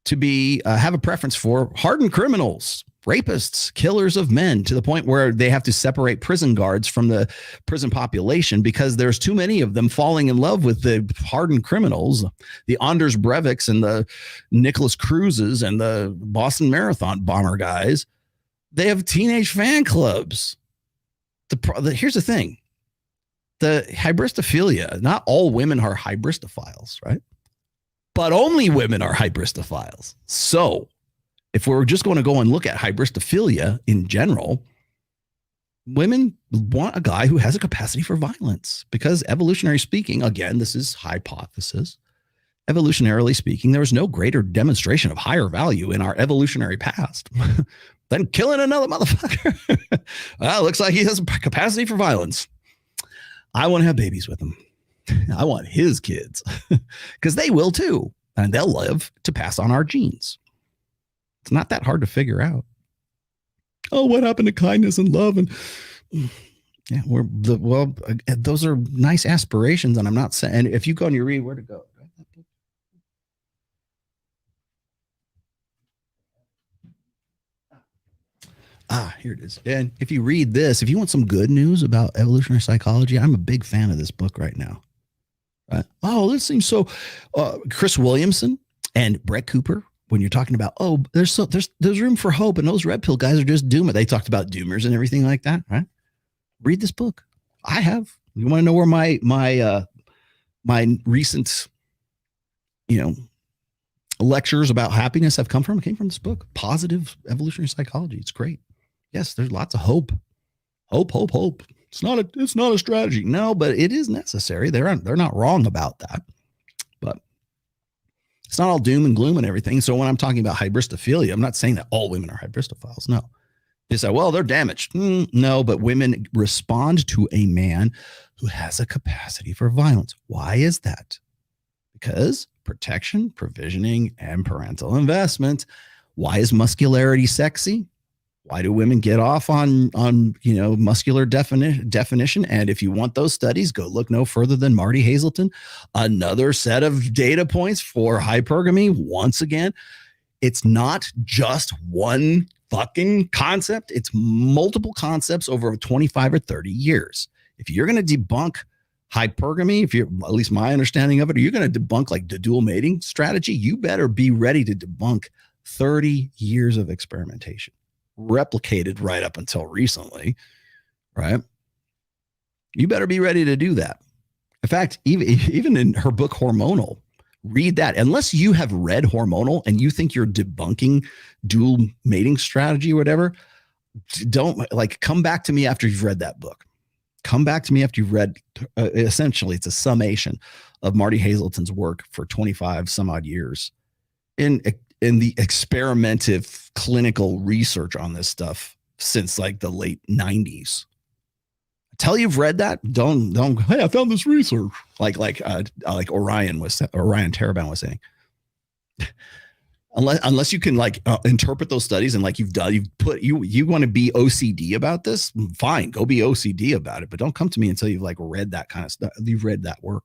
to be have a preference for hardened criminals, rapists, killers of men, to the point where they have to separate prison guards from the prison population because there's too many of them falling in love with the hardened criminals, the Anders Breiviks and the Nicholas Cruzes and the Boston Marathon bomber guys. They have teenage fan clubs. Here's the thing. The hybristophilia, not all women are hybristophiles, right? But only women are hybristophiles. So if we're just going to go and look at hybristophilia in general, women want a guy who has a capacity for violence because evolutionary speaking, again, this is hypothesis. Evolutionarily speaking, there was no greater demonstration of higher value in our evolutionary past than killing another motherfucker. Well, looks like he has a capacity for violence. I want to have babies with him. I want his kids because they will too. And they'll live to pass on our genes. It's not that hard to figure out. Oh, what happened to kindness and love? And yeah, those are nice aspirations. And I'm not saying, and if you go and you read where to go. Here it is. And if you read this, if you want some good news about evolutionary psychology, I'm a big fan of this book right now. Oh, this seems so. Chris Williamson and Brett Cooper, when you're talking about, oh, there's room for hope, and those red pill guys are just doomed. They talked about doomers and everything like that, right? Read this book. I have. You want to know where my recent, lectures about happiness have come from? It came from this book, Positive Evolutionary Psychology. It's great. Yes, there's lots of hope. Hope. It's not a strategy. No, but it is necessary. They're not wrong about that. But it's not all doom and gloom and everything. So when I'm talking about hybristophilia, I'm not saying that all women are hybristophiles. No. They say, well, they're damaged. No, but women respond to a man who has a capacity for violence. Why is that? Because protection, provisioning, and parental investment. Why is muscularity sexy? Why do women get off on muscular definition? And if you want those studies, go look no further than Marty Hazelton. Another set of data points for hypergamy. Once again, it's not just one fucking concept. It's multiple concepts over 25 or 30 years. If you're going to debunk hypergamy, if you're, at least my understanding of it, or you're going to debunk like the dual mating strategy, you better be ready to debunk 30 years of experimentation, replicated right up until recently, right? You better be ready to do that. In fact, even in her book, Hormonal, read that. Unless you have read Hormonal and you think you're debunking dual mating strategy or whatever, don't come back to me after you've read that book. Come back to me after you've read, essentially, it's a summation of Marty Hazelton's work for 25 some odd years in the experimentative clinical research on this stuff since like the late 90s. Until you've read that, don't, hey, I found this research. Like Orion Terabon was saying. Unless you can interpret those studies and you want to be OCD about this, fine, go be OCD about it, but don't come to me until you've read that kind of stuff. You've read that work.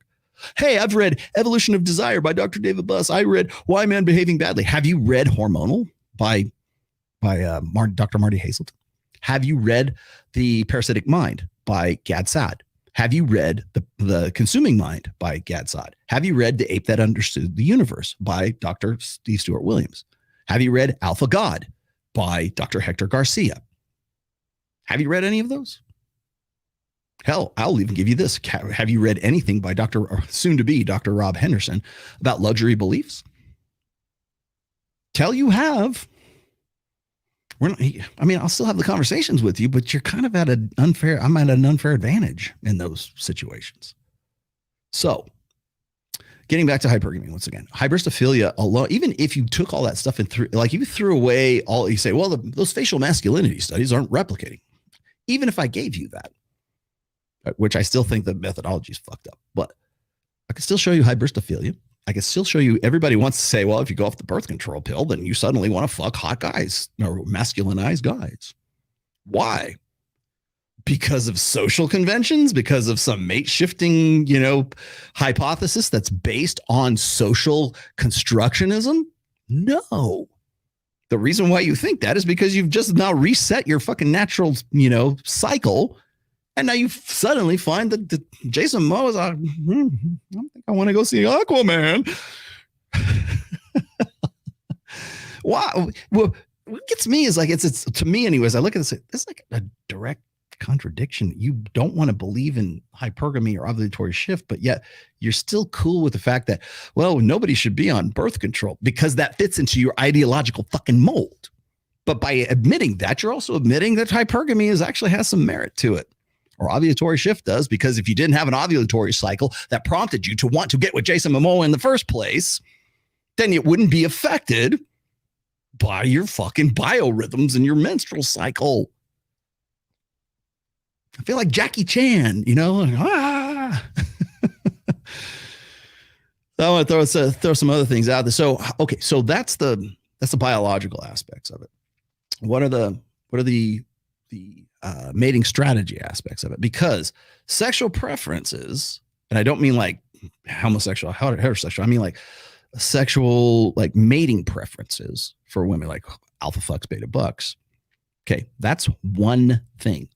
Hey, I've read Evolution of Desire by Dr. David Buss. I read Why Men Behaving Badly. Have you read Hormonal by Dr. Marty Hazelton? Have you read The Parasitic Mind by Gad Saad? Have you read the Consuming Mind by Gad Saad? Have you read The Ape That Understood the Universe by Dr. Steve Stewart Williams? Have you read Alpha God by Dr. Hector Garcia? Have you read any of those? Hell, I'll even give you this. Have you read anything by soon-to-be Dr. Rob Henderson about luxury beliefs? Tell you have. I'll still have the conversations with you, but you're kind of I'm at an unfair advantage in those situations. So getting back to hypergamy once again, hybristophilia alone, even if you took all that stuff and you threw away you say, well, those facial masculinity studies aren't replicating. Even if I gave you that, which I still think the methodology is fucked up, but I can still show you hybristophilia. I can still show you, everybody wants to say, well, if you go off the birth control pill, then you suddenly want to fuck hot guys or masculinized guys. Why? Because of social conventions, because of some mate shifting, hypothesis that's based on social constructionism? No. The reason why you think that is because you've just now reset your fucking natural, cycle. And now you suddenly find that Jason Momoa is I don't think I want to go see Aquaman. Wow. Well, what gets me is it's to me anyways, I look at this, it's like a direct contradiction. You don't want to believe in hypergamy or ovulatory shift, but yet you're still cool with the fact that, well, nobody should be on birth control because that fits into your ideological fucking mold. But by admitting that, you're also admitting that hypergamy actually has some merit to it. Or ovulatory shift does, because if you didn't have an ovulatory cycle that prompted you to want to get with Jason Momoa in the first place, then it wouldn't be affected by your fucking biorhythms and your menstrual cycle. I feel like Jackie Chan, I want to throw some other things out there. So, okay, so that's the biological aspects of it. What are the mating strategy aspects of it? Because sexual preferences, and I don't mean like homosexual, heterosexual, I mean like sexual, like mating preferences for women, like alpha fucks, beta bucks. Okay, that's one thing.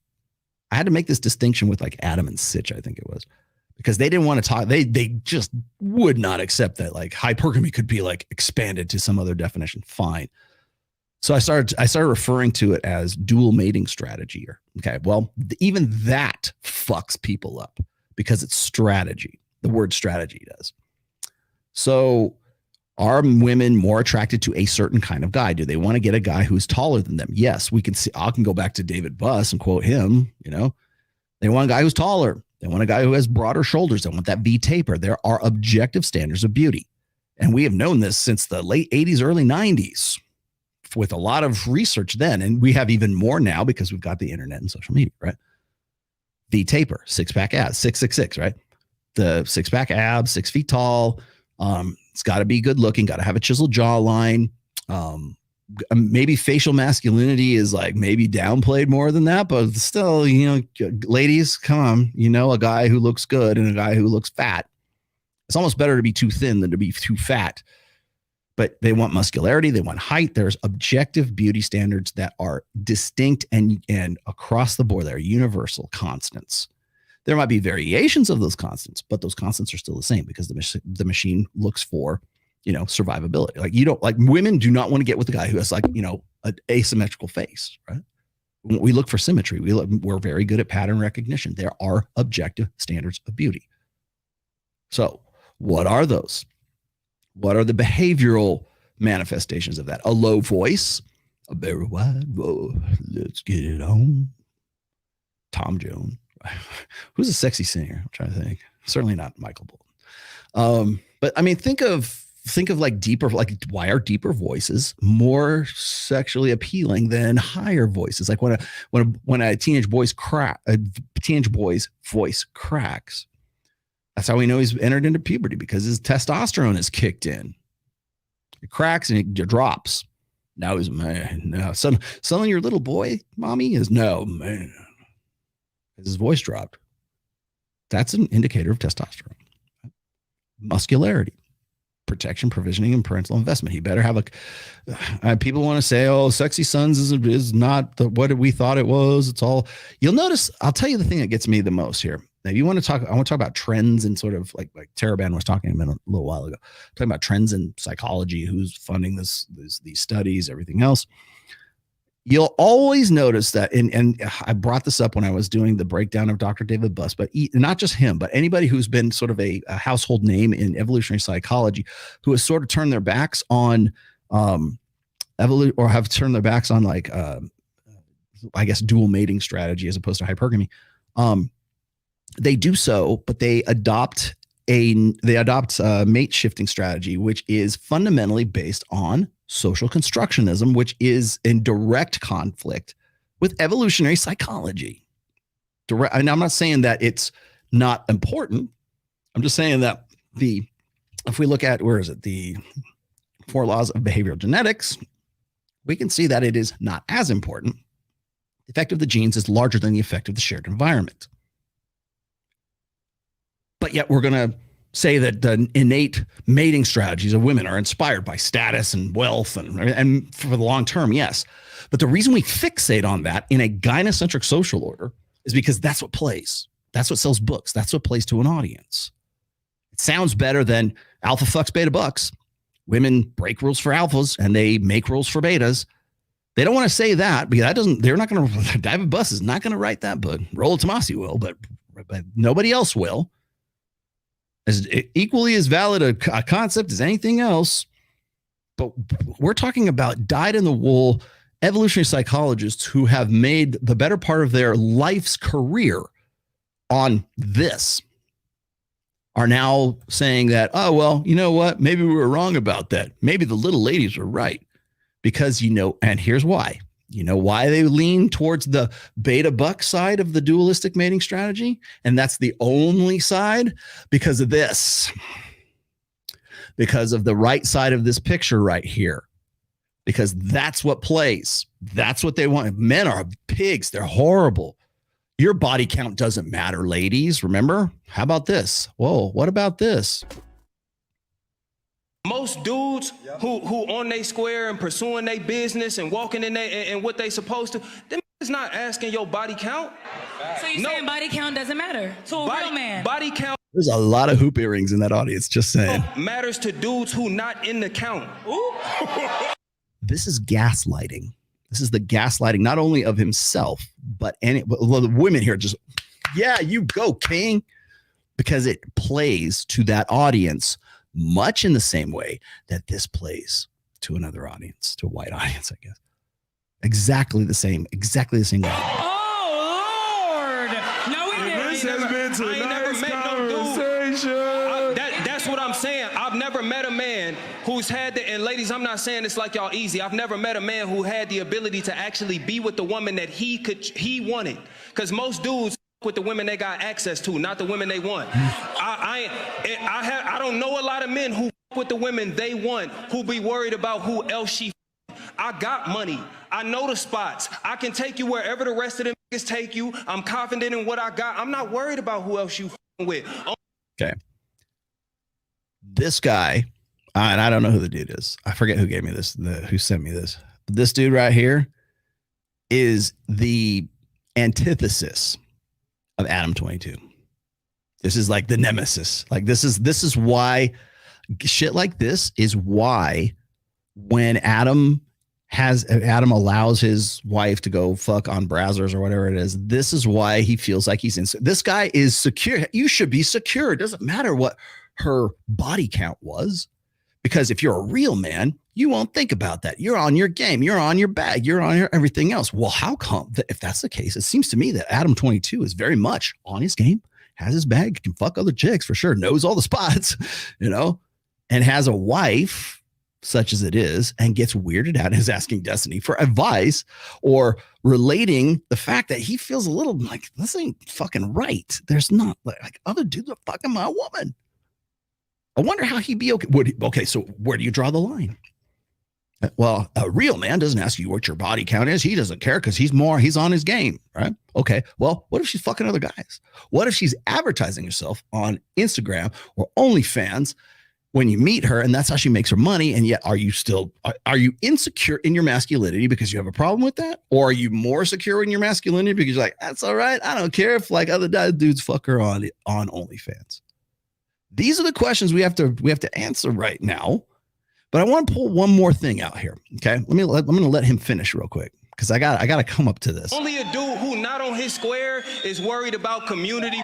I had to make this distinction with like Adam and Sitch, I think it was. because they didn't want to talk. They just would not accept that like hypergamy could be like expanded to some other definition. Fine. So I started referring to it as dual mating strategy. Okay. Well, even that fucks people up because it's strategy. The word strategy does. So are women more attracted to a certain kind of guy? Do they want to get a guy who's taller than them? Yes, we can see. I can go back to David Buss and quote him. You know, they want a guy who's taller. They want a guy who has broader shoulders. They want that V taper. There are objective standards of beauty. And we have known this since the late 80s, early 90s with a lot of research then. And we have even more now because we've got the internet and social media, right? V taper, 6-pack abs, 666, right? The 6-pack abs, 6 feet tall. It's got to be good looking, got to have a chiseled jawline. Maybe facial masculinity is like maybe downplayed more than that, but still, you know, ladies, come on, you know, a guy who looks good and a guy who looks fat. It's almost better to be too thin than to be too fat. But they want muscularity, they want height. There's objective beauty standards that are distinct and across the board. They're universal constants. There might be variations of those constants, but those constants are still the same because the machine looks for, you know, survivability. Like you don't like women do not want to get with a guy who has like, you know, an asymmetrical face, right? We look for symmetry. We're very good at pattern recognition. There are objective standards of beauty. So what are those? What are the behavioral manifestations of that? A low voice, a very wide voice. Let's get it on. Tom Jones. Who's a sexy singer? I'm trying to think. Certainly not Michael Bolton. But I mean, think of like deeper, like why are deeper voices more sexually appealing than higher voices? Like when a teenage boy's voice cracks. That's how we know he's entered into puberty, because his testosterone is kicked in. It cracks and it drops. Now he's man. Now suddenly your little boy, mommy, is no man. His voice dropped. That's an indicator of testosterone. Muscularity, protection, provisioning, and parental investment. He better have people want to say, oh, Sexy Sons is not what we thought it was. It's all, you'll notice, I'll tell you the thing that gets me the most here. Now, I want to talk about trends and sort of like Taraban was talking about a little while ago, talking about trends in psychology, who's funding these studies, everything else. You'll always notice that, and I brought this up when I was doing the breakdown of Dr. David Buss, but not just him, but anybody who's been sort of a household name in evolutionary psychology who has sort of turned their backs on or have turned their backs on like, I guess, dual mating strategy as opposed to hypergamy. They do so, but they adopt mate shifting strategy, which is fundamentally based on social constructionism, which is in direct conflict with evolutionary psychology. And I'm not saying that it's not important. I'm just saying that if we look at, the 4 laws of behavioral genetics, we can see that it is not as important. The effect of the genes is larger than the effect of the shared environment. But yet we're going to say that the innate mating strategies of women are inspired by status and wealth and for the long term, yes. But the reason we fixate on that in a gynocentric social order is because that's what plays. That's what sells books. That's what plays to an audience. It sounds better than alpha fucks beta bucks. Women break rules for alphas and they make rules for betas. They don't want to say that because they're not going to, David Buss is not going to write that book. Rollo Tomassi will, but nobody else will. As equally as valid a concept as anything else, but we're talking about dyed-in-the-wool evolutionary psychologists who have made the better part of their life's career on this, are now saying that, oh, well, you know what? Maybe we were wrong about that. Maybe the little ladies were right because, and here's why. You know why they lean towards the beta buck side of the dualistic mating strategy? And that's the only side because of this. Because of the right side of this picture right here. Because that's what plays. That's what they want. Men are pigs. They're horrible. Your body count doesn't matter, ladies. Remember? How about this? Whoa, what about this? Most dudes who on they square and pursuing their business and walking in there and what they supposed to, them is not asking your body count. So you saying body count doesn't matter to a real man? Body count There's a lot of hoop earrings in that audience, just saying. Matters to dudes who not in the count. Ooh. This is gaslighting. This is the gaslighting, not only of himself, but the women here just, yeah, you go, king. Because it plays to that audience much in the same way that this plays to another audience, to a white audience, I guess. Exactly the same way. Oh, Lord. No, we didn't. This has been tonight's conversation. That's what I'm saying. I've never met a man who's had the, and ladies, I'm not saying this like y'all easy. I've never met a man who had the ability to actually be with the woman that he wanted. Because most dudes with the women they got access to, not the women they want. I don't know a lot of men who with the women they want, who be worried about who else she. I got money. I know the spots. I can take you wherever the rest of them niggas take you. I'm confident in what I got. I'm not worried about who else you with. Okay. This guy, and I don't know who the dude is. I forget who gave me this, who sent me this. But this dude right here is the antithesis of Adam 22. This is like the nemesis. Like this is why shit like this is why when Adam allows his wife to go fuck on browsers or whatever it is, this is why he feels like he's in. This guy is secure. You should be secure. It doesn't matter what her body count was, because if you're a real man, you won't think about that. You're on your game. You're on your bag. You're on your everything else. Well, how come if that's the case, it seems to me that Adam 22 is very much on his game, has his bag, can fuck other chicks for sure, knows all the spots, and has a wife such as it is, and gets weirded out and is asking Destiny for advice or relating the fact that he feels a little like this ain't fucking right. There's not like other dudes are fucking my woman. I wonder how he'd be okay. Okay, so where do you draw the line? Well, a real man doesn't ask you what your body count is. He doesn't care because he's on his game, right? Okay, well, what if she's fucking other guys? What if she's advertising herself on Instagram or OnlyFans when you meet her, and that's how she makes her money? And yet, are you insecure in your masculinity because you have a problem with that? Or are you more secure in your masculinity because you're like, that's all right, I don't care if like other dudes fuck her on OnlyFans? These are the questions we have to answer right now. But I want to pull one more thing out here. Okay, I'm going to let him finish real quick because I got to come up to this. Only a dude who not on his square is worried about community.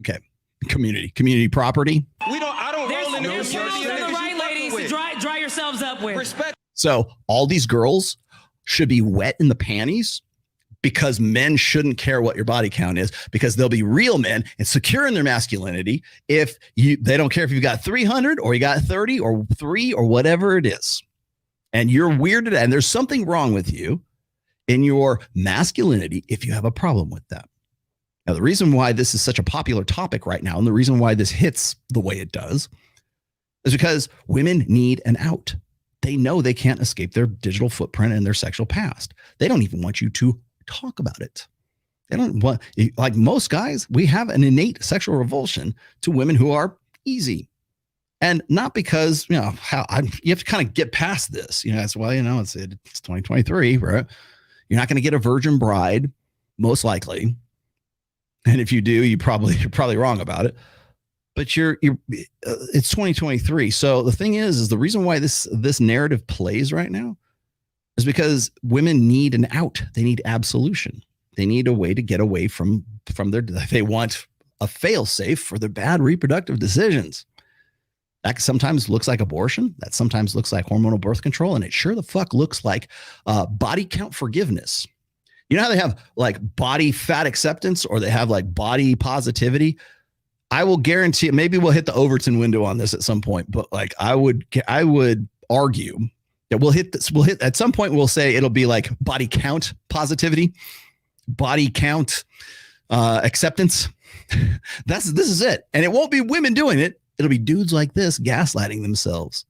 Okay, community property. I don't roll in the community. There's the right ladies to dry yourselves up with. Respect. So all these girls should be wet in the panties because men shouldn't care what your body count is, because they'll be real men and secure in their masculinity if they don't care if you've got 300 or you got 30 or 3 or whatever it is. And you're weirded out, and there's something wrong with you in your masculinity if you have a problem with that. Now, the reason why this is such a popular topic right now, and the reason why this hits the way it does, is because women need an out. They know they can't escape their digital footprint and their sexual past. They don't even want you to talk about it. They don't want, like most guys, we have an innate sexual revulsion to women who are easy. And not because, you have to kind of get past this. It's 2023, right? You're not going to get a virgin bride, most likely. And if you do, you're probably wrong about it. But it's 2023. So the thing is the reason why this narrative plays right now is because women need an out. They need absolution. They need a way to get away from they want a fail-safe for their bad reproductive decisions. That sometimes looks like abortion. That sometimes looks like hormonal birth control. And it sure the fuck looks like body count forgiveness. You know how they have like body fat acceptance, or they have like body positivity? I will guarantee, maybe we'll hit the Overton window on this at some point, but like I would argue that we'll hit at some point. We'll say it'll be like body count positivity, body count acceptance. This is it. And it won't be women doing it. It'll be dudes like this gaslighting themselves.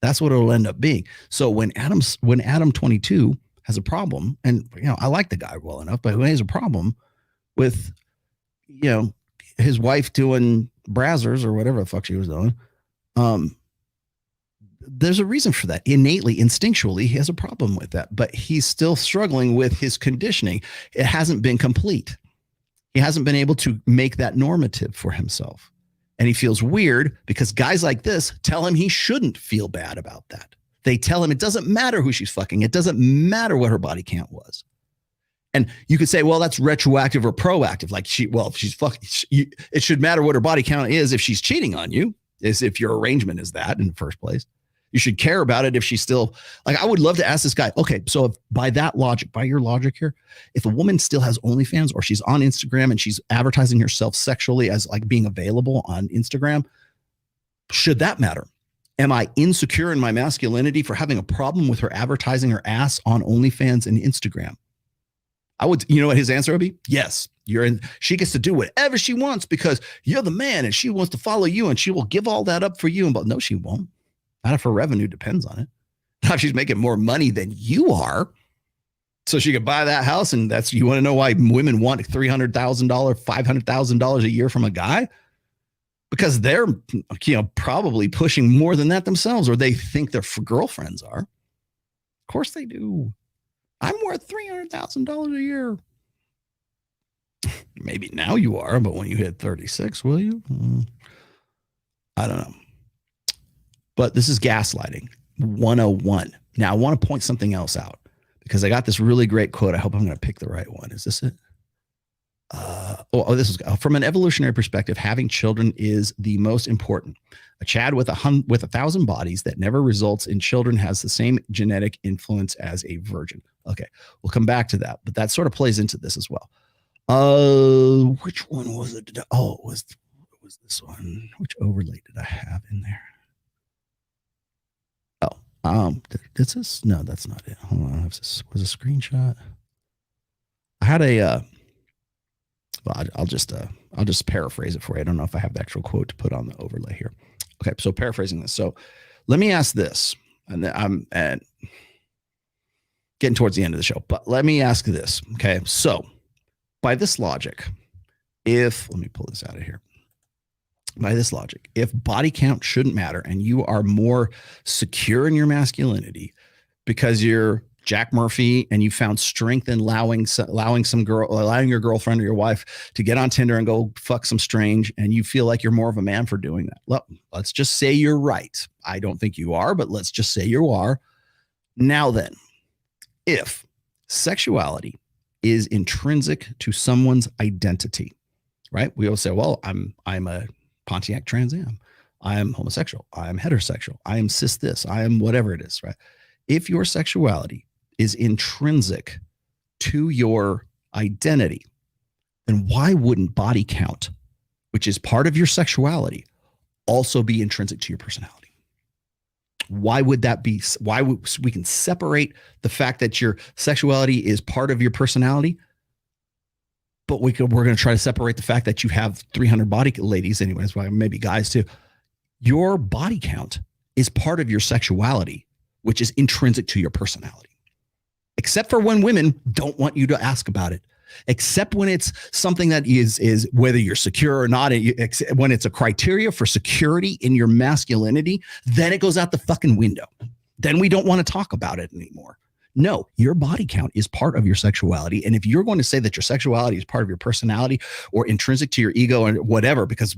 That's what it'll end up being. So when Adam 22 has a problem, and I like the guy well enough, but when he has a problem with, his wife doing browsers or whatever the fuck she was doing, there's a reason for that. Innately, instinctually, he has a problem with that, but he's still struggling with his conditioning. It hasn't been complete. He hasn't been able to make that normative for himself. And he feels weird because guys like this tell him he shouldn't feel bad about that. They tell him it doesn't matter who she's fucking. It doesn't matter what her body count was. And you could say, well, that's retroactive or proactive. Like if she's fucking, it should matter what her body count is if she's cheating on you, is if your arrangement is that in the first place. You should care about it if she's still, like, I would love to ask this guy, okay, so if by your logic here, if a woman still has OnlyFans or she's on Instagram and she's advertising herself sexually as like being available on Instagram, should that matter? Am I insecure in my masculinity for having a problem with her advertising her ass on OnlyFans and Instagram? I would, you know what his answer would be? Yes, she gets to do whatever she wants because you're the man and she wants to follow you and she will give all that up for you. But no, she won't. Not if her revenue depends on it. Not if she's making more money than you are. So she could buy that house. And you want to know why women want $300,000, $500,000 a year from a guy? Because they're, probably pushing more than that themselves, or they think their girlfriends are. Of course they do. I'm worth $300,000 a year. Maybe now you are, but when you hit 36, will you? I don't know. But this is gaslighting 101. Now, I want to point something else out because I got this really great quote. I hope I'm going to pick the right one. Is this it? This is from an evolutionary perspective. Having children is the most important. A Chad with 1,000 bodies that never results in children has the same genetic influence as a virgin. Okay, we'll come back to that, but that sort of plays into this as well. Which one was it? Oh, it was this one. Which overlay did I have in there? This is no, that's not it. Hold on, was a screenshot. I had a. Well, I'll just paraphrase it for you. I don't know if I have the actual quote to put on the overlay here. Okay, so paraphrasing this. So let me ask this, and I'm getting towards the end of the show, but let me ask this. Okay, so by this logic, let me pull this out of here. By this logic, if body count shouldn't matter and you are more secure in your masculinity because you're Jack Murphy and you found strength in allowing your girlfriend or your wife to get on Tinder and go fuck some strange, and you feel like you're more of a man for doing that. Well, let's just say you're right. I don't think you are, but let's just say you are. Now then, if sexuality is intrinsic to someone's identity, right? We always say, well, I'm a Pontiac Trans Am. I am homosexual. I am heterosexual. I am cis this. I am whatever it is, right? If your sexuality is intrinsic to your identity, then why wouldn't body count, which is part of your sexuality, also be intrinsic to your personality? Why would that be? We can separate the fact that your sexuality is part of your personality, but we're going to try to separate the fact that you have 300 body ladies anyways, well, maybe guys too. Your body count is part of your sexuality, which is intrinsic to your personality. Except for when women don't want you to ask about it. Except when it's something that is whether you're secure or not, when it's a criteria for security in your masculinity, then it goes out the fucking window. Then we don't want to talk about it anymore. No, your body count is part of your sexuality. And if you're going to say that your sexuality is part of your personality or intrinsic to your ego or whatever, because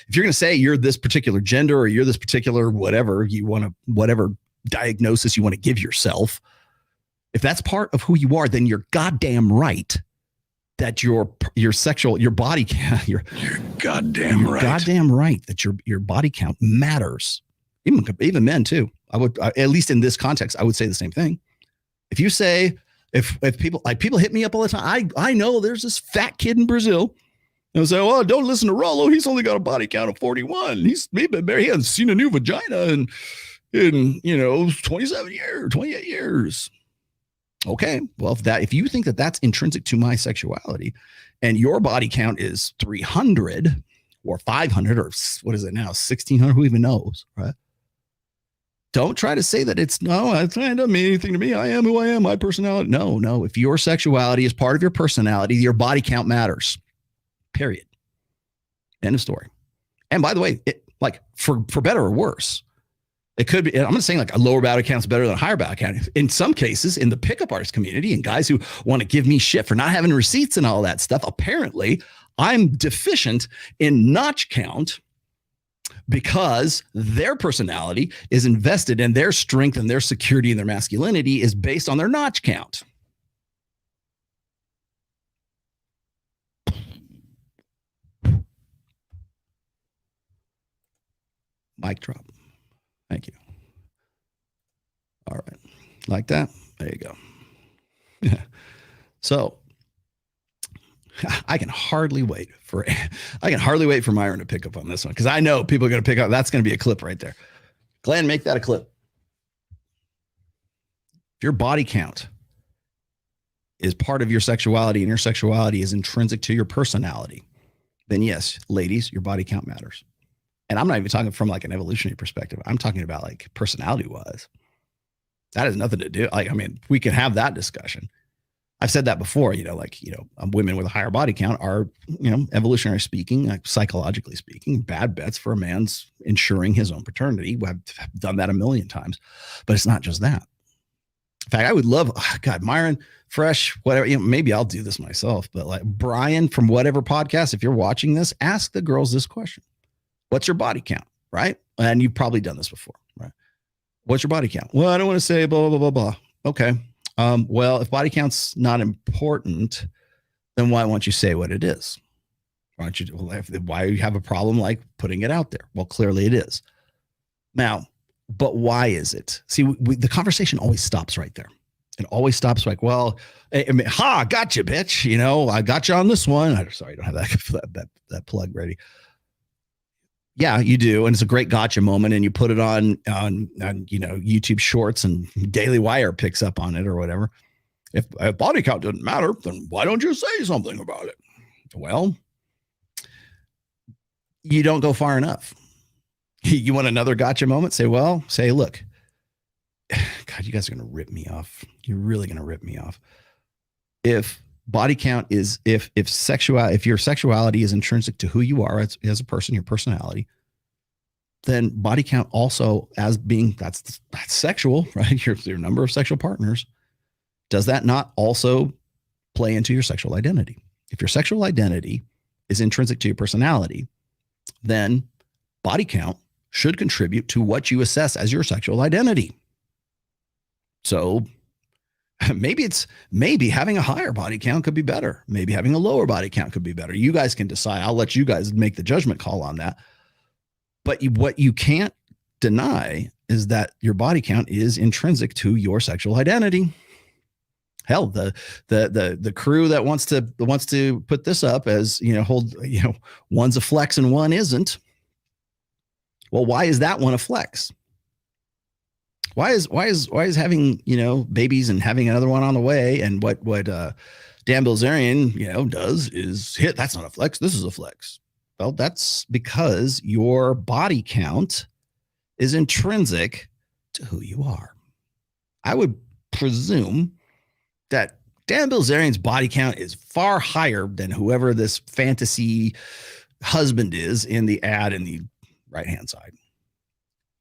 if you're going to say you're this particular gender or you're this particular whatever diagnosis you want to give yourself, if that's part of who you are, then you're goddamn right that your body count, you're goddamn right that your body count matters. Even men too. At least in this context, I would say the same thing. If you say, if people hit me up all the time, I know there's this fat kid in Brazil. And say, oh, don't listen to Rollo. He's only got a body count of 41. He's been married. He hasn't seen a new vagina in 27 years, 28 years. Okay, well, if you think that that's intrinsic to my sexuality, and your body count is 300 or 500 or what is it now, 1,600? Who even knows, right? Don't try to say that it doesn't mean anything to me. I am who I am, my personality. No. If your sexuality is part of your personality, your body count matters. Period. End of story. And by the way, for better or worse, it could be, I'm not saying like a lower body count is better than a higher body count. In some cases, in the pickup artist community and guys who want to give me shit for not having receipts and all that stuff, apparently I'm deficient in notch count because their personality is invested in their strength and their security and their masculinity is based on their notch count. Mic drop. Thank you. All right. Like that? There you go. So I can hardly wait for Myron to pick up on this one, because I know people are going to pick up. That's going to be a clip right there. Glenn, make that a clip. If your body count is part of your sexuality and your sexuality is intrinsic to your personality, then yes, ladies, your body count matters. And I'm not even talking from like an evolutionary perspective. I'm talking about like personality wise. That has nothing to do. Like, I mean, we can have that discussion. I've said that before, women with a higher body count are, evolutionary speaking, like psychologically speaking, bad bets for a man's ensuring his own paternity. I've done that a million times, but it's not just that. In fact, I would love, Myron, Fresh, whatever, maybe I'll do this myself, but like Brian from whatever podcast, if you're watching this, ask the girls this question. What's your body count? Right. And you've probably done this before, right? What's your body count? Well, I don't want to say blah, blah, blah, blah. Okay. Well, if body count's not important, then why won't you say what it is? Why you have a problem like putting it out there? Well, clearly it is. Now, but why is it? See, the conversation always stops right there. It always stops like, well, gotcha, bitch. I got you on this one. Sorry, I don't have that plug ready. Yeah, you do. And it's a great gotcha moment. And you put it on YouTube Shorts, and Daily Wire picks up on it or whatever. If body count doesn't matter, then why don't you say something about it? Well, you don't go far enough. You want another gotcha moment? Say, look, God, you guys are going to rip me off. You're really going to rip me off. If body count is, if your sexuality is intrinsic to who you are as a person, your personality, then body count also as being, that's sexual, right? Your number of sexual partners. Does that not also play into your sexual identity? If your sexual identity is intrinsic to your personality, then body count should contribute to what you assess as your sexual identity. So maybe having a higher body count could be better. Maybe having a lower body count could be better. You guys can decide. I'll let you guys make the judgment call on that. But what you can't deny is that your body count is intrinsic to your sexual identity. Hell, the crew that wants to put this up as, one's a flex and one isn't. Well, why is that one a flex? Why is having, babies and having another one on the way, and what Dan Bilzerian, does is hit, that's not a flex, this is a flex. Well, that's because your body count is intrinsic to who you are. I would presume that Dan Bilzerian's body count is far higher than whoever this fantasy husband is in the ad in the right-hand side.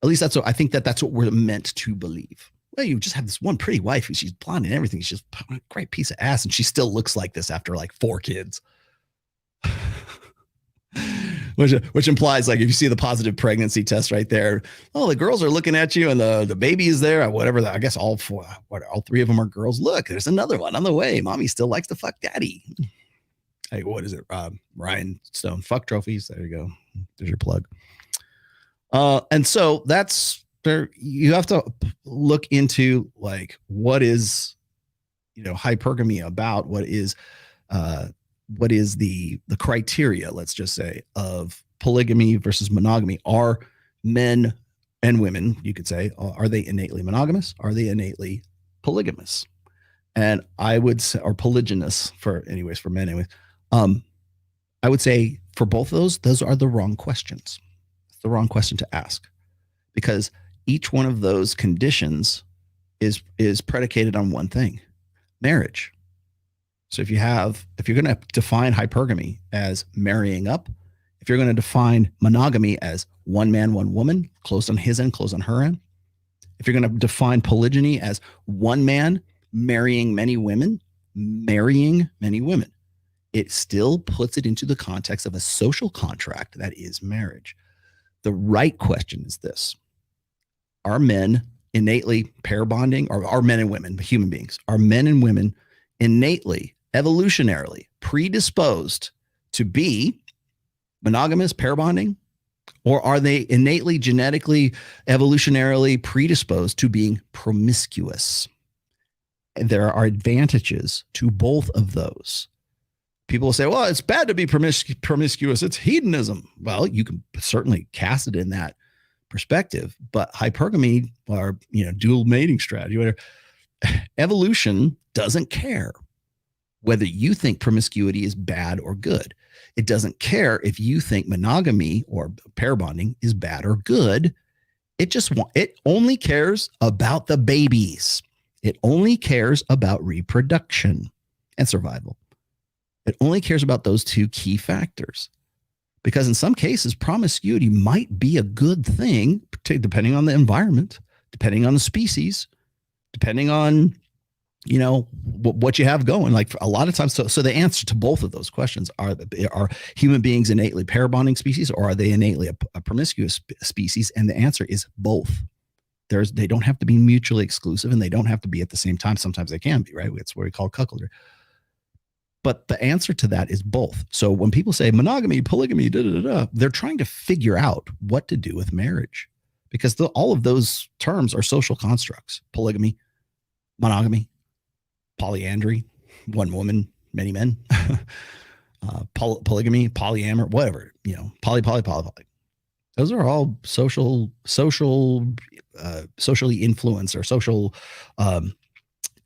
At least I think that's what we're meant to believe. Well, you just have this one pretty wife who she's blonde and everything. She's just a great piece of ass, and she still looks like this after like 4 kids. Which implies, like, if you see the positive pregnancy test right there, the girls are looking at you and the baby is there, whatever. I guess all 3 of them are girls. Look, there's another one on the way. Mommy still likes to fuck daddy. Hey, what is it? Ryan Stone, fuck trophies. There you go. There's your plug. And so that's there. You have to look into like, what is, hypergamy about? What is the criteria, let's just say, of polygamy versus monogamy? Are men and women, you could say, are they innately monogamous? Are they innately polygamous? And I would say, or polygynous for men anyways. I would say for both of those are the wrong questions. It's the wrong question to ask, because each one of those conditions is predicated on one thing: marriage. So if you're going to define hypergamy as marrying up, if you're going to define monogamy as one man, one woman, close on his end, close on her end, if you're going to define polygyny as one man marrying many women, it still puts it into the context of a social contract that is marriage. The right question is this. Are men innately pair bonding, or are men and women, human beings, are men and women innately, evolutionarily predisposed to be monogamous, pair bonding? Or are they innately, genetically, evolutionarily predisposed to being promiscuous? And there are advantages to both of those. People will say, well, it's bad to be promiscuous. It's hedonism. Well, you can certainly cast it in that perspective, but hypergamy, or dual mating strategy, whatever, evolution doesn't care whether you think promiscuity is bad or good. It doesn't care if you think monogamy or pair bonding is bad or good. It only cares about the babies. It only cares about reproduction and survival. It only cares about those two key factors. Because in some cases, promiscuity might be a good thing, depending on the environment, depending on the species, depending on, what you have going. Like a lot of times, so the answer to both of those questions are human beings innately pair bonding species, or are they innately a promiscuous species? And the answer is both. They don't have to be mutually exclusive, and they don't have to be at the same time. Sometimes they can be, right? It's what we call cuckoldry. But the answer to that is both. So when people say monogamy, polygamy, they're trying to figure out what to do with marriage, because all of those terms are social constructs. Polygamy, monogamy, polyandry, one woman, many men, polygamy, polyamor, whatever, poly. Those are all socially influenced, or social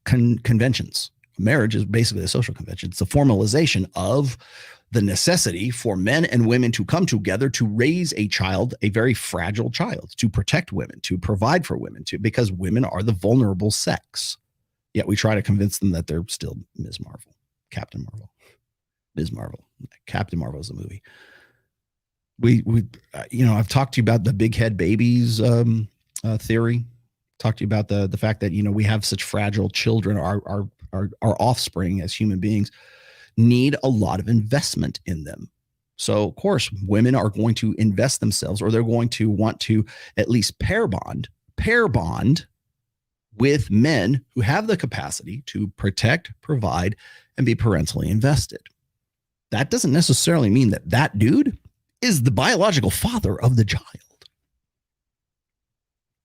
conventions. Marriage is basically a social convention. It's a formalization of the necessity for men and women to come together to raise a child, a very fragile child, to protect women, to provide for women, because women are the vulnerable sex. Yet we try to convince them that they're still Ms. Marvel, Captain Marvel, Ms. Marvel. Captain Marvel is a movie. I've talked to you about the big head babies theory. Talked to you about the fact that we have such fragile children. Our offspring as human beings need a lot of investment in them. So of course, women are going to invest themselves, or they're going to want to at least pair bond with men who have the capacity to protect, provide, and be parentally invested. That doesn't necessarily mean that dude is the biological father of the child.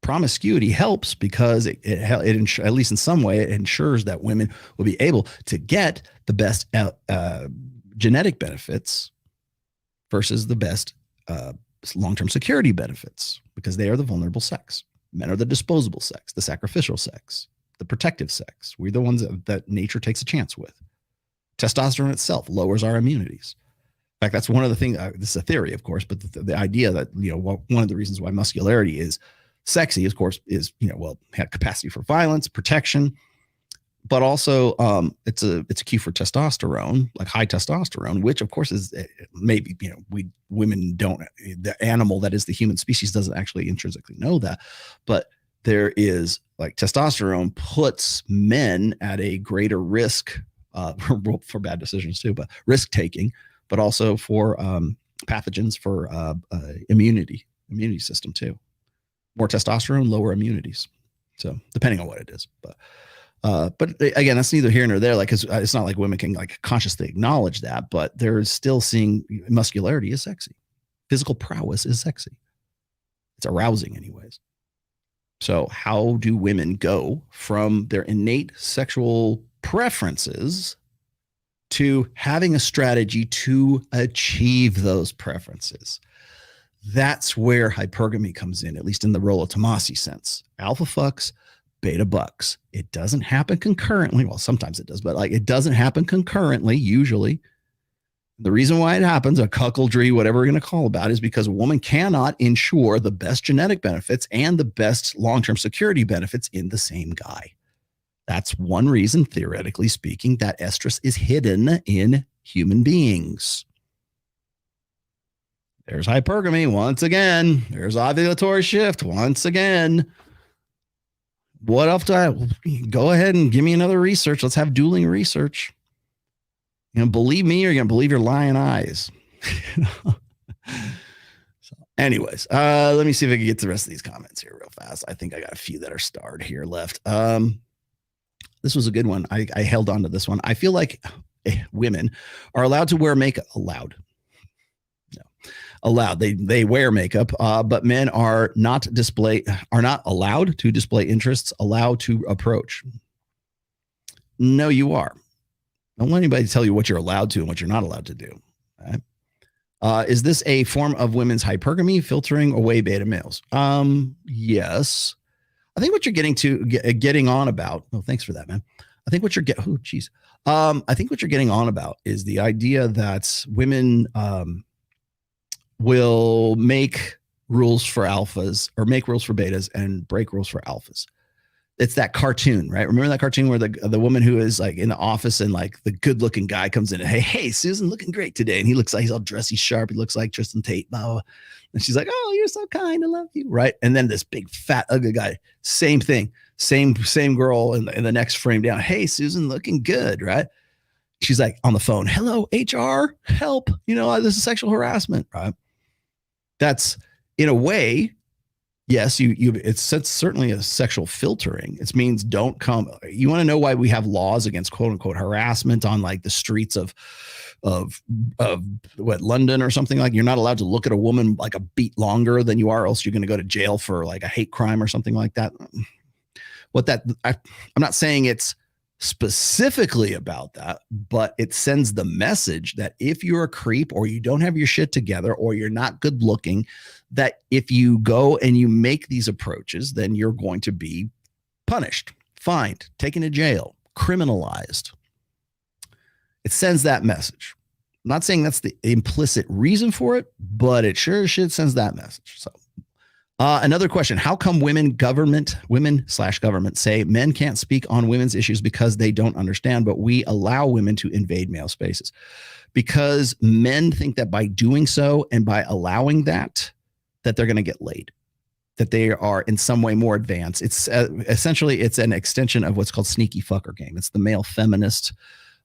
Promiscuity helps because it at least in some way, it ensures that women will be able to get the best genetic benefits versus the best long-term security benefits, because they are the vulnerable sex. Men are the disposable sex, the sacrificial sex, the protective sex. We're the ones that nature takes a chance with. Testosterone itself lowers our immunities. In fact, that's one of the things, this is a theory, of course, but the idea that, one of the reasons why muscularity is sexy, of course, is, have capacity for violence, protection, but also it's a cue for testosterone, like high testosterone, which of course is maybe, women don't, the animal that is the human species doesn't actually intrinsically know that, but there is, like, testosterone puts men at a greater risk for bad decisions too, but risk taking, but also for pathogens, for immunity system too. More testosterone, lower immunities. So depending on what it is, but again, that's neither here nor there. Like, it's not like women can consciously acknowledge that, but they're still seeing muscularity is sexy. Physical prowess is sexy. It's arousing anyways. So how do women go from their innate sexual preferences to having a strategy to achieve those preferences? That's where hypergamy comes in, at least in the Rollo Tomassi sense. Alpha fucks, beta bucks. It doesn't happen concurrently. Well, sometimes it does, but it doesn't happen concurrently, usually. The reason why it happens, a cuckoldry, whatever we're going to call about, is because a woman cannot ensure the best genetic benefits and the best long-term security benefits in the same guy. That's one reason, theoretically speaking, that estrus is hidden in human beings. There's hypergamy once again. There's ovulatory shift once again. What else do I go ahead and give me another research? Let's have dueling research. Believe me, or you're going to believe your lying eyes. So Anyways, let me see if I can get to the rest of these comments here real fast. I think I got a few that are starred here left. This was a good one. I held on to this one. I feel like women are allowed to wear makeup. Allowed. They wear makeup, but men are not allowed to display interests, allowed to approach. No, you are. Don't let anybody tell you what you're allowed to and what you're not allowed to do. Right? Is this a form of women's hypergamy, filtering away beta males? Yes. I think what you're getting on about. Oh, thanks for that, man. I think what you're getting. Oh, geez. I think what you're getting on about is the idea that women will make rules for alphas or make rules for betas and break rules for alphas. It's that cartoon, right? Remember that cartoon where the woman who is like in the office and like the good looking guy comes in and hey, Susan, looking great today. And he looks like he's all dressy sharp. He looks like Tristan Tate. Blah, blah. And she's like, oh, you're so kind. I love you. Right. And then this big fat ugly guy, same thing, same girl in the next frame down. Hey, Susan, looking good. Right. She's like on the phone. Hello, HR, help. This is sexual harassment. Right. That's in a way, yes, it's certainly a sexual filtering. It means don't come. You want to know why we have laws against quote unquote harassment on like the streets of what, London or something? Like you're not allowed to look at a woman like a beat longer than you are, else you're going to go to jail for like a hate crime or something like that. I'm not saying it's specifically about that, but it sends the message that if you're a creep or you don't have your shit together or you're not good looking, that if you go and you make these approaches, then you're going to be punished, fined, taken to jail, criminalized. It sends that message. I'm not saying that's the implicit reason for it, but it sure as shit sends that message. So another question, how come women/government say men can't speak on women's issues because they don't understand, but we allow women to invade male spaces? Because men think that by doing so and by allowing that they're going to get laid, that they are in some way more advanced. It's essentially, it's an extension of what's called sneaky fucker game. It's the male feminist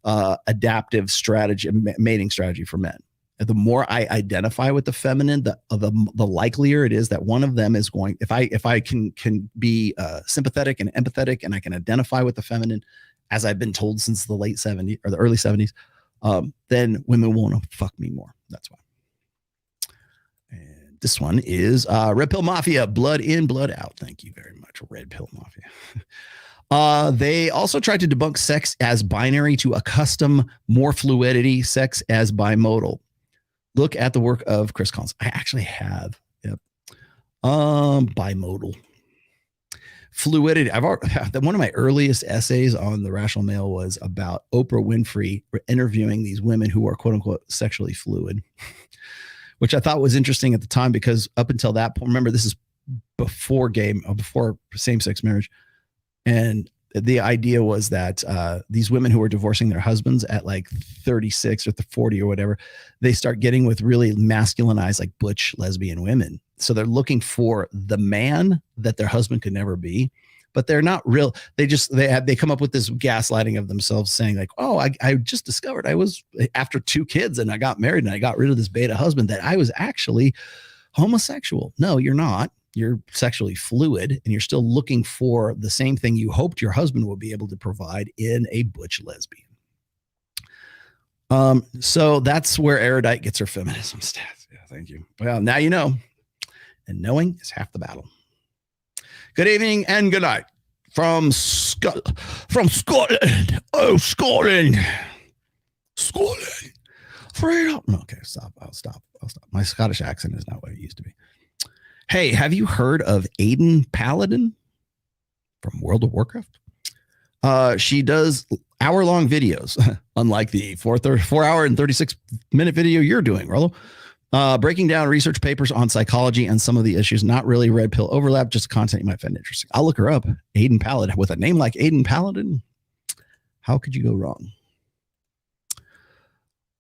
adaptive strategy, mating strategy for men. The more I identify with the feminine, the likelier it is that one of them is going. If I can be sympathetic and empathetic, and I can identify with the feminine, as I've been told since the late 70s or the early 70s, then women want to fuck me more. That's why. And this one is Red Pill Mafia, blood in, blood out. Thank you very much, Red Pill Mafia. They also tried to debunk sex as binary to accustom more fluidity, sex as bimodal. Look at the work of Chris Collins. I actually have. Yep. Bimodal. Fluidity. One of my earliest essays on the Rational Male was about Oprah Winfrey interviewing these women who are quote unquote sexually fluid, which I thought was interesting at the time because up until that point, remember, this is before same-sex marriage. And the idea was that these women who were divorcing their husbands at like 36 or 40 or whatever, they start getting with really masculinized, like butch lesbian women. So they're looking for the man that their husband could never be, but they're not real. They come up with this gaslighting of themselves saying like, oh, I just discovered I was after 2 kids and I got married and I got rid of this beta husband that I was actually homosexual. No, you're not. You're sexually fluid and you're still looking for the same thing you hoped your husband would be able to provide in a butch lesbian. So that's where Erudite gets her feminism stats. Yeah, thank you. Well, now you know, and knowing is half the battle. Good evening and good night from Scotland. Oh, Scotland. Freedom. Okay, stop. I'll stop. My Scottish accent is not what it used to be. Hey, have you heard of Aiden Paladin from World of Warcraft? She does hour-long videos, unlike the 4-hour and 36-minute video you're doing, Rollo. Breaking down research papers on psychology and some of the issues. Not really red pill overlap, just content you might find interesting. I'll look her up. Aiden Paladin. With a name like Aiden Paladin, how could you go wrong?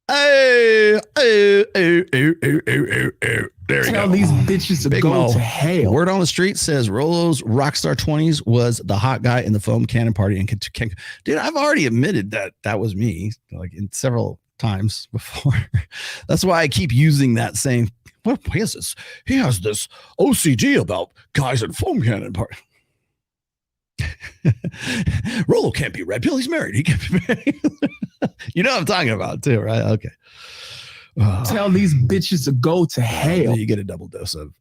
There you Tell go. these bitches to Big go Mo. to hell. Word on the street says Rollo's Rockstar 20s was the hot guy in the foam cannon party. And dude, I've already admitted that was me, like in several times before. That's why I keep using that saying, what is this? He has this OCD about guys in foam cannon part. Rollo can't be red pill. He's married. He can't be married. You know what I'm talking about too, right? Okay. Tell these bitches to go to hell. You get a double dose of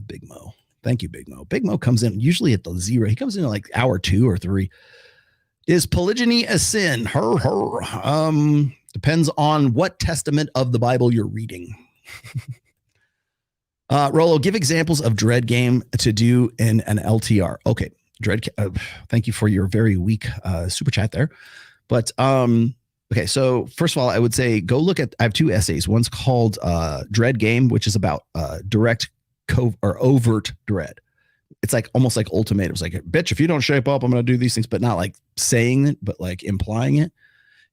Big Mo. Thank you, Big Mo. Big Mo comes in usually at the 0. He comes in like hour 2 or 3. Is polygyny a sin? Depends on what testament of the Bible you're reading. Rollo, give examples of dread game to do in an LTR. Okay, dread. Thank you for your very weak super chat there. But okay, so first of all, I would say go look at. I have 2 essays. One's called Dread Game, which is about direct or overt dread. It's like almost like ultimatums, like, bitch, if you don't shape up, I'm going to do these things, but not like saying it, but like implying it.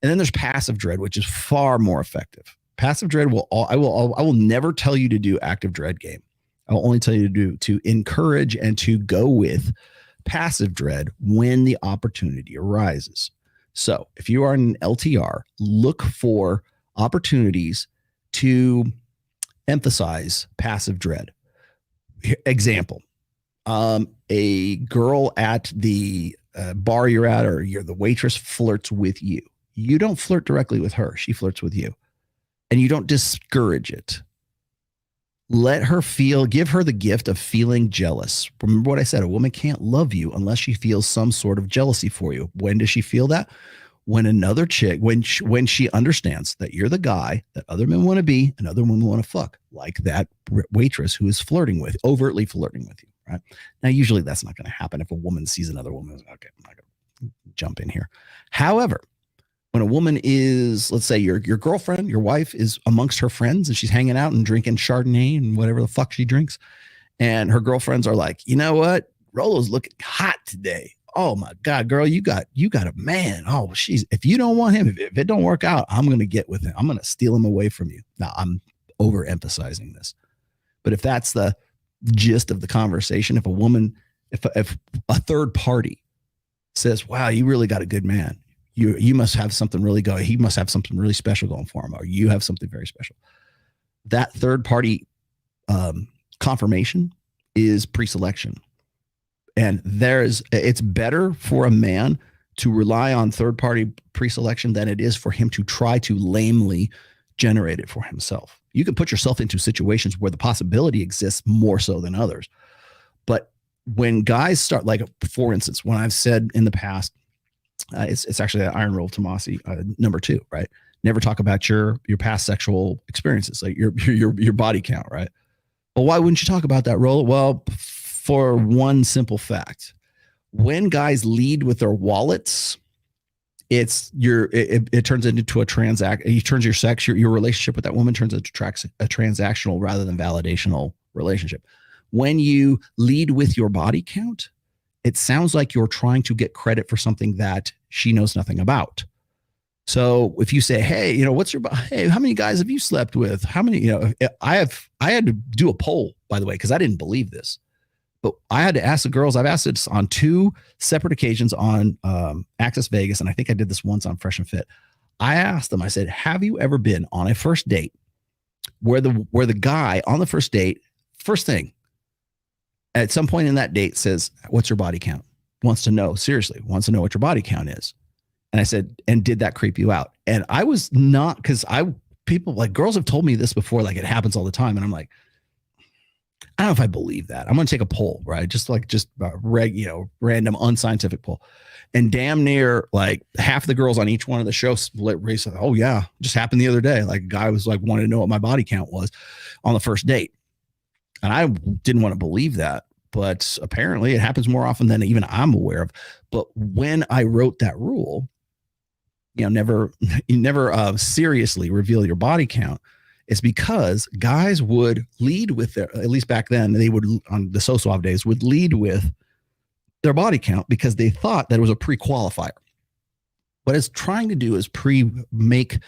And then there's passive dread, which is far more effective. Passive dread I will never tell you to do active dread game. I'll only tell you to encourage and to go with passive dread when the opportunity arises. So if you are in an LTR, look for opportunities to emphasize passive dread. Example, a girl at the bar you're at, or the waitress flirts with you. You don't flirt directly with her. She flirts with you. And you don't discourage it. Let her give her the gift of feeling jealous. Remember what I said, a woman can't love you unless she feels some sort of jealousy for you. When does she feel that? When another chick, when she understands that you're the guy that other men want to be and other women want to fuck, like that waitress who is overtly flirting with you, right? Now, usually that's not going to happen if a woman sees another woman. Okay, I'm not going to jump in here. However, when a woman is, let's say your girlfriend, your wife is amongst her friends and she's hanging out and drinking Chardonnay and whatever the fuck she drinks. And her girlfriends are like, you know what? Rollo's looking hot today. Oh my God, girl, you got a man. Oh, if you don't want him, if it don't work out, I'm going to get with him. I'm going to steal him away from you. Now I'm overemphasizing this, but if that's the gist of the conversation, if a third party says, wow, you really got a good man. You must have something really going. He must have something really special going for him, or you have something very special. That third party confirmation is pre-selection. And it's better for a man to rely on third party pre-selection than it is for him to try to lamely generate it for himself. You can put yourself into situations where the possibility exists more so than others. But when guys start, like, for instance, when I've said in the past, it's actually an iron roll Tomassi, number 2, right? Never talk about your past sexual experiences, like your body count, right? Well, why wouldn't you talk about that, Rollo? Well, for one simple fact, when guys lead with their wallets, it turns into a transaction. You turns your relationship with that woman turns into a transactional rather than validational relationship. When you lead with your body count, it sounds like you're trying to get credit for something that she knows nothing about. So if you say, hey, hey, how many guys have you slept with? How many, I had to do a poll, by the way, because I didn't believe this, but I had to ask the girls. I've asked it on 2 separate occasions on Access Vegas. And I think I did this once on Fresh and Fit. I asked them, I said, have you ever been on a first date where the guy on the first date, first thing, at some point in that date says, what's your body count? Wants to know what your body count is. And I said, and did that creep you out? And I was not, because people, like, girls have told me this before, like, it happens all the time. And I'm like, I don't know if I believe that. I'm going to take a poll, right? Just random unscientific poll. And damn near like half the girls on each one of the shows split race. Oh yeah. Just happened the other day. Like, a guy was like, wanted to know what my body count was on the first date. And I didn't want to believe that, but apparently it happens more often than even I'm aware of. But when I wrote that rule, never seriously reveal your body count, it's because guys would lead with at least back then, they would, on the so-suave days, would lead with their body count because they thought that it was a pre-qualifier. What it's trying to do is make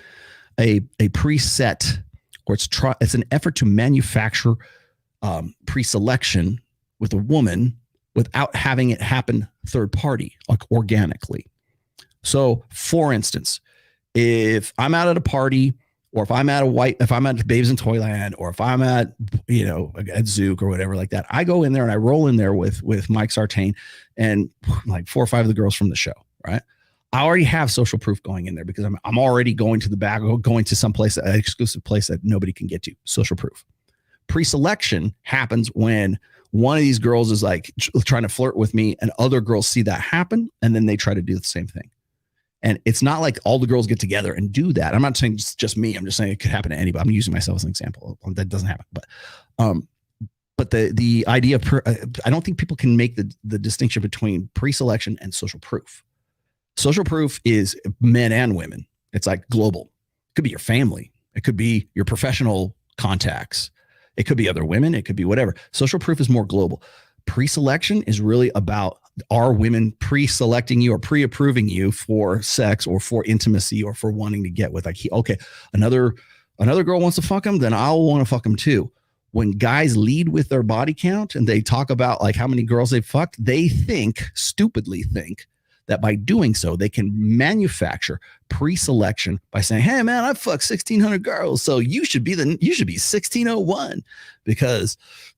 a preset, or it's an effort to manufacture pre-selection with a woman without having it happen third party, like organically. So, for instance, If I'm out at a party, or if I'm at Babes in Toyland, or if I'm at, at Zook or whatever like that, I go in there and I roll in there with Mike Sartain and like 4 or 5 of the girls from the show, right? I already have social proof going in there because I'm already going to the back, going to some place, an exclusive place that nobody can get to. Social proof. Pre-selection happens when one of these girls is like trying to flirt with me and other girls see that happen and then they try to do the same thing. And it's not like all the girls get together and do that. I'm not saying it's just me. I'm just saying it could happen to anybody. I'm using myself as an example. That doesn't happen. But the idea of I don't think people can make the distinction between pre-selection and social proof. Social proof is men and women. It's like global. It could be your family. It could be your professional contacts. It could be other women. It could be whatever. Social proof is more global. Pre-selection is really about, are women pre-selecting you or pre-approving you for sex or for intimacy or for wanting to get with, like, okay, another girl wants to fuck him, then I'll want to fuck him too. When guys lead with their body count and they talk about like how many girls they've fucked, they stupidly think that by doing so, they can manufacture pre-selection by saying, hey man, I fucked 1,600 girls. So you should be 1,601 because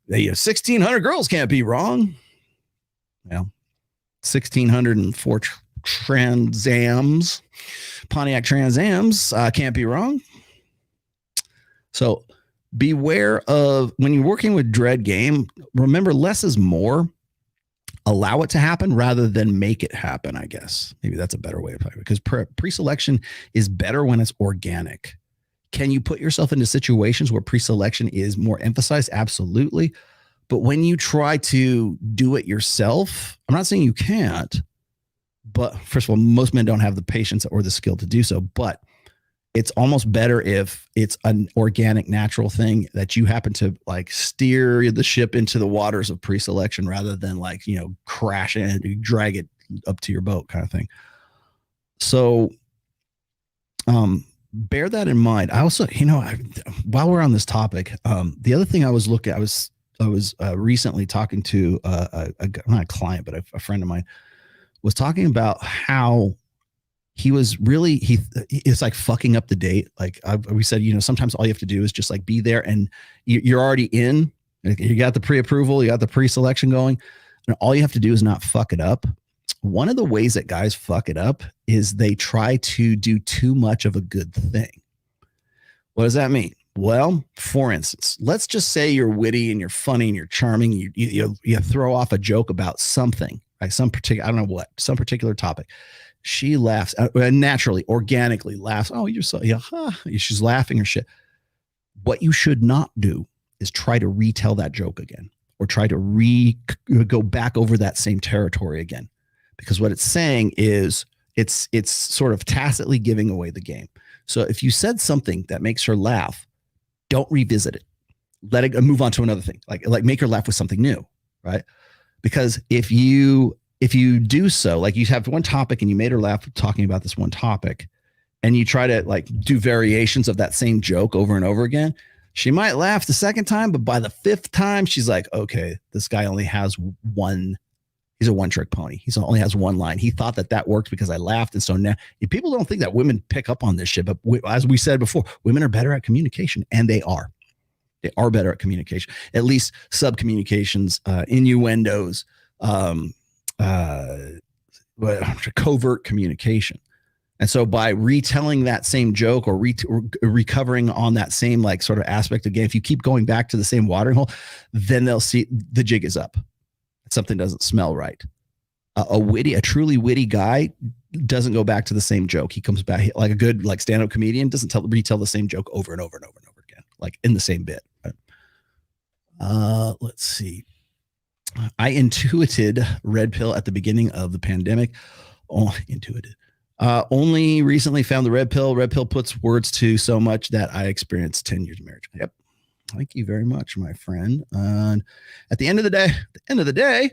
1,600 girls can't be wrong. Well, 1,604 Pontiac Trans Ams can't be wrong. So beware of, when you're working with dread game, remember less is more. Allow it to happen rather than make it happen, I guess. Maybe that's a better way of putting it, because pre-selection is better when it's organic. Can you put yourself into situations where pre-selection is more emphasized? Absolutely. But when you try to do it yourself, I'm not saying you can't, but first of all, most men don't have the patience or the skill to do so, but it's almost better if it's an organic, natural thing that you happen to like steer the ship into the waters of pre-selection rather than like, crash it and drag it up to your boat kind of thing. So, bear that in mind. I also, while we're on this topic, the other thing I was looking, I was recently talking to not a client, but a friend of mine was talking about how he was really, it's like fucking up the date. Like we said, sometimes all you have to do is just like be there and you're already in. You got the pre-approval, you got the pre-selection going, and all you have to do is not fuck it up. One of the ways that guys fuck it up is they try to do too much of a good thing. What does that mean? Well, for instance, let's just say you're witty and you're funny and you're charming. You throw off a joke about something, like some particular topic. She laughs naturally, organically laughs. Oh, you're so, she's laughing or shit. What you should not do is try to retell that joke again or try to go back over that same territory again. Because what it's saying is it's sort of tacitly giving away the game. So if you said something that makes her laugh, don't revisit it. Let it move on to another thing. Like make her laugh with something new, right? Because if you do so, like you have one topic and you made her laugh talking about this one topic and you try to like do variations of that same joke over and over again, she might laugh the second time, but by the 5th time, she's like, okay, this guy only has he's a one-trick pony. He only has one line. He thought that worked because I laughed. And so now people don't think that women pick up on this shit, but as we said before, women are better at communication, and they are. They are better at communication, at least sub-communications, innuendos, covert communication. And so by retelling that same joke or recovering on that same like sort of aspect again, if you keep going back to the same watering hole, then they'll see the jig is up. Something doesn't smell right. A truly witty guy doesn't go back to the same joke. He comes back like a good like stand-up comedian doesn't retell the same joke over and over and over and over again, like in the same bit. Right? Let's see. I intuited red pill at the beginning of the pandemic. Only recently found the red pill. Red pill puts words to so much that I experienced 10 years of marriage. Yep. Thank you very much, my friend. At the end of the day,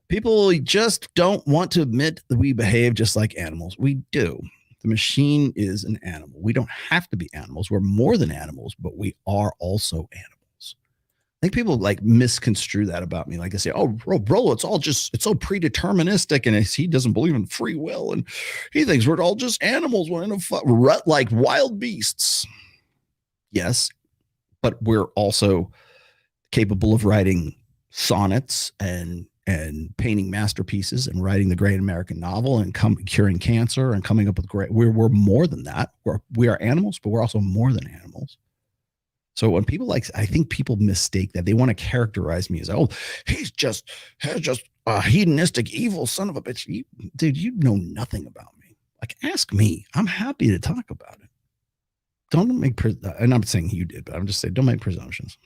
people just don't want to admit that we behave just like animals. We do. The machine is an animal. We don't have to be animals. We're more than animals, but we are also animals. think people like misconstrue that about me. Like I say, oh, Rollo, it's so predeterministic, and he doesn't believe in free will, and he thinks we're all just animals, we're like wild beasts. Yes, but we're also capable of writing sonnets and painting masterpieces and writing the great American novel and curing cancer and coming up with great. We're more than that. We are animals, but we're also more than animals. So when people I think people mistake that. They want to characterize me as, oh, he's just a hedonistic, evil son of a bitch. Dude, you know nothing about me. Like, ask me. I'm happy to talk about it. Don't make, and I'm saying you did, but I'm just saying, don't make presumptions.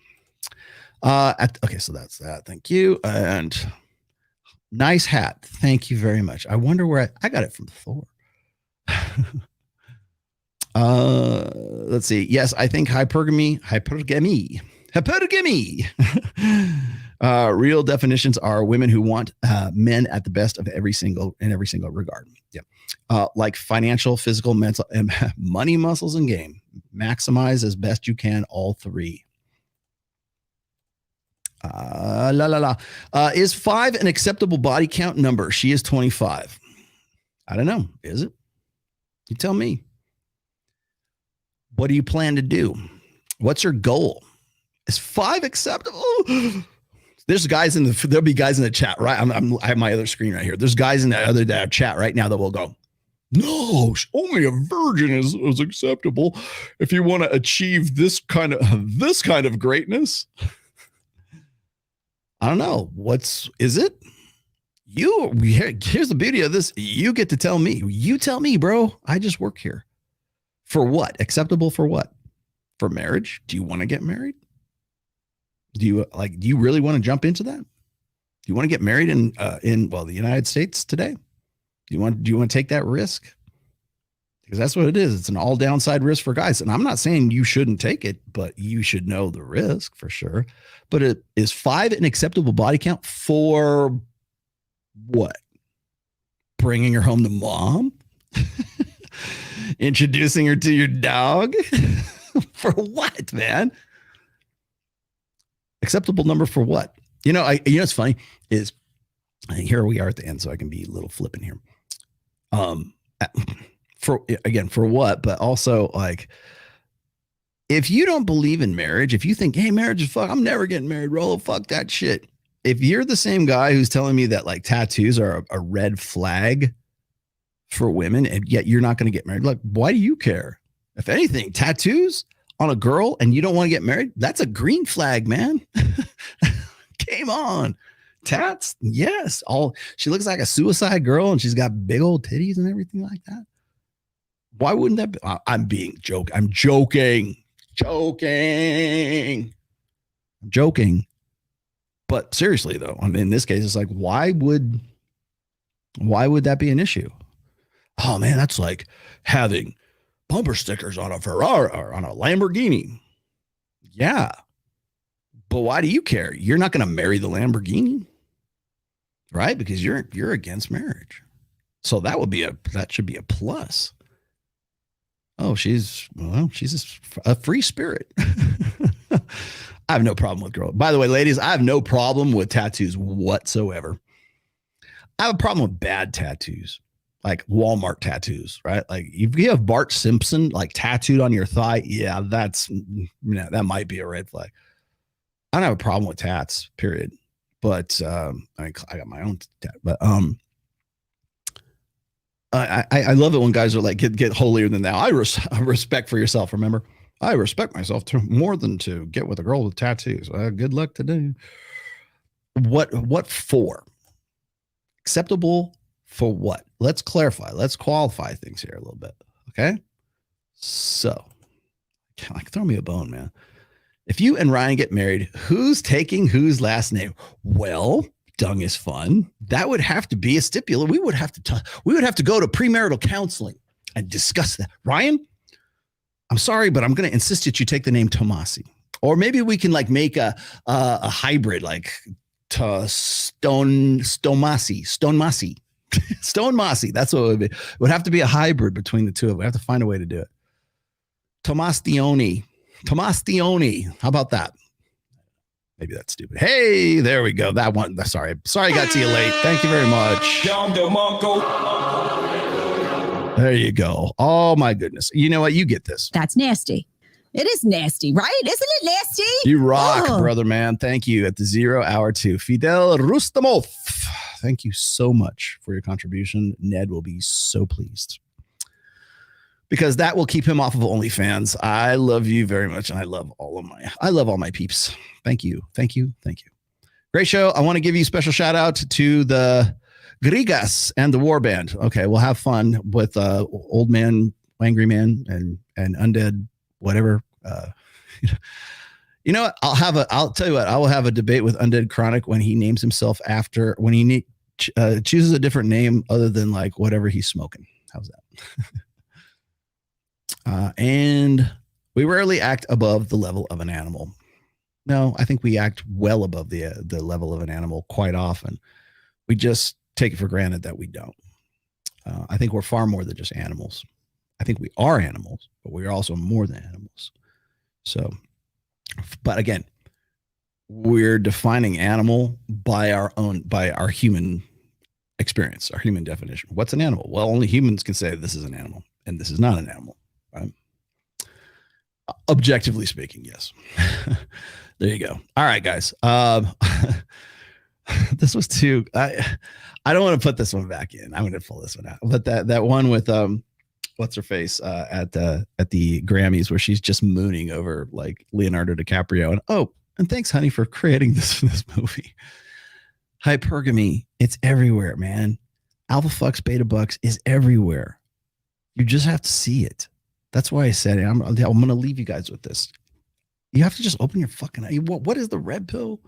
Okay, so that's that. Thank you. And nice hat. Thank you very much. I wonder where I got it from Thor. Let's see. Yes, I think hypergamy. Real definitions are women who want men at the best of every single regard. Yeah. Like financial, physical, mental, and money, muscles, and game. Maximize as best you can all three. Is 5 an acceptable body count number? She is 25. I don't know. Is it? You tell me. What do you plan to do? What's your goal? Is 5 acceptable? There'll be guys in the chat, right? I have my other screen right here. There's guys in that other chat right now that will go, no, only a virgin is acceptable if you want to achieve this kind of greatness. I don't know. Is it? Here's the beauty of this. You get to tell me. You tell me, bro. I just work here. For what? Acceptable for what? For marriage? Do you want to get married? Do you really want to jump into that? Do you want to get married in the United States today? Do you want to take that risk? Because that's what it is. It's an all downside risk for guys. And I'm not saying you shouldn't take it, but you should know the risk for sure. But is 5 an acceptable body count for what? Bringing her home to mom? Introducing her to your dog? For what, man? Acceptable number for what? What's funny is, here we are at the end, so I can be a little flippant here. For what? But also, like, if you don't believe in marriage, if you think, hey, marriage is fuck, I'm never getting married, Rollo, fuck that shit. If you're the same guy who's telling me that like tattoos are a red flag for women, and yet you're not going to get married, like, why do you care? If anything, tattoos on a girl and you don't want to get married, that's a green flag, man. Game on. Tats, yes. She looks like a suicide girl and she's got big old titties and everything like that. Why wouldn't that be? I'm joking. But seriously though, in this case, it's like, why would that be an issue? Oh man, that's like having bumper stickers on a Ferrari or on a Lamborghini. Yeah. But why do you care? You're not going to marry the Lamborghini, right? Because you're against marriage. So that should be a plus. Oh, she's a free spirit. I have no problem with girls. By the way, ladies, I have no problem with tattoos whatsoever. I have a problem with bad tattoos, like Walmart tattoos, right? Like if you have Bart Simpson like tattooed on your thigh, yeah, that might be a red flag. I don't have a problem with tats, period. But I got my own tat, but I love it when guys are like get holier than thou. I respect for yourself. Remember, I respect myself more than to get with a girl with tattoos. Good luck today. What for? Acceptable for what? Let's clarify. Let's qualify things here a little bit. Okay. So, like, throw me a bone, man. If you and Ryan get married, who's taking whose last name? Well, dung is fun. That would have to be a stipulation. We would have to go to premarital counseling and discuss that. Ryan, I'm sorry, but I'm going to insist that you take the name Tomassi. Or maybe we can like make a hybrid, like Stonemassi. That's what it would be. It would have to be a hybrid between the two of them. We have to find a way to do it. Tomastioni. How about that? Maybe that's stupid. Hey, there we go. That one. Sorry, I got to you late. Thank you very much. There you go. Oh my goodness. You know what? You get this. That's nasty. It is nasty, right? Isn't it nasty? You rock, brother, man. Thank you. At the 0 hour 2, Fidel Rustamov. Thank you so much for your contribution. Ned will be so pleased, because that will keep him off of OnlyFans. I love you very much, and I love all my peeps. Thank you. Great show. I want to give you a special shout out to the Grigas and the War Band. Okay, we'll have fun with Old Man, Angry Man, and Undead, whatever. You know what? I'll tell you what. I will have a debate with Undead Chronic when he names himself after, when he chooses a different name other than like whatever he's smoking. How's that? And we rarely act above the level of an animal. No, I think we act well above the level of an animal quite often. We just take it for granted that we don't. I think we're far more than just animals. I think we are animals, but we're also more than animals. So, but again, we're defining animal by our human experience, our human definition. What's an animal? Well, only humans can say this is an animal and this is not an animal, right? Objectively speaking, yes. There you go. All right, guys. This was too. I don't want to put this one back in. I'm going to pull this one out. But that one with what's her face at the Grammys, where she's just mooning over like Leonardo DiCaprio, and thanks, honey, for creating this movie. Hypergamy, it's everywhere, man. Alpha fucks, beta bucks is everywhere. You just have to see it. That's why I said it. I'm going to leave you guys with this. You have to just open your fucking eye. What is the red pill?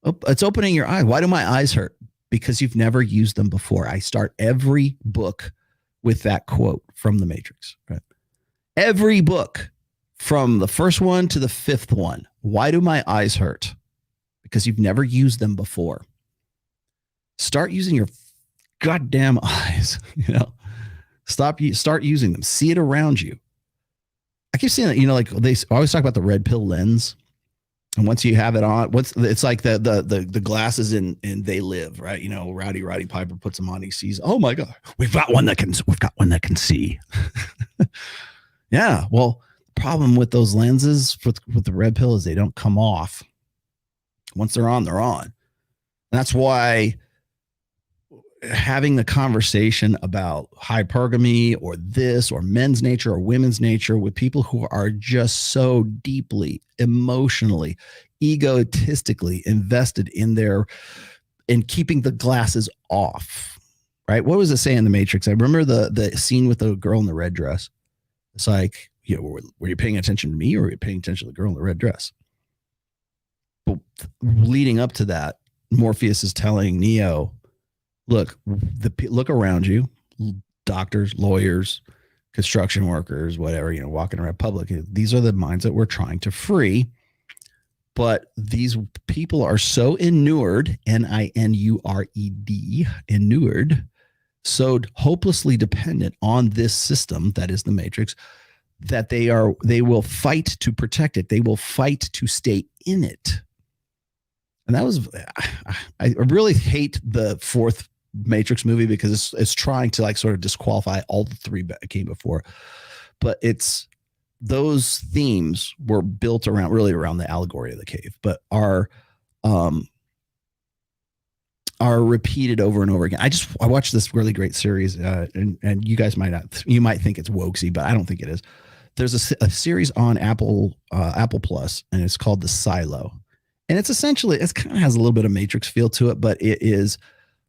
Oh, it's opening your eye. Why do my eyes hurt? Because you've never used them before. I start every book with that quote from The Matrix. Right? Every book, from the first one to the fifth one. Why do my eyes hurt? Because you've never used them before. Start using your goddamn eyes. Start using them. See it around you. I keep saying that, like they always talk about the red pill lens. And once you have it on, it's like the glasses in They Live, right? Roddy Piper puts them on. He sees, oh my God, we've got one that can see. Yeah. Well, the problem with those lenses with the red pill is they don't come off. Once they're on, they're on. And that's why having the conversation about hypergamy or this or men's nature or women's nature with people who are just so deeply emotionally, egotistically invested in keeping the glasses off, right? What was it saying in The Matrix? I remember the scene with the girl in the red dress. It's like, were you paying attention to me or were you paying attention to the girl in the red dress? But leading up to that, Morpheus is telling Neo, look around you, doctors, lawyers, construction workers, whatever, walking around public. These are the minds that we're trying to free. But these people are so inured, N-I-N-U-R-E-D, inured, so hopelessly dependent on this system that is the Matrix, that they will fight to protect it. They will fight to stay in it. And that was, I really hate the fourth Matrix movie because it's trying to like sort of disqualify all the three that came before, but those themes were built around the allegory of the cave, but are repeated over and over again. I watched this really great series, and you guys might think it's wokesy, but I don't think it is. There's a series on Apple Plus, and it's called The Silo, and it's essentially it kind of has a little bit of Matrix feel to it, but it is.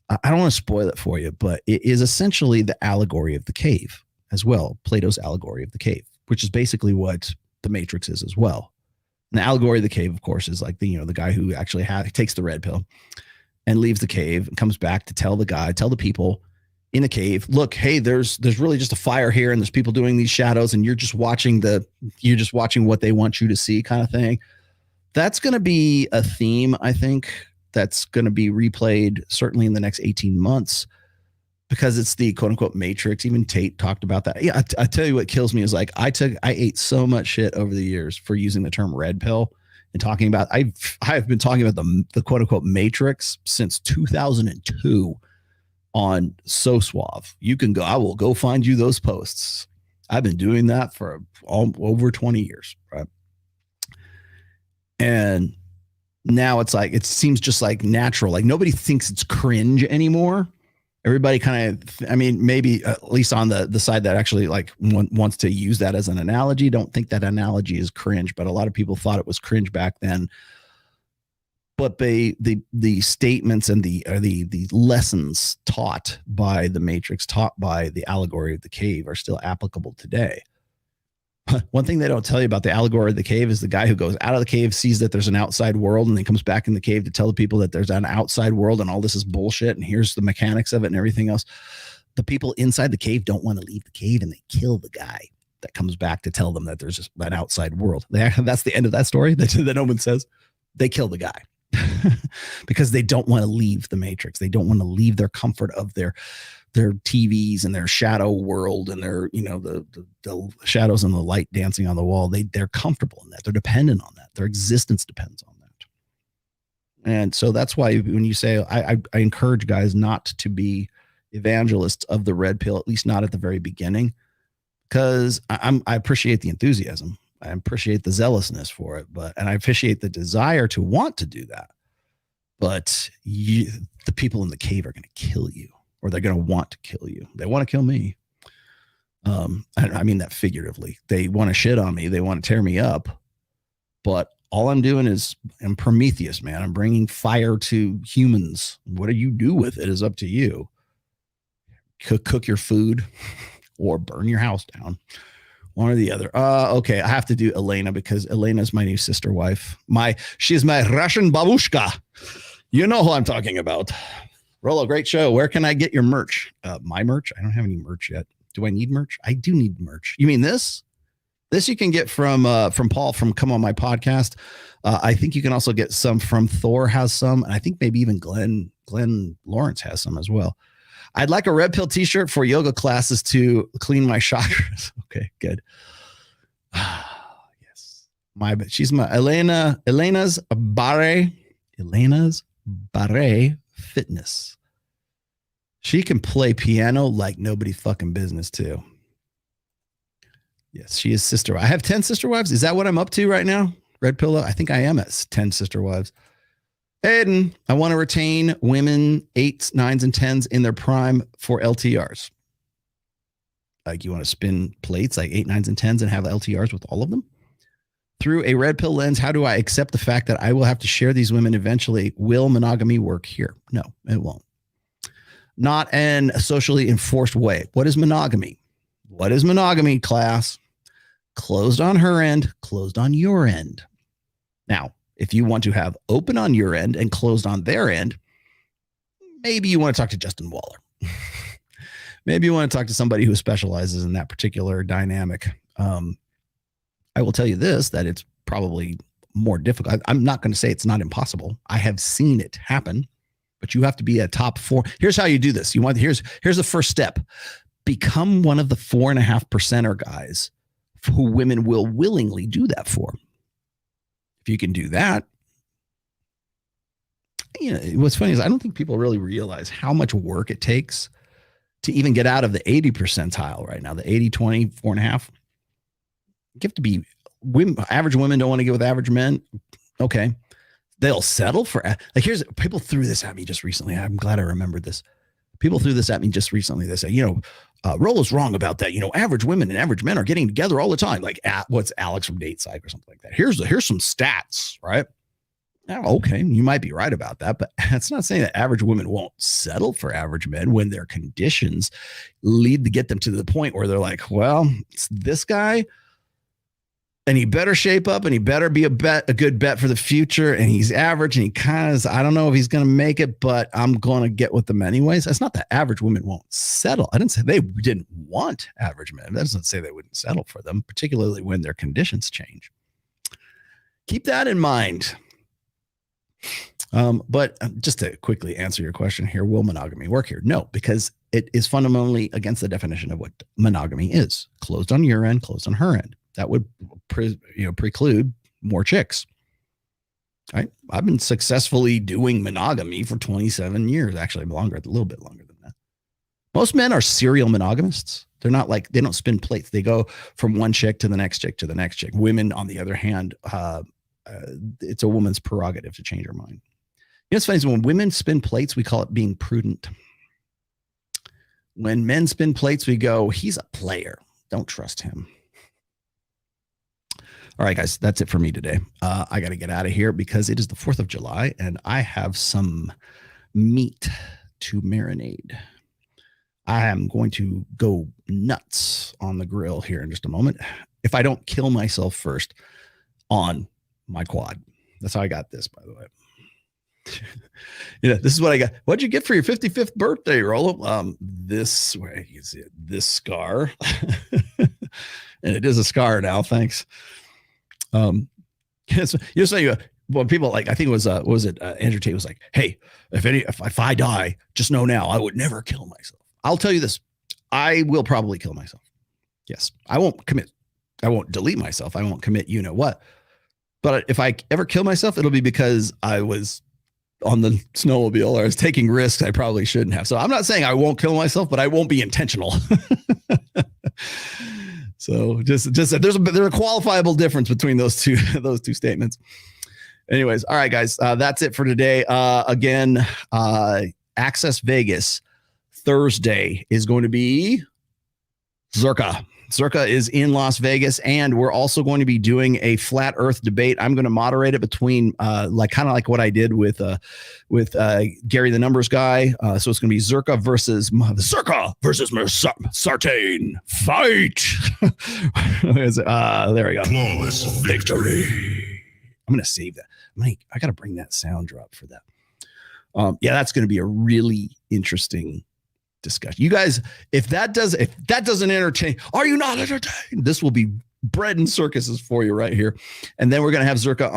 I don't want to spoil it for you, but it is essentially the allegory of the cave as well. Plato's allegory of the cave, which is basically what the Matrix is as well. And the allegory of the cave, of course, is like the guy who actually takes the red pill and leaves the cave and comes back to tell the people in the cave, look, hey, there's really just a fire here and there's people doing these shadows and you're just watching what they want you to see kind of thing. That's going to be a theme, I think, that's going to be replayed certainly in the next 18 months because it's the quote unquote Matrix. Even Tate talked about that. Yeah. I tell you what kills me is like, I ate so much shit over the years for using the term red pill and talking about, I've been talking about the quote unquote matrix since 2002 on So Suave. You can go, I will go find you those posts. I've been doing that for over 20 years, right? And now it's like, it seems just like natural. Like nobody thinks it's cringe anymore. Everybody kind of, I mean, maybe at least on the side that actually like wants to use that as an analogy, don't think that analogy is cringe, but a lot of people thought it was cringe back then. But the statements and the lessons taught by the Matrix, taught by the allegory of the cave, are still applicable today. One thing they don't tell you about the allegory of the cave is the guy who goes out of the cave, sees that there's an outside world, and then comes back in the cave to tell the people that there's an outside world and all this is bullshit, and here's the mechanics of it and everything else. The people inside the cave don't want to leave the cave, and they kill the guy that comes back to tell them that there's an outside world. That's the end of that story that no one says. They kill the guy because they don't want to leave the Matrix. They don't want to leave their comfort of their TVs and their shadow world and their, the shadows and the light dancing on the wall. They're comfortable in that. They're dependent on that. Their existence depends on that. And so that's why when you say, I encourage guys not to be evangelists of the red pill, at least not at the very beginning, because I appreciate the enthusiasm. I appreciate the zealousness for it, and I appreciate the desire to want to do that. But the people in the cave are going to kill you. Or they're going to want to kill you. They want to kill me. I mean that figuratively. They want to shit on me. They want to tear me up. But all I'm doing is, I'm Prometheus, man. I'm bringing fire to humans. What do you do with it is up to you. Cook your food or burn your house down. One or the other. Okay, I have to do Elena because Elena's my new sister wife. She's my Russian babushka. You know who I'm talking about. Rollo, great show. Where can I get your merch? My merch? I don't have any merch yet. Do I need merch? I do need merch. You mean this? This you can get from Paul from Come On My Podcast. I think you can also get some from Thor has some. And I think maybe even Glenn Lawrence has some as well. I'd like a red pill t-shirt for yoga classes to clean my chakras. Okay, good. Yes. She's my Elena's Barre Fitness. She can play piano like nobody's fucking business too. Yes, she is sister. I have 10 sister wives. Is that what I'm up to right now? Red Pillow? I think I am at 10 sister wives. Aiden, I want to retain women 8s, 9s, and 10s in their prime for LTRs. Like you want to spin plates like 8, 9s, and 10s and have LTRs with all of them? Through a red pill lens, how do I accept the fact that I will have to share these women eventually? Will monogamy work here? No, it won't. Not in a socially enforced way. What is monogamy? What is monogamy, class? Closed on her end, closed on your end. Now, if you want to have open on your end and closed on their end, maybe you want to talk to Justin Waller. Maybe you want to talk to somebody who specializes in that particular dynamic. I will tell you this, that it's probably more difficult. I'm not going to say it's not impossible. I have seen it happen, but you have to be a top 4. Here's how you do this. Here's the first step. Become one of the 4.5% guys who women will willingly do that for. If you can do that, what's funny is I don't think people really realize how much work it takes to even get out of the 80 percentile right now, the 80, 20, 4.5. You have to be women. Average women don't want to get with average men. Okay. They'll settle for, people threw this at me just recently. I'm glad I remembered this. People threw this at me just recently. They say, Rollo's wrong about that. Average women and average men are getting together all the time. Like what's Alex from Date Psych or something like that. Here's some stats, right? Oh, okay. You might be right about that, but that's not saying that average women won't settle for average men when their conditions lead to get them to the point where they're like, well, it's this guy and he better shape up and he better be a good bet for the future. And he's average and he kind of, I don't know if he's going to make it, but I'm going to get with them anyways. That's not that average women won't settle. I didn't say they didn't want average men. That doesn't say they wouldn't settle for them, particularly when their conditions change. Keep that in mind. But just to quickly answer your question here, will monogamy work here? No, because it is fundamentally against the definition of what monogamy is. Closed on your end, closed on her end. That would preclude more chicks. I've been successfully doing monogamy for 27 years, actually longer, a little bit longer than that. Most men are serial monogamists. They're not like, they don't spin plates. They go from one chick to the next chick to the next chick. Women, on the other hand, it's a woman's prerogative to change her mind. You know, what's funny is when women spin plates, we call it being prudent. When men spin plates, we go, he's a player. Don't trust him. All right, guys, that's it for me today. I got to get out of here because it is the 4th of July and I have some meat to marinate. I am going to go nuts on the grill here in just a moment if I don't kill myself first on my quad. That's how I got this, by the way. This is what I got. What'd you get for your 55th birthday, Rollo? This way, you see it, this scar. And it is a scar now, thanks. You say, well, people like, I think it was, Andrew Tate was like, hey, if I die, just know now, I would never kill myself. I'll tell you this. I will probably kill myself. Yes. I won't delete myself. I won't commit, you know what, but if I ever kill myself, it'll be because I was on the snowmobile or I was taking risks I probably shouldn't have. So I'm not saying I won't kill myself, but I won't be intentional. So just there's a qualifiable difference between those two statements. Anyways, all right, guys, that's it for today. Again, Access Vegas Thursday is going to be Zerka. Zerka is in Las Vegas, and we're also going to be doing a flat Earth debate. I'm going to moderate it between kind of like what I did with Gary the Numbers guy. So it's going to be Zerka versus Sartain. Fight. There we go. Flawless victory. I'm going to save that. I got to bring that sound drop for that. Yeah, that's going to be a really interesting discussion. You guys, if that doesn't entertain, are you not entertained? This will be bread and circuses for you right here. And then we're going to have Zerka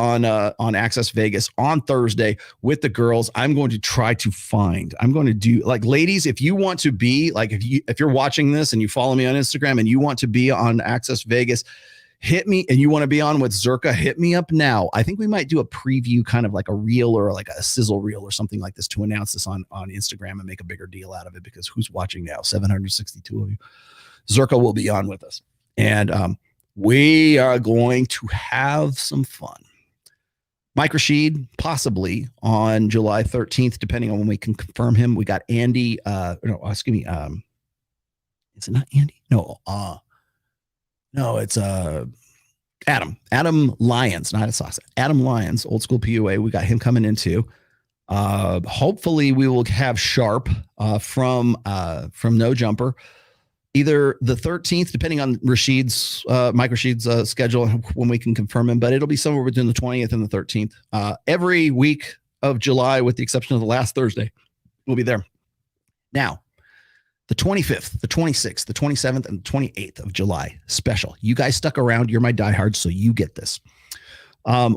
on Access Vegas on Thursday with the girls. I'm going to try to do, like, ladies, if you want to be like, if you're watching this and you follow me on Instagram and you want to be on Access Vegas, hit me, and you want to be on with Zerka, hit me up now. I think we might do a preview, kind of like a reel or like a sizzle reel or something like this to announce this on Instagram and make a bigger deal out of it, because who's watching now? 762 of you. Zerka will be on with us. And we are going to have some fun. Mike Rashid, possibly on July 13th, depending on when we can confirm him. We got Andy. Is it not Andy? No, it's Adam Lyons, not a sauce. Adam Lyons, old school PUA. We got him coming in too. Hopefully we will have Sharp from No Jumper, either the 13th, depending on Mike Rashid's schedule when we can confirm him, but it'll be somewhere between the 20th and the 13th. Every week of July, with the exception of the last Thursday, we'll be there. Now, the 25th, the 26th, the 27th, and the 28th of July special. You guys stuck around. You're my diehards, so you get this.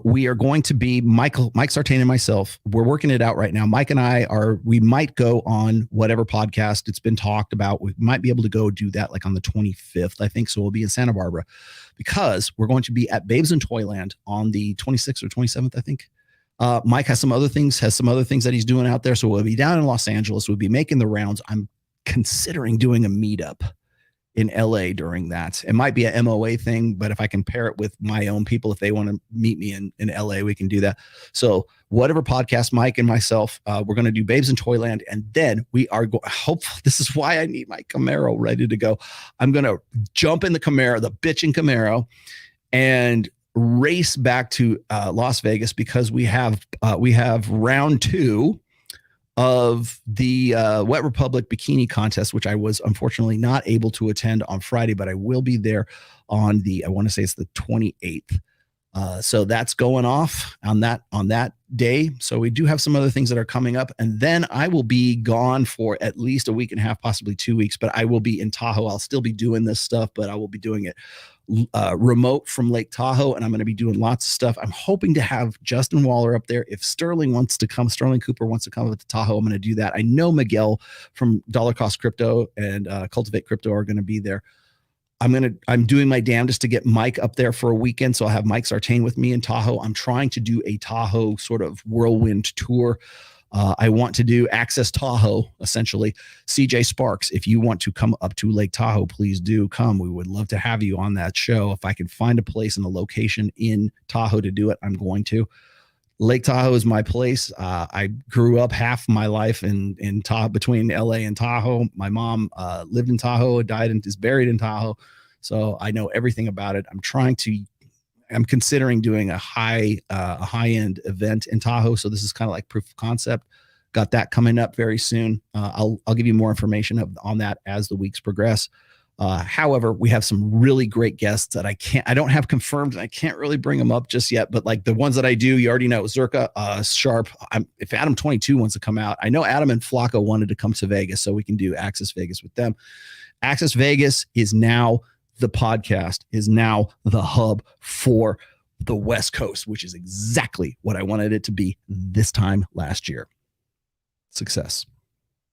We are going to be Mike Sartain and myself. We're working it out right now. Mike and we might go on whatever podcast it's been talked about. We might be able to go do that like on the 25th, I think. So we'll be in Santa Barbara, because we're going to be at Babes in Toyland on the 26th or 27th, I think. Mike has some other things that he's doing out there. So we'll be down in Los Angeles. We'll be making the rounds. I'm considering doing a meetup in LA during that. It might be a MOA thing, but if I can pair it with my own people, if they want to meet me in LA, we can do that. So whatever podcast, Mike and myself, we're going to do Babes in Toyland. And then we are hopefully, this is why I need my Camaro ready to go. I'm going to jump in the Camaro, the bitchin' Camaro, and race back to Las Vegas, because we have round 2 of the Wet Republic bikini contest, which I was unfortunately not able to attend on Friday, but I will be there on I want to say it's the 28th. So that's going off on that day. So we do have some other things that are coming up, and then I will be gone for at least a week and a half, possibly 2 weeks, but I will be in Tahoe. I'll still be doing this stuff, but I will be doing it remote from Lake Tahoe, and I'm going to be doing lots of stuff. I'm hoping to have Justin Waller up there. If Sterling Cooper wants to come up to Tahoe, I'm going to do that. I know Miguel from Dollar Cost Crypto and Cultivate Crypto are going to be there. I'm doing my damnedest to get Mike up there for a weekend. So I'll have Mike Sartain with me in Tahoe. I'm trying to do a Tahoe sort of whirlwind tour. I want to do Access Tahoe, essentially. CJ Sparks, if you want to come up to Lake Tahoe, please do come. We would love to have you on that show. If I can find a place and a location in Tahoe to do it, I'm going to. Lake Tahoe is my place. I grew up half my life in Tahoe, between LA and Tahoe. My mom lived in Tahoe, died and is buried in Tahoe. So I know everything about it. I'm considering doing a high-end event in Tahoe. So this is kind of like proof of concept. Got that coming up very soon. I'll give you more information on that as the weeks progress. However, we have some really great guests that I don't have confirmed, and I can't really bring them up just yet, but like the ones that I do, you already know, Zerka, Sharp. If Adam 22 wants to come out, I know Adam and Flacco wanted to come to Vegas, so we can do Access Vegas with them. Access Vegas is now the podcast, is now the hub for the West Coast, which is exactly what I wanted it to be this time last year. Success.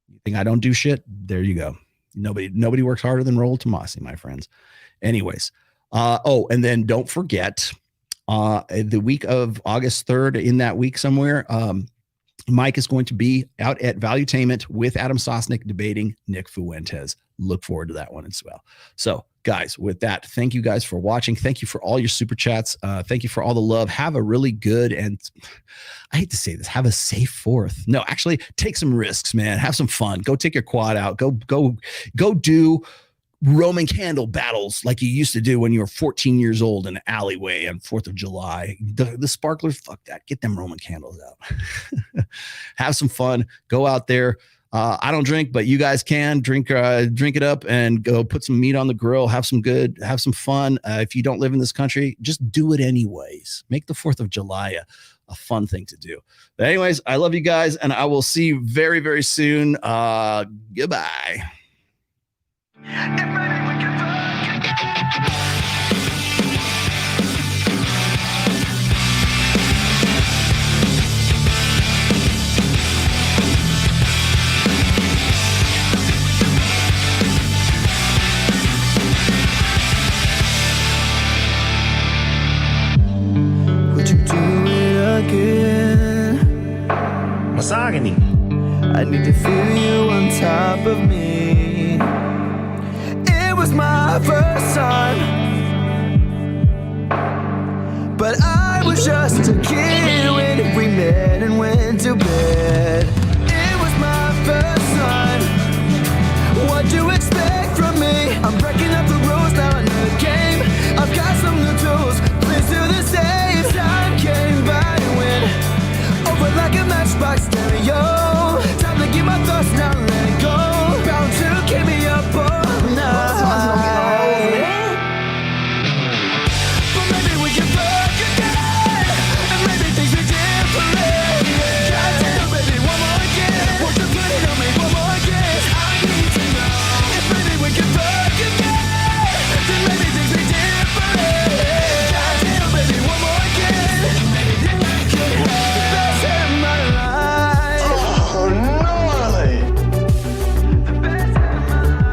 You think I don't do shit? There you go. Nobody works harder than Rollo Tomassi, my friends. Anyways, and then don't forget, the week of August 3rd, in that week somewhere, Mike is going to be out at Valuetainment with Adam Sosnick debating Nick Fuentes. Look forward to that one as well. So, guys, with that, thank you guys for watching. Thank you for all your super chats. Thank you for all the love. Have a really good, and I hate to say this, have a safe 4th. No, actually, take some risks, man. Have some fun. Go take your quad out. Go do Roman candle battles like you used to do when you were 14 years old in an alleyway on 4th of July. The sparklers, fuck that. Get them Roman candles out. Have some fun. Go out there. I don't drink, but you guys can drink it up and go put some meat on the grill. Have some fun. If you don't live in this country, just do it anyways. Make the 4th of July a fun thing to do. But anyways, I love you guys, and I will see you very, very soon. Goodbye. Would you do it again? Monogamy. I need to feel you on top of me. It was my first time, but I was just a kid when we met and went to bed. It was my first time. What do you expect from me? I'm breaking up the rules now in the game. I've got some new tools. Please do the same. Time came by to win. Over like a matchbox stereo. Time to get my thoughts now, let it go. Bound to keep me up all night. But maybe we can fuck again, and maybe things are different. Goddamn, baby, one more again. Won't you put it on me one more again? I need to know if maybe we can fuck again, then maybe things are different. Goddamn, baby, one more again. Maybe then I could have the best in my life. Oh, gnarly. The best in my life.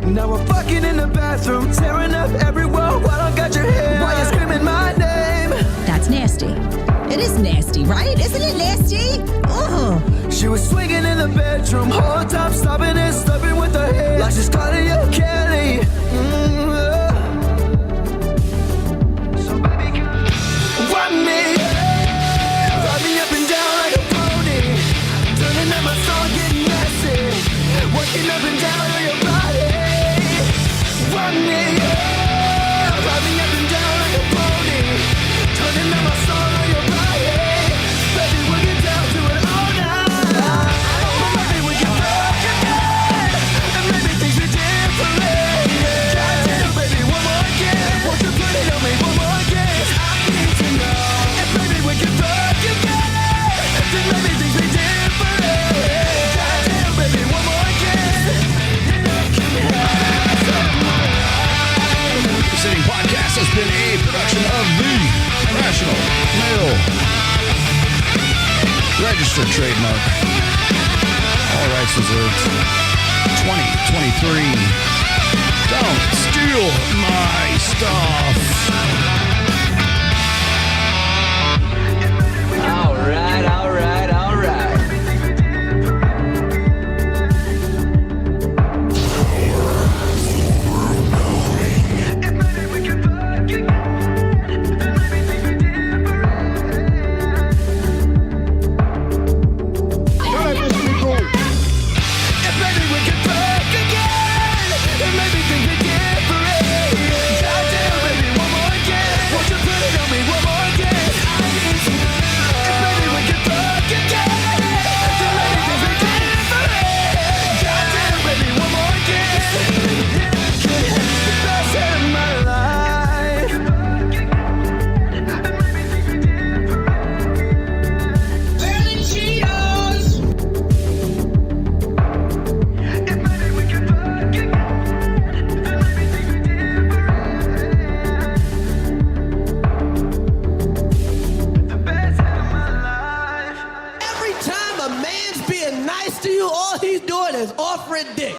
Now we're fucking in the bathroom, tearing up every wall while I got your hair. Why you screaming my name? That's nasty. It is nasty, right? Isn't it nasty? Oh. She was swinging in the bedroom, whole time stopping and stubbing with her head like she's Claudia Kelly. So baby, run me, ride me up and down like a pony, turning up my song, getting messy, working up and down on your body. Run me, ride me up and down like a pony, turning up my song on your body. Baby, we'll get down to it all night. But maybe we can fuck again, and maybe things are different. Goddamn, baby, one more again. Won't you put it on me one more again? I need to know if maybe we can fuck again, then maybe things are different. Goddamn, baby, one more again. Then I can have some more life. The Sitting Podcast has been a production of the National Mail. Registered trademark. All rights This is 2023. Don't steal my stuff. All right, all right, all right. Every time a man's being nice to you, all he's doing is offering dick.